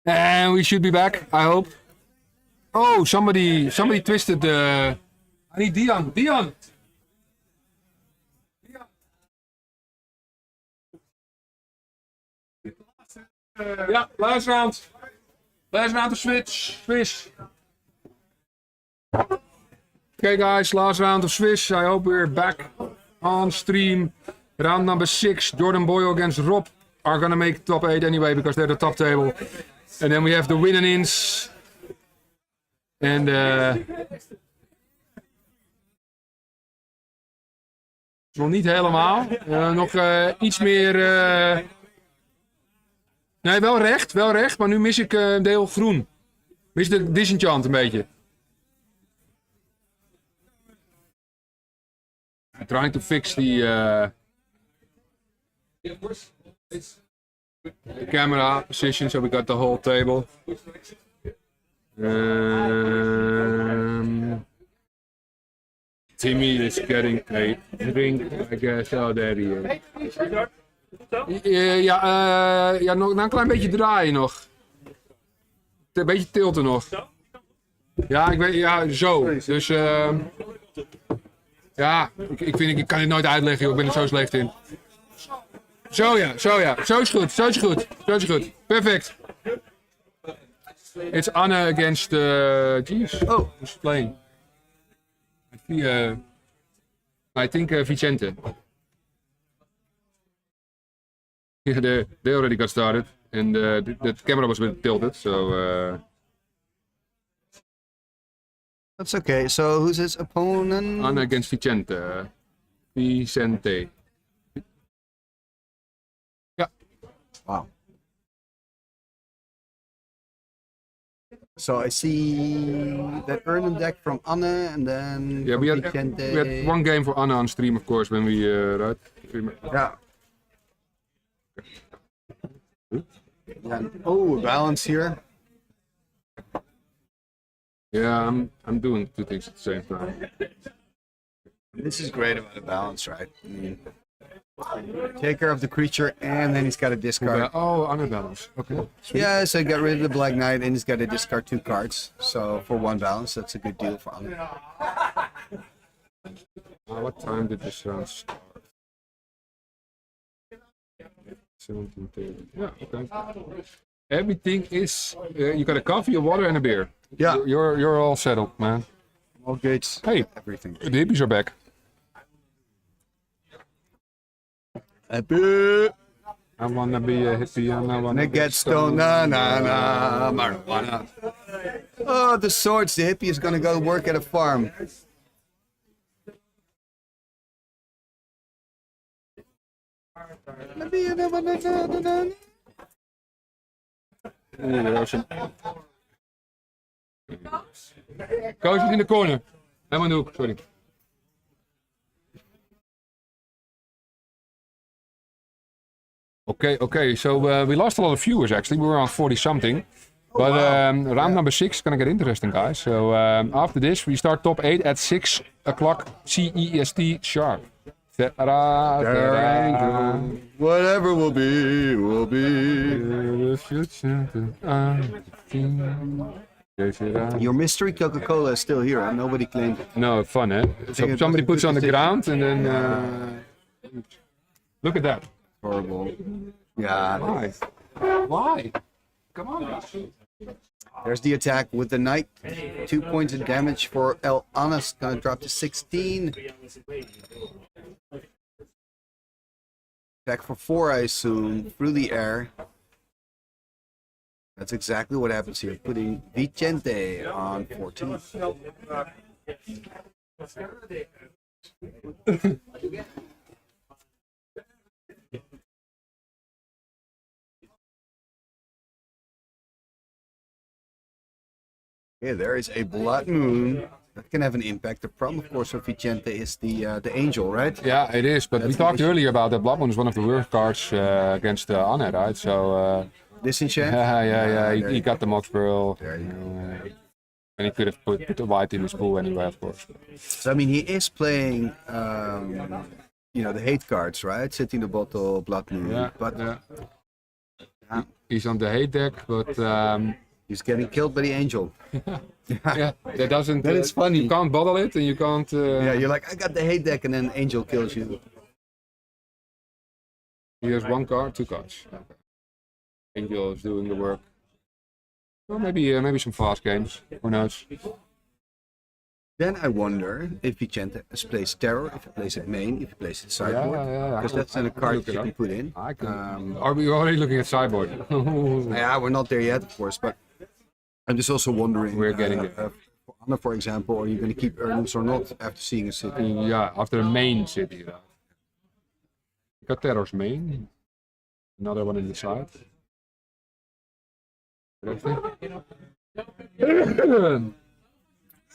And we should be back, I hope. Oh, somebody twisted the... I need Dion. Dion! Yeah, last round. Last round of Swiss. Okay guys, last round of Swiss. I hope we're back on stream. Round number 6, Jordan Boyle against Rob are gonna make top 8 anyway because they're the top table. And then we have the win-ins. En nog niet helemaal. Nog iets meer... Nee, wel recht, maar nu mis ik een deel groen. Mis de disenchant een beetje. I'm trying to fix the camera position, so we got the whole table. Timmy is getting a drink, I guess. Oh, there he is. Ja, nog een klein beetje draaien nog. Een beetje tilten nog. Ja, ik weet, ja, zo. Dus ja, ik kan het nooit uitleggen, joh. Ik ben er zo slecht in. Zo ja. Zo is goed. Perfect. It's Anne against geez. Oh, who's playing? I think Vicente. Yeah, they already got started, and the camera was a bit tilted, so. That's okay. So who's his opponent? Anna against Vicente. Vicente. Yeah. Wow. So I see that Erlen deck from Anne, and then yeah, we had one game for Anna on stream, of course, when we right. Yeah. Oh, balance here. Yeah, I'm doing two things at the same time. This is great about a balance, right? I mean, take care of the creature, and then he's got to discard. Oh, unbalance. Okay. Sweet. Yeah, so get rid of the Black Knight, and he's got to discard 2 cards. So for 1 balance, that's a good deal for him. What time did this round start? 17:30. Yeah, okay. Everything is. You got a coffee, a water, and a beer. Yeah. You're all settled, man. All good. Hey, everything. The hippies are back. Happy. I wanna be a hippie and I wanna get stoned. Na marijuana. Oh, the swords. The hippie is gonna go work at a farm. Coach is in the corner. Helemaal in de hoek, sorry. Okay. So we lost a lot of viewers actually. We were on 40 something. But round number 6 is gonna get interesting, guys. So after this, we start top 8 at 6 o'clock CEST sharp. Whatever will be, will be. Your mystery Coca-Cola is still here, and nobody claimed it. No, fun, eh? So somebody puts it on the ground and then look at that. Horrible. Yeah. Why? Come on, guys. There's the attack with the knight. 2 points of damage for El Anas. Gonna drop to 16. Attack for 4, I assume, through the air. That's exactly what happens here. Putting Vicente on 14. Yeah, there is a blood moon. That can have an impact. The problem, of course, for Vicente is the angel, right? Yeah, it is. But we talked earlier about that blood moon is one of the worst cards against Anna, right? So. Disenchant? Yeah. He got the Mox Pearl. And he could have put the white in his pool anyway, of course. So I mean, he is playing, you know, the hate cards, right? Sitting the bottle, blood moon. Yeah. But He's on the hate deck, but He's getting killed by the angel. yeah, that doesn't. That is funny. You can't bottle it, and you can't. Yeah, you're like, I got the hate deck, and then angel kills you. He has 1 card, 2 cards. Okay. Angel is doing the work. Well, maybe some fast games. Who knows? Then I wonder if he plays terror, if he plays it main, if he plays it sideboard, because that's then a card that you can put in. Are we already looking at sideboard? Yeah, we're not there yet, of course, but I'm just also wondering. We're getting there. For Anna, for example, are you going to keep Erlums or not after seeing a city? Yeah, after the main city. Got Terror's main. Another one in the side.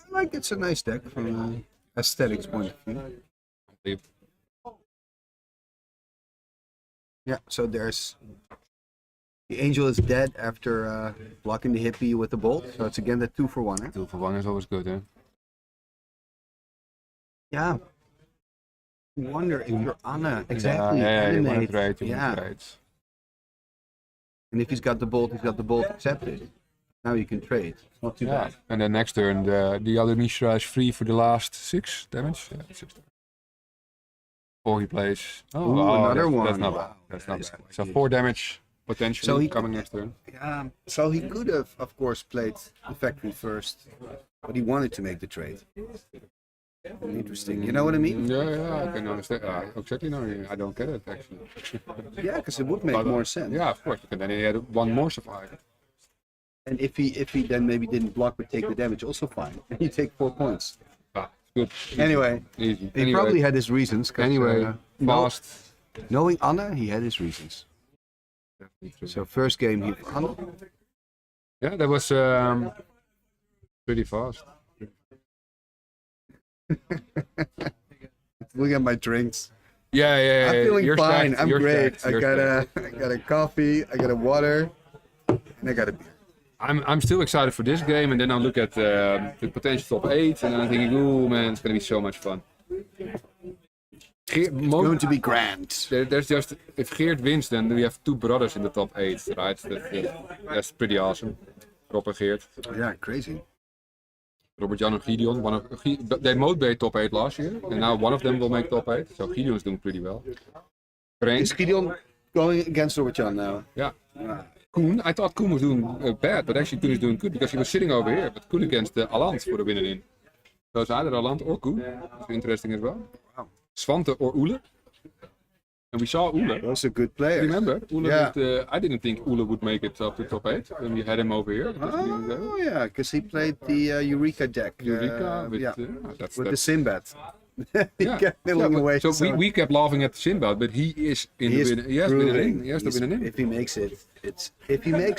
Like it's a nice deck from an aesthetics point of view. Yeah, so there's the angel is dead after blocking the hippie with the bolt. So it's again the 2 for 1. 2 for 1 is always good, eh? Yeah. I wonder if you're Anna exactly you want animate. to trade. And if he's got the bolt accepted. Now you can trade. It's not too bad. And then next turn, the other Mishra is free for the last 6 damage. Yeah, 6 damage. Or he plays. Another one. That's not bad. That's not bad. So 4 damage potentially coming next turn. Yeah. So he could have, of course, played the factory first, but he wanted to make the trade. Interesting. You know what I mean? Yeah, I can understand. Exactly. No, I don't get it actually. Yeah, because it would make more sense. Yeah, of course. And then he had 1 more survivor. And if he then maybe didn't block but take the damage, also fine. And you take 4 points. Good. Anyway, he probably had his reasons. Anyway, fast. Knowing Anna, he had his reasons. So first game he for Anna. Yeah, that was pretty fast. Look at my drinks. Yeah. I'm feeling fine. Stacked. I'm You're great. stacked. I got a coffee, I got a water, and I got a beer. I'm still excited for this game, and then I'll look at the potential top 8, and then I'm thinking, ooh man, it's gonna be so much fun. It's going to be grand. There's just, if Geert wins, then we have 2 brothers in the top 8, right? That's pretty awesome. Rob and Geert. Yeah, crazy. Robert Jan and Gideon. They both made top 8 last year, and now one of them will make top 8. So Gideon is doing pretty well. Frank. Is Gideon going against Robert Jan now? Yeah. Koen, I thought Koen was doing bad, but actually Koen is doing good because he was sitting over here. But Koen against Aland for the winner in. So it's either Aland or Koen. It's interesting as well. Wow. Svante or Oele. And we saw Oele. Those are good players. Remember? Oele Yeah. I didn't think Oele would make it up to top 8 when we had him over here. Oh yeah, because he played the Eureka deck. Eureka with the Sinbad. He kept middling away. So we kept laughing at Sinbad, but he is in the winner. He has been in. He has been in. If he makes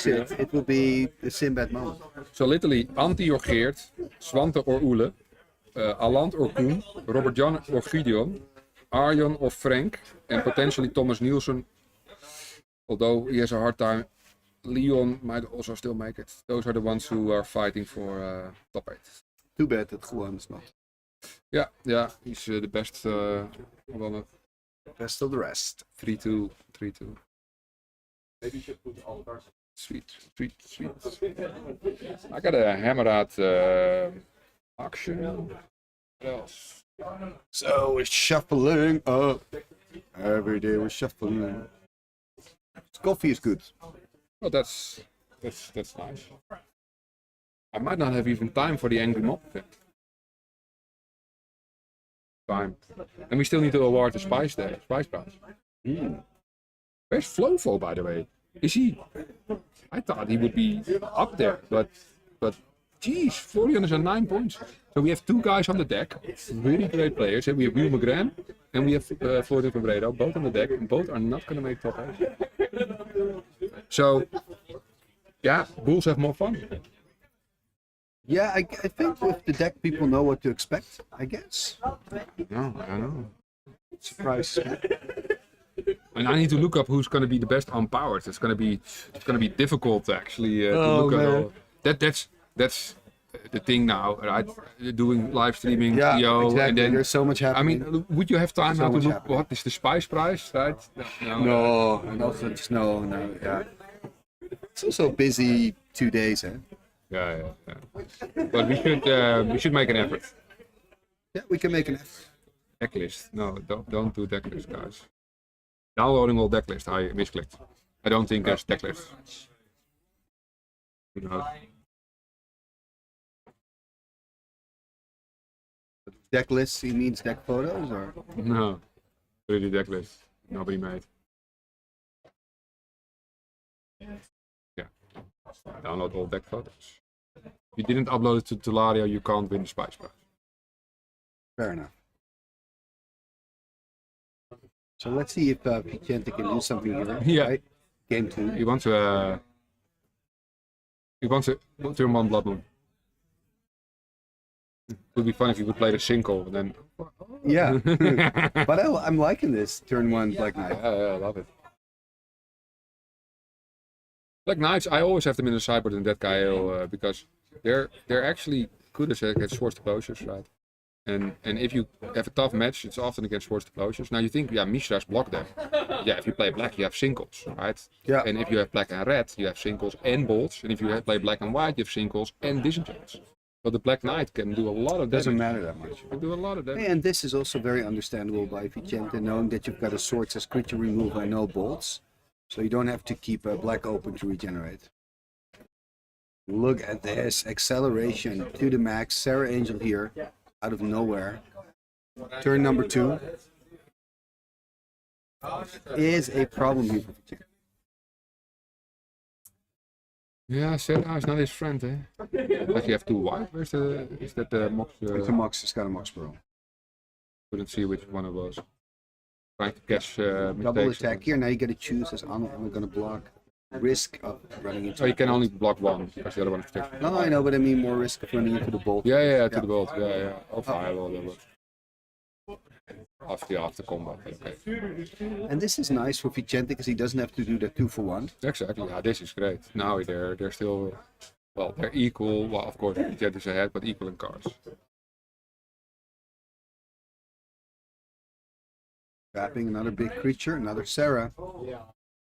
it, it will be the Sinbad moment. So literally, Antti or Geert, Svante or Oele, Aland or Koen, Robert Jan or Gideon, Arjan or Frank, and potentially Thomas Nielsen. Although he has a hard time, Leon might also still make it. Those are the ones who are fighting for top 8. Too bad that Juan is not. Yeah, he's the best. Best of the rest. 3-2. Maybe you should put all cards. Sweet. I got a Hammerad auction. What else? So we're shuffling up. Every day we're shuffling. Coffee is good. Well, that's nice. I might not have even time for the Angry Mob thing. Time. And we still need to award the Spice Prize. Where's Flofo, by the way? Is he? I thought he would be up there, but geez, 409 points. So we have 2 guys on the deck, really great players. We have Wilma Graham and we have Florin van Bredo, both on the deck, and both are not going to make top 8. So, yeah, Bulls have more fun. Yeah, I think with the deck people know what to expect, I guess. No, I don't know. Surprise. And I need to look up who's going to be the best unpowered. It's going to be difficult actually to look at all. That's the thing now, right? Doing live streaming, video, exactly. and then There's so much happening. I mean, would you have time now to look what is the Spice Prize, right? No, yeah. It's also a busy 2 days, eh? Yeah. But we should make an effort. Yeah, we can make an effort. Decklist. No, don't do decklist, guys. Downloading all decklist. I misclicked. I don't think there's decklist. You know. Deck lists, he means deck photos, or? No. Really decklist. Nobody made. Yeah. Download all deck photos. If you didn't upload it to Telaria, you can't win the Spice Prize. Fair enough. So let's see if Vicente can do something here. Yeah. Right? Game 2. You want to turn 1 Blood Moon. It would be fun if you would play the single, then. Yeah. But I'm liking this turn 1 Black Knight. Yeah, I love it. Black Knights, I always have them in the sideboard in that KO because they're actually good against Swords to Closures, right? And if you have a tough match, it's often against Swords to Closures. Now you think, yeah, Mishra's block them. Yeah, if you play black, you have singles, right? Yeah. And if you have black and red, you have singles and bolts. And if you play black and white, you have singles and disenchants. But the Black Knight can do a lot of damage. Doesn't matter that much. Can do a lot of damage. And this is also very understandable by Vicente, knowing that you've got a Swords as creature removal and no bolts. So you don't have to keep a black open to regenerate. Look at this. Acceleration to the max. Sarah Angel here, out of nowhere. Turn number 2 is a problem here for Vicente. Yeah, Sarah is not his friend, eh? But you have 2 white. Is that the Mox? It's a Mox, it's got a Mox Pearl. Couldn't see which one it was. Trying to catch Double mistakes. attack here. Now you got to choose as I'm going to block. Risk of running into. So you can only block 1 because the other one is protected. No, I know, but I mean more risk of running into the bolt. Yeah, to the bolt. Yeah. Or fireball. That was. After combat. Okay. And this is nice for Vicente because he doesn't have to do that 2 for 1. Exactly. Yeah, this is great. Now they're still, well, they're equal. Well, of course, Vicente is ahead, but equal in cards. Trapping another big creature, another Sarah.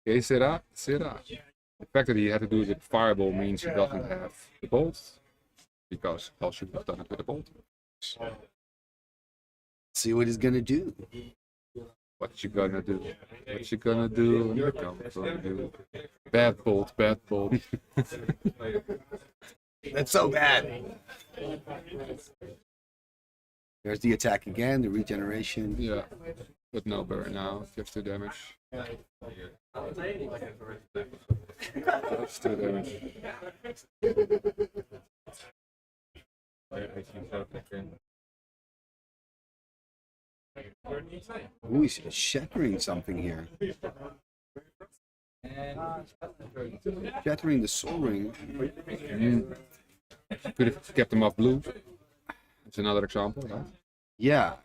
Okay, Sarah. The fact that he had to do it with fireball means he doesn't have the bolt, because else should have done it with the bolt. See what he's gonna do. What you gonna do? What you gonna do? When you come from you? Bad bolt. That's so bad. There's the attack again, the regeneration. Yeah, but no burn now. Just 2 damage. Just 2 damage. Ooh, he's shattering something here. Shattering the Soul Ring. Could have kept him off blue. That's another example, right? Yeah.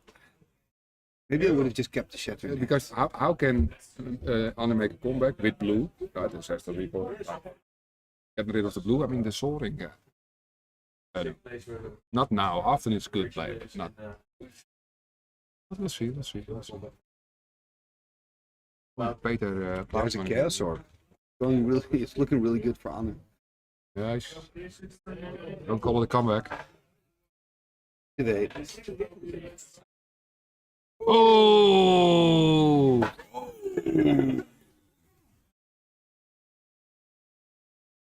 Maybe I would have just kept the shattering. Because how can Anna make a comeback with blue? Right, it says the report. Get rid of the blue. I mean the Soul Ring. Yeah. Not now. Often it's good play. It's not. We'll see. Peter. There's a Chaos Orb. It's looking really good for Anna. Nice. Don't call it a comeback. Today. Oh!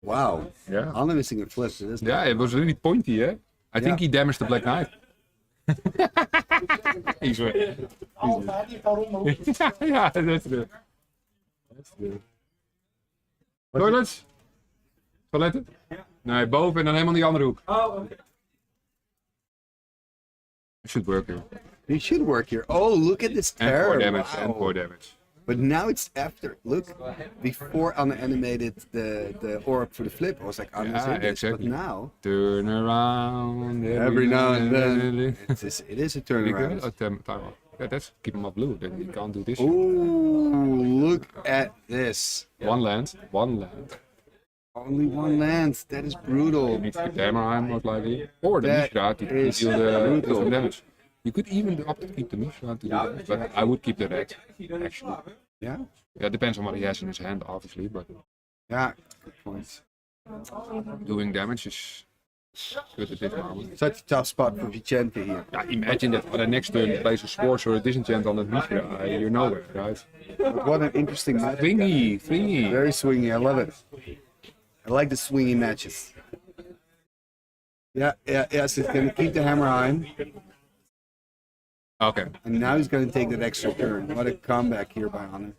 Wow. Yeah. Anna missing a flip. Yeah, it was really pointy, eh? I think he damaged the Black Knight. He's right. Ja, that's good. Toilets? Toiletten? Nee, boven en dan helemaal in die andere hoek. Oh, okay. It should work here. It should work here. Oh, look at this And terror. 4 damage, Wow. and 4 damage. But now it's after. Look, before Anna animated the orb for the flip, I was like, Anna's Yeah, in this. exactly. But now, Turn around. every now and then, it is a Pretty turnaround. good. Oh, time off. Yeah, that's keep him up blue. Then you can't do this. Ooh, look at this. 1 land. Only 1 land. That is brutal. You need to keep the hammer most likely. Or the That Mishra to is deal the brutal. some damage. You could even opt to keep the Mishra to do damage, but I would keep the red, actually. Yeah? Yeah, it depends on what he has in his hand, obviously, but Yeah, good point. Doing damage is good at this moment. Such a tough spot for Vicente here. Yeah, imagine that for the next turn plays a sports or a disenchant on the Mishra. You're nowhere, right? But what an interesting match. Swingy. Very swingy, I love it. I like the swingy matches. Yeah, so he's going to keep the hammer high. Okay. And now he's going to take that extra turn. What a comeback here by Honor.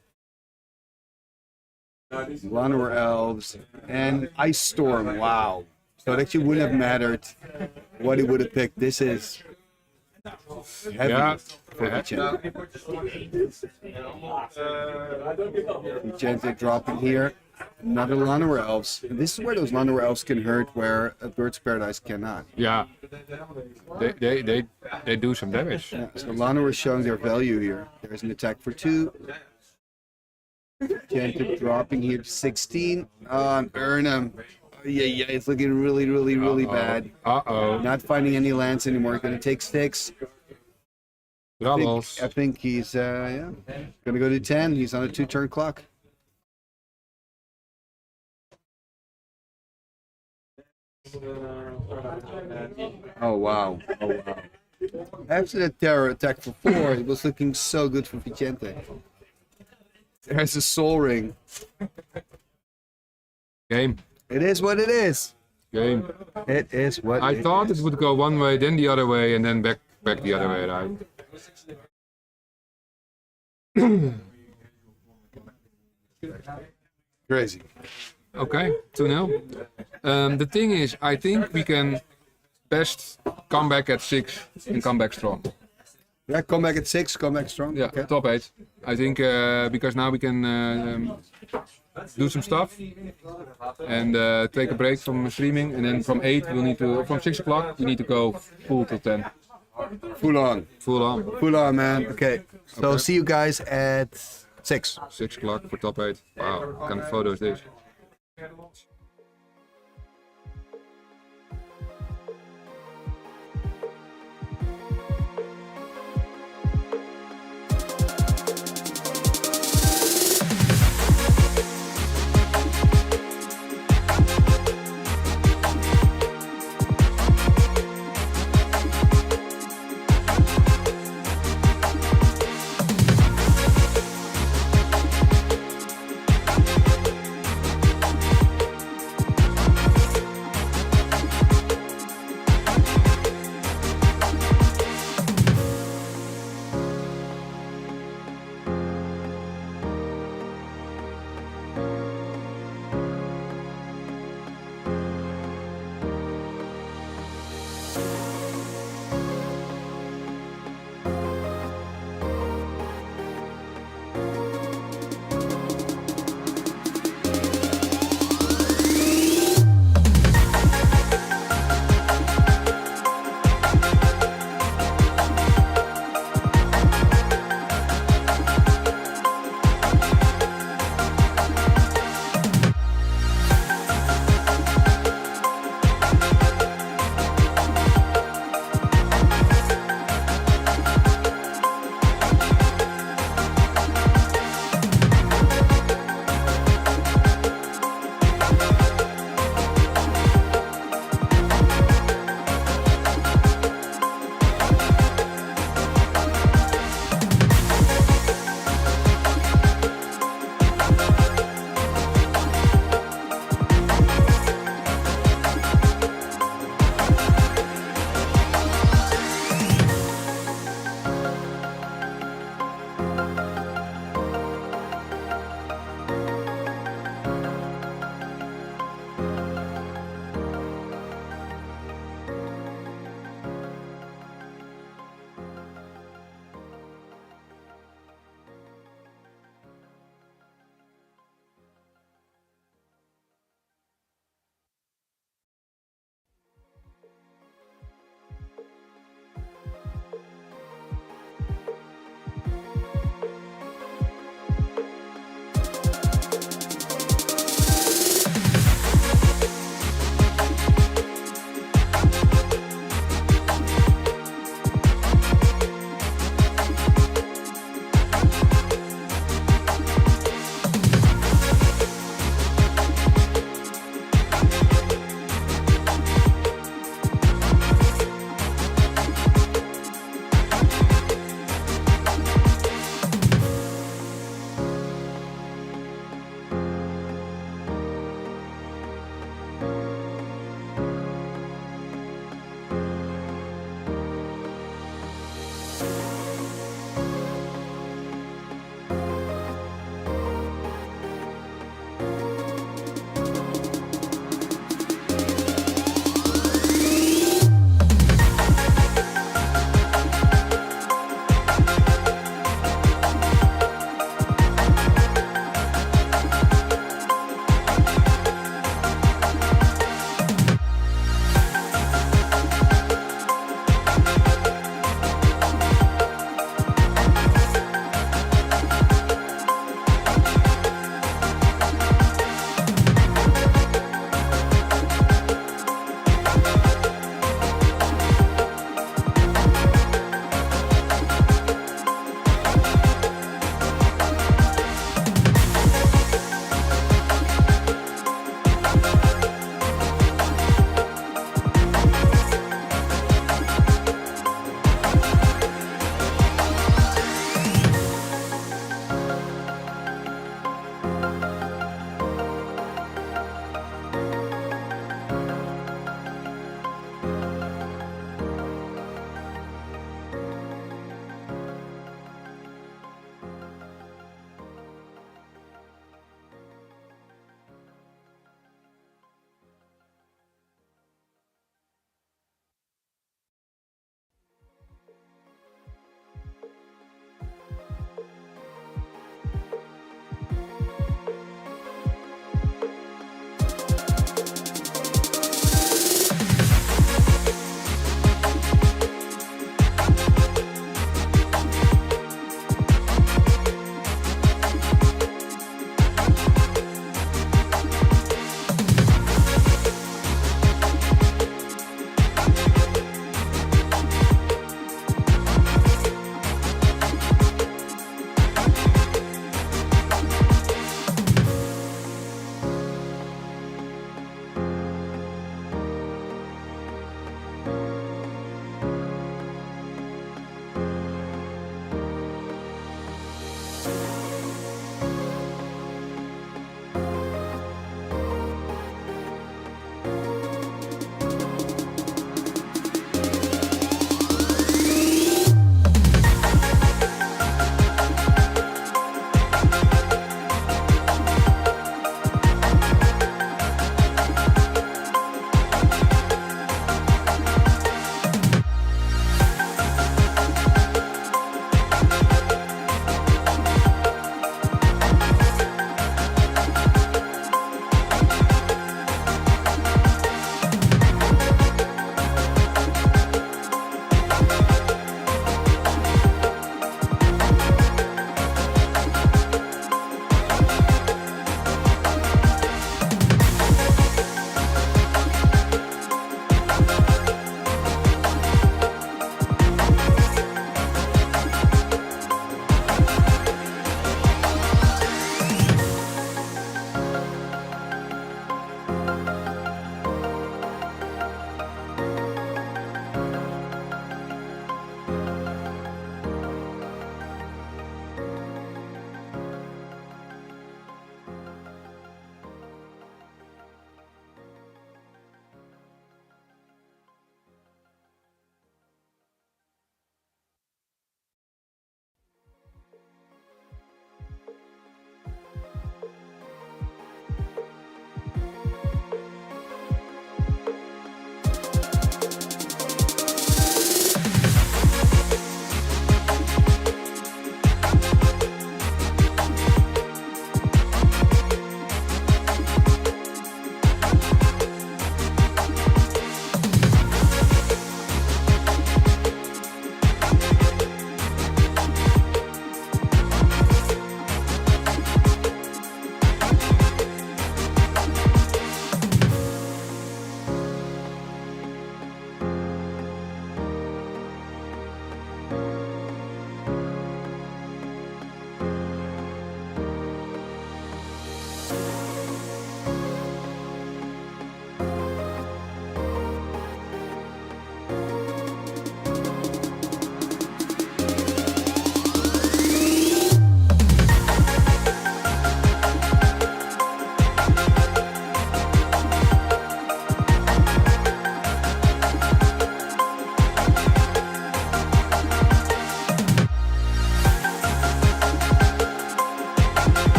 Llanowar Elves and Ice Storm. Wow. So it actually wouldn't have mattered what he would have picked. This is heavy for Vicente. Vicente dropping here. Another Llanowar Elves. And this is where those Llanowar Elves can hurt, where a Bird's Paradise cannot. Yeah. They do some damage. Yeah, so Llanowar is showing their value here. There's an attack for 2. Vicente dropping here to 16 on Urnham. Yeah, it's looking really bad. Not finding any lands anymore. Going to take 6. I think he's going to go to 10. He's on a 2-turn clock. Oh wow. After that terror attack for 4, it was looking so good for Vicente. There's a soul ring. Game. It is what it is. Game. It is what I thought it would go one way, then the other way, and then back the other way, right? Crazy. Okay, 2-0. The thing is, I think we can best come back at 6 and come back strong. Yeah, come back at 6, come back strong. Yeah, okay. top 8. I think because now we can do some stuff and take a break from streaming, and then from 8 we'll need to, from 6 o'clock we need to go full till 10. Full on, man. Okay. So see you guys at 6. 6 o'clock for top 8. Wow, what kind of photo is this?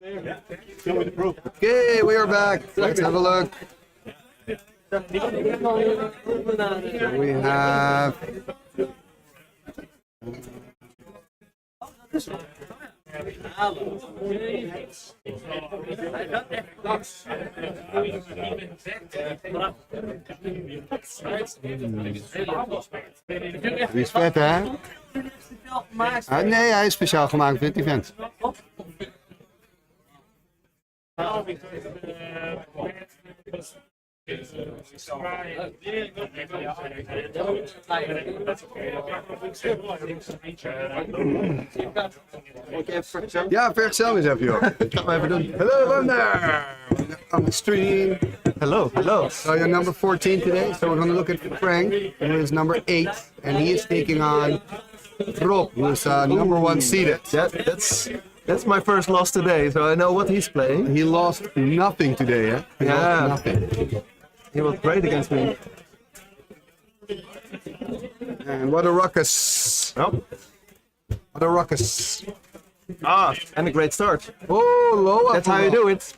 Okay, we are back. Let's have a look. We have. Die is vet, hè? Ah, nee, hij is speciaal gemaakt voor dit event. Ja, vergezel eens even, joh. Gaan we even doen. Hello, Wonder! On the stream. Hello, hello. So you're number 14 today, so we're going to look at Frank, who is number 8, and he is taking on Rob, who is number 1 seeded. Yeah, that's my first loss today, so I know what he's playing. He lost nothing today, eh? He lost nothing. He was great against me. And what a ruckus. Oh. What a ruckus. Ah, and a great start. Oh, low. That's how you do it.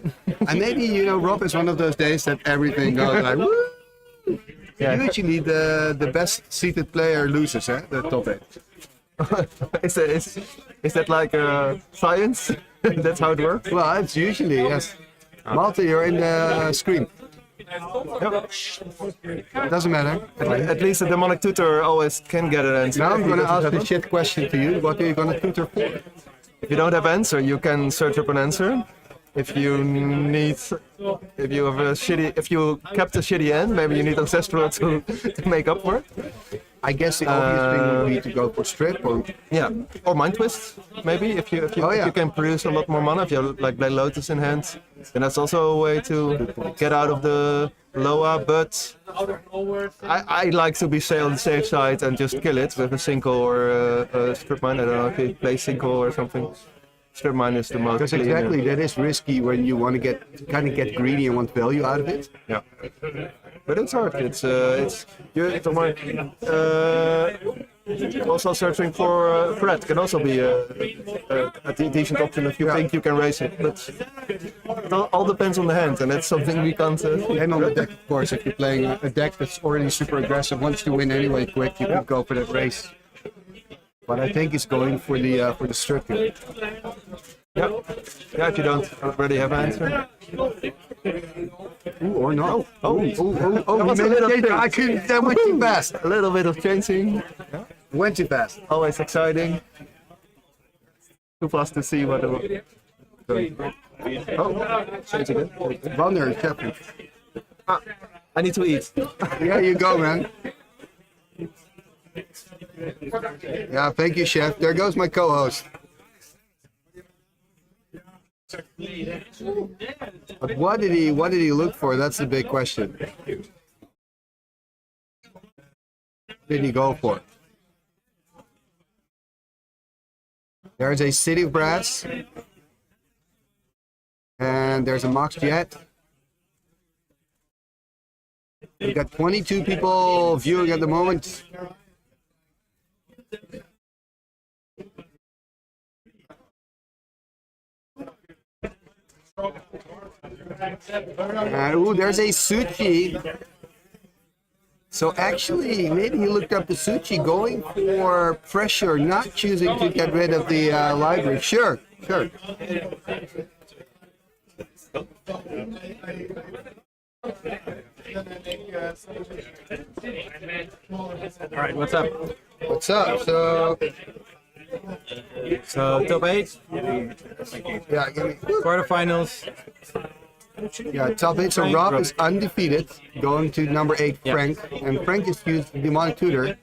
And maybe, you know, Rob is one of those days that everything goes like, woo! Yeah. Usually the best seated player loses, eh? The top 8. Is that like science? That's how it works? Well, it's usually, yes. Malte, you're in the screen. Yep. Doesn't matter. At least the demonic tutor always can get an answer. Now I'm going to ask the shit question to you. What are you going to tutor for? If you don't have answer, you can search up an answer. If you kept a shitty end, maybe you need ancestral to make up for it. I guess the obvious thing would be to go for strip or or mind twist maybe if you can produce a lot more mana if you have, like Blade Lotus in hand, then that's also a way to get out of the Loa. But I like to be on the safe side and just kill it with a single or a strip mine. I don't know if you play single or something. Strip mine is the most. Because exactly that is risky when you want to get greedy and want value out of it. Yeah. But it's hard. It's also searching for threat can also be a decent option if you think you can raise it. But it all depends on the hand, and that's something we can't. And on the deck, of course, if you're playing a deck that's already super aggressive, wants to win anyway quick, you can go for that race. But I think he's going for the strip here. Yeah, if you don't already have an answer. Ooh, or no. Oh, I couldn't. That went too fast. A little bit of changing. Yeah. Went too fast. Always exciting. Too fast to see what. Changing it. Wonder, careful. I need to eat. There you go, man. Yeah, thank you, chef. There goes my co-host. But what did he look for? That's the big question. What did he go for? There's a City of Brass. And there's a Mox Jet. We've got 22 people viewing at the moment. Ooh, there's a Suchi. So actually, maybe he looked up the Suchi, going for pressure, not choosing to get rid of the library. Sure. Alright, what's up? What's up? So top 8. Yeah, give me quarterfinals. Yeah, top 8. So Rob is undefeated, going to number 8, Frank. And Frank just used Demonic Tutor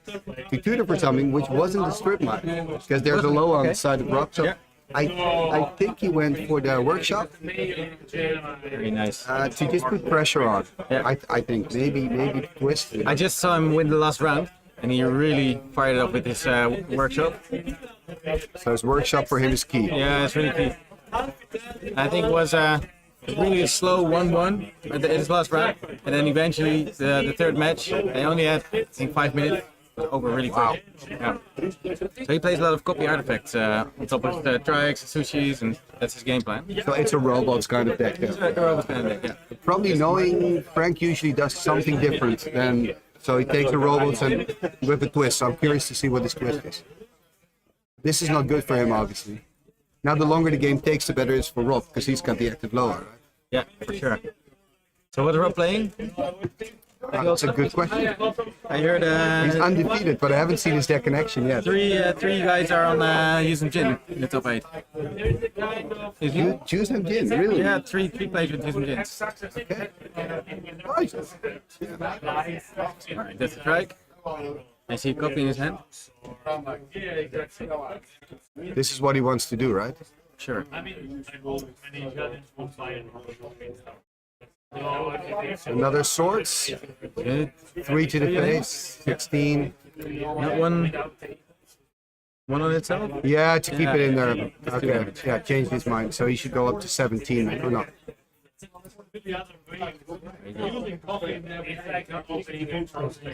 to tutor for something which wasn't a strip mine, because there's a low on the side of Rob. So I think he went for the workshop. Very nice. To just put pressure on. Yeah. I think maybe twist. I just saw him win the last round, and he really fired up with his workshop. So his workshop for him is key. Yeah, it's really key. I think it was really a slow 1-1 at his last round, and then eventually the third match, they only had, I think, 5 minutes over really quick. Yeah. So he plays a lot of copy artifacts on top of the Triax, Sushis, and that's his game plan. So it's a robots kind of deck. It's Yeah. a robot kind of deck, yeah. Probably knowing Frank usually does something different than. So he takes the robots and with a twist. So I'm curious to see what this twist is. This is not good for him, obviously. Now the longer the game takes, the better it is for Rob because he's got the active lower. Right? Yeah, for sure. So what are Rob playing? That's a good question. I heard He's undefeated, but I haven't seen his deck in action yet. three guys are on using Jin in the top 8. Is he? Choose him Jin, really? Yeah, three players with using Jins. Okay. Alright, that's the strike. I see a copy in his hand. This is what he wants to do, right? Sure. Another swords. Good. 3 to the face. 16. Not one on itself? Yeah, to keep it in there. Okay. Yeah, changed his mind. So he should go up to 17 or not.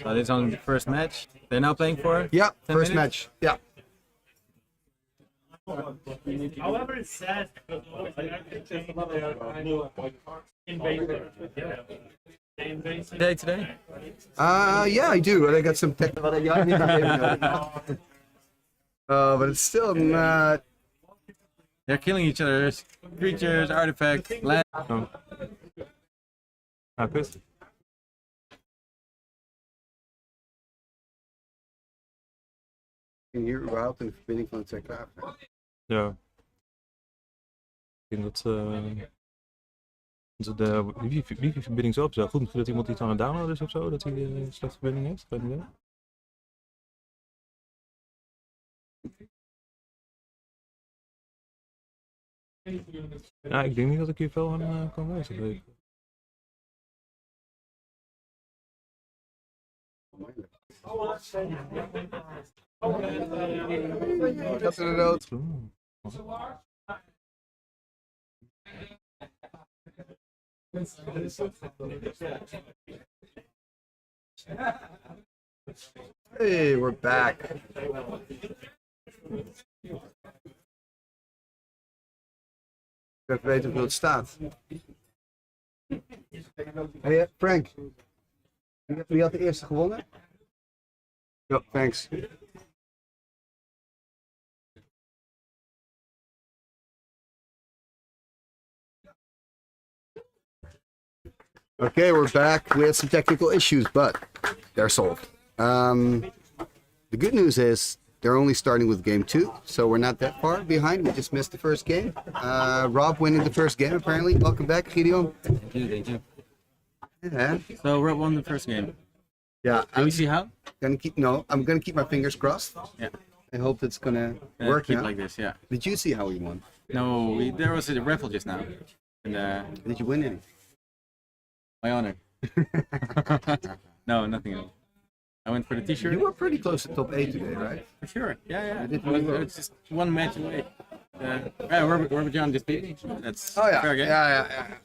So this is on the first match. They're now playing for? Yeah, 10 first minutes? match. Yeah. However, it's sad because Day today? Yeah, I do. I got some technical. But it's still not. They're killing each other's creatures, artifacts, land. Oh. Kut. Hier überhaupt een verbinding van het CK. Ja. Ik denk dat de wifi-verbinding zo op zou. Goed, dat iemand iets aan het downloaden is of zo, dat hij een slechte verbinding heeft. Weet niet. Ja, ik denk niet dat ik hier veel aan kan wijzen. Dat is een rood. Hey, we're back. Ik weet hoeveel het staat. Hey, Frank. Wie had de eerste gewonnen? Ja, thanks. Okay, we're back. We had some technical issues, but they're solved. The good news is they're only starting with game 2, so we're not that far behind. We just missed the first game. Rob winning the first game, apparently. Welcome back, Gideon. Thank you. Yeah. So Rob won the first game. Yeah. Can we see how? I'm gonna keep my fingers crossed. Yeah. I hope it's gonna work keep now. like this, yeah. Did you see how he won? No, there was a raffle just now. And, did you win any? My honor. No, nothing else. I went for the t-shirt. You were pretty close to top 8 today, right? For sure. Yeah. You did really well. It's just one match away. Robert John just beat me. That's yeah. fair game. Yeah.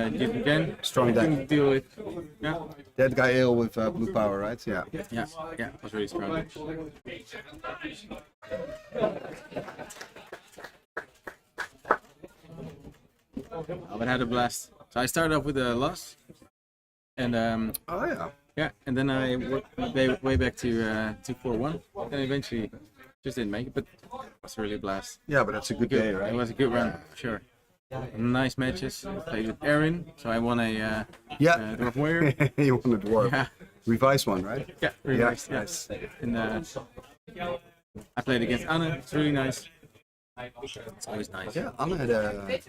And Jim again. Strong deck. Couldn't deal with. Yeah. That guy ill with blue power, right? Yeah. Yeah. Was really strong. But I had a blast. So I started off with a loss, and yeah, and then I worked way back to 2-4-1, and eventually just didn't make it, but it was really a blast. Yeah, but that's a good day, right? It was a good run, for sure. Nice matches. I played with Aaron, so I won a Dwarf Warrior. You won a Dwarf. Yeah. Revised one, right? Yeah, revised. Yeah, nice. And I played against Anna. It's really nice. It's always nice. Yeah, Anna had a.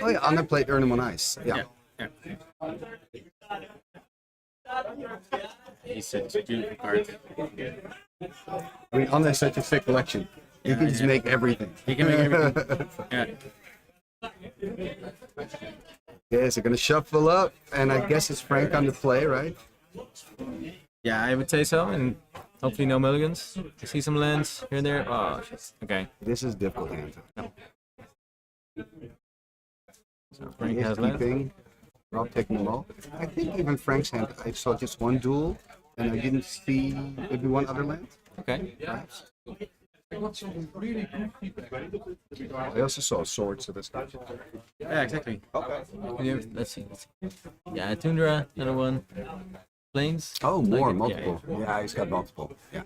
Oh yeah, Anna played Earn 'em on Ice. Yeah. He's such a beautiful card. I mean, Anna is such a thick collection. You can just make everything. He can make everything. Yeah. Okay, so gonna shuffle up, and I guess it's Frank on the play, right? Yeah, I would say so, and hopefully no mulligans. I see some lands here and there. Oh, shit. Okay. This is difficult hand. No. So Frank has lands. keeping, Rob taking them all. I think even Frank's hand, I saw just one duel, and I didn't see maybe one other land. Okay. Perhaps. I got some really good feedback. I also saw a sword, so that's good. Yeah, exactly. Okay. Let's see. Yeah, Tundra, another one. Plains. Oh, more, Like, multiple. Yeah, he's got multiple. Yeah.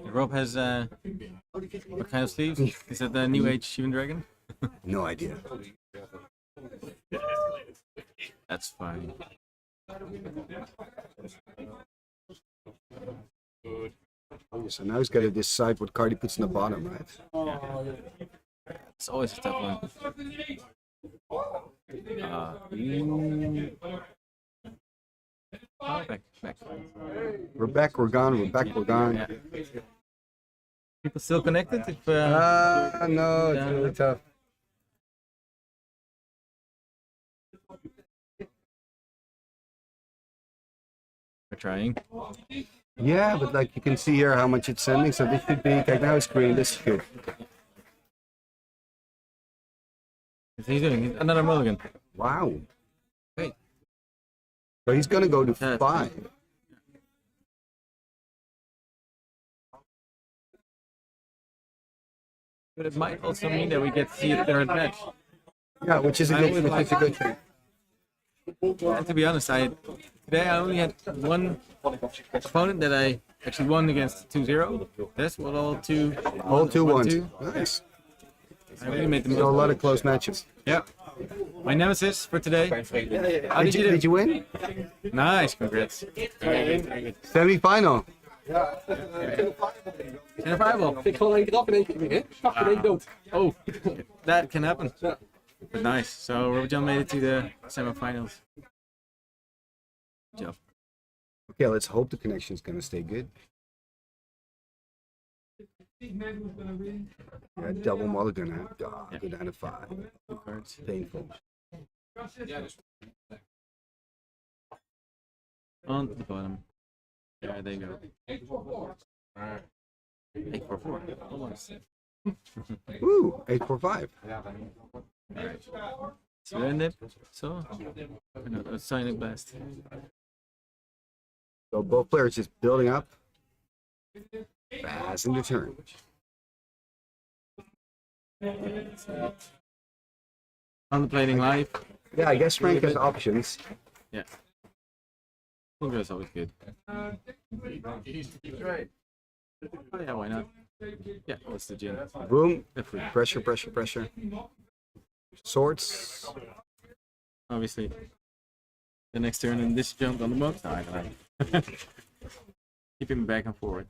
Rob has what kind of sleeves? Is that the New Age Shivan Dragon? No idea. That's fine. So now he's got to decide what card he puts in the bottom, right? It's always a tough one. Back. We're back, we're gone, we're back, we're gone. Yeah. People still connected? If, no, it's really tough. We're trying. Yeah, but like you can see here how much it's sending, so this should be, like now it's green, this is good. What's he doing? Another mulligan. Wow. Hey. So he's gonna go to 5. But it might also mean that we get to see a third match. Yeah, which is a good thing. And to be honest, today I only had one opponent that I actually won against 2-0. That's what all 2-1. Nice. I really made the So a lot of close matches. Yeah. My nemesis for today. How did you do? Did you win? Nice, congrats. Semifinal. Semifinal. Ik gewoon 1 keer af in 1 keer weer, hè? Pak in 1 dood. Oh, that can happen. But nice. So Robert John made it to the semifinals. Good job. Okay, let's hope the connection is gonna stay good. Yeah, double mulligan, huh? Oh, go down to 5. Painful. On the bottom. There they go. 8-4-4. Almost. Ooh, 8-4-5. Alright. Surrender. So, no, Sonic Blast. So both players just building up. Fast in the turn. Contemplating life. Yeah, I guess Frank has options. Yeah. I think that's always good. Oh yeah, why not? Yeah, that's the gin. Boom. Pressure, pressure, pressure. Swords. Obviously. The next turn and this jump on the box. No, I don't know. Keep him back and forward.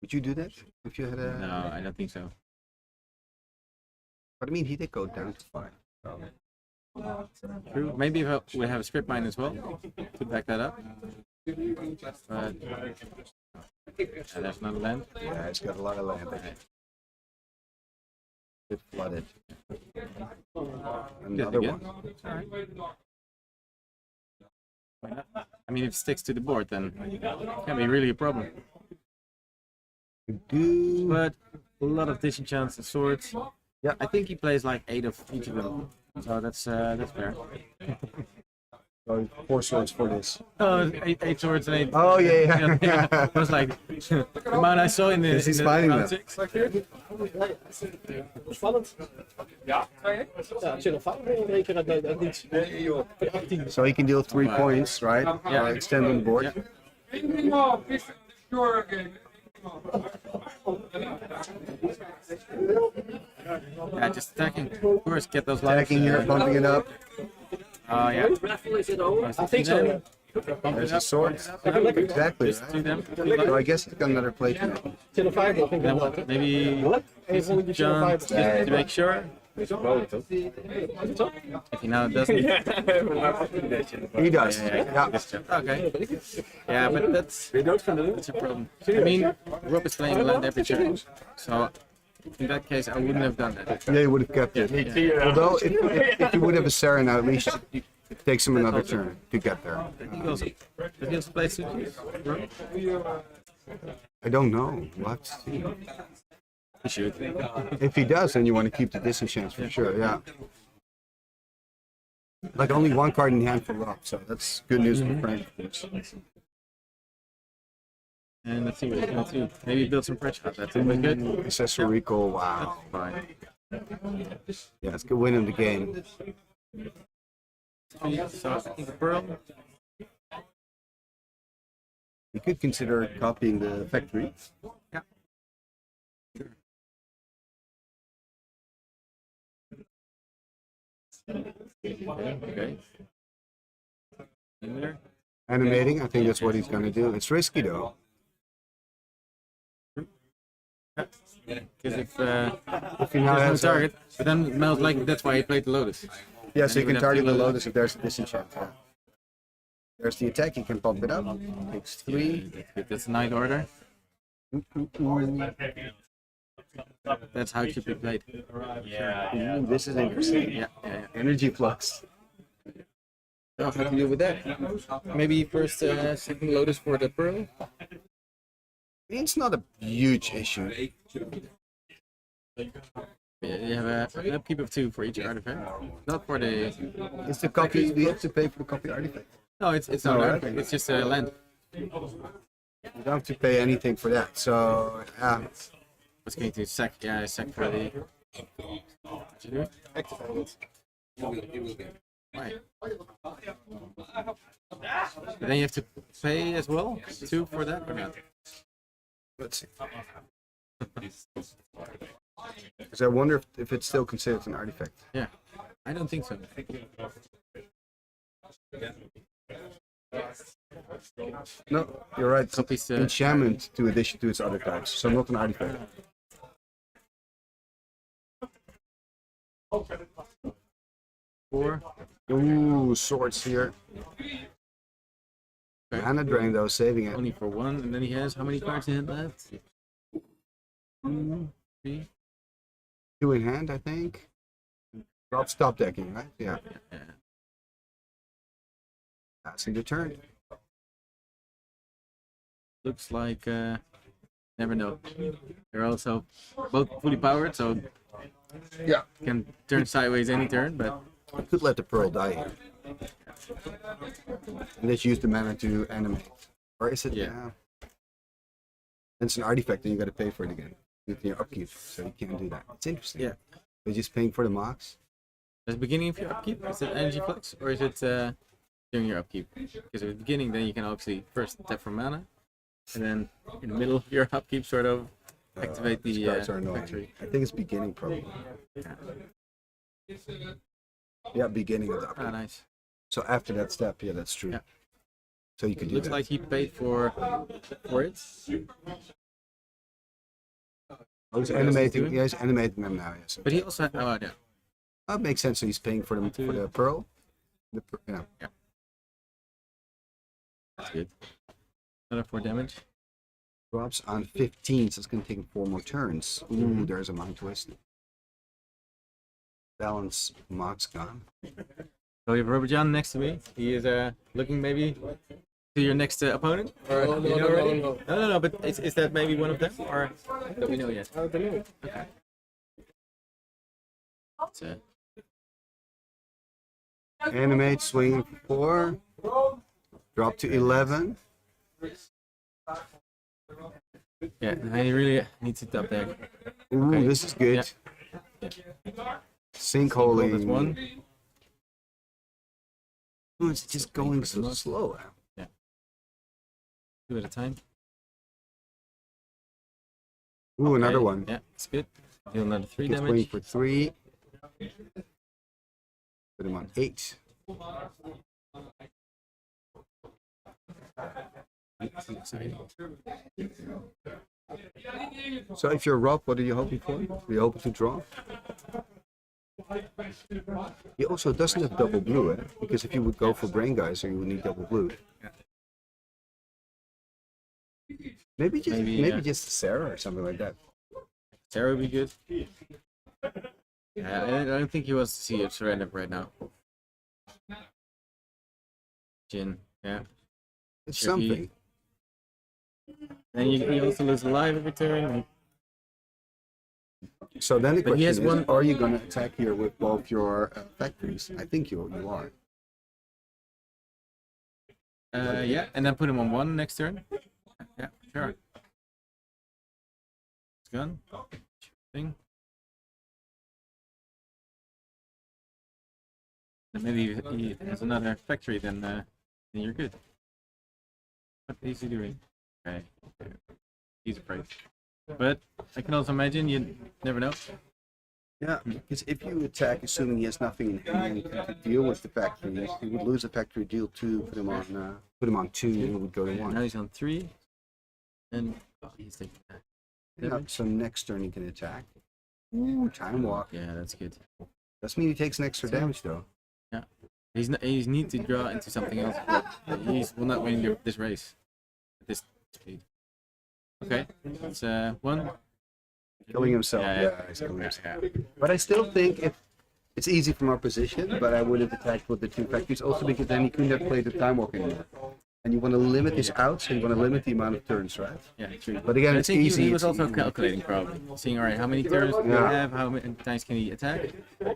Would you do that if you had a? No, I don't think so. But I mean, he did go down to 5. True. Maybe if we have a script mine as well to back that up. But there's not a land. Yeah, it's got a lot of land. It's flooded. Another one. Alright. Why not? I mean, if it sticks to the board, then it can be really a problem. But a lot of disenchants and swords. Yeah, I think he plays like 8 of each of them, so that's fair. So 4 swords for this. Oh, eight swords and 8. Oh yeah, yeah. It was like the amount I saw in the. He's fighting round them. 6. Spannend. Ja, zit nog fout in 1 keer uit niets. So he can deal 3 points, right? Yeah. Extend on the board. Yeah, just attacking. Of course, get those lives. Attacking here, bumping it up. Oh yeah. I think so. There's a sword. Exactly. Right? So I guess he's got another play to make. Zit nog 5 nog, Then maybe John just to make sure. If he now doesn't. He does. Yeah. Okay. Yeah, but that's a problem. I mean, Rob is playing land every turn, so in that case, I wouldn't have done that. Yeah, he would have kept it. Yeah. Although, if you would have a Sarah now, at least it takes him another turn to get there. Does he also play suitors? I don't know. We'll have to see. He should. If he does, then you want to keep the disenchants for sure. Yeah. Like only one card in the hand for Rob, so that's good news for Frank. And let's see what he's going to do. Maybe build some pressure. That's always good. Accessory recall, wow. Fine. Yeah, it's good win in the game. So I think a pearl. You could consider copying the factory. Yeah. Okay. In there. Animating, I think that's what he's going to do. It's risky though. Because if he now there's has no target, but then most likely that's why he played the Lotus. Yeah, so you And can he would have target two the Lotus if there's a disenchant. Yeah. There's the attack, you can pump it up. Takes 3. That's a night order. That's how it should be played. Ooh, this is interesting. Yeah. Energy flux. So how to deal with that? Maybe first, second Lotus for the pearl. It's not a huge issue. Yeah, you have an upkeep of 2 for each artifact. Not for the. It's the copy. Do you have to pay for the copy artifact? No, it's not No, an right? artifact. It's just a land. You don't have to pay anything for that. So What's going to sack? Yeah, sack for the. What you do? It will be. Right. But then you have to pay as well 2 for that or not? let's see. Because I wonder if it's still considered an artifact. Yeah, I don't think so. No, you're right. Copies, enchantment to addition to its other types, so not an artifact. Four. Ooh, swords here. Mana drain though, saving it. Only for 1, and then he has how many cards in hand left? 2, 3. 2 in hand, I think. Rob stop decking, right? Yeah. That's in your turn. Looks like never know. They're also both fully powered, so yeah, can turn sideways any turn, but I could let the pearl die here. And just use the mana to animate. Or is it? Yeah. It's an artifact and you gotta pay for it again with your upkeep, so you can't do that. It's interesting. Yeah. You're just paying for the marks. at the beginning of your upkeep, is it energy flux, or is it during your upkeep? Because at the beginning, then you can obviously first tap for mana, and then in the middle of your upkeep, sort of activate the factory. I think it's beginning probably. Yeah, beginning of the upkeep. Ah, nice. So after that step, yeah, that's true. Yeah. So you can do Looks that. like he paid for it. Oh, he's animating. Yeah, he's animating them now. Yes. But he also had, oh yeah. That makes sense. So he's paying for them for the pearl. Yeah. That's good. Another 4 damage. Drops on 15, so it's going to take 4 more turns. Ooh, there's a mind twist. Balance marks gone. So we have Robert John next to me. He is looking maybe to your next opponent. Or No, you know no, already? no. No, but is that maybe one of them, or don't we know yet? I don't know. Okay. It's, Animate, swing for 4. Drop to 11. yeah, I really need to top deck. Ooh, Okay. this is good. Yeah. Sinkholing. That's 1. Ooh, it's just going so slow. Yeah. 2 at a time. Ooh, another Okay, one. Yeah, it's good. Deal another 3 Gets swing damage. for 3. Put him on 8. So if you're Rob, what are you hoping for? Are you hoping to draw? He also doesn't have double blue, eh? Because if you would go for Brain Geyser, you would need double blue. Maybe just Sarah or something like that. Sarah would be good. Yeah, I don't think he wants to see it surrender right now. Jin, yeah. It's Sure, something. Then you also lose a life every turn. And So then the But he question has is, are you going to attack here with both your factories? I think you are. Yeah, and then put him on 1 next turn. Yeah, sure. It's gone. Thing. And maybe he has another factory, then you're good. What is he doing? Okay. He's afraid. But I can also imagine, you never know. Yeah, because if you attack, assuming he has nothing in hand to deal with the factories, he would lose a factory, deal 2, put him on 2, and it would go to 1. Now he's on 3, and he's taking that. Yeah, so next turn he can attack. Ooh, time walk. Yeah, that's good. Doesn't mean he takes an extra damage though. Yeah, he's need to draw into something else. But he will not win this race at this speed. Okay, it's 1. Killing himself. Yeah, he's killing himself. But I still think it's easy from our position, but I would have attacked with the 2 factories also because then he couldn't have played the time walk anymore. And you want to limit his outs, so you want to limit the amount of turns, right? Yeah, true. But again, I it's think easy. He was also calculating probably, seeing alright how many turns do we have, how many times can he attack. I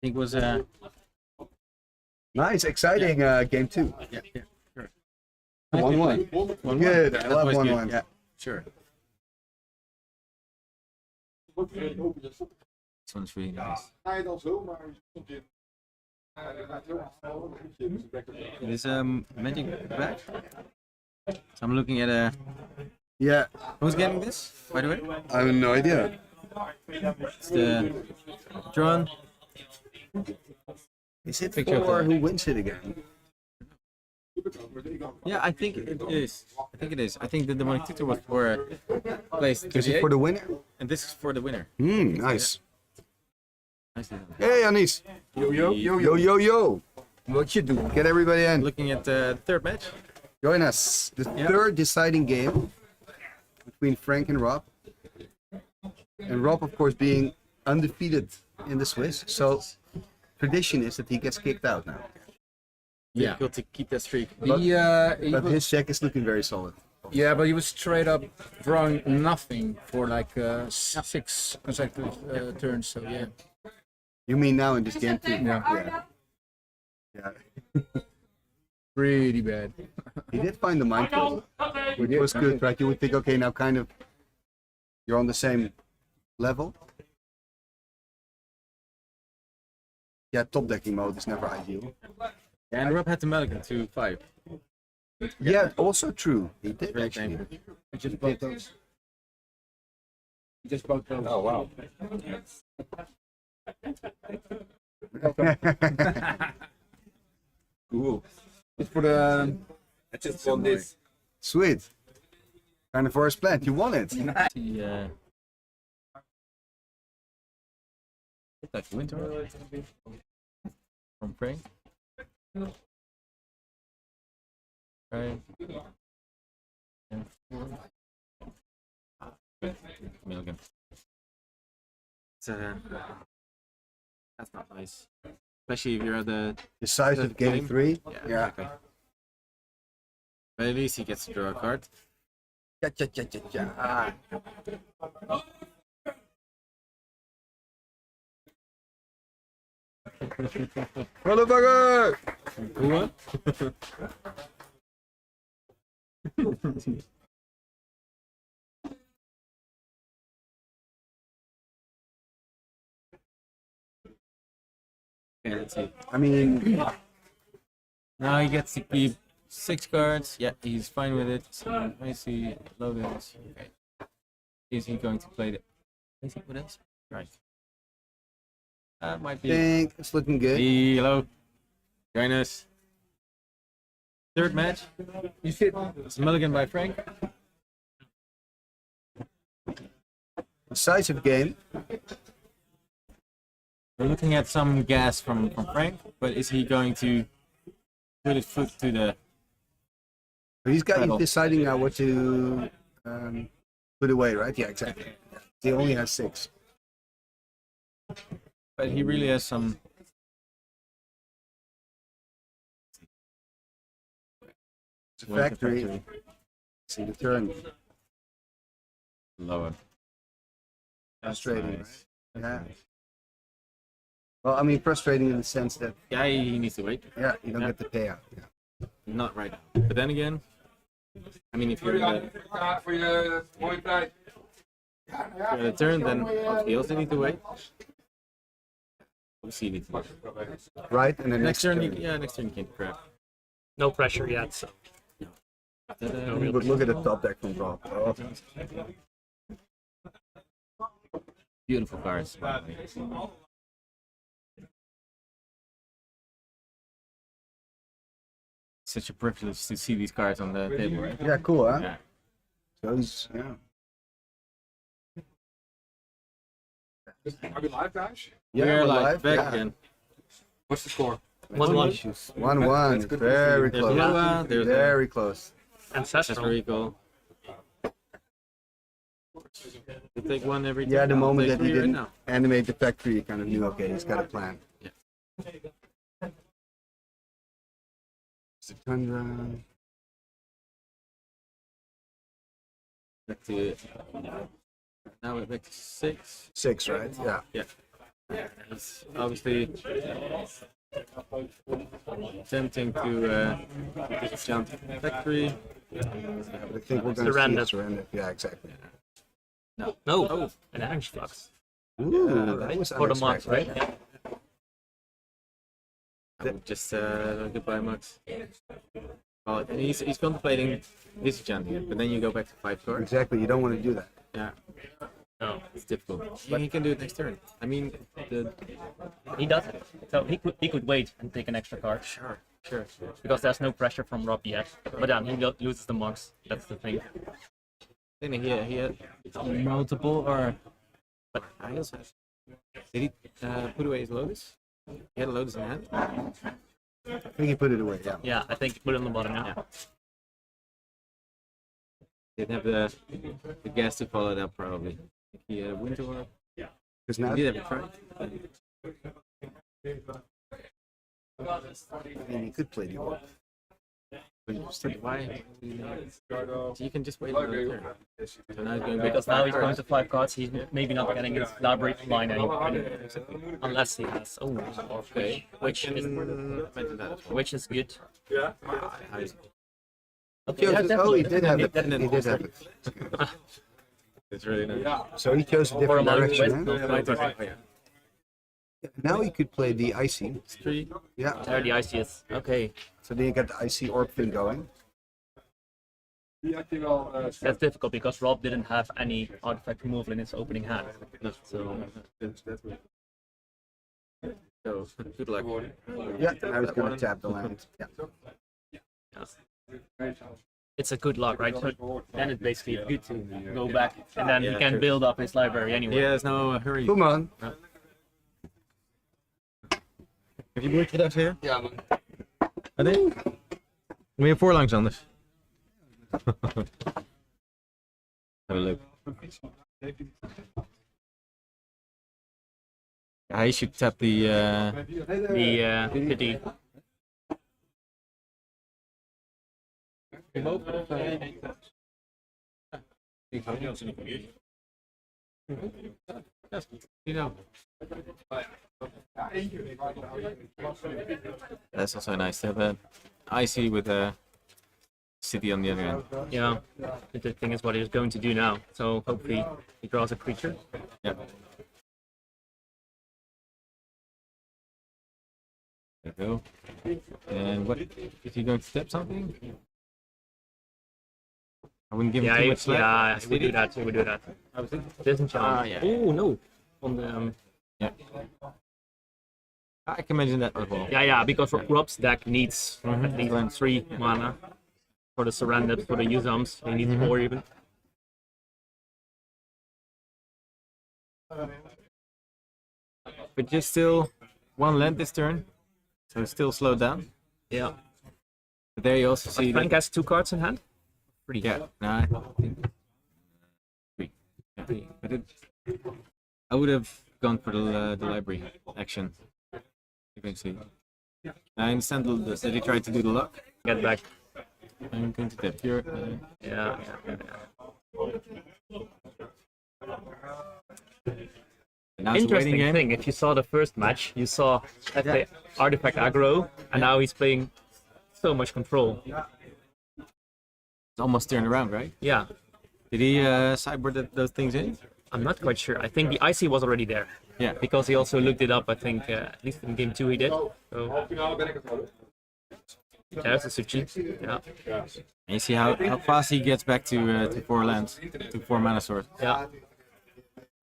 think it was nice, exciting game 2. Yeah, sure. 1-1. Good. I love 1-1. Yeah, sure. This one's really nice. It is magic back. So I'm looking at Yeah. Who's getting this, by the way? I have no idea. It's the John. Is it Picture for of who wins it again? Yeah, I think it is. I think the demonic tutor was for place. Is it for the winner? And this is for the winner. Nice. Nice. Hey, Anis. Yo. What you do? Get everybody in. Looking at the third match. Join us. The third deciding game between Frank and Rob. And Rob, of course, being undefeated in the Swiss. So tradition is that he gets kicked out now. Yeah. Difficult to keep that streak. But his check is looking very solid. Yeah, but he was straight up drawing nothing for like 6 consecutive turns. So yeah. You mean now in this game too? Yeah. Yeah. Pretty bad. He did find the mind puzzle, which was good, right? You would think, okay, now kind of you're on the same level. Yeah, top decking mode is never ideal. And Rob had the mulligan to 5. Yeah, also true. He did Very actually. painful. I just bought those. Just bought those. Oh wow. Cool. It's for the. I just won this. Sweet. Kind of forest plant. You won it. Yeah. It's like winter from Frank. Right. And 4. Milligan. That's not nice. Especially if you're at the size of game 3. Yeah. Exactly. But at least he gets to draw a card. Yeah. Motherfucker! Who won? Okay, let's see. I mean, now he gets to keep 6 cards. Yeah, he's fine with it. So I see logos. Okay. Is he going to play the? Is he what else? Right. That might be. think it's looking good. Hey, hello. Join us. Third match. You sit. It's mulligan by Frank. Decisive game. We're looking at some gas from Frank, but is he going to put his foot to the? He's pedal? deciding now what to put away, right? Yeah, exactly. He only has 6. But he really has some. It's a factory. See the turn. Lower. Frustrating, nice. right? Yeah. Well, I mean, frustrating in the sense that Yeah, he needs to wait. yeah, you don't get the payout. Yeah. Not right now. But then again, I mean, if you're in Voor je mooie tijd. the turn, then obviously you also need to wait. Obviously, you need to wait. Right, and then Next turn, next turn you can grab. No pressure yet. So. But look at the top deck from Rob. Oh. Beautiful cards. Such a privilege to see these cards on the table. Right? Yeah, cool, huh? Yeah. So he's, yeah. Are we live, guys? Yeah, We're live, back yeah. again. What's the score? 1-1. 1-1. Very There's close. Noah, there's Very close. Ancestral. Rico. You take one every Yeah, turn. the I'll moment take that he three right didn't now. animate the factory, you kind of knew, okay, he's got a plan. Yeah. 600. Back to now we're back to 6. 6, right? Yeah. Yeah. It's obviously tempting to just jump to the factory. I think we're going to Surrender. see surrender. Yeah, exactly. No. Oh, an orange flux. Ooh, that was For the marks, right? unexpected. Yeah. I would just goodbye Max. Well, and he's contemplating disenchant here, but then you go back to 5 cards. Exactly, you don't want to do that. Yeah. No. It's difficult. But he can do it next turn. I mean, He does it. So he could wait and take an extra card. Sure. Because there's no pressure from Rob yet. But then he loses the marks. That's the thing. Then he had multiple, or but I also did he put away his Lotus? He had a Lotus in hand. I think he put it away, yeah. Yeah, I think he put it on the bottom now. Yeah. Didn't have the gas to follow it up probably. He had a Winter Orb. Yeah. Because now He did have a try. I mean, he could play the orb. Why? You can just wait another turn. So now he's going back Because now he's going to 5 cards, he's maybe not getting his library line anymore. Unless he has. Oh, okay. Which is good. Yeah. He chose it. Oh, he did have it. He did have it. It's really nice. So he chose a different direction. Huh? Yeah. Now he could play the icy. 3. Yeah. There the icy is. Okay. So then you get the icy orb thing going. That's difficult because Rob didn't have any artifact removal in his opening hand. So Good luck. Yeah, I was going to tap the land. Yeah. it's a good luck, right? So then it's basically good to go back and then he can build up his library anyway. Yeah, there's no hurry. Come on. Heb je broertje dat weer? Ja, man. Nee? Moet je voorlangs anders? Leuk. Ja, he should tap the D. That's also nice to have an icy with a city on the other end. Yeah, the thing is what he's going to do now. So hopefully he draws a creature. Yeah. There we go. And what is he going to tap something? I wouldn't give him too much slack. Yeah, we do that. We do that. I was thinking. Disenchant. Yeah. Oh no, on the yeah. I can imagine that as well. Yeah, because Rob's deck needs at least 3 mana for the surrender, for the Usams. He needs 4 even. But just still 1 land this turn, so it's still slowed down. Yeah. But there you also see. Frank has 2 cards in hand. 3. Yeah. No, I think 3. Yeah. But I would have gone for the library action. Eventually. I understand that he tried to do the luck. Get back. I'm going to tap here. Now it's a waiting interesting game. thing. If you saw the first match, you saw that the artifact aggro, and now he's playing so much control. It's almost turned around, right? Yeah. Did he sideboard those things in? I'm not quite sure. I think the IC was already there. Yeah. Because he also looked it up, I think, at least in game 2 he did. So, there's a Suchi. Yeah. And you see how fast he gets back to 4 lands, to 4 mana sword. Yeah.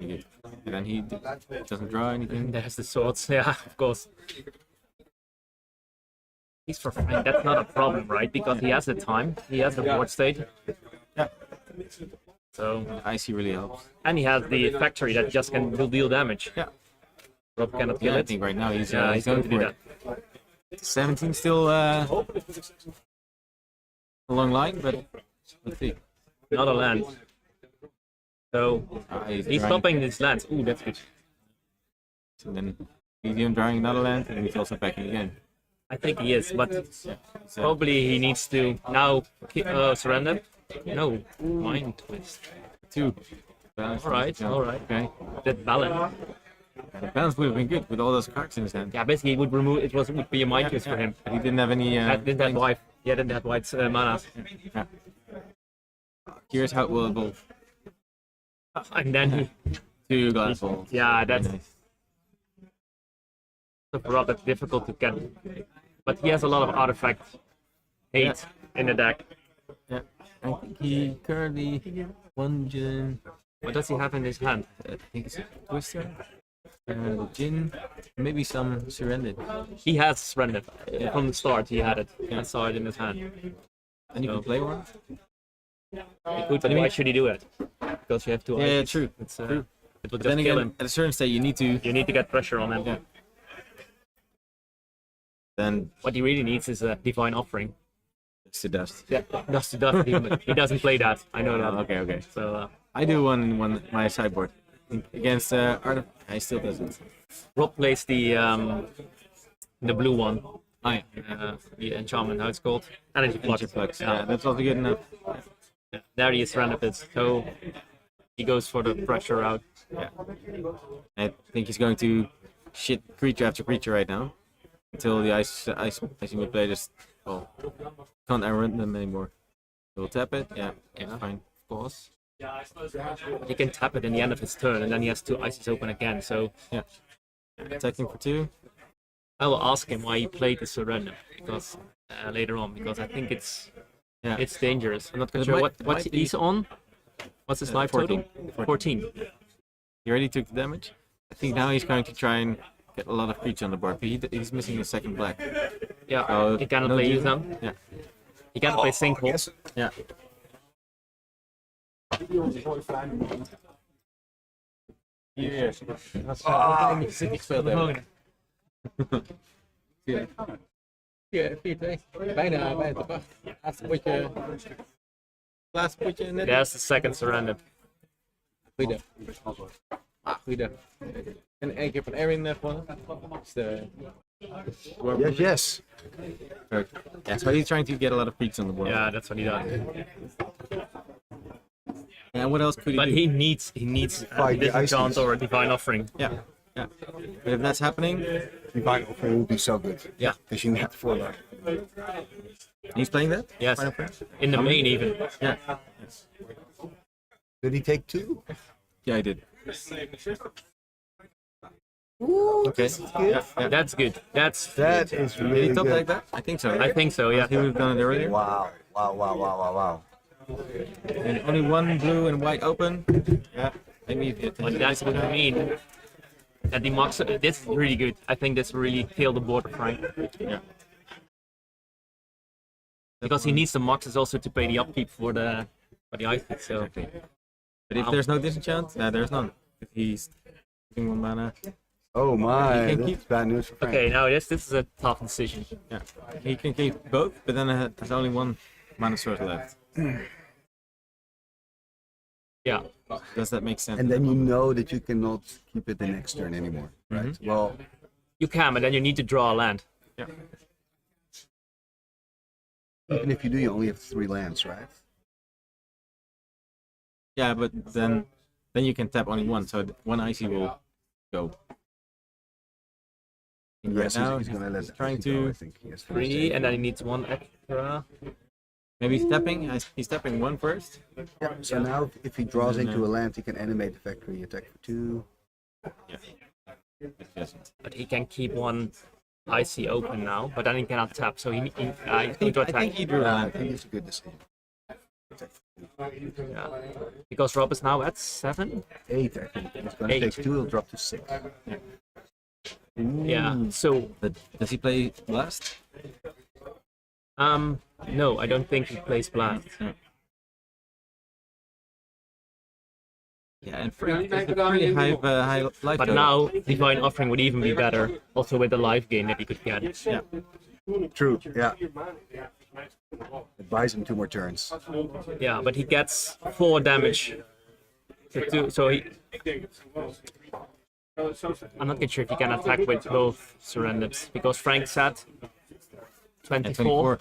And then he doesn't draw anything. There's the swords, yeah, of course. He's for fine. That's not a problem, right? Because he has the time, he has the board state. Yeah. So IC really helps. And he has the factory that just can deal damage. Yeah. Rob can appeal I it. think right now he's going to do that. 17 still a long line, but let's see. Not a land. So he's he's drawing. stopping his lands. Ooh, that's good. So then he's drawing another land, and he's also backing again. I think he is, but probably he needs to now surrender. No, mind twist. 2. Alright. Okay. That balance. The balance would have been good with all those cards in his hand. Yeah, basically it would remove. It would be a mind twist for him. But he didn't have any. Didn't have white. Yeah, didn't have white mana. Yeah. Curious how it will evolve. And then he. 2 glass balls. Yeah, that's. Very nice. So for Rob, that's difficult to get. But he has a lot of artifact hate in the deck. Yeah. I think he currently Jin. What does he have in his hand? I think it's a Twister. Jin. Maybe some surrendered. He has surrendered. From the start, he had it. Yeah. I saw it in his hand. And you can play one? He could, but why should he do it? Because you have to. Yeah, true. It's, True. It will But just then kill again, him. at a certain stage, you need to get pressure on him. Yeah. Then what he really needs is a divine offering. It's to dust. Yeah, dust to dust. He doesn't play that. I know that. Okay. So I do one my sideboard against Art. I still doesn't. Rob plays the blue one. Oh yeah. The enchantment, how it's called? Energy flux. Energy flux. Yeah, that's also good enough. Yeah. There he is surrendered it. So he goes for the pressure route. Yeah. I think he's going to shit creature after creature right now until the ice mid play just can't outrun them anymore. We'll tap it. Yeah, it's fine. Of course. But he can tap it in the end of his turn, and then he has 2 ices open again. So yeah, attacking for 2. I will ask him why he played the surrender because later on, because I think it's dangerous. I'm not quite sure what he's on. What's his life 14. total? 14. He already took the damage. I think now he's going to try and get a lot of creatures on the board. But he's missing a second black. Yeah, so he cannot no play deal. use them. Yeah. He cannot play sinkhole. Yeah. Ja, 4-2. Bijna te wacht. Laatste potje net. That's the second surrender. Goeiedag. Goeiedag. En 1 keer van Erwin gewonnen. Dus de... Yes. Yeah, so he's trying to get a lot of creatures on the board. Yeah, that's what he does. And what else could he But do? he needs Fight the disenchant Ices. or a divine offering. Yeah. But if that's happening, Divine Offering would be so good. Yeah. Because you have 4 left. he's playing that? Yes. Final Frame? In the main even. Yeah. Did he take 2? Yeah, I did. Ooh, Okay. good. That's good. That is Did he really top good. like that? I think so. I think so. Yeah. He would have done it earlier. Wow. And only 1 blue and white open. Yeah. Maybe But that's what I mean. That the Mox, this is really good. I think this really killed the board, Frank. Yeah. Because he needs the Moxes also to pay the upkeep for the ice. So. Exactly. But if there's no disenchant, there's none. If he's using 1 mana. Oh my, He can that's keep- bad news for Frank. Okay, now this is a tough decision. Yeah. He can keep both, but then there's only 1 mana source left. Yeah. Does that make sense? And then you know that you cannot keep it the next turn anymore, right? Well, You can, but then you need to draw a land. Yeah. even if you do, you only have 3 lands, right? Yeah, but then you can tap only 1, so 1 icy will go. Yeah, Right now, he's gonna let he's trying it go, I to think. He has to 3, and then he needs 1 extra. maybe stepping. He's stepping 1 first. Yeah, so now if he draws And, into a land, he can animate the factory, attack for 2. Yes. But he can keep 1 IC open now, but then he cannot tap, so he's going to attack. I think he drew a I land. think it's a good decision. Yeah. Because Rob is now at 7. 8, I think. He's gonna 8. take 2, he'll drop to 6. Yeah, so But does he play blast? no, I don't think he plays blast. Yeah, and Frank has a pretty high life But total. now Divine Offering would even be better, also with the life gain that he could get. Yeah. True, yeah. It buys him 2 more turns. Yeah, but he gets 4 damage. So he, I'm not quite sure if he can attack with both surrenders, because Frank said 24.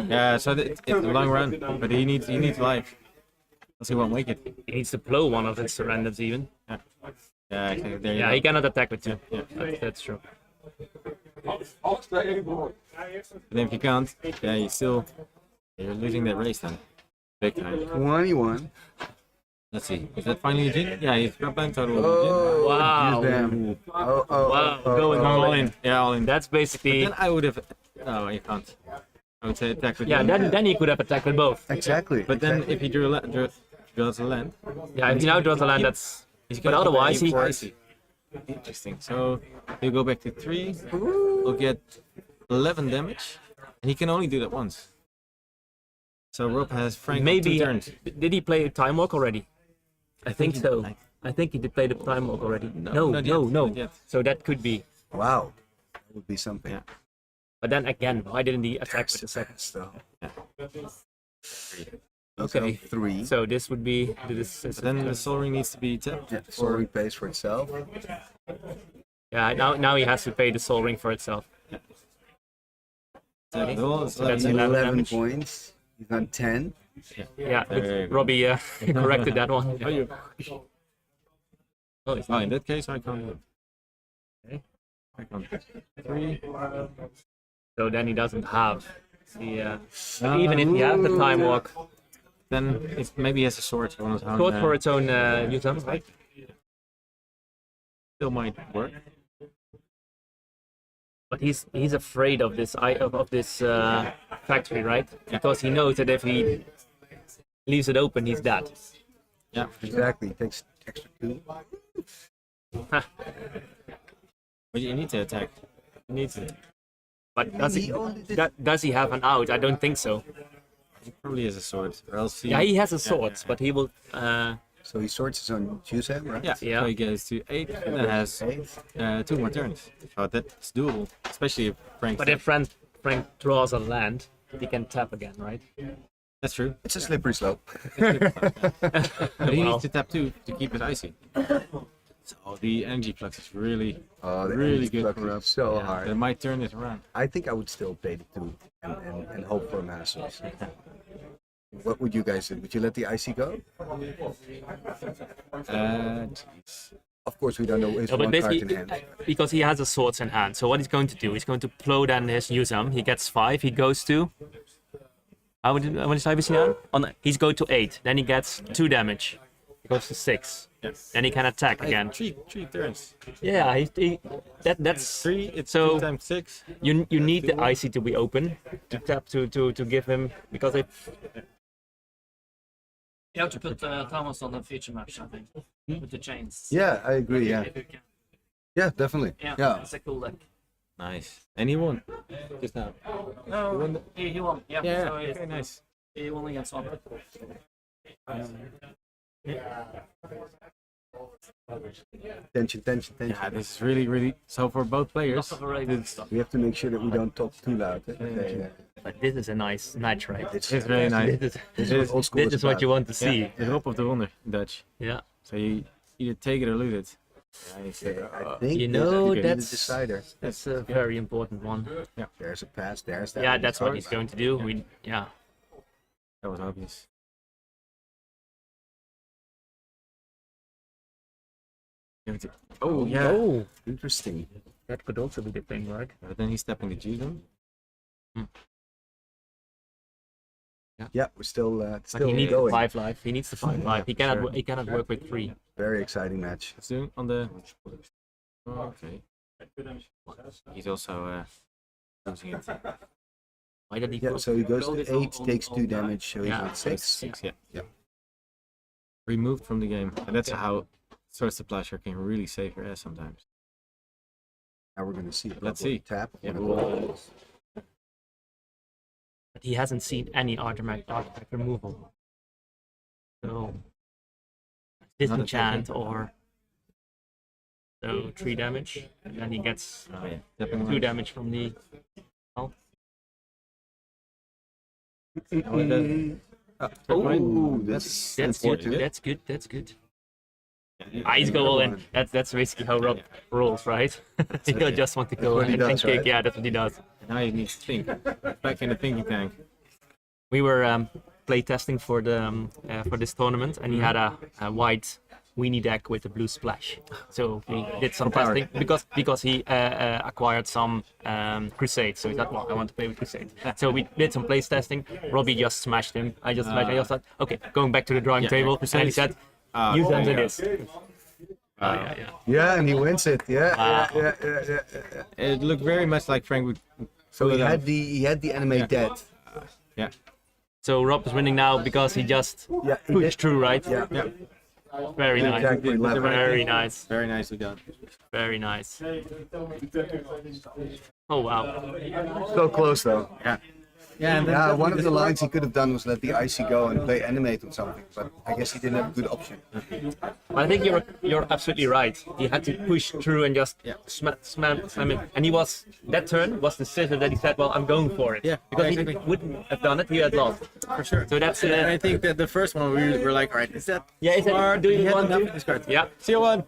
Yeah, so it's a long run, but he needs life. Else he won't make it. He needs to blow one of his surrenders even. Yeah, yeah, okay, there you Yeah, go. he cannot attack with 2. Yeah. That's true. But then if you can't, yeah, you're losing that race then. Big time. 21. Let's see. Is that finally a Jin? Yeah, he's got blind total. Oh, Wow. use them. Oh, Wow, going All in. Yeah, all in. That's basically. Then I would have. No, you can't. I would say attack with Yeah, one. then he could have attacked with both. Exactly. But then if he draws a land. Yeah, if he now draws a land, that's. He's But gonna otherwise, keep he. it icy. Interesting. So he'll go back to 3. He'll get 11 damage, and he can only do that once. So Rob has Frank on Maybe. 2 turns. Did he play Time Walk already? I think so. I think he did play the Time Walk already. No, not yet, not yet. So that could be. Wow. That would be something. Yeah. But then again, why didn't he attack with the second? So, Okay. 3. So this would be this. But then the Soul Ring needs to be tapped. Yeah, Soul Ring pays for itself. Yeah. Now he has to pay the Soul Ring for itself. Tap it all, So that's 11. 11 11 damage. points. He's on 10. Yeah. There you go. Robbie corrected that one. Oh, it's Oh, in that case, I can't do it. Okay. I can't. 3. So then he doesn't have the. Even if he has the Time Walk, Then maybe he has a sword on his hand. short for its own use, right? Still might work. But he's afraid of this factory, right? Because he knows that if he leaves it open, he's dead. Yeah. Exactly. Takes extra 2. Huh. But you need to attack. You need to. But does he have an out? I don't think so. He probably has a sword. Or else Yeah, he has a sword, but he will. So he sorts his own choose him, right? Yeah. Yeah. So he goes to 8 and then has 2 more turns. So that's doable. Especially if Frank. But if Frank draws a land, he can tap again, right? That's true. It's a slippery slope. But he Wow. needs to tap 2 to keep it icy. So the energy flux is really, Oh, the really energy good. flux for is so yeah, hard. That might turn it around. I think I would still pay the 2 and hope for a mana source. What would you guys do? Would you let the IC go? Jeez. Of course, we don't know his No, but one card in basically, hand. because he has a swords in hand, so what he's going to do, he's going to plow down his Newsam. He gets 5. He goes to. How many side is he on? He's going to 8. Then he gets 2 damage. He goes to 6. Yes. Then he can attack again. 3 turns. Yeah, that's 3. It's so 2 times 6. you need the IC to be open to tap to give him, because if You have to put Thomas on the feature maps, I think, with the chains. Yeah, I agree. Yeah, If you can. yeah, definitely. Yeah, Yeah. it's a cool deck. Nice. And he won. Just now. No, he won. Yeah, Yeah, so okay, nice. he won against one. Tension. Yeah, this is really. So for both players, Lots of Arabian stuff. We have to make sure that we don't talk too loud. Okay, but this is a nice night, right? it's really nice. This is old school this is is what about. you want to see. Yeah, the drop of the wonder in Dutch. Yeah. So you either take it or lose it. Nice. I think You this know, could be the that's decider. that's a very important one. There's a pass. There's that. Yeah, one. that's what he's going to do. Yeah. That was obvious. Oh, yeah. Oh, interesting. That could also be the thing, right? But then he's stepping the G zone. Yeah, we're still But still he needs going. 5 life. He needs the 5 life. He cannot. sure. He cannot work with 3. Very exciting match. Let's do on the. Oh, okay. He's also losing it. Why did he? Yeah, so he goes to 8, takes 2 damage, so he's Yeah, on 6. 6, yeah. Yeah. Removed from the game, and that's how Sword Splasher can really save your ass sometimes. Now we're gonna see. Let's see. Tap. Yeah. But he hasn't seen any artifact removal. So disenchant or so 3 damage, and then he gets Oh, yeah. 2 damage from the. Oh, Oh, that's that's good. unfortunate. That's good. That's good. Eyes go all in. That's basically how Rob rolls, right? He'll just want to go what he and does, kick. right? Yeah, that's what he does. Now you need to think. Back in the thinking tank. We were play testing for the for this tournament, and he had a white weenie deck with a blue splash. So we did some testing because he acquired some Crusade. So he thought, well, I want to play with Crusade. So we did some place testing. Robbie just smashed him. I just thought, okay, going back to the drawing table, and he said, use them to this. Yeah, and he wins it. Yeah. It looked very much like Frank would. So he had the anime dead. Yeah. So Rob is winning now because he just he pushed through, right? Yeah. Very nice. Exactly. Very nice. Very nicely done. Very nice. Oh wow. So close though. Yeah. Yeah, and then One of the lines he could have done was let the icy go and play animate or something, but I guess he didn't have a good option. But I think you're absolutely right. He had to push through and just slam it. And he was that turn was the decision that he said, well, I'm going for it. Yeah, because exactly. he wouldn't have done it. He had lost for sure. So that's. And I think that the first one we were like, all right, is that is smart? do He you had want enough to? in this card. Yeah. See you one.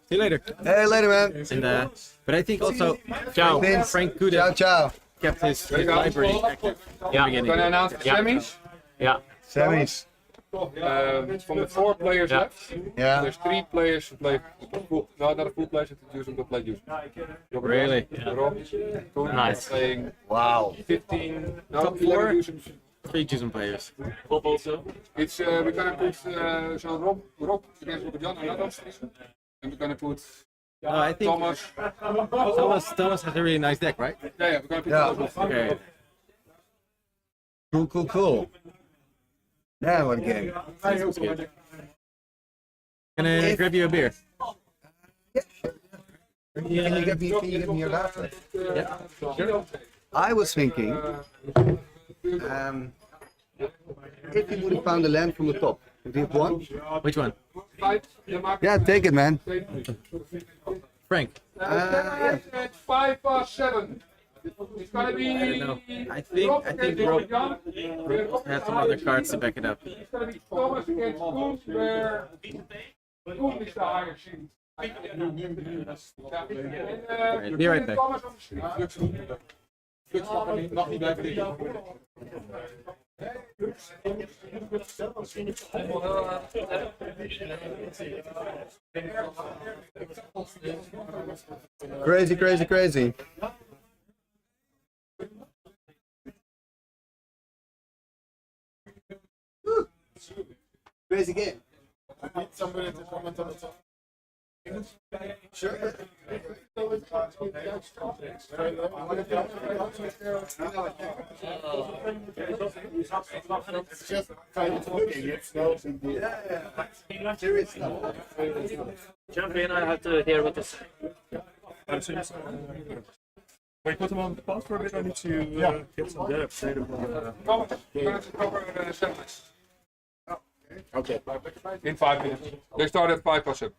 See you later. Hey, later, man. And but I think also Ciao. Frank could have Ciao. kept his library active. Yeah. Can I announce the semis? Yeah. Semis. From the 4 players left, Yeah. there's 3 players who play full, no, not a full players to use them, but play use. Really? Rob, Nice. playing Wow. 15, no, Top 11 4? users. 3 chosen players. Bob also. It's we're gonna put so Rob against Robert-Jan and others, and we're gonna put I think Thomas has a really nice deck, right? Yeah, we're gonna put Thomas. Okay. Cool. Yeah, what a game. Can I grab you a beer? Can you get me your laptop? Yeah. Sure. I was thinking, if you would have found a land from the top, if you have one. Which one? Yeah, take it, man. Frank. Yeah. 5 past 7. It's gonna be. I don't know. I think Rob has some other cards to back it up. It's gonna be Thomas against Koen, where Koen is the higher seed. Be right back. Thomas on the street. Flux mag niet blijven liggen. Crazy. Crazy game. I need somebody to comment on it. Sure. It's just kind of looking, it's no big deal. Yeah. Serious stuff. Jump in, I have to hear what to say. Wait, put them on the pause for a bit. I need to get some data updated. Thomas, we're gonna cover semis. Okay. In 5 minutes. They start at 5 past 7.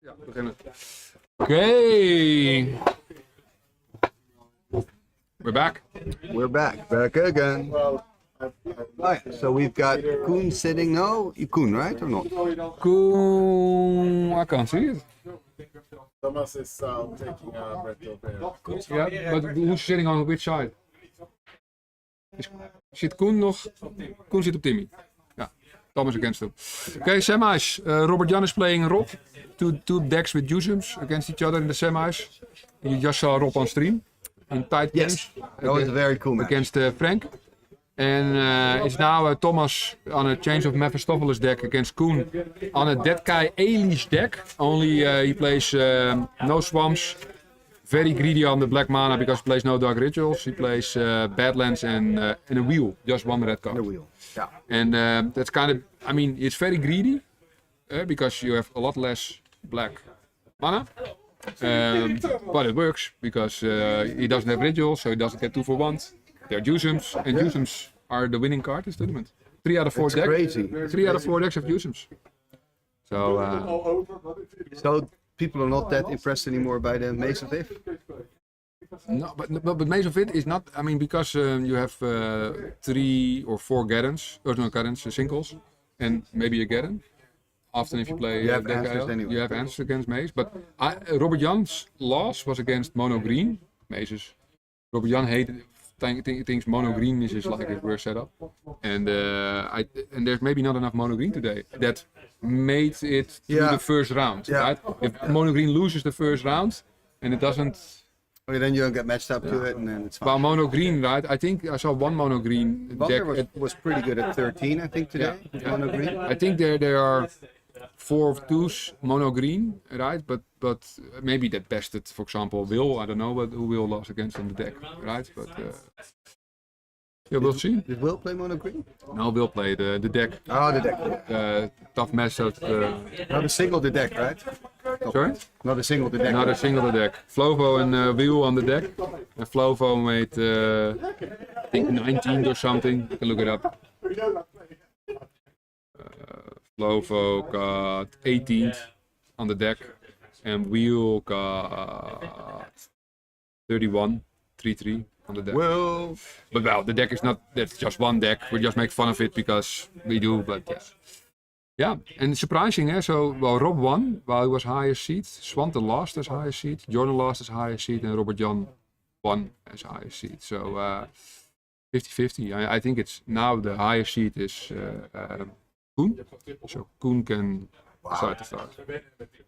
Ja, beginnen. Okay. We're back. We're back. Back again. Alright, so we've got Koen sitting. No, Koen, right? Or not? Koen, I can't see it. Thomas is taking a breath of air. Yeah, but who's sitting on which side? Zit Koen nog? Koen zit op Timmy. Ja, Thomas against him. Okay, semis. Robert Jan is playing Rob. Two decks with Jusums against each other in the semis. You just saw Rob on stream in tight games. That was a very cool match. Against Frank. And it's now Thomas on a Change of Mephistopheles deck against Koen on a Dead Guy Alish deck. Only he plays no swamps. Very greedy on the black mana because he plays no dark rituals. He plays Badlands and a wheel, just one red card. The wheel, yeah. And that's kind of, I mean, it's very greedy because you have a lot less black mana. But it works because he doesn't have rituals, so he doesn't get 2 for 1. They're Jusums, and Jusums are the winning card in this tournament. 3 out of 4 decks. Crazy. 3 out of 4 decks have Jusums. So people are not that impressed anymore by the Maze of If? No, but Maze of It is not. I mean, because you have 3 or 4 Garens, or no Garens, singles, and maybe a Garen. Often, if you play, you have answers anyway. You have answers against Maze. But Robert Jan's loss was against mono green Mazes. Robert Jan thinks mono green is like his worst setup, and there's maybe not enough mono green today that made it to the first round. Yeah. Right? If mono green loses the first round and it doesn't. Okay, then you don't get matched up to it, and then it's fine. Well, mono green, right? I think I saw one mono green deck. Was pretty good at 13, I think, today. Yeah. Mono green. I think there are 4 of 2s mono green, right? But maybe that bested, for example, Will. I don't know who Will lost against on the deck, right? But yeah, we'll see. Did Will play mono green? No, Will play the deck. Oh, the deck. Tough mess out. Not a single the deck, right? Sorry? Not a single the deck. Not a single the deck. Flovo and Will on the deck. And Flovo made, I think 19th or something. You can look it up. Flovo got 18th on the deck. And Will got 31, 3-3 on the deck. Well, but well, the deck is not, that's just one deck. We just make fun of it because we do, but yes. Yeah, and surprising, eh? So, well, Rob won while he was highest seed. Swante lost as highest seed. Jordan lost as highest seed. And Robert Jan won as highest seed. So, 50-50. I think it's now the highest seed is Koen. So, Koen can start to start.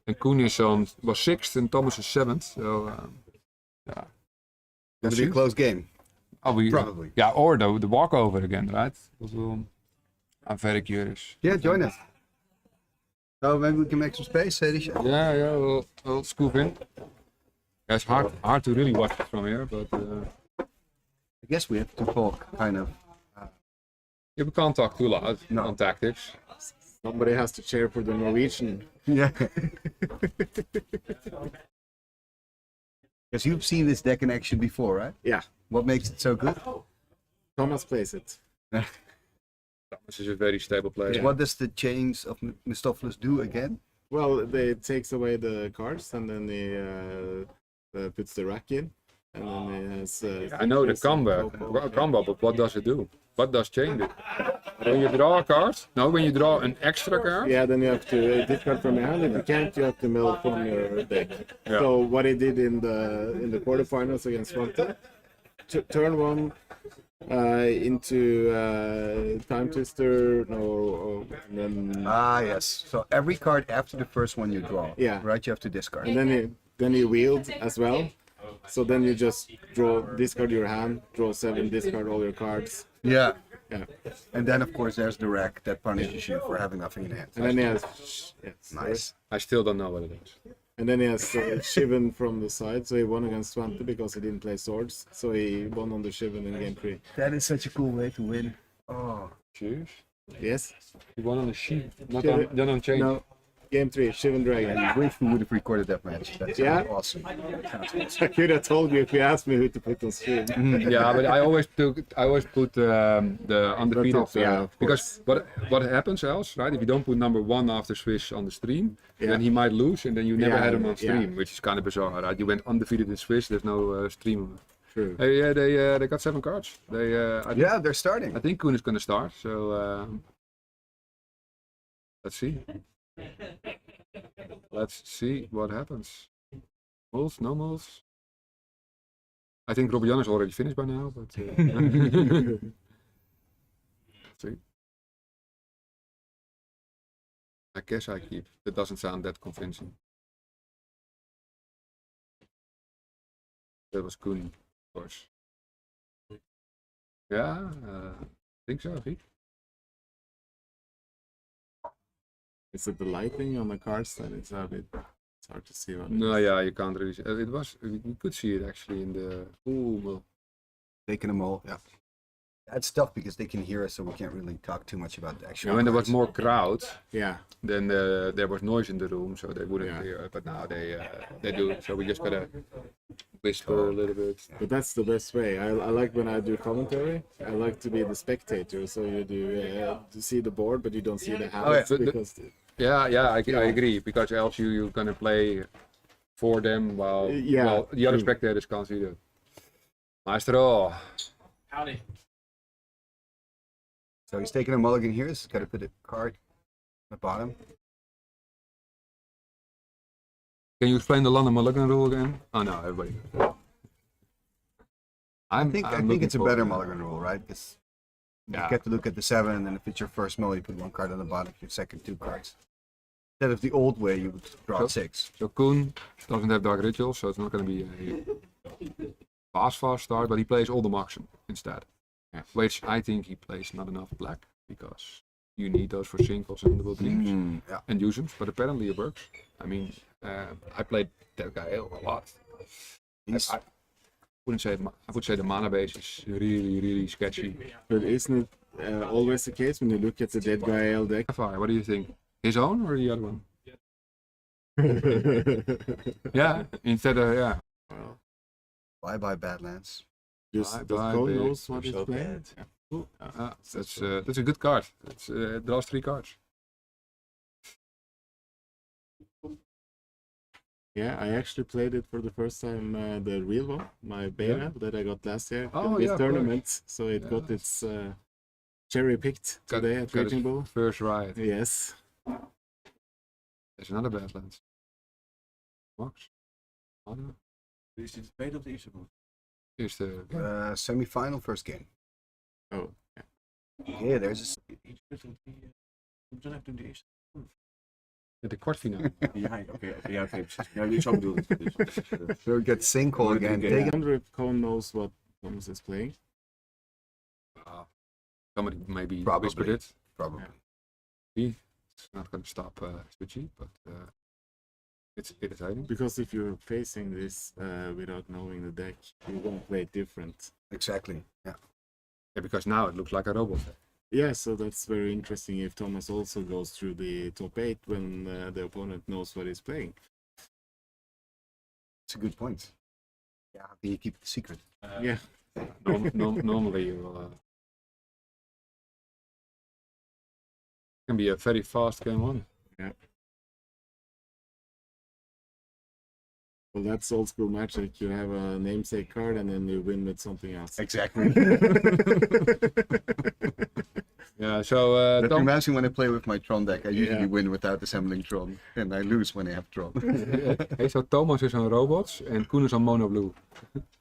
And Koen is was 6th and Thomas is 7th. So, yeah. Gonna be a close game. Probably. Yeah, or the walkover again, right? I'm very curious. Yeah, join us. So maybe we can make some space, Richard. Yeah, we'll scoop in. Yeah, it's hard to really watch it from here, but I guess we have to talk kind of. Yeah, we can't talk too loud on tactics. Somebody has to cheer for the Norwegian. Yeah. Because you've seen this deck in action before, right? Yeah. What makes it so good? Thomas plays it. Thomas is a very stable player. Yeah. What does the Chains of Mephistopheles do again? Well, it takes away the cards and then he puts the rack in. And then he has. I know the combo, but what does it do? What does Chain do? When you draw a card? No, when you draw an extra card? Yeah, then you have to discard from your hand, and you can't, you have to mill from your deck. Yeah. So what he did in the quarterfinals against Swante, turn 1 into Time Twister, and then... Ah, yes. So every card after the first one you draw, right, you have to discard. And then he wheeled as well. So then you just discard your hand, draw 7, discard all your cards. Yeah. Yeah. And then, of course, there's the rack that punishes you for having nothing in hand. And then he has... Nice. I still don't know what it is. And then he has Shivan from the side, so he won against Swante because he didn't play swords. So he won on the Shivan in game 3. That is such a cool way to win. Oh. Cheers. Yes. He won on the sheet, not on Chain. No. Game 3, Shivan Dragon. I wish we would have recorded that match. That's awesome. I could have told you if you asked me who to put on stream. Yeah, but I always put the undefeated top, yeah, of because what happens else, right? If you don't put number 1 after Swiss on the stream, then he might lose, and then you never had him on stream, which is kind of bizarre, right? You went undefeated in Swiss. There's no stream. True. Yeah, they got 7 cards. They're starting. I think Koen is gonna start. So let's see. Let's see what happens. Moves, no moves. I think Robert-Jan is already finished by now, but let's see. I guess I keep. That doesn't sound that convincing. That was Koen, of course. Yeah, I think so, Riek. Is it the lighting on the cards that it's a bit? It's hard to see. What No, yeah, you can't really. It was. We could see it actually in the. Ooh, well. Taking them all, yeah. That's tough because they can hear us, so we can't really talk too much about the actual. When there was cards. more crowd, yeah, then there was noise in the room, so they wouldn't hear. But now they do. So we just gotta whisper a little bit. But that's the best way. I like when I do commentary. I like to be the spectator, so you do to see the board, but you don't see the hands because. I agree, because else you're gonna play for them while the other spectators can't see that. Maestro. Howdy. So he's taking a mulligan here. He's got to put a card at the bottom. Can you explain the London Mulligan rule again? Oh no, everybody. I think it's a better mulligan rule, right? Because you get to look at the 7, and then if it's your first mill, you put 1 card on the bottom. Your second 2 cards. Instead of the old way, you would draw 6. So Koen doesn't have Dark Rituals, so it's not going to be a fast start, but he plays all the Maxim instead. Yeah. Which I think he plays not enough black, because you need those for singles and double dreams and use them, but apparently it works. I mean, I played that guy a lot. I would say the mana base is really sketchy. But isn't it always the case when you look at the Dead Guy L deck? What do you think? His own or the other one? Yeah, instead of Well, bye Badlands. Just God knows what he's playing. That's a good card. It draws 3 cards. Yeah, I actually played it for the first time, the real one, my beta that I got last year. Oh, this tournament, so it got its cherry picked today at Raging Bull. First ride. Yes. There's another Badlands. Max. Is it the of the eerste boek? Here's the Semifinal first game. Oh. Yeah, there's de kwartfinale. Oké. Ja, zo bedoel ik. So we get sinkhole again. I wonder if Cone knows what Thomas is playing. Somebody maybe Probably. whispered it. Probably. It's not going to stop Switchy, but it's irritating. Because if you're facing this without knowing the deck, you won't play it different. Exactly. Yeah. Yeah, because now it looks like a robot. Yeah, so that's very interesting if Thomas also goes through the top 8 when the opponent knows what he's playing. It's a good point. Yeah, how can you keep it a secret? Yeah. Normally you will. Can be a very fast game 1. Yeah. Well, that's old school magic. You have a namesake card and then you win with something else. Exactly. Yeah, so That reminds me when I play with my Tron deck. I usually win without assembling Tron, and I lose when I have Tron. Hey, so Thomas is on robots and Koen is on mono blue.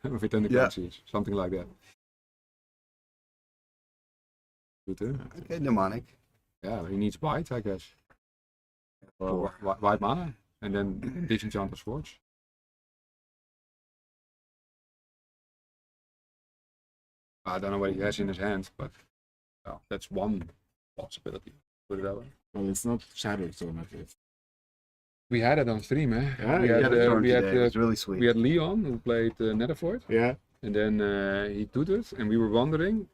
With Antiquities, something like that. Good, huh? Okay, mnemonic. Yeah, he needs white, I guess. Or white mana, and then Disenchanted Swords. I don't know what he has in his hand, but well, that's one possibility. Put it that way. Well, it's not Shadow Zone, I guess. We had it on stream, eh? Yeah, we had it was really sweet. We had Leon who played Nethervoid. Yeah. And then he did it, and we were wondering,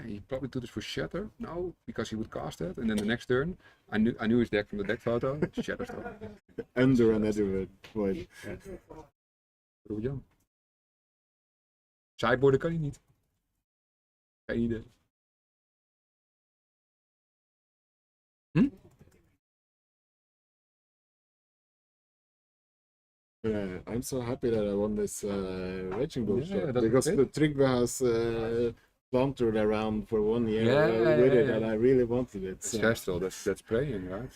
he probably do this for Shatter. No, because he would cast that, and then the next turn, I knew his deck from the deck photo. Shatter stuff. Under another point. Wat doe je? Sideboarden kan hij niet. Geen idee. I'm so happy that I won this Raging Bull Yeah, shot, that's because great. the Trigger has planted around for 1 year Yeah, with it, yeah. and I really wanted it. It's So. Kestrel, that's praying, right?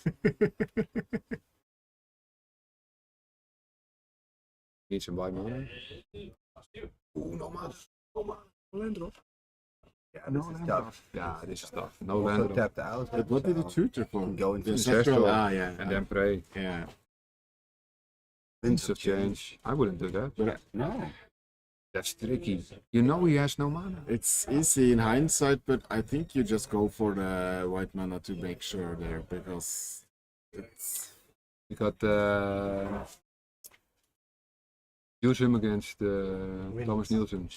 Need some white mana. Oeh, no mana. No mana. No land erop. Yeah, this is tough. Ja, this is tough. No Also land erop. tapped out. But what did he tutor for? Go into The Ancestral, yeah. and then pray. Yeah. Winds of change. I wouldn't do that. But no. That's tricky. You know he has no mana. It's easy in hindsight, but I think you just go for the white mana to make sure there, because it's... You got use him against Thomas Nielsen.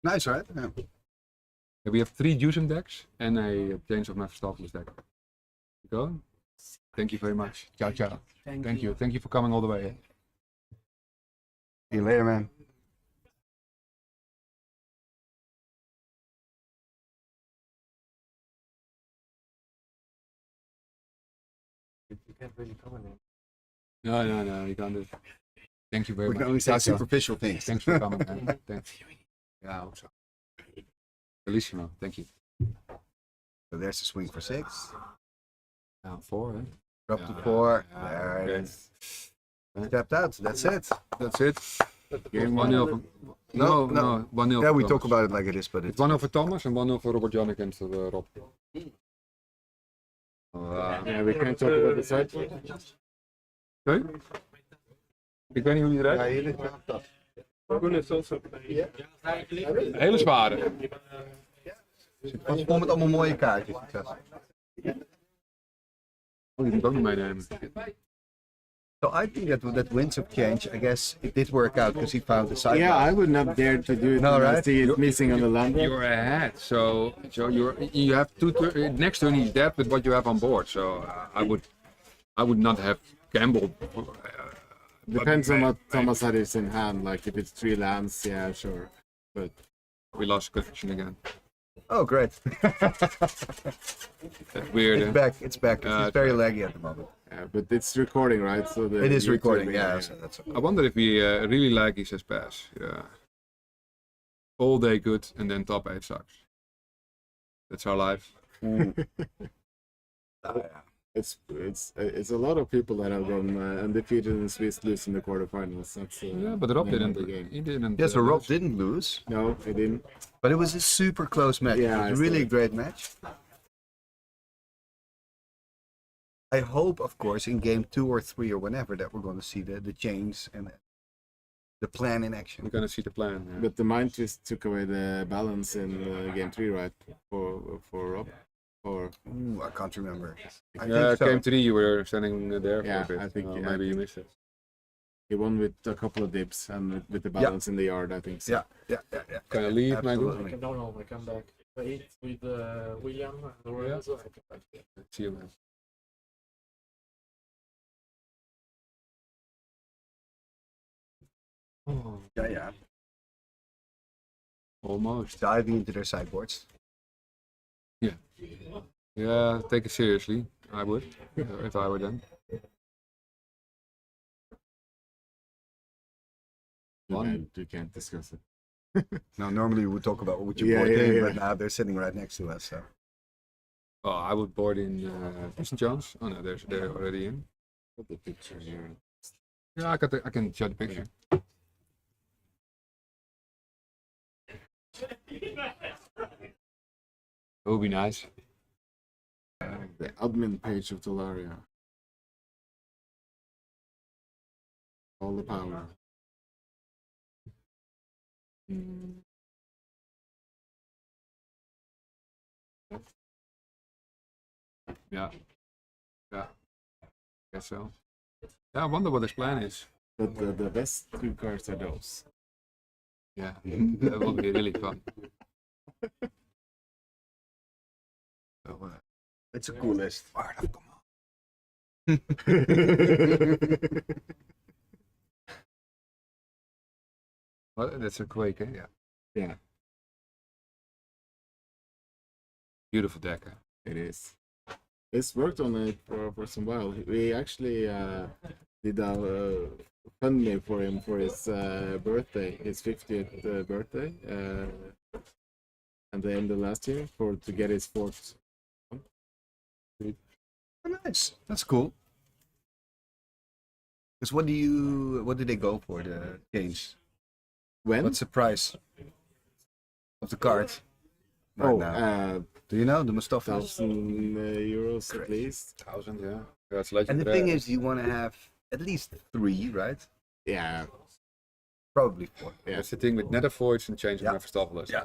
Nice, right? Yeah. We have 3 Jusum decks and a Chains of Mephistopheles deck. Go. Thank you very much. Ciao, ciao. Thank you. Thank you for coming all the way. See you later, man. You can't really comment on. No, you can't do it. Thank you very We much. can only say Ciao, ciao. superficial things. Thanks for coming, man. Thanks. Yeah, I hope so. Bellissimo, thank you. So there's the swing for 6. Down 4, eh? Drop to 4. There it is. Stepped out. That's it. That's it. Game 1-0. No, 1-0. Yeah, we for talk Thomas. about it like it is, but It's 1-0 for Thomas and 1-0 for Robert Jan against Rob. Yeah, we can't talk about the side. Sorry? Ik weet niet hoe je eruit. Ja, hier ligt wel dat. Een hele zware. Het is vol met allemaal mooie kaartjes. Oh, die moet ik ook niet meenemen. So I think that Winds of Change, I guess it did work out because he found the side. Yeah, I would not dare to do it No, when I right? see it missing on the land. You're ahead, so you have 2 next turn he's dead with what you have on board. So I would not have gambled. Depends on what Thomas had is in hand. Like if it's 3 lands, yeah, sure. But we lost connection again. Oh, great. That's weird. It's back. It's back. It's very laggy at the moment. Yeah, but it's recording, right? So It is YouTube- recording. Yeah. So that's okay. I wonder if we really like he says pass. Yeah. All day good and then top 8 sucks. That's our life. It's a lot of people that have gone undefeated in Swiss lose in the quarterfinals. That's Yeah, but Rob name of didn't. the game. He didn't. Yeah, so Rob lose. didn't lose, No, he didn't. but it was a super close match. Yeah, it was I really saw a great match. I hope, of course, in game 2 or 3 or whenever that we're going to see the change and the plan in action. We're gonna see the plan. Yeah. But the mind twist took away the balance in game 3, right? For Rob. Or Ooh, I can't remember. I Yeah, think so. game 3 you were standing there Yeah, for a bit. I think- Oh, yeah, maybe I you think- missed it. he won with a couple of dips and with the balance in the yard, I think. So. Yeah. Can I leave, my good? Absolutely. No, I come back. I eat with William and Lorenzo. I come back. See you, man. Oh, Yeah. almost. Diving into their sideboards. Yeah, take it seriously. I would, if I were them. You can't discuss it. Now, normally we would talk about what you Yeah, brought yeah, in, yeah. but now they're sitting right next to us. So Oh, I would board in St. John's. Oh no, they're already in. Put the picture here. Yeah, I can show the picture. It would be nice. The admin page of Talaria. All the power. Yeah. Guess so. Yeah, I wonder what his plan is. But the best 2 cards are those. Yeah, that will be really fun. So, It's a cool list. well, that's a Quake, eh? Yeah. Yeah, Beautiful deck. Eh? it is. It's worked on it for some while. We actually did a fund me for him for his birthday, his 50th birthday, and the end of last year to get his fourth. Oh, nice. That's cool. Because what did they go for the games? When? What's the price of the card right now? Do you know the Mustafa? €1,000 at least. 1,000, yeah. That's And the legendary. thing is, you want to have at least 3, right? Yeah. Probably 4. Yeah. That's the thing with Nether Voids and Change of Mephistopheles. Yeah.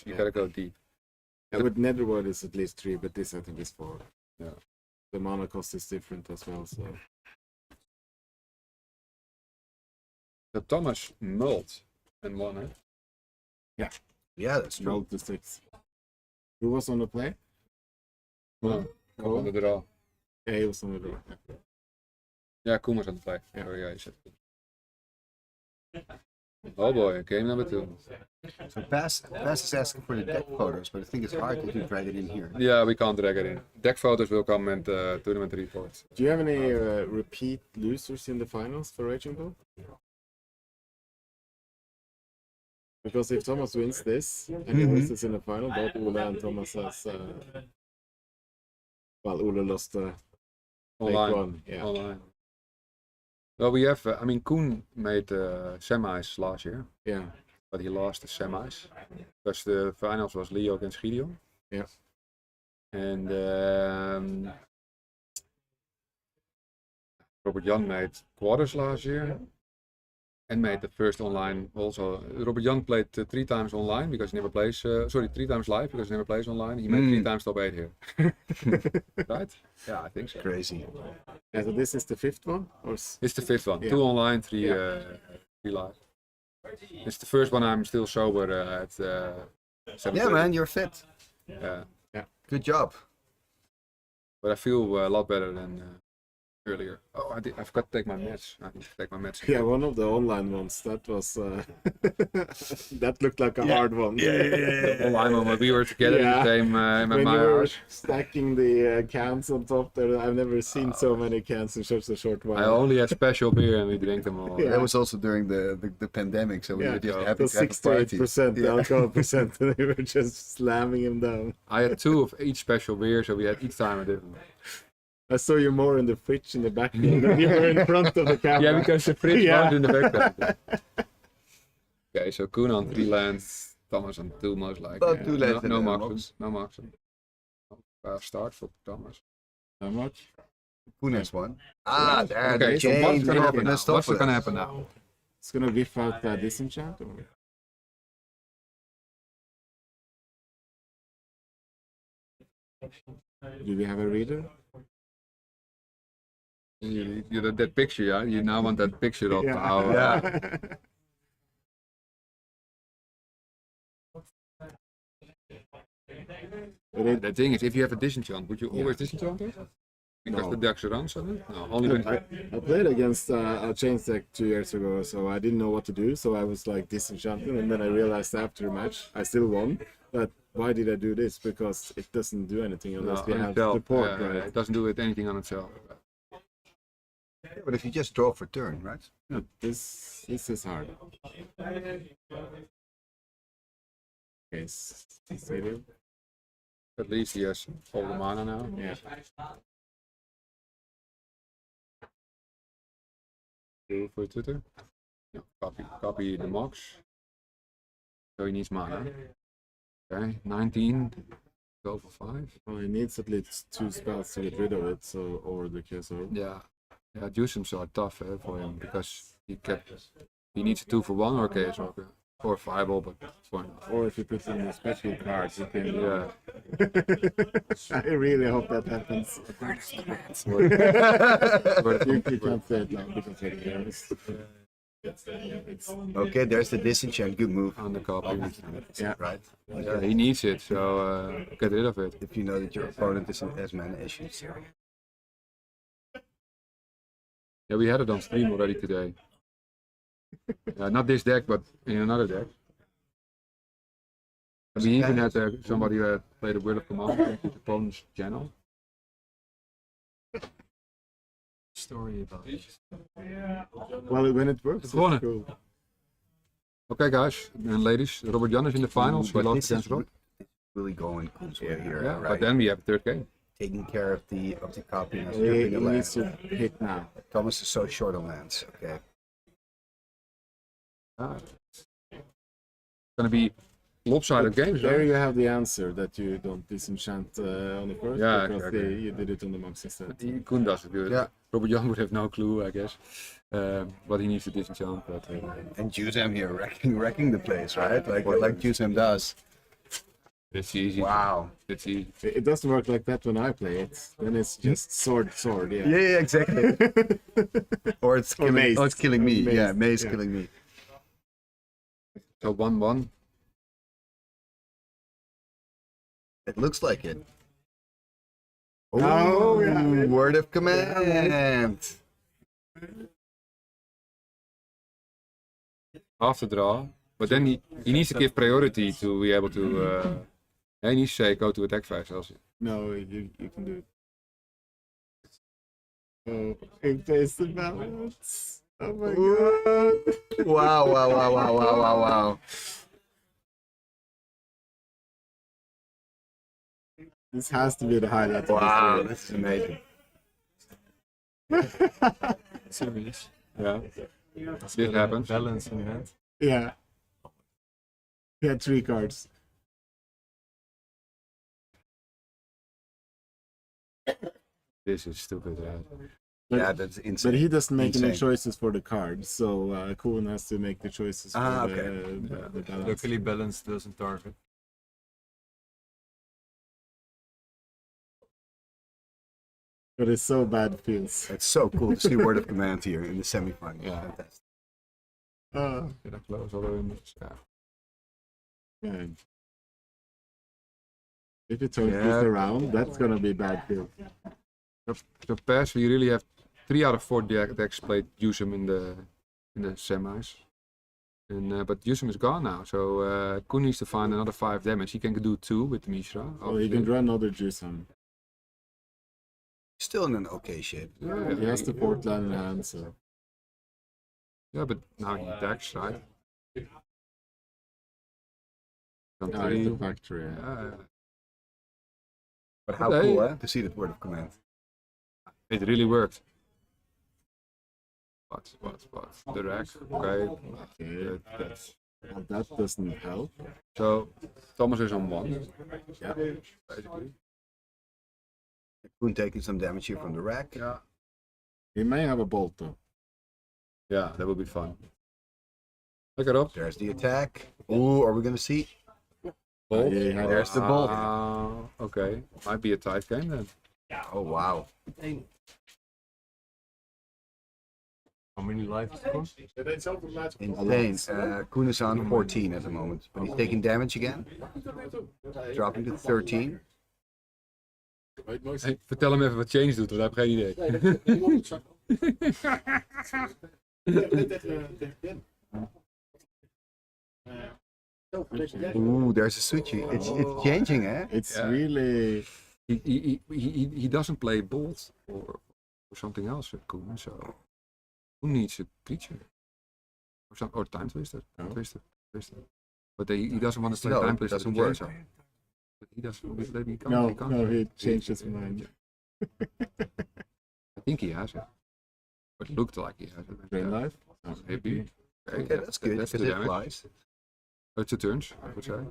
You gotta go deep. Yeah, with Netherworld is at least 3, but this I think is 4. Yeah. The mana cost is different as well, so. So Thomas mulled and won it. Yeah. Yeah, that's true. Rolled the 6. Who was on the play? No, Oh. on the draw. Yeah, he was on the draw. Yeah. Yeah, Koen was on the play. Yeah. Oh, yeah, he said. Oh boy, game number 2. So Pass is asking for the deck photos, but I think it's hard to drag it in here. Yeah, we can't drag it in. Deck photos will come in the tournament reports. Do you have any repeat losers in the finals for Raging Bull? Because if Thomas wins this and he loses in the final, both Ole and Thomas has. Well, Ole lost the Online. one. Yeah. Online. Well, we have. I mean, Koen made semis last year. Yeah. But he lost the semis because the finals was Leo against Gideon. Yeah. And Robert Jan made quarters last year and made the first online also. Robert Jan played 3 times online because he never plays. Sorry, 3 times live because he never plays online. He made 3 times top 8 here. Right? Yeah, I think so. Crazy. Yeah, so this is the 5th one, or It's the 5th one. Yeah. 2 online, 3 live. It's the first one I'm still sober at. Yeah, man, you're fit. Yeah. Yeah. Good job. But I feel a lot better than earlier. Oh, I forgot to take my meds. I need to take my meds. Yeah, one of the online ones that was that looked like a hard one. The online one, we were together in the same in When my you were house. stacking the cans on top there, I've never seen so many cans in such a short while. I only had special beer and we drank them all. That was also during the pandemic, so we were just happy to have a party. 6% alcohol percent, and they were just slamming him down. I had 2 of each special beer, so we had each time a different. I saw you more in the fridge in the background than you were in front of the camera. Yeah, because the fridge Yeah. was in the background. Okay, so Koen on 3 lands, Thomas on 2 most likely. Well, 2 lands No and maximum. No maximum. Start for Thomas. How much? Who next one? Ah, there, Okay, the so what's change. gonna happen now? Messed up What's with gonna it. happen now? It's gonna whiff out disenchant. Or... Do we have a reader? You that picture, yeah? You now want that picture of how... The thing is, if you have a disenchant, would you always disenchant it? Because No. the decks runs on it? No, only when... I played against a chain deck 2 years ago, so I didn't know what to do, so I was like disenchanting, and then I realized after the match, I still won, but why did I do this? Because it doesn't do anything unless we on have itself, support, yeah, right? It doesn't do anything on itself. Yeah, but if you just draw for turn, right? No, this is hard. Okay, stadium. At least he has all the mana now. Yeah. For Twitter. Yeah, copy the mox. So he needs mana. Okay, 19. 12 for 5. Well, he needs at least 2 spells to get rid of it, so or the Chaos Orb. Yeah. Yeah, Juicems are tough for him because he needs a 2 for 1 or Chaos Orb. Or Fireball, but it's fine. Or if you put in the special cards, you can. Yeah. I really hope that happens. Where does the You can't say it loud because it hears. Okay, there's the disenchant. Good move. On the copy. Yeah, right. Yeah, he needs it, so get rid of it. If you know that your opponent has mana issues. Yeah, we had it on stream already today. Not this deck, but in another deck. And we even had somebody who had played a Word of Command against his opponent's channel. Story about it. Well, when it works, it's cool. Okay, guys and ladies, Robert Jan is in the finals. We lost against Rob. Really going Koen's way here, Yeah, right? but then we have a third game. Taking care of the copy and He stripping the needs land. to hit now. Thomas is so short on lands. Okay. It's gonna be lopsided games. There right? you have the answer that you don't disenchant on the first, Yeah, because exactly. you did it on the monks instead. Koen does it good. Yeah. Robert Jan would have no clue, I guess. But he needs to disenchant. But And Jusam here wrecking the place, right? Like Jusam does. it's easy. Wow. It's easy. It doesn't work like that when I play it. Then it's just sword, yeah. Yeah, exactly. Or it's killing. mace. Oh, it's killing me. Mace, Yeah, mace yeah. killing me. So 1-1. It looks like it. Oh, yeah. Word of command. After draw. But then he needs to give priority to be able to. He needs to say go to attack phase. Else. No, you can do it. Oh, it plays the balance. Oh my god. Wow. This has to be the highlight. Wow, of this is amazing. Serious. Yeah. This happens. Balance in hand. Yeah. He had 3 cards. This is stupid. Yeah, that's insane. But he doesn't make any Insane. choices for the cards, so Koen has to make the choices for the balance. Luckily, balance doesn't target. But it's so bad it feels. It's so cool to see word of command here in the semifinal. Yeah. Fantastic. Get up close, although Yeah. If it turns this around, that's gonna be bad feel. So past we really have 3 out of 4 decks played Yusum in the semis. And but Yusum is gone now, so Koen needs to find another 5 damage. He can do 2 with the Mishra. Oh, he can draw another Jusam. Still in an okay shape. Yeah, He has the 4th line in hand, so. Yeah, but now he attacks, right? Now it's a factory. Yeah. But how cool, eh? To see that word of command. It really worked. But the rack, okay. That's Well, that doesn't help. so Thomas is on 1. Yeah. Basically. Koen taking some damage here from the rack. Yeah. He may have a bolt though. Yeah, that would be fun. Look it up. There's the attack. Ooh, are we gonna see? Bolt. Yeah, there's the bolt. Okay, might be a tight game then. Oh wow. How many lives it cost? Insane. Koen is on 14 at the moment, but he's taking damage again. Dropping to 13. Hey, vertel hem even wat Change doet, want hij heeft geen idee. Ooh, there's a switchy. It's changing, eh? It's really. He doesn't play bolt or something else with Koen, so who needs a creature or time twister? Twister. But he doesn't want to play No, time it twister. doesn't to work. Jason. But he doesn't. Maybe he can't. No, he can't. no, he changed his mind. I think he has it. But it looked like he has it. Drain life? Maybe. Okay, that's good. That's Because the it damage. flies. 2 turns, I would say. Okay.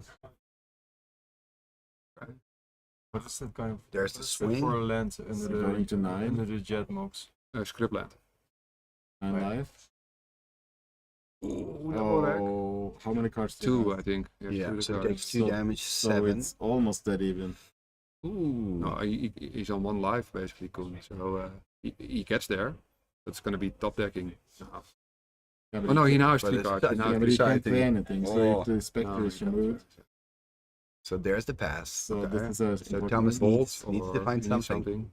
What is that kind of? There's the Is that swing. for a land Going to 9. under the jet mocks. Script land. 9 life. Ooh, Oh, how many cards do you 2, have? I think. He has Yeah, 2 so it cards. takes 2 damage, So 7. it's almost dead even. Ooh. No, he's on 1 life basically, Koen. So he gets there. That's going to be top decking. Yeah, but Oh no, you he now has But 3 it's cards. such He now yeah, has but you 3 can't cards. play anything, so you have to Oh. expect this No, removed. So there's the pass. So this is a So important Thomas move. needs to find something.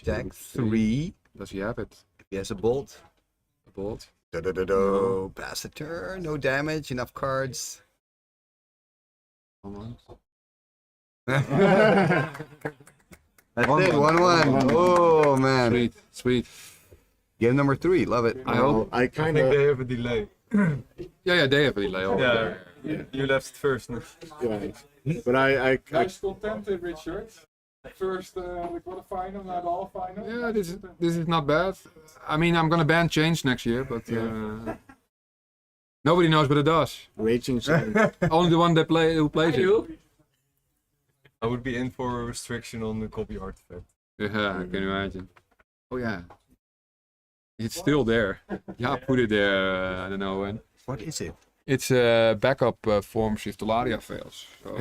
Deck 3. Does he have it? If he has a bolt. A bolt? No. Pass the turn. No damage. Enough cards. Come on. That's it. 1-1. Oh man. Sweet, sweet. Game number 3. Love it. I hope. I kind think of. they have a delay. Yeah, they have a delay. Yeah, you left it first. Yeah. But I Nice contented, Richard. First the quarterfinal, not all final. Yeah, this is not bad. I mean, I'm gonna ban change next year, but nobody knows what it does. Raging Shine. Only the one who plays it. I would be in for a restriction on the copy artifact. Yeah, I can imagine. Oh yeah, it's still there. Yeah, put it there. I don't know when. What is it? It's a backup form if Talaria fails. So,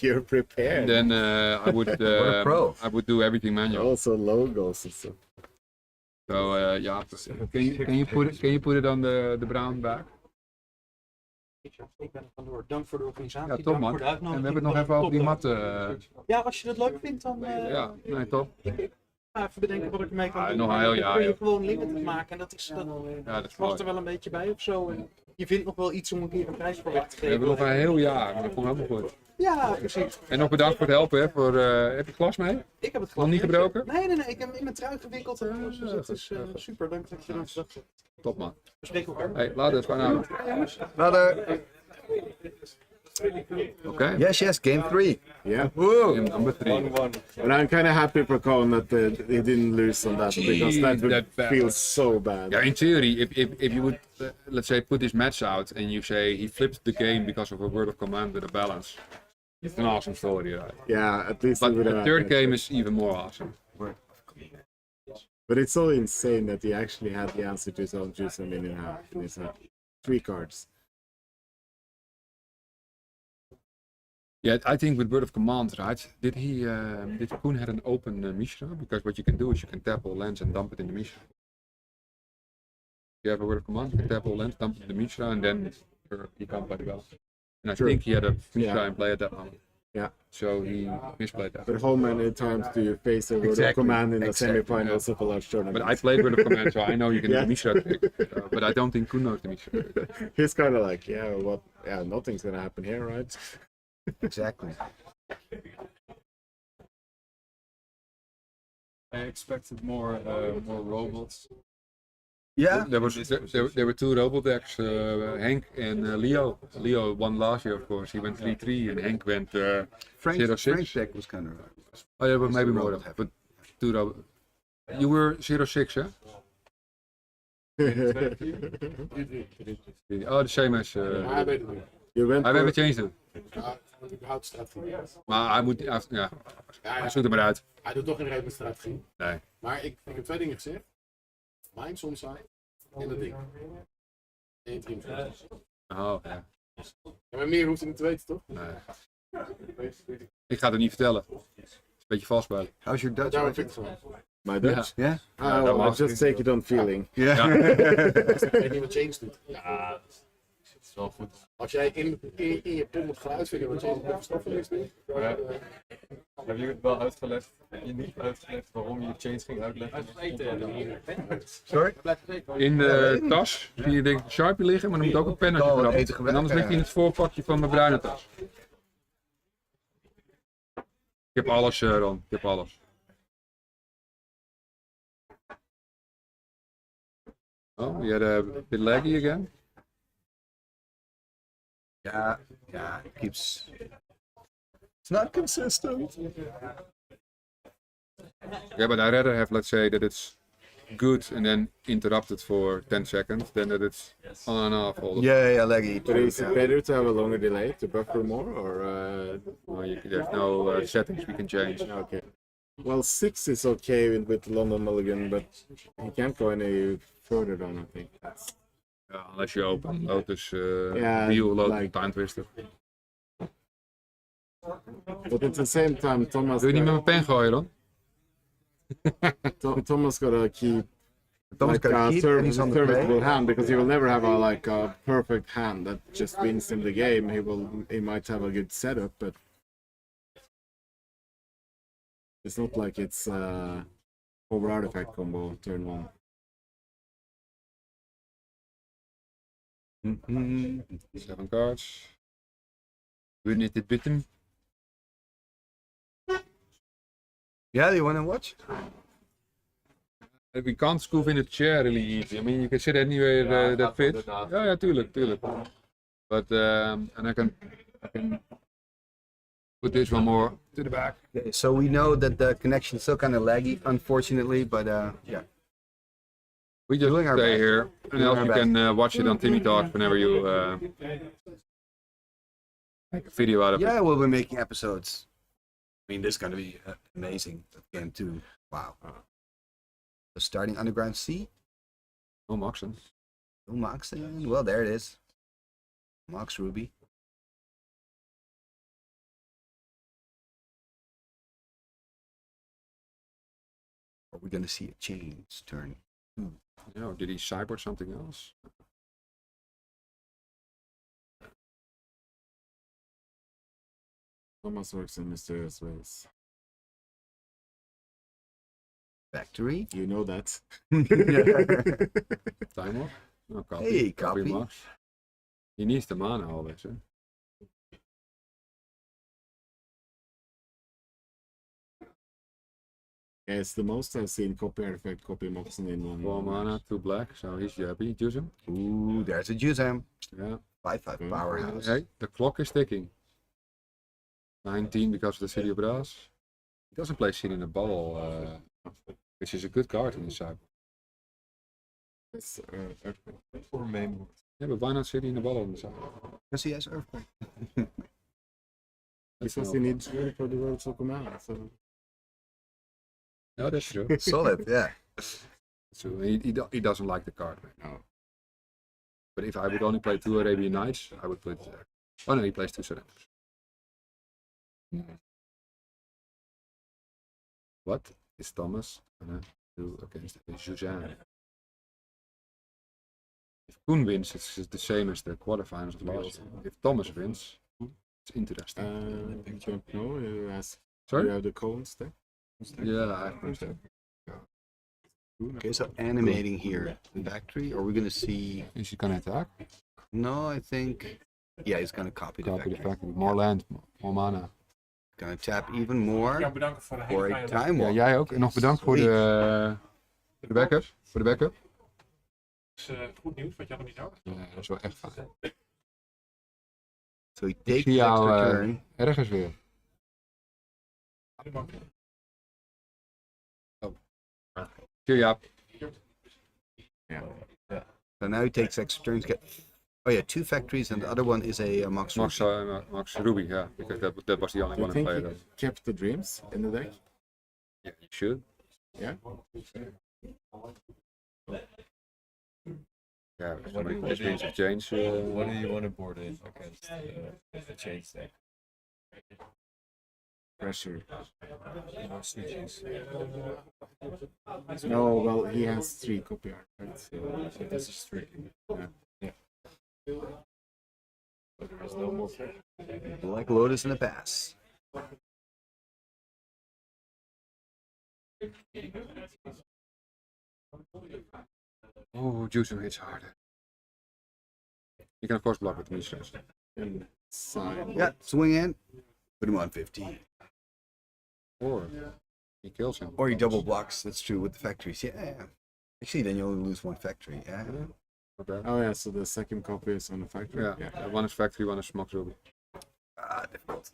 You're prepared. then I would pro. I would do everything manual. Also logos and stuff. So yeah, can you put it on the brown back? Ik ben er vandoor. Dank voor de organisatie. Ja, top man. En we hebben het nog even over die mat. Ja, als je het leuk vindt, dan. Ja, nee, top. Ik ga even bedenken wat ik ermee kan doen. Nog een heel jaar. Kun je joh. gewoon limited maken en dat is. Ja, dat is was mooi. er wel een beetje bij of zo. En je vindt nog wel iets om een keer een prijs voor weg te We geven. hebben nog een heel jaar, maar dat komt helemaal goed. Ja, precies. En nog bedankt voor het helpen. Hè, voor, heb je glas mee? Ik heb het Nog niet gebroken? Nee, ik heb hem in mijn trui gewikkeld. Dus dat is super. Dank dat je dat zegt. Top man. We spreken elkaar. Hey, later, fijne avond. Later. Okay. Yes, game 3. Yeah. Woo. Game number 3. But I'm kind of happy for Colin that he didn't lose on that because that would feel so bad. Yeah, in theory, if you would, let's say, put this match out and you say he flipped the game because of a word of command with a balance, it's an awesome story, right? Yeah, at least. But it would the have third happened. game is even more awesome. But it's so insane that he actually had the answer to his own juice in his hand. 3 cards. Yeah, I think with word of command, right? Did Koen had an open Mishra? Because what you can do is you can tap all lands and dump it in the Mishra. You have a word of command, you can tap all lands, dump it in the Mishra, and then you can't play the balance. And I True. think he had a Mishra Yeah. in play at that moment. Yeah. So he misplayed that. But how many times do you face a word of Exactly. command in the Exactly, semifinals of a large tournament? But I played word of command, so I know you can Yeah. do the Mishra trick. But I don't think Koen knows the Mishra trick. He's kind of like, yeah, what? Yeah, nothing's gonna happen here, right? Exactly. I expected more robots. Yeah. There were 2 robot decks, Henk and Leo. Leo won last year, of course. He went 3-3 and Henk went Frank's 0-6. deck was kind of. Oh, yeah, but maybe more. robot heavy. But 2 robot. You were 0-6, huh? Oh, the same as. Ja, weet ik niet. Je bent Hij heeft change doen. Ja, ik houd strategie. Maar hij moet. Ja, hij zoekt er maar uit. Hij doet toch geen reet met strategie. Nee. Maar ik heb 2 dingen gezegd. Mijn somside en dat ding. 1 team. Oh, ja. Ja, maar meer hoeft hij niet te weten, toch? Nee. Ik ga het niet vertellen. Het is een beetje vals spelen. How's your Dutch? Daarom vind ik het gewoon. My Dutch? Yeah. Oh, dat mag. just take it on feeling. Ja. Ik weet niet wat James doet. Ja, het is wel goed. Als jij in je pom moet gaan uitvinden wat James met verstoffen is nu. Ja. Heb je het wel uitgelegd? Heb je niet uitgelegd waarom je change ging uitleggen? Sorry? In de tas zie je denk ik een Sharpie liggen, maar er moet ook een pennetje Oh, vanaf. eten En anders ligt hij in het voorpakje van mijn bruine tas. Ik heb alles, Ron. Ik heb alles. Oh, you had a bit laggy again? Yeah, it keeps. It's not consistent. Yeah, but I'd rather have, let's say, that it's good and then interrupted for 10 seconds than that it's on and off all the time. Yeah, laggy. But is it better to have a longer delay to buffer more, or? Well, there's no settings we can change. Okay. Well, 6 is okay with London Mulligan, but you can't go any further down, I think. Unless you open Lotus, Yeah, Wheel, Lotus, like- Time Twister. But at the same time, Thomas. Wil je niet met mijn pen gooien dan? Thomas gotta keep Thomas like got to keep, and he's on the serviceable play. hand, because he will never have a perfect hand that just wins him the game. He might have a good setup, but it's not like it's over artifact combo turn 1. Mm-hmm. 7 cards. We need to beat him. Yeah, you want to watch? We can't scoop in the chair really easy. I mean, you can sit anywhere that fits. Ja, tuurlijk. But and I can put this one more to the back. Okay, so we know that the connection is still kind of laggy, unfortunately, but yeah. We just Doing our stay best. here, and Doing else our you can watch it on Timmy Talks whenever you make a video out of it. Yeah, we'll be making episodes. I mean, this is going to be amazing game too. Wow. So starting Underground Sea. No Moxon. No Moxon. Well, there it is. Mox Ruby. Are we going to see a change turn 2? Yeah, or did he cyber something else? Thomas works in mysterious ways. Factory. You know that. Time off? No, copy. Hey, copy. Mox. He needs the mana always, huh? Yeah, it's the most I've seen copy artifact, copy Moxon in one. 4 mana, 2 black, so he's happy. Use him. Ooh, there's a Juzam. Yeah. 5/5 powerhouse. Hey, the clock is ticking. 19 because of the City of Brass. He doesn't play City in a Bottle, which is a good card in the side. It's for main board. Yeah, but why not City in a Bottle on the side? Because he has Earthquake. Because he needs ready for the World of Command. So. No, that's true. Solid, yeah. So he doesn't like the card. No. But if I would only play 2 Arabian Nights, I would put. Oh no, he plays 2 surrenders. What is Thomas gonna do against Suzanne? If Koen wins, it's the same as the quarterfinals of last year. If Thomas wins, it's interesting. I don't know. You ask. Sorry? You have the cones there? Yeah, I think so. Okay, so animating here. Factory. Are we going to see... Is he gonna attack? No, I think... Yeah, he's going to copy the factory. More land, more mana. Gonna tap even more Ja, bedankt voor de for hele a fijne time Ja, warp. jij ook. En nog bedankt voor de backup. Voor de backup. Dat is goed nieuws, want je had hem niet nodig. Ja, dat is wel echt fijn. So he Ik takes zie the jou extra turn. ergens weer. Oh. Cheer je up. Yeah. So now he takes extra turns. Oh yeah, 2 factories, and the other one is a Mox. Max Ruby, yeah, because that was the only Do you one I think played. he kept the dreams in the deck? Yeah, you should. Yeah. Yeah, somebody calls me to change. What do you want to board in against the change deck? Pressure. No switches. No, well, he has 3 copy artifacts. So this is tricky. Yeah. But there is no more pressure. Like Lotus in the pass. Oh, Juice hits harder. You can of course block with the mistress. Yeah, swing in. Put him on 15. Or he kills him. Or he double blocks. That's true with the factories. Yeah. Actually, then you only lose 1 factory. Yeah. Okay. Oh yeah, so the second copy is on the factory. Yeah. One is factory, one is Smox Ruby. Ah, difficult.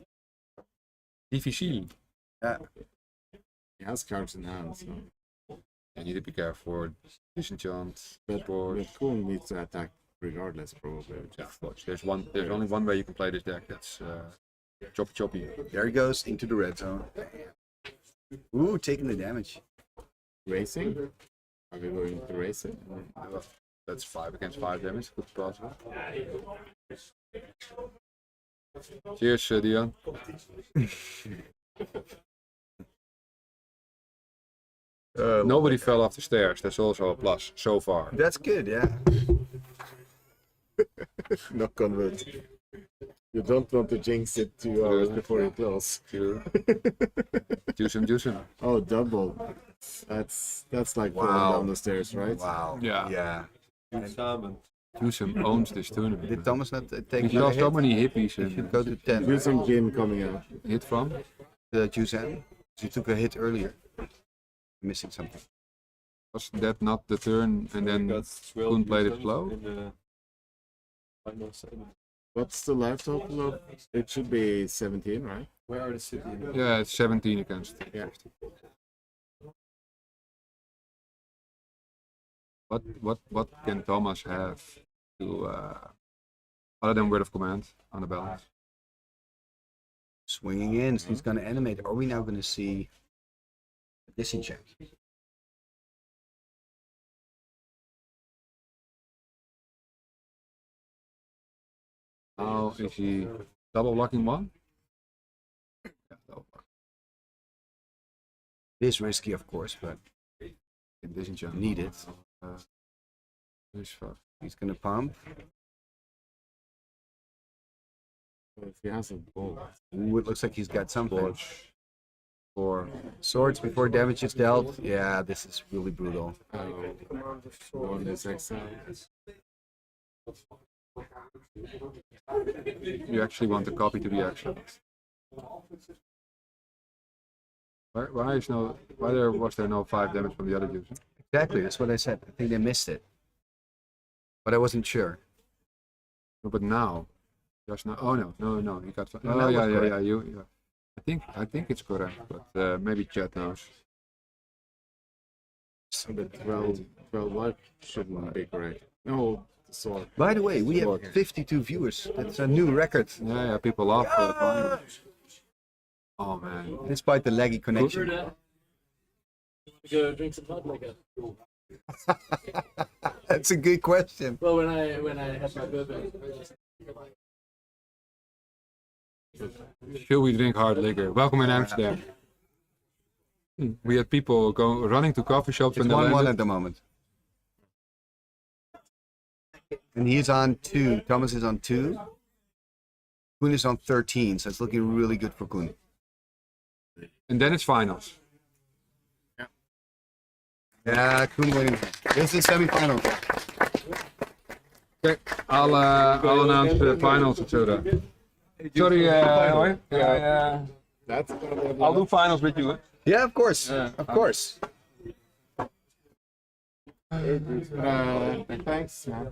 Difficile. Yeah. He has cards in hand, so. You need to be careful for disenchant. But Koen needs to attack regardless, probably. Yeah, of course. There's only one way you can play this deck. That's choppy. There he goes into the red zone. Ooh, taking the damage. Racing? Are we going to race it? That's 5 against 5 damage. Good possible. Cheers, Dion. Nobody fell off the stairs. That's also a plus so far. That's good, yeah. Knock on wood. You don't want to jinx it 2 hours before you close. True. Juice him. Oh, double. That's like falling down the stairs, right? Wow. Yeah. Yeah. Juice owns this tournament. Did Thomas not take He saw another so hit? many hippies. He should go to 10. Here's some gin coming out. Hit from? The Juzan. He took a hit earlier. Missing something. Was that not the turn and then Koen played it slow? What's the life total of? It should be 17, right? Where are the cities? Yeah, it's 17 against. Yeah. What can Thomas have to other than word of command on the balance? Swinging in. He's going to animate. Are we now going to see a dissing check? Now is he double blocking one? Yeah, double block. It is risky, of course, but need it. He's going to pump. If he has a ball. Ooh, it looks like he's got something. Four swords before damage is dealt. Yeah, this is really brutal. One is exile. You actually want the copy to be action. Why was there no 5 damage from the other user? Exactly, that's what I said. I think they missed it. But I wasn't sure. No, but now. Just now. Oh no, you got. No, Oh that was yeah. correct. You. I think it's correct, but maybe chat knows. But 12 life shouldn't be correct. No, the sword. By the way, we have 52 viewers. That's a new record. Yeah, people laugh for the final. Oh man. Despite the laggy connection. Go drink some hot liquor. That's a good question. Well, when I had my birthday. Should we drink hard liquor? Welcome in Amsterdam. We had people running to coffee shops It's when they 1-1 landed. at the moment. And he's on 2. Thomas is on 2. Koen is on 13, so it's looking really good for Koen. And then it's finals. Yeah, Koen winning. This is semifinal. Okay, I'll announce the finals et cetera. Sorry, hoi. That's I'll do finals with you. Yeah, of course. Of course. Thanks, man.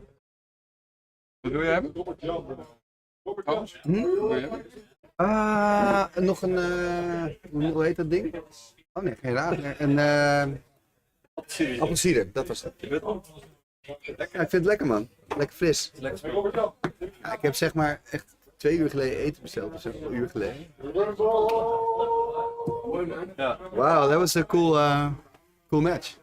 Wat wil je hebben? Nog een, hoe heet dat ding? Oh nee, geen raar. Een appelsieder, dat was het. Ja, ik vind het lekker, man. Lekker fris. Ja, ik heb zeg maar echt 2 uur geleden eten besteld, dus een uur geleden. Wow, that was a cool match.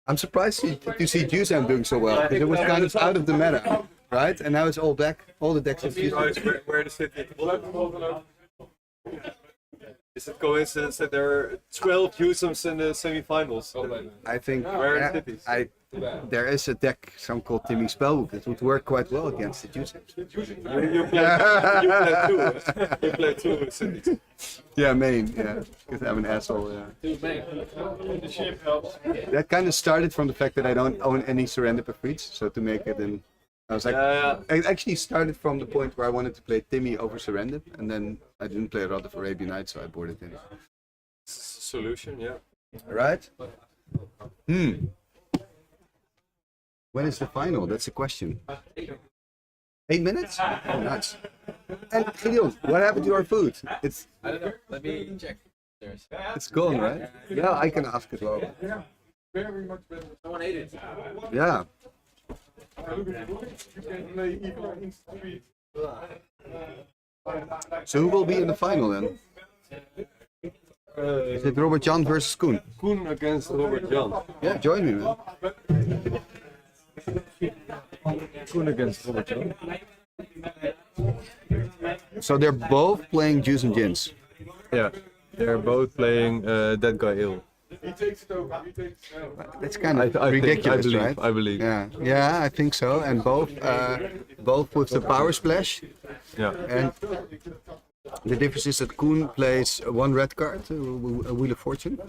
I'm surprised to see Juzan doing so well, because it was kind of out of the meta, right? And now it's all back, all the decks of Juzan. Where the city? Is it coincidence that there are 12 Usums in the semifinals? I think Where are the cities? there is a deck, some called Timmy Spellbook, that would work quite well against the Juzans. You play two. You play two cities. Yeah, main, yeah, because I'm an asshole, yeah. The shape helps. That kind of started from the fact that I don't own any surrender per feats, so to make it in, I was like, I actually started from the point where I wanted to play Timmy over surrender, and then I didn't play Rod of Arabian Nights, so I boarded in. Solution, yeah. Right? When is the final? That's the question. 8 minutes? Oh, nice. And Gideon, what happened to our food? It's I don't know. Let me check. it's gone, right? Yeah, I can ask as well. Yeah, very much better. Someone ate it. Yeah. So who will be in the final then? Is it Robert Jan versus Koen? Koen against Robert Jan. Yeah, join me, man. Koen against Robert Jan. So they're both playing Juice and Gins. Yeah, they're both playing That Guy Ill. He takes it over. He takes it over. That's kind of I think- ridiculous, I believe, right? I believe. Yeah, yeah, I think so. And both with the power splash. Yeah. And the difference is that Koen plays one red card, a Wheel of Fortune.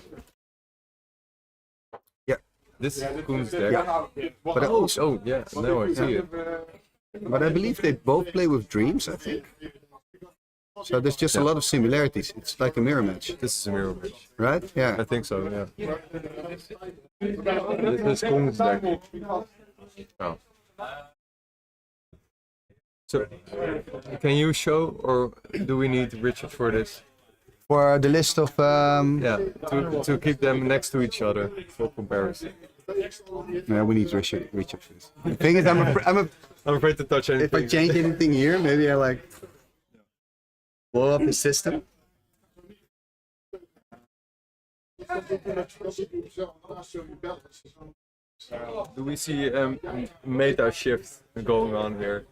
Yeah. This is Koen's deck. Yeah. But Oh, yeah, now I see it. But I believe they both play with dreams, I think. So there's just a lot of similarities. It's like a mirror match. This is a mirror match. Right? Yeah. I think so, yeah. This is Koen's deck. Oh. So, can you show, or do we need Richard for this? For the list of... Yeah, to keep them next to each other for comparison. No, we need Richard for this. The thing is, I'm afraid to touch anything. If I change anything here, maybe I like blow up the system. Do we see meta shift going on here?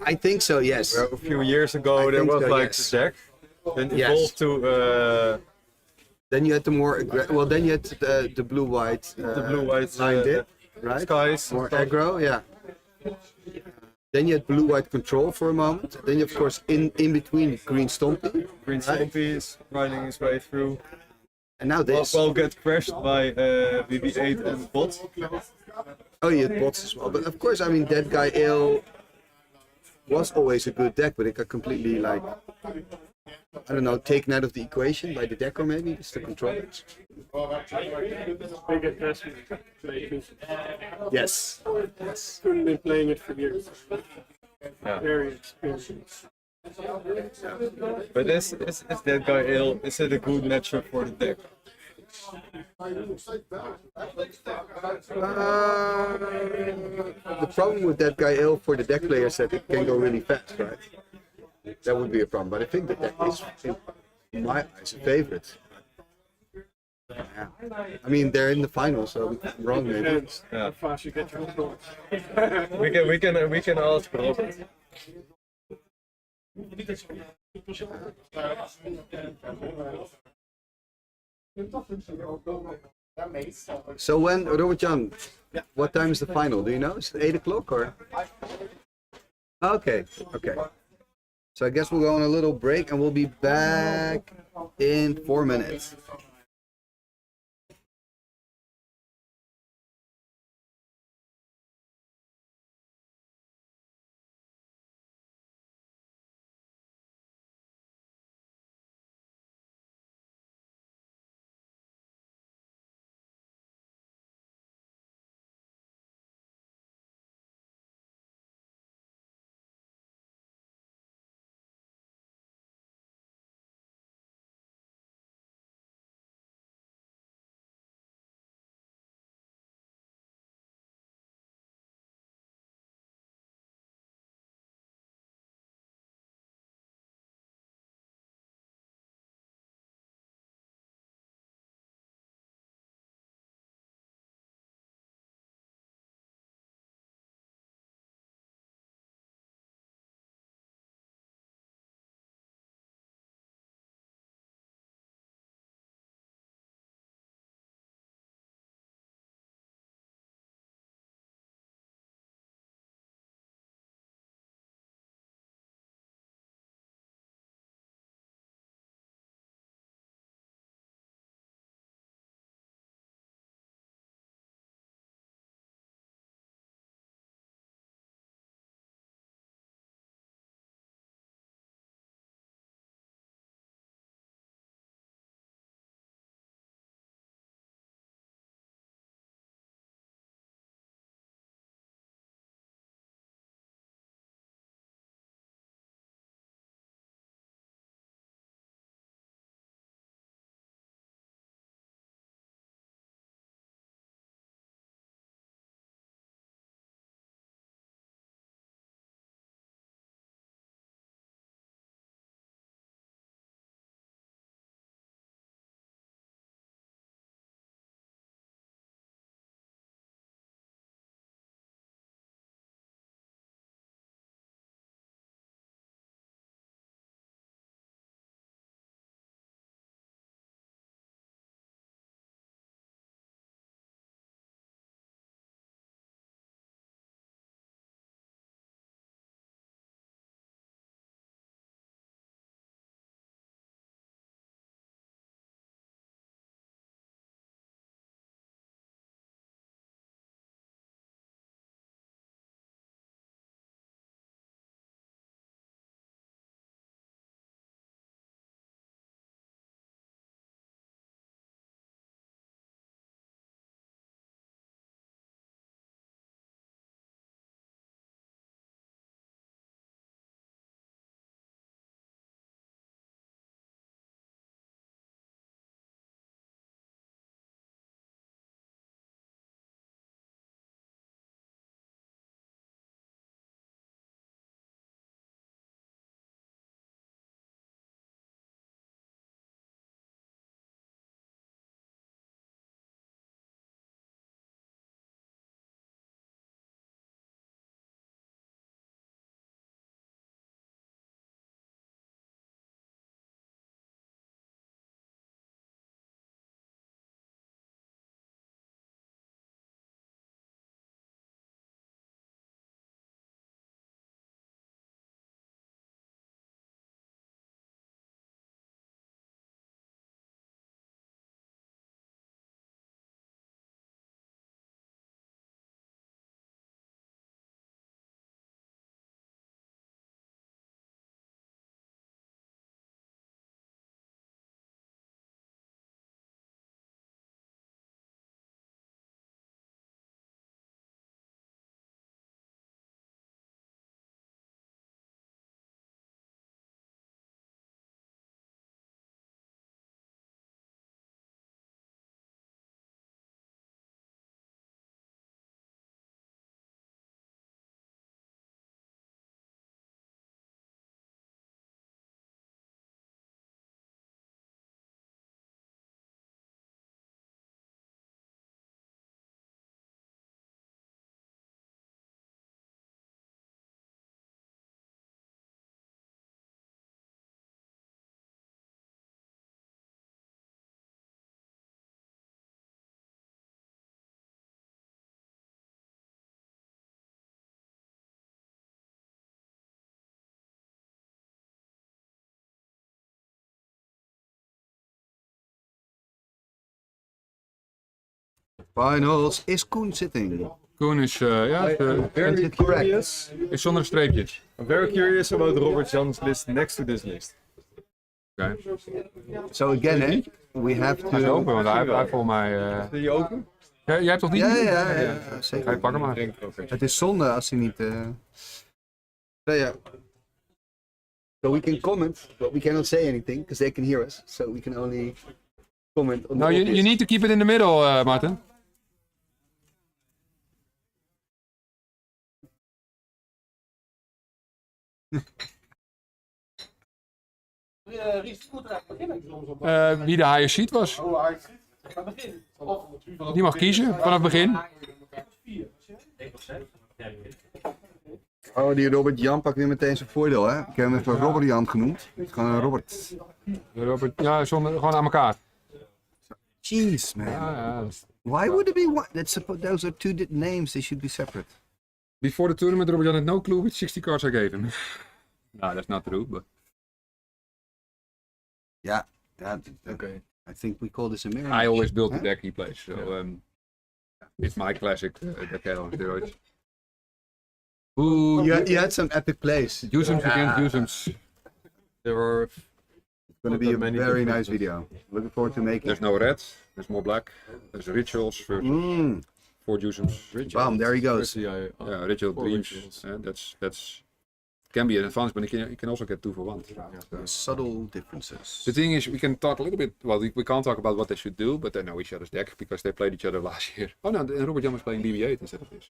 I think so, yes. Where a few years ago there was like the deck, then evolved to. Then you had the more well. Then you had the blue-white. The blue-white line did, right? Skies. More aggro, yeah. Then you had blue-white control for a moment. Then you, of course, in between green Stompy. Green Stompy is riding his way through. And now this. Well, get crashed by BB8 and bots. Oh, you had bots as well. But of course, I mean, that guy Ale was always a good deck, but it got completely like, I don't know, taken out of the equation by the deco maybe, just the controllers. Big investment. Yes. Couldn't been playing it for years. Yeah. Very experienced. But is that guy ill? Is it a good matchup for the deck? The problem with that guy Ale for the deck player is that it can go really fast, right? That would be a problem, but I think the deck is, in my eyes, a favorite. Yeah. I mean, they're in the final, so I'm wrong maybe. Depends Yeah. how fast you get your results. we can ask Robert. So when, Robert-Jan, what time is the final? Do you know? Is it 8 o'clock or? Okay, okay. So I guess we'll go on a little break and we'll be back in 4 minutes. Finals. Is Koen sitting? Koen is, ja, Very curious. is zonder streepjes. I'm very curious about Robert Jan's list next to this list. Okay. So again, we have Hij is to... open, want hij heeft volgens mij... Zie je open? Ja, jij hebt toch niet? Ja, zeker. Hij pak hem maar. Het is zonde als hij niet... So yeah. So we can comment, but we cannot say anything, because they can hear us. So we can only comment on the No, you obvious. need to keep it in the middle, Martin. Wie de higher seat was. Die mag kiezen vanaf het begin. Oh, die Robert Jan pakt weer meteen zijn voordeel, hè? Ik heb hem even Robert Jan genoemd. Het is gewoon een Robert. Robert, ja, gewoon aan elkaar. Jeez, man. Why would it be one? Those are two names. They should be separate. Before the tournament, Robert Jan had no clue which 60 cards I gave him. No, that's not true, but... Yeah, okay. I think we call this a mirror. I always build the huh? deck he plays, so it's my classic deck on steroids. Ooh, You had some epic plays. Usems against Usems. There are... It's going to be a very nice video. Looking forward to making There's no red, there's more black. There's rituals versus 4 Usems. Bam, there he goes. Yeah, ritual dreams. That's can be an advantage, but you can also get 2 for 1. Subtle differences. The thing is, we can talk a little bit. Well, we can't talk about what they should do, but they know each other's deck because they played each other last year. Oh no, and Robert Jan was playing BB8 instead of this.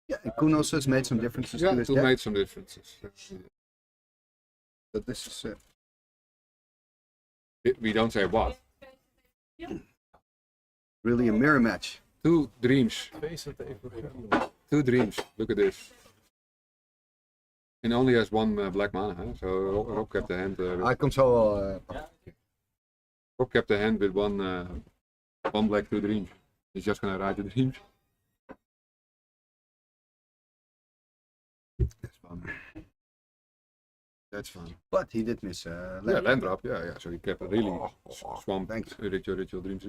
Yeah, and Koen also has made some differences Yeah, to his Koen deck. made some differences. But this is We don't say what. really a mirror match. 2 dreams. 2 dreams. Look at this. And only has 1 black mana, huh? So Rob kept the hand. Hij komt zo wel. Rob kept the hand with 1 black, 2 dreams. He's just gonna write the dreams. That's fun. That's fun. But he did miss land. Yeah, land drop. Yeah. So he kept a really swamp. Thanks. Ritual dreams.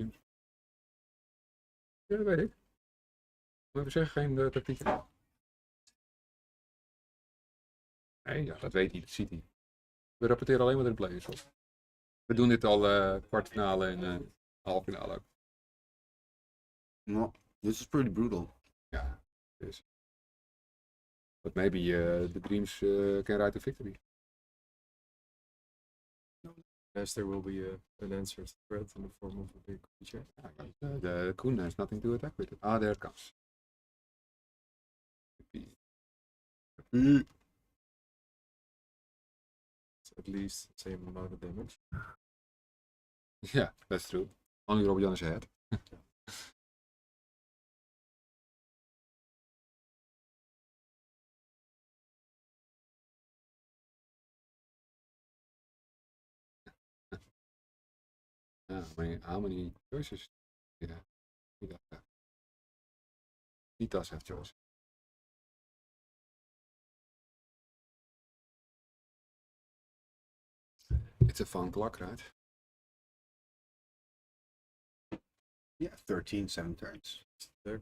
Ja, dat weet ik. Maar we zeggen geen tactiek. Nee, ja, dat weet hij, dat ziet hij. We rapporteren alleen maar de players op. We doen dit al kwartfinale en halve finale ook. No, this is pretty brutal. Ja, it is. But maybe the dreams can write a victory. Yes, there will be an answer threat in the form of a big creature. The Koen has nothing to attack with it. Ah, there it comes. It's at least the same amount of damage. Yeah, that's true. Only Robert Jan is ahead. How many choices? Yeah, he does have. He does have choices. It's a fun clock, right? Yeah, 13, 7 turns. There.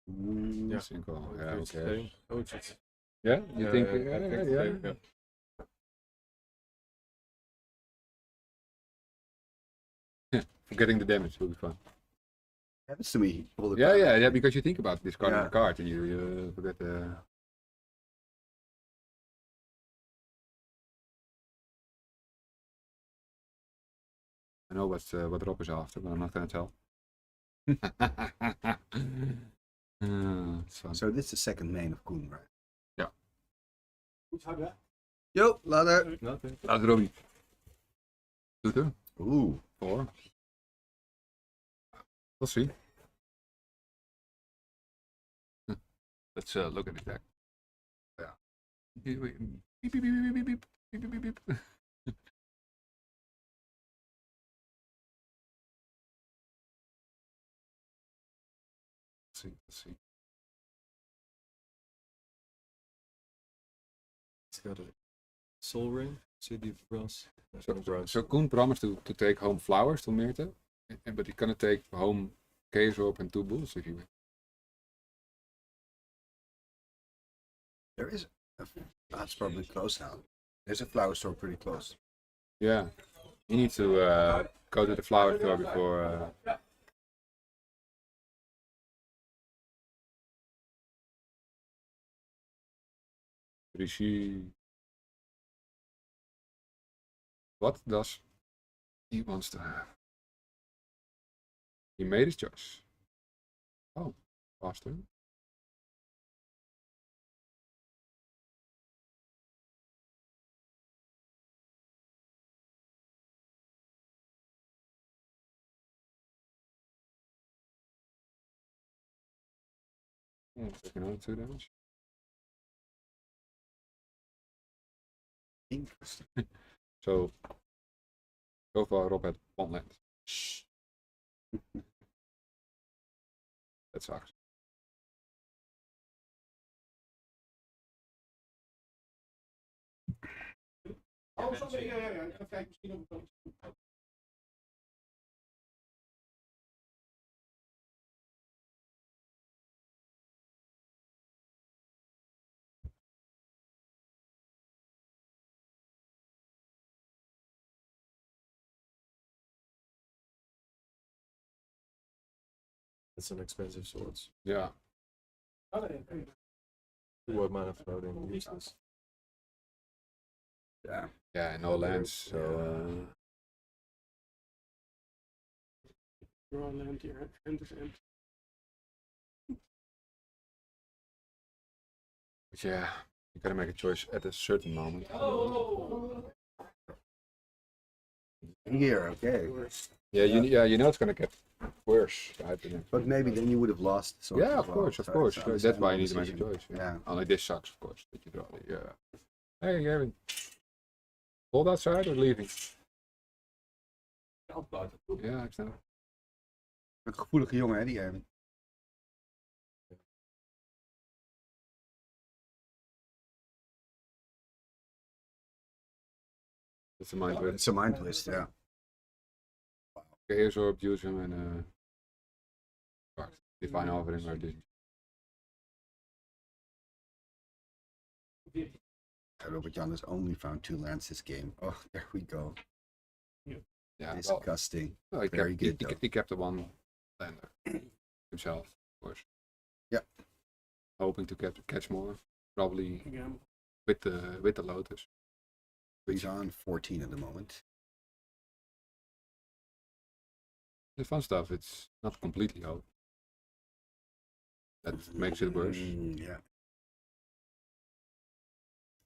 Yeah, single. Yeah, okay. Coaches. Yeah, you think? I think so, yeah. Forgetting the damage will be fun. Happens to me all the Yeah, time. yeah, because you think about discarding Yeah. a card and you forget the. I know what Rob is after, but I'm not gonna tell. It's fun. So this is the second main of Koen, right? Yeah. Yo, later. Nothing. Laat Robbie. Doet er. Ooh. 4. We'll see. Let's look at the deck. Yeah. Beep, beep, beep, beep, beep, beep, beep, beep, beep, beep, beep. Let's see. It's got a soul ring, city of brass. So Koen promised to take home flowers to Meerte. But you're gonna take home Chaos Orb and 2 bulls if you win. There is. That's probably close now. There's a flower store pretty close. Yeah. You need to go to the flower store before. Rishi. What does he wants to have? He made his choice. Oh, faster. Taking on 2 damage. Interesting. So far Rob had 1 land. That sucks. Oh, sorry, ja. Ik ga kijken misschien op het That's some expensive swords. Yeah. 2 mana floating, useless. Yeah. Yeah, no lands, so Draw land here. Hand is empty. but yeah, you gotta make a choice at a certain moment. Here, okay. Yeah, you know it's gonna get worse. But maybe then you would have lost. So Yeah, of course. So That's why you need to make a decision. choice. Yeah. Only this sucks, of course, that you draw it. Yeah. Hey, Gavin. Hold outside or leaving? Ja, ik snap het. Een gevoelige jongen, hè, die Erwin. It's a mind twist. It's a mind twist, yeah. Chaos Orb, use hem en Divine Offering, maar dit. Robert Jan has only found 2 lands this game. Oh, there we go. Yeah, disgusting. Well, Very good. He kept the 1 lander himself, of course. Yeah. Hoping to catch more, probably with the Lotus. He's on 14 at the moment. The fun stuff, it's not completely out. That makes it worse. Yeah.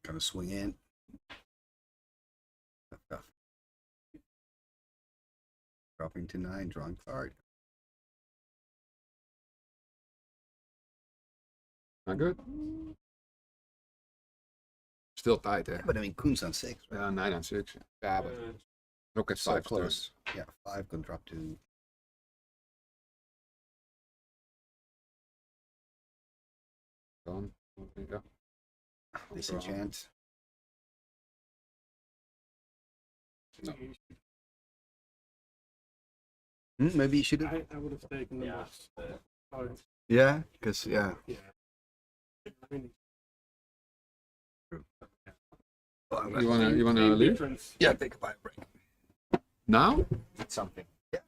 Gonna swing in. Dropping to 9, drawing card. Not good. Still tight, eh? But I mean, Koen's on 6. Right? Yeah, 9 and 6. Yeah, but look at So 5 close. Yeah, 5 can drop to. Gone. Yeah. Disenchant. No. Maybe you should have. I would have taken the most. Yeah, because yeah. You wanna leave? Yeah, take a bio break. Now? Something. Yeah.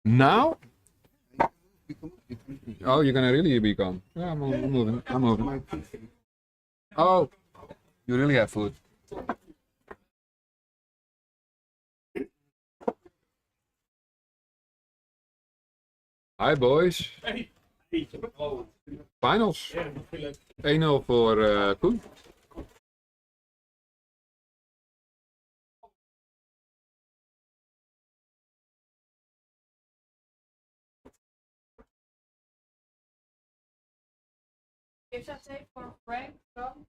Now? Oh, you're gonna really be gone. Yeah, I'm moving. I'm moving. Oh, you really have food. Hi boys. Finals. 1-0 voor Koen. Is dat tape voor Frank dan?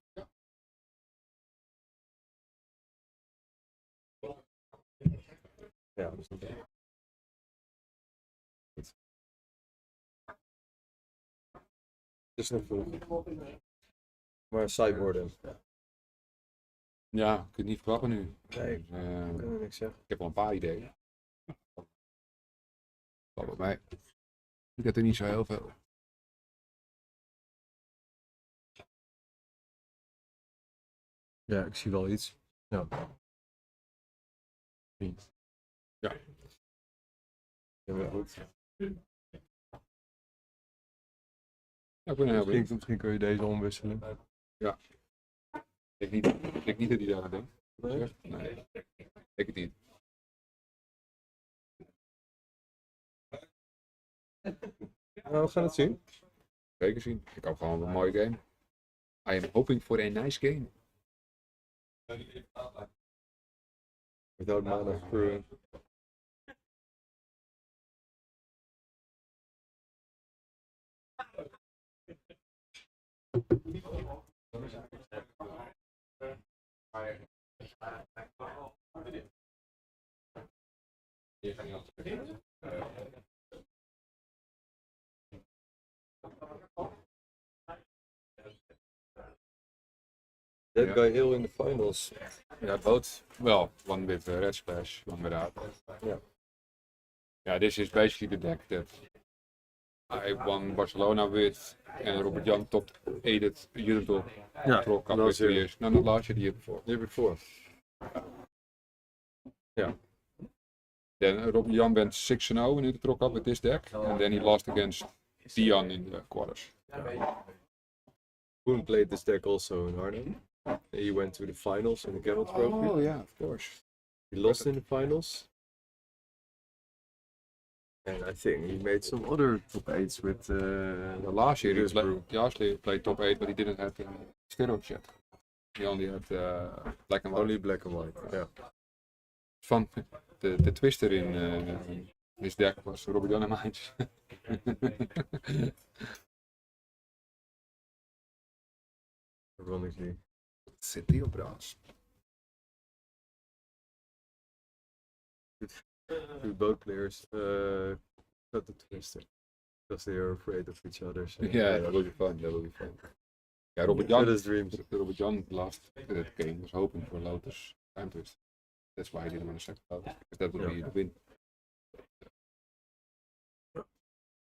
Ja, dat is niet. Het is nog vroeg. Maar sideboarden. Ja, ik kan het niet verwachten nu. Nee, ik kan er niks zeggen. Ik heb wel een paar ideeën. Valt bij mij. Ik heb er niet zo heel veel. Ja, ik zie wel iets. Ja. Ja. Ja, goed. Ja, ik ben heel benieuwd. Misschien kun je deze omwisselen. Ja. Ik denk niet dat hij daar denkt. Nee. Ik het niet. Nou, we gaan het zien. Zeker zien. Ik hoop gewoon een mooie game. I am hoping for a nice game. Without mana brewing. That guy ill in the finals. Yeah, both. Well, one with red splash, one without. Yeah. Yeah, this is basically the deck that I won Barcelona with, and Robert Jan top 8 at Unital Pro Cup with 3 years. No, not last year, the year before. The year before. Yeah. Then Robert Jan went 6-0 in the Pro Cup with this deck, and then he lost against Dion in the quarters. Boone played this deck also in Arnhem. He went to the finals in the Camel Trophy. Oh yeah, of course. He lost in the finals. And I think he made some other top 8s with last year he played top 8, but he didn't have steroids yet. He only had black and white. Only black and white, yeah. Fun. The twister in his deck was Robert Jan en Mainz. Ironically. Zit die op raas? Both players got the twister because they are afraid of each other. So Yeah, that will be fun. That will be fun. Yeah, Robert Jan last game was hoping for Lotus time twist. That's why I didn't want to second Lotus, because that would be the win.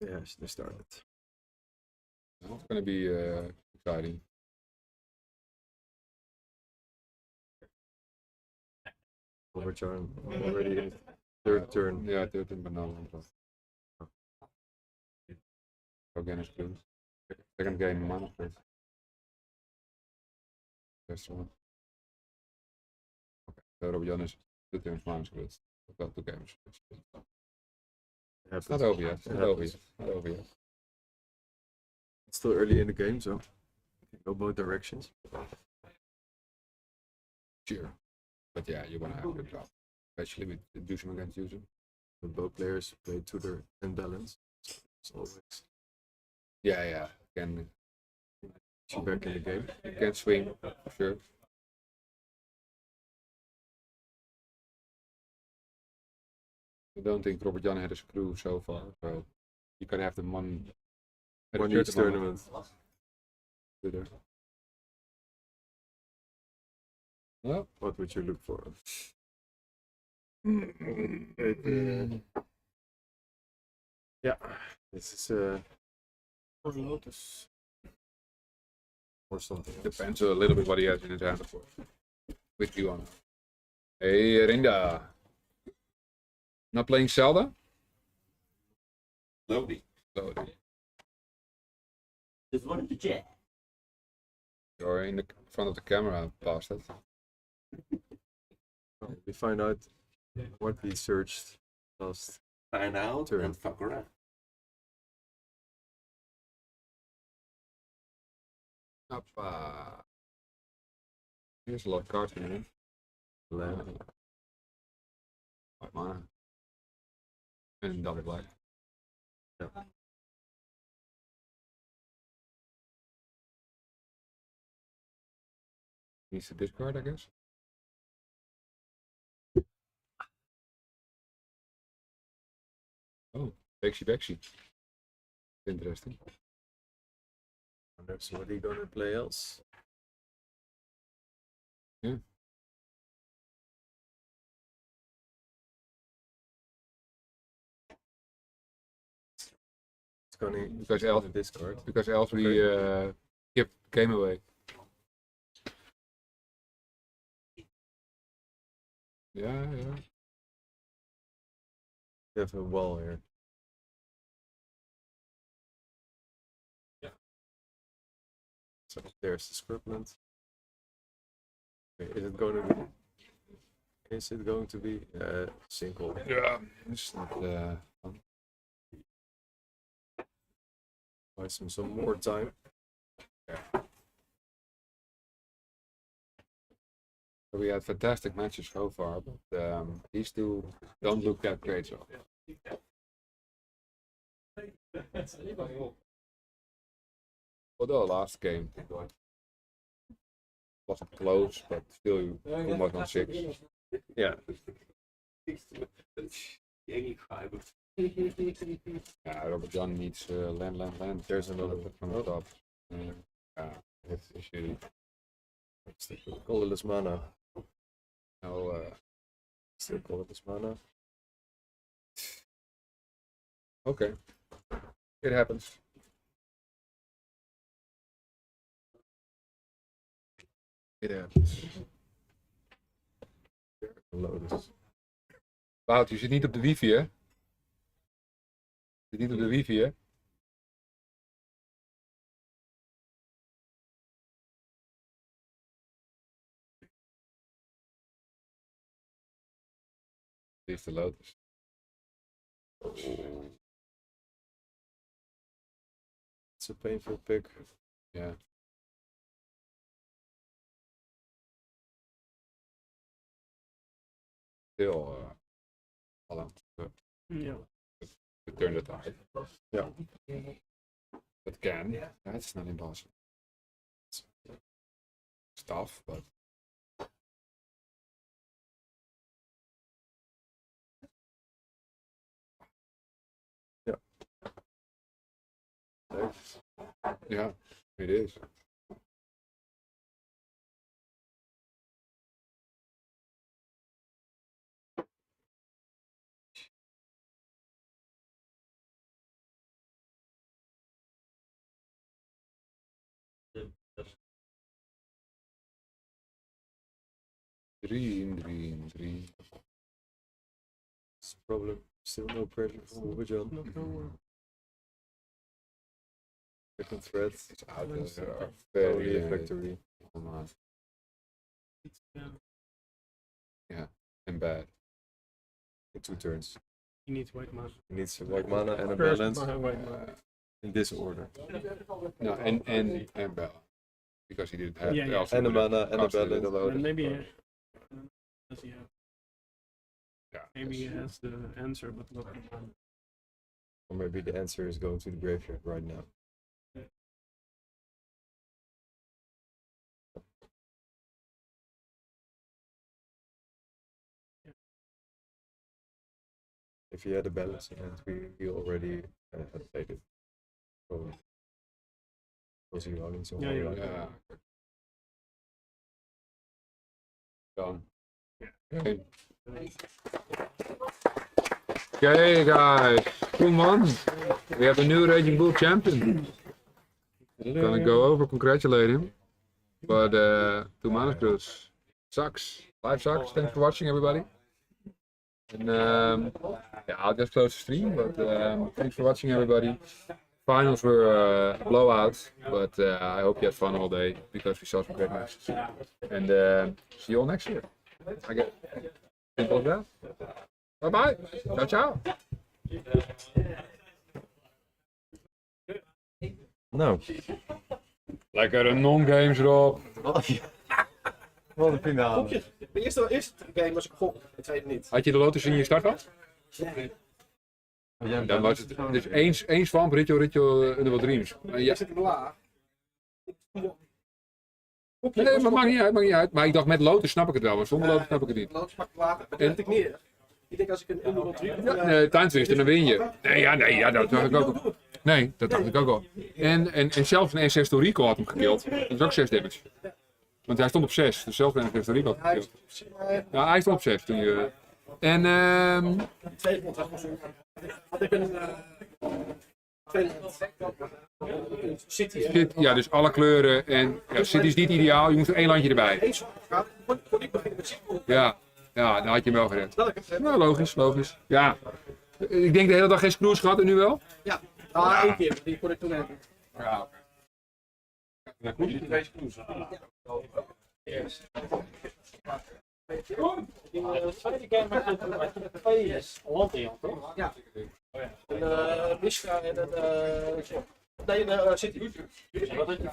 Yes, they started. It's going to be exciting. Overturn already in third turn. Yeah, third turn, but no one. Again, it's blue. Second game, mana first. First one. Okay, so Robert Jan is 2 turns minus good. Well, 2 games. It's not over yet. It's not over yet. Not over yet. It's still early in the game, so you can go both directions. Sure. But yeah, you want to have a good job. Especially with Dusum against Dusum. When both players play to their imbalance. It's always. Yeah. Can you back in the game? You can swing, for sure. I don't think Robert Jan had a screw so far, so you can have them one each tournament. Well, what would you look for? Yeah, this is Lotus or something. Depends a little bit what he has in his hand, of course. With you on. Hey, Rinda. Not playing Zelda? Loading. Just wanted to check. You're in the front of the camera, bastard. We find out what we searched last Find out turn. and fuck around. Here's a lot of cards in here. Land. White mana. And double black. Yeah. Needs to discard, I guess. Oh, Bexy. Interesting. So what are you gonna play else? Yeah. It's gonna because else we give game away. Yeah. You have a wall here. So there's the scribblant. Okay, is it going to be single? Yeah, it's not fun. Buy some more time. Yeah. So we had fantastic matches so far, but these two don't look that great so. Although last game wasn't close, but still you almost on 6. Yeah. Yeah, Robert John needs land. There's another from the top. It's shitty. Colorless mana. No, still colorless mana. Okay. It happens. It happens. Lotus. Wout, je zit niet op de wifi, hè? Je zit niet op de wifi, hè? Dit is de Lotus. It's a painful pick. Yeah. Still, Yeah. To turn the tide. Yeah. That can. That's not impossible. It's tough, but. Yeah. Yeah, it is. Three. It's probably still no pressure from John. Different threats. It's out there. Very victory. Yeah, and bad. In 2 turns. He needs white mana. He needs white mana and a First balance. white mana. In this order. No, and bell. Because he didn't have Yeah. And a mana and a balance. And maybe does he have? Yeah. Maybe he has the answer, but not the mana. Or maybe the answer is going to the graveyard right now. If he had a balance and we already had played it. So was he running somewhere? Yeah. Done. Okay. Okay, guys. Come on. We have a new Raging Bull champion. Gonna go over, congratulate him. But 2 mana screws sucks. Life sucks. Thanks for watching, everybody. And yeah, I'll just close the stream. But thanks for watching, everybody. Finals were a blowout, but I hope you had fun all day because we saw some great matches. And see you all next year. I guess. Simple as that. Bye bye. Ciao, ciao. Nou. Lekker een non-games erop. Wat een finale. De eerste game was ik gok, de tweede niet. Had je de Lotus in je start gehad? Nee. Dan was het dus één Swamp, Ritual, Underworld Dreams. Jij zit in de laag. Nee, maar maakt niet uit. Maar ik dacht met Lotus snap ik het wel, maar zonder Lotus snap ik het niet. Lotus pak ik later, maar dat heb ik neer. Ik denk als ik een Underworld Dream... Ja, tuintwist, dan win je. Nee, dat dacht ik ook al. Nee, dat dacht ik ook al. En zelfs een Ancestral Recall had hem gekild. Dat is ook 6 damage. Want hij stond op 6, dus zelfs een Ancestral Recall had hem gekild. Ja, hij stond op 6 toen je... En Tweede mond had ik een City. Ja, dus alle kleuren. En ja, City is niet ideaal, je moet er 1 landje erbij. Ja, ja, dan had je hem wel gered. Nou, logisch, logisch. Ja. Ik denk de hele dag geen screws gehad en nu wel? Ja, ah, 1 keer, die kon ik toen hebben. Ja, oké. Dan moet je 2 screws. Die ken maar 2 Holland in, toch? Ja. En Miska en nee, City. Wat is het?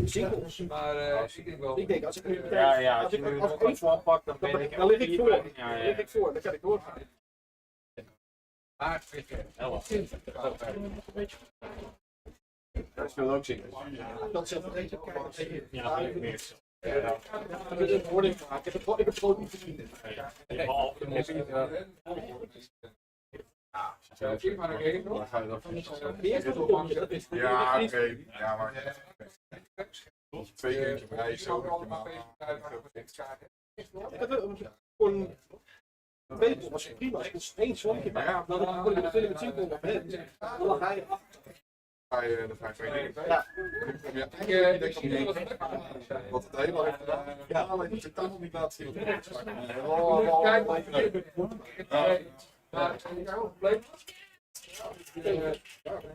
Singles. Maar ik denk, als ik nu meteen als ik één swap pak, dan lig ik voor. Dan lig ik voor, dan kan ik doorgaan. Dat is wel ook singles. Dat is even eentje kijken. Ja, meer. Ja, ik heb het wording gemaakt. Ik heb het gewoon niet gezien. Ja, geef maar een game nog. Ja, oké. Ja, maar 2 keer bij zo. Gewoon weet was prima. Als ik één zonnetje bij had, dan kon ik de film met zien komen. Dan lag hij af. Dan ga je 2 dingen bij. Ja, ik denk op niet wat het helemaal heeft gedaan. Ja, alleen het totaal niet laten zien.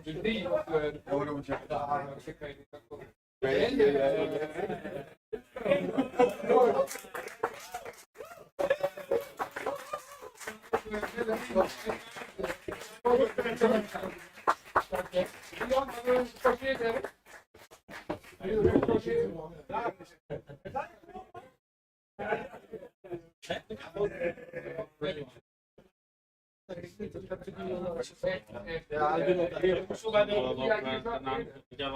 Dus die of Ja, ik ben heerlijk. Ja,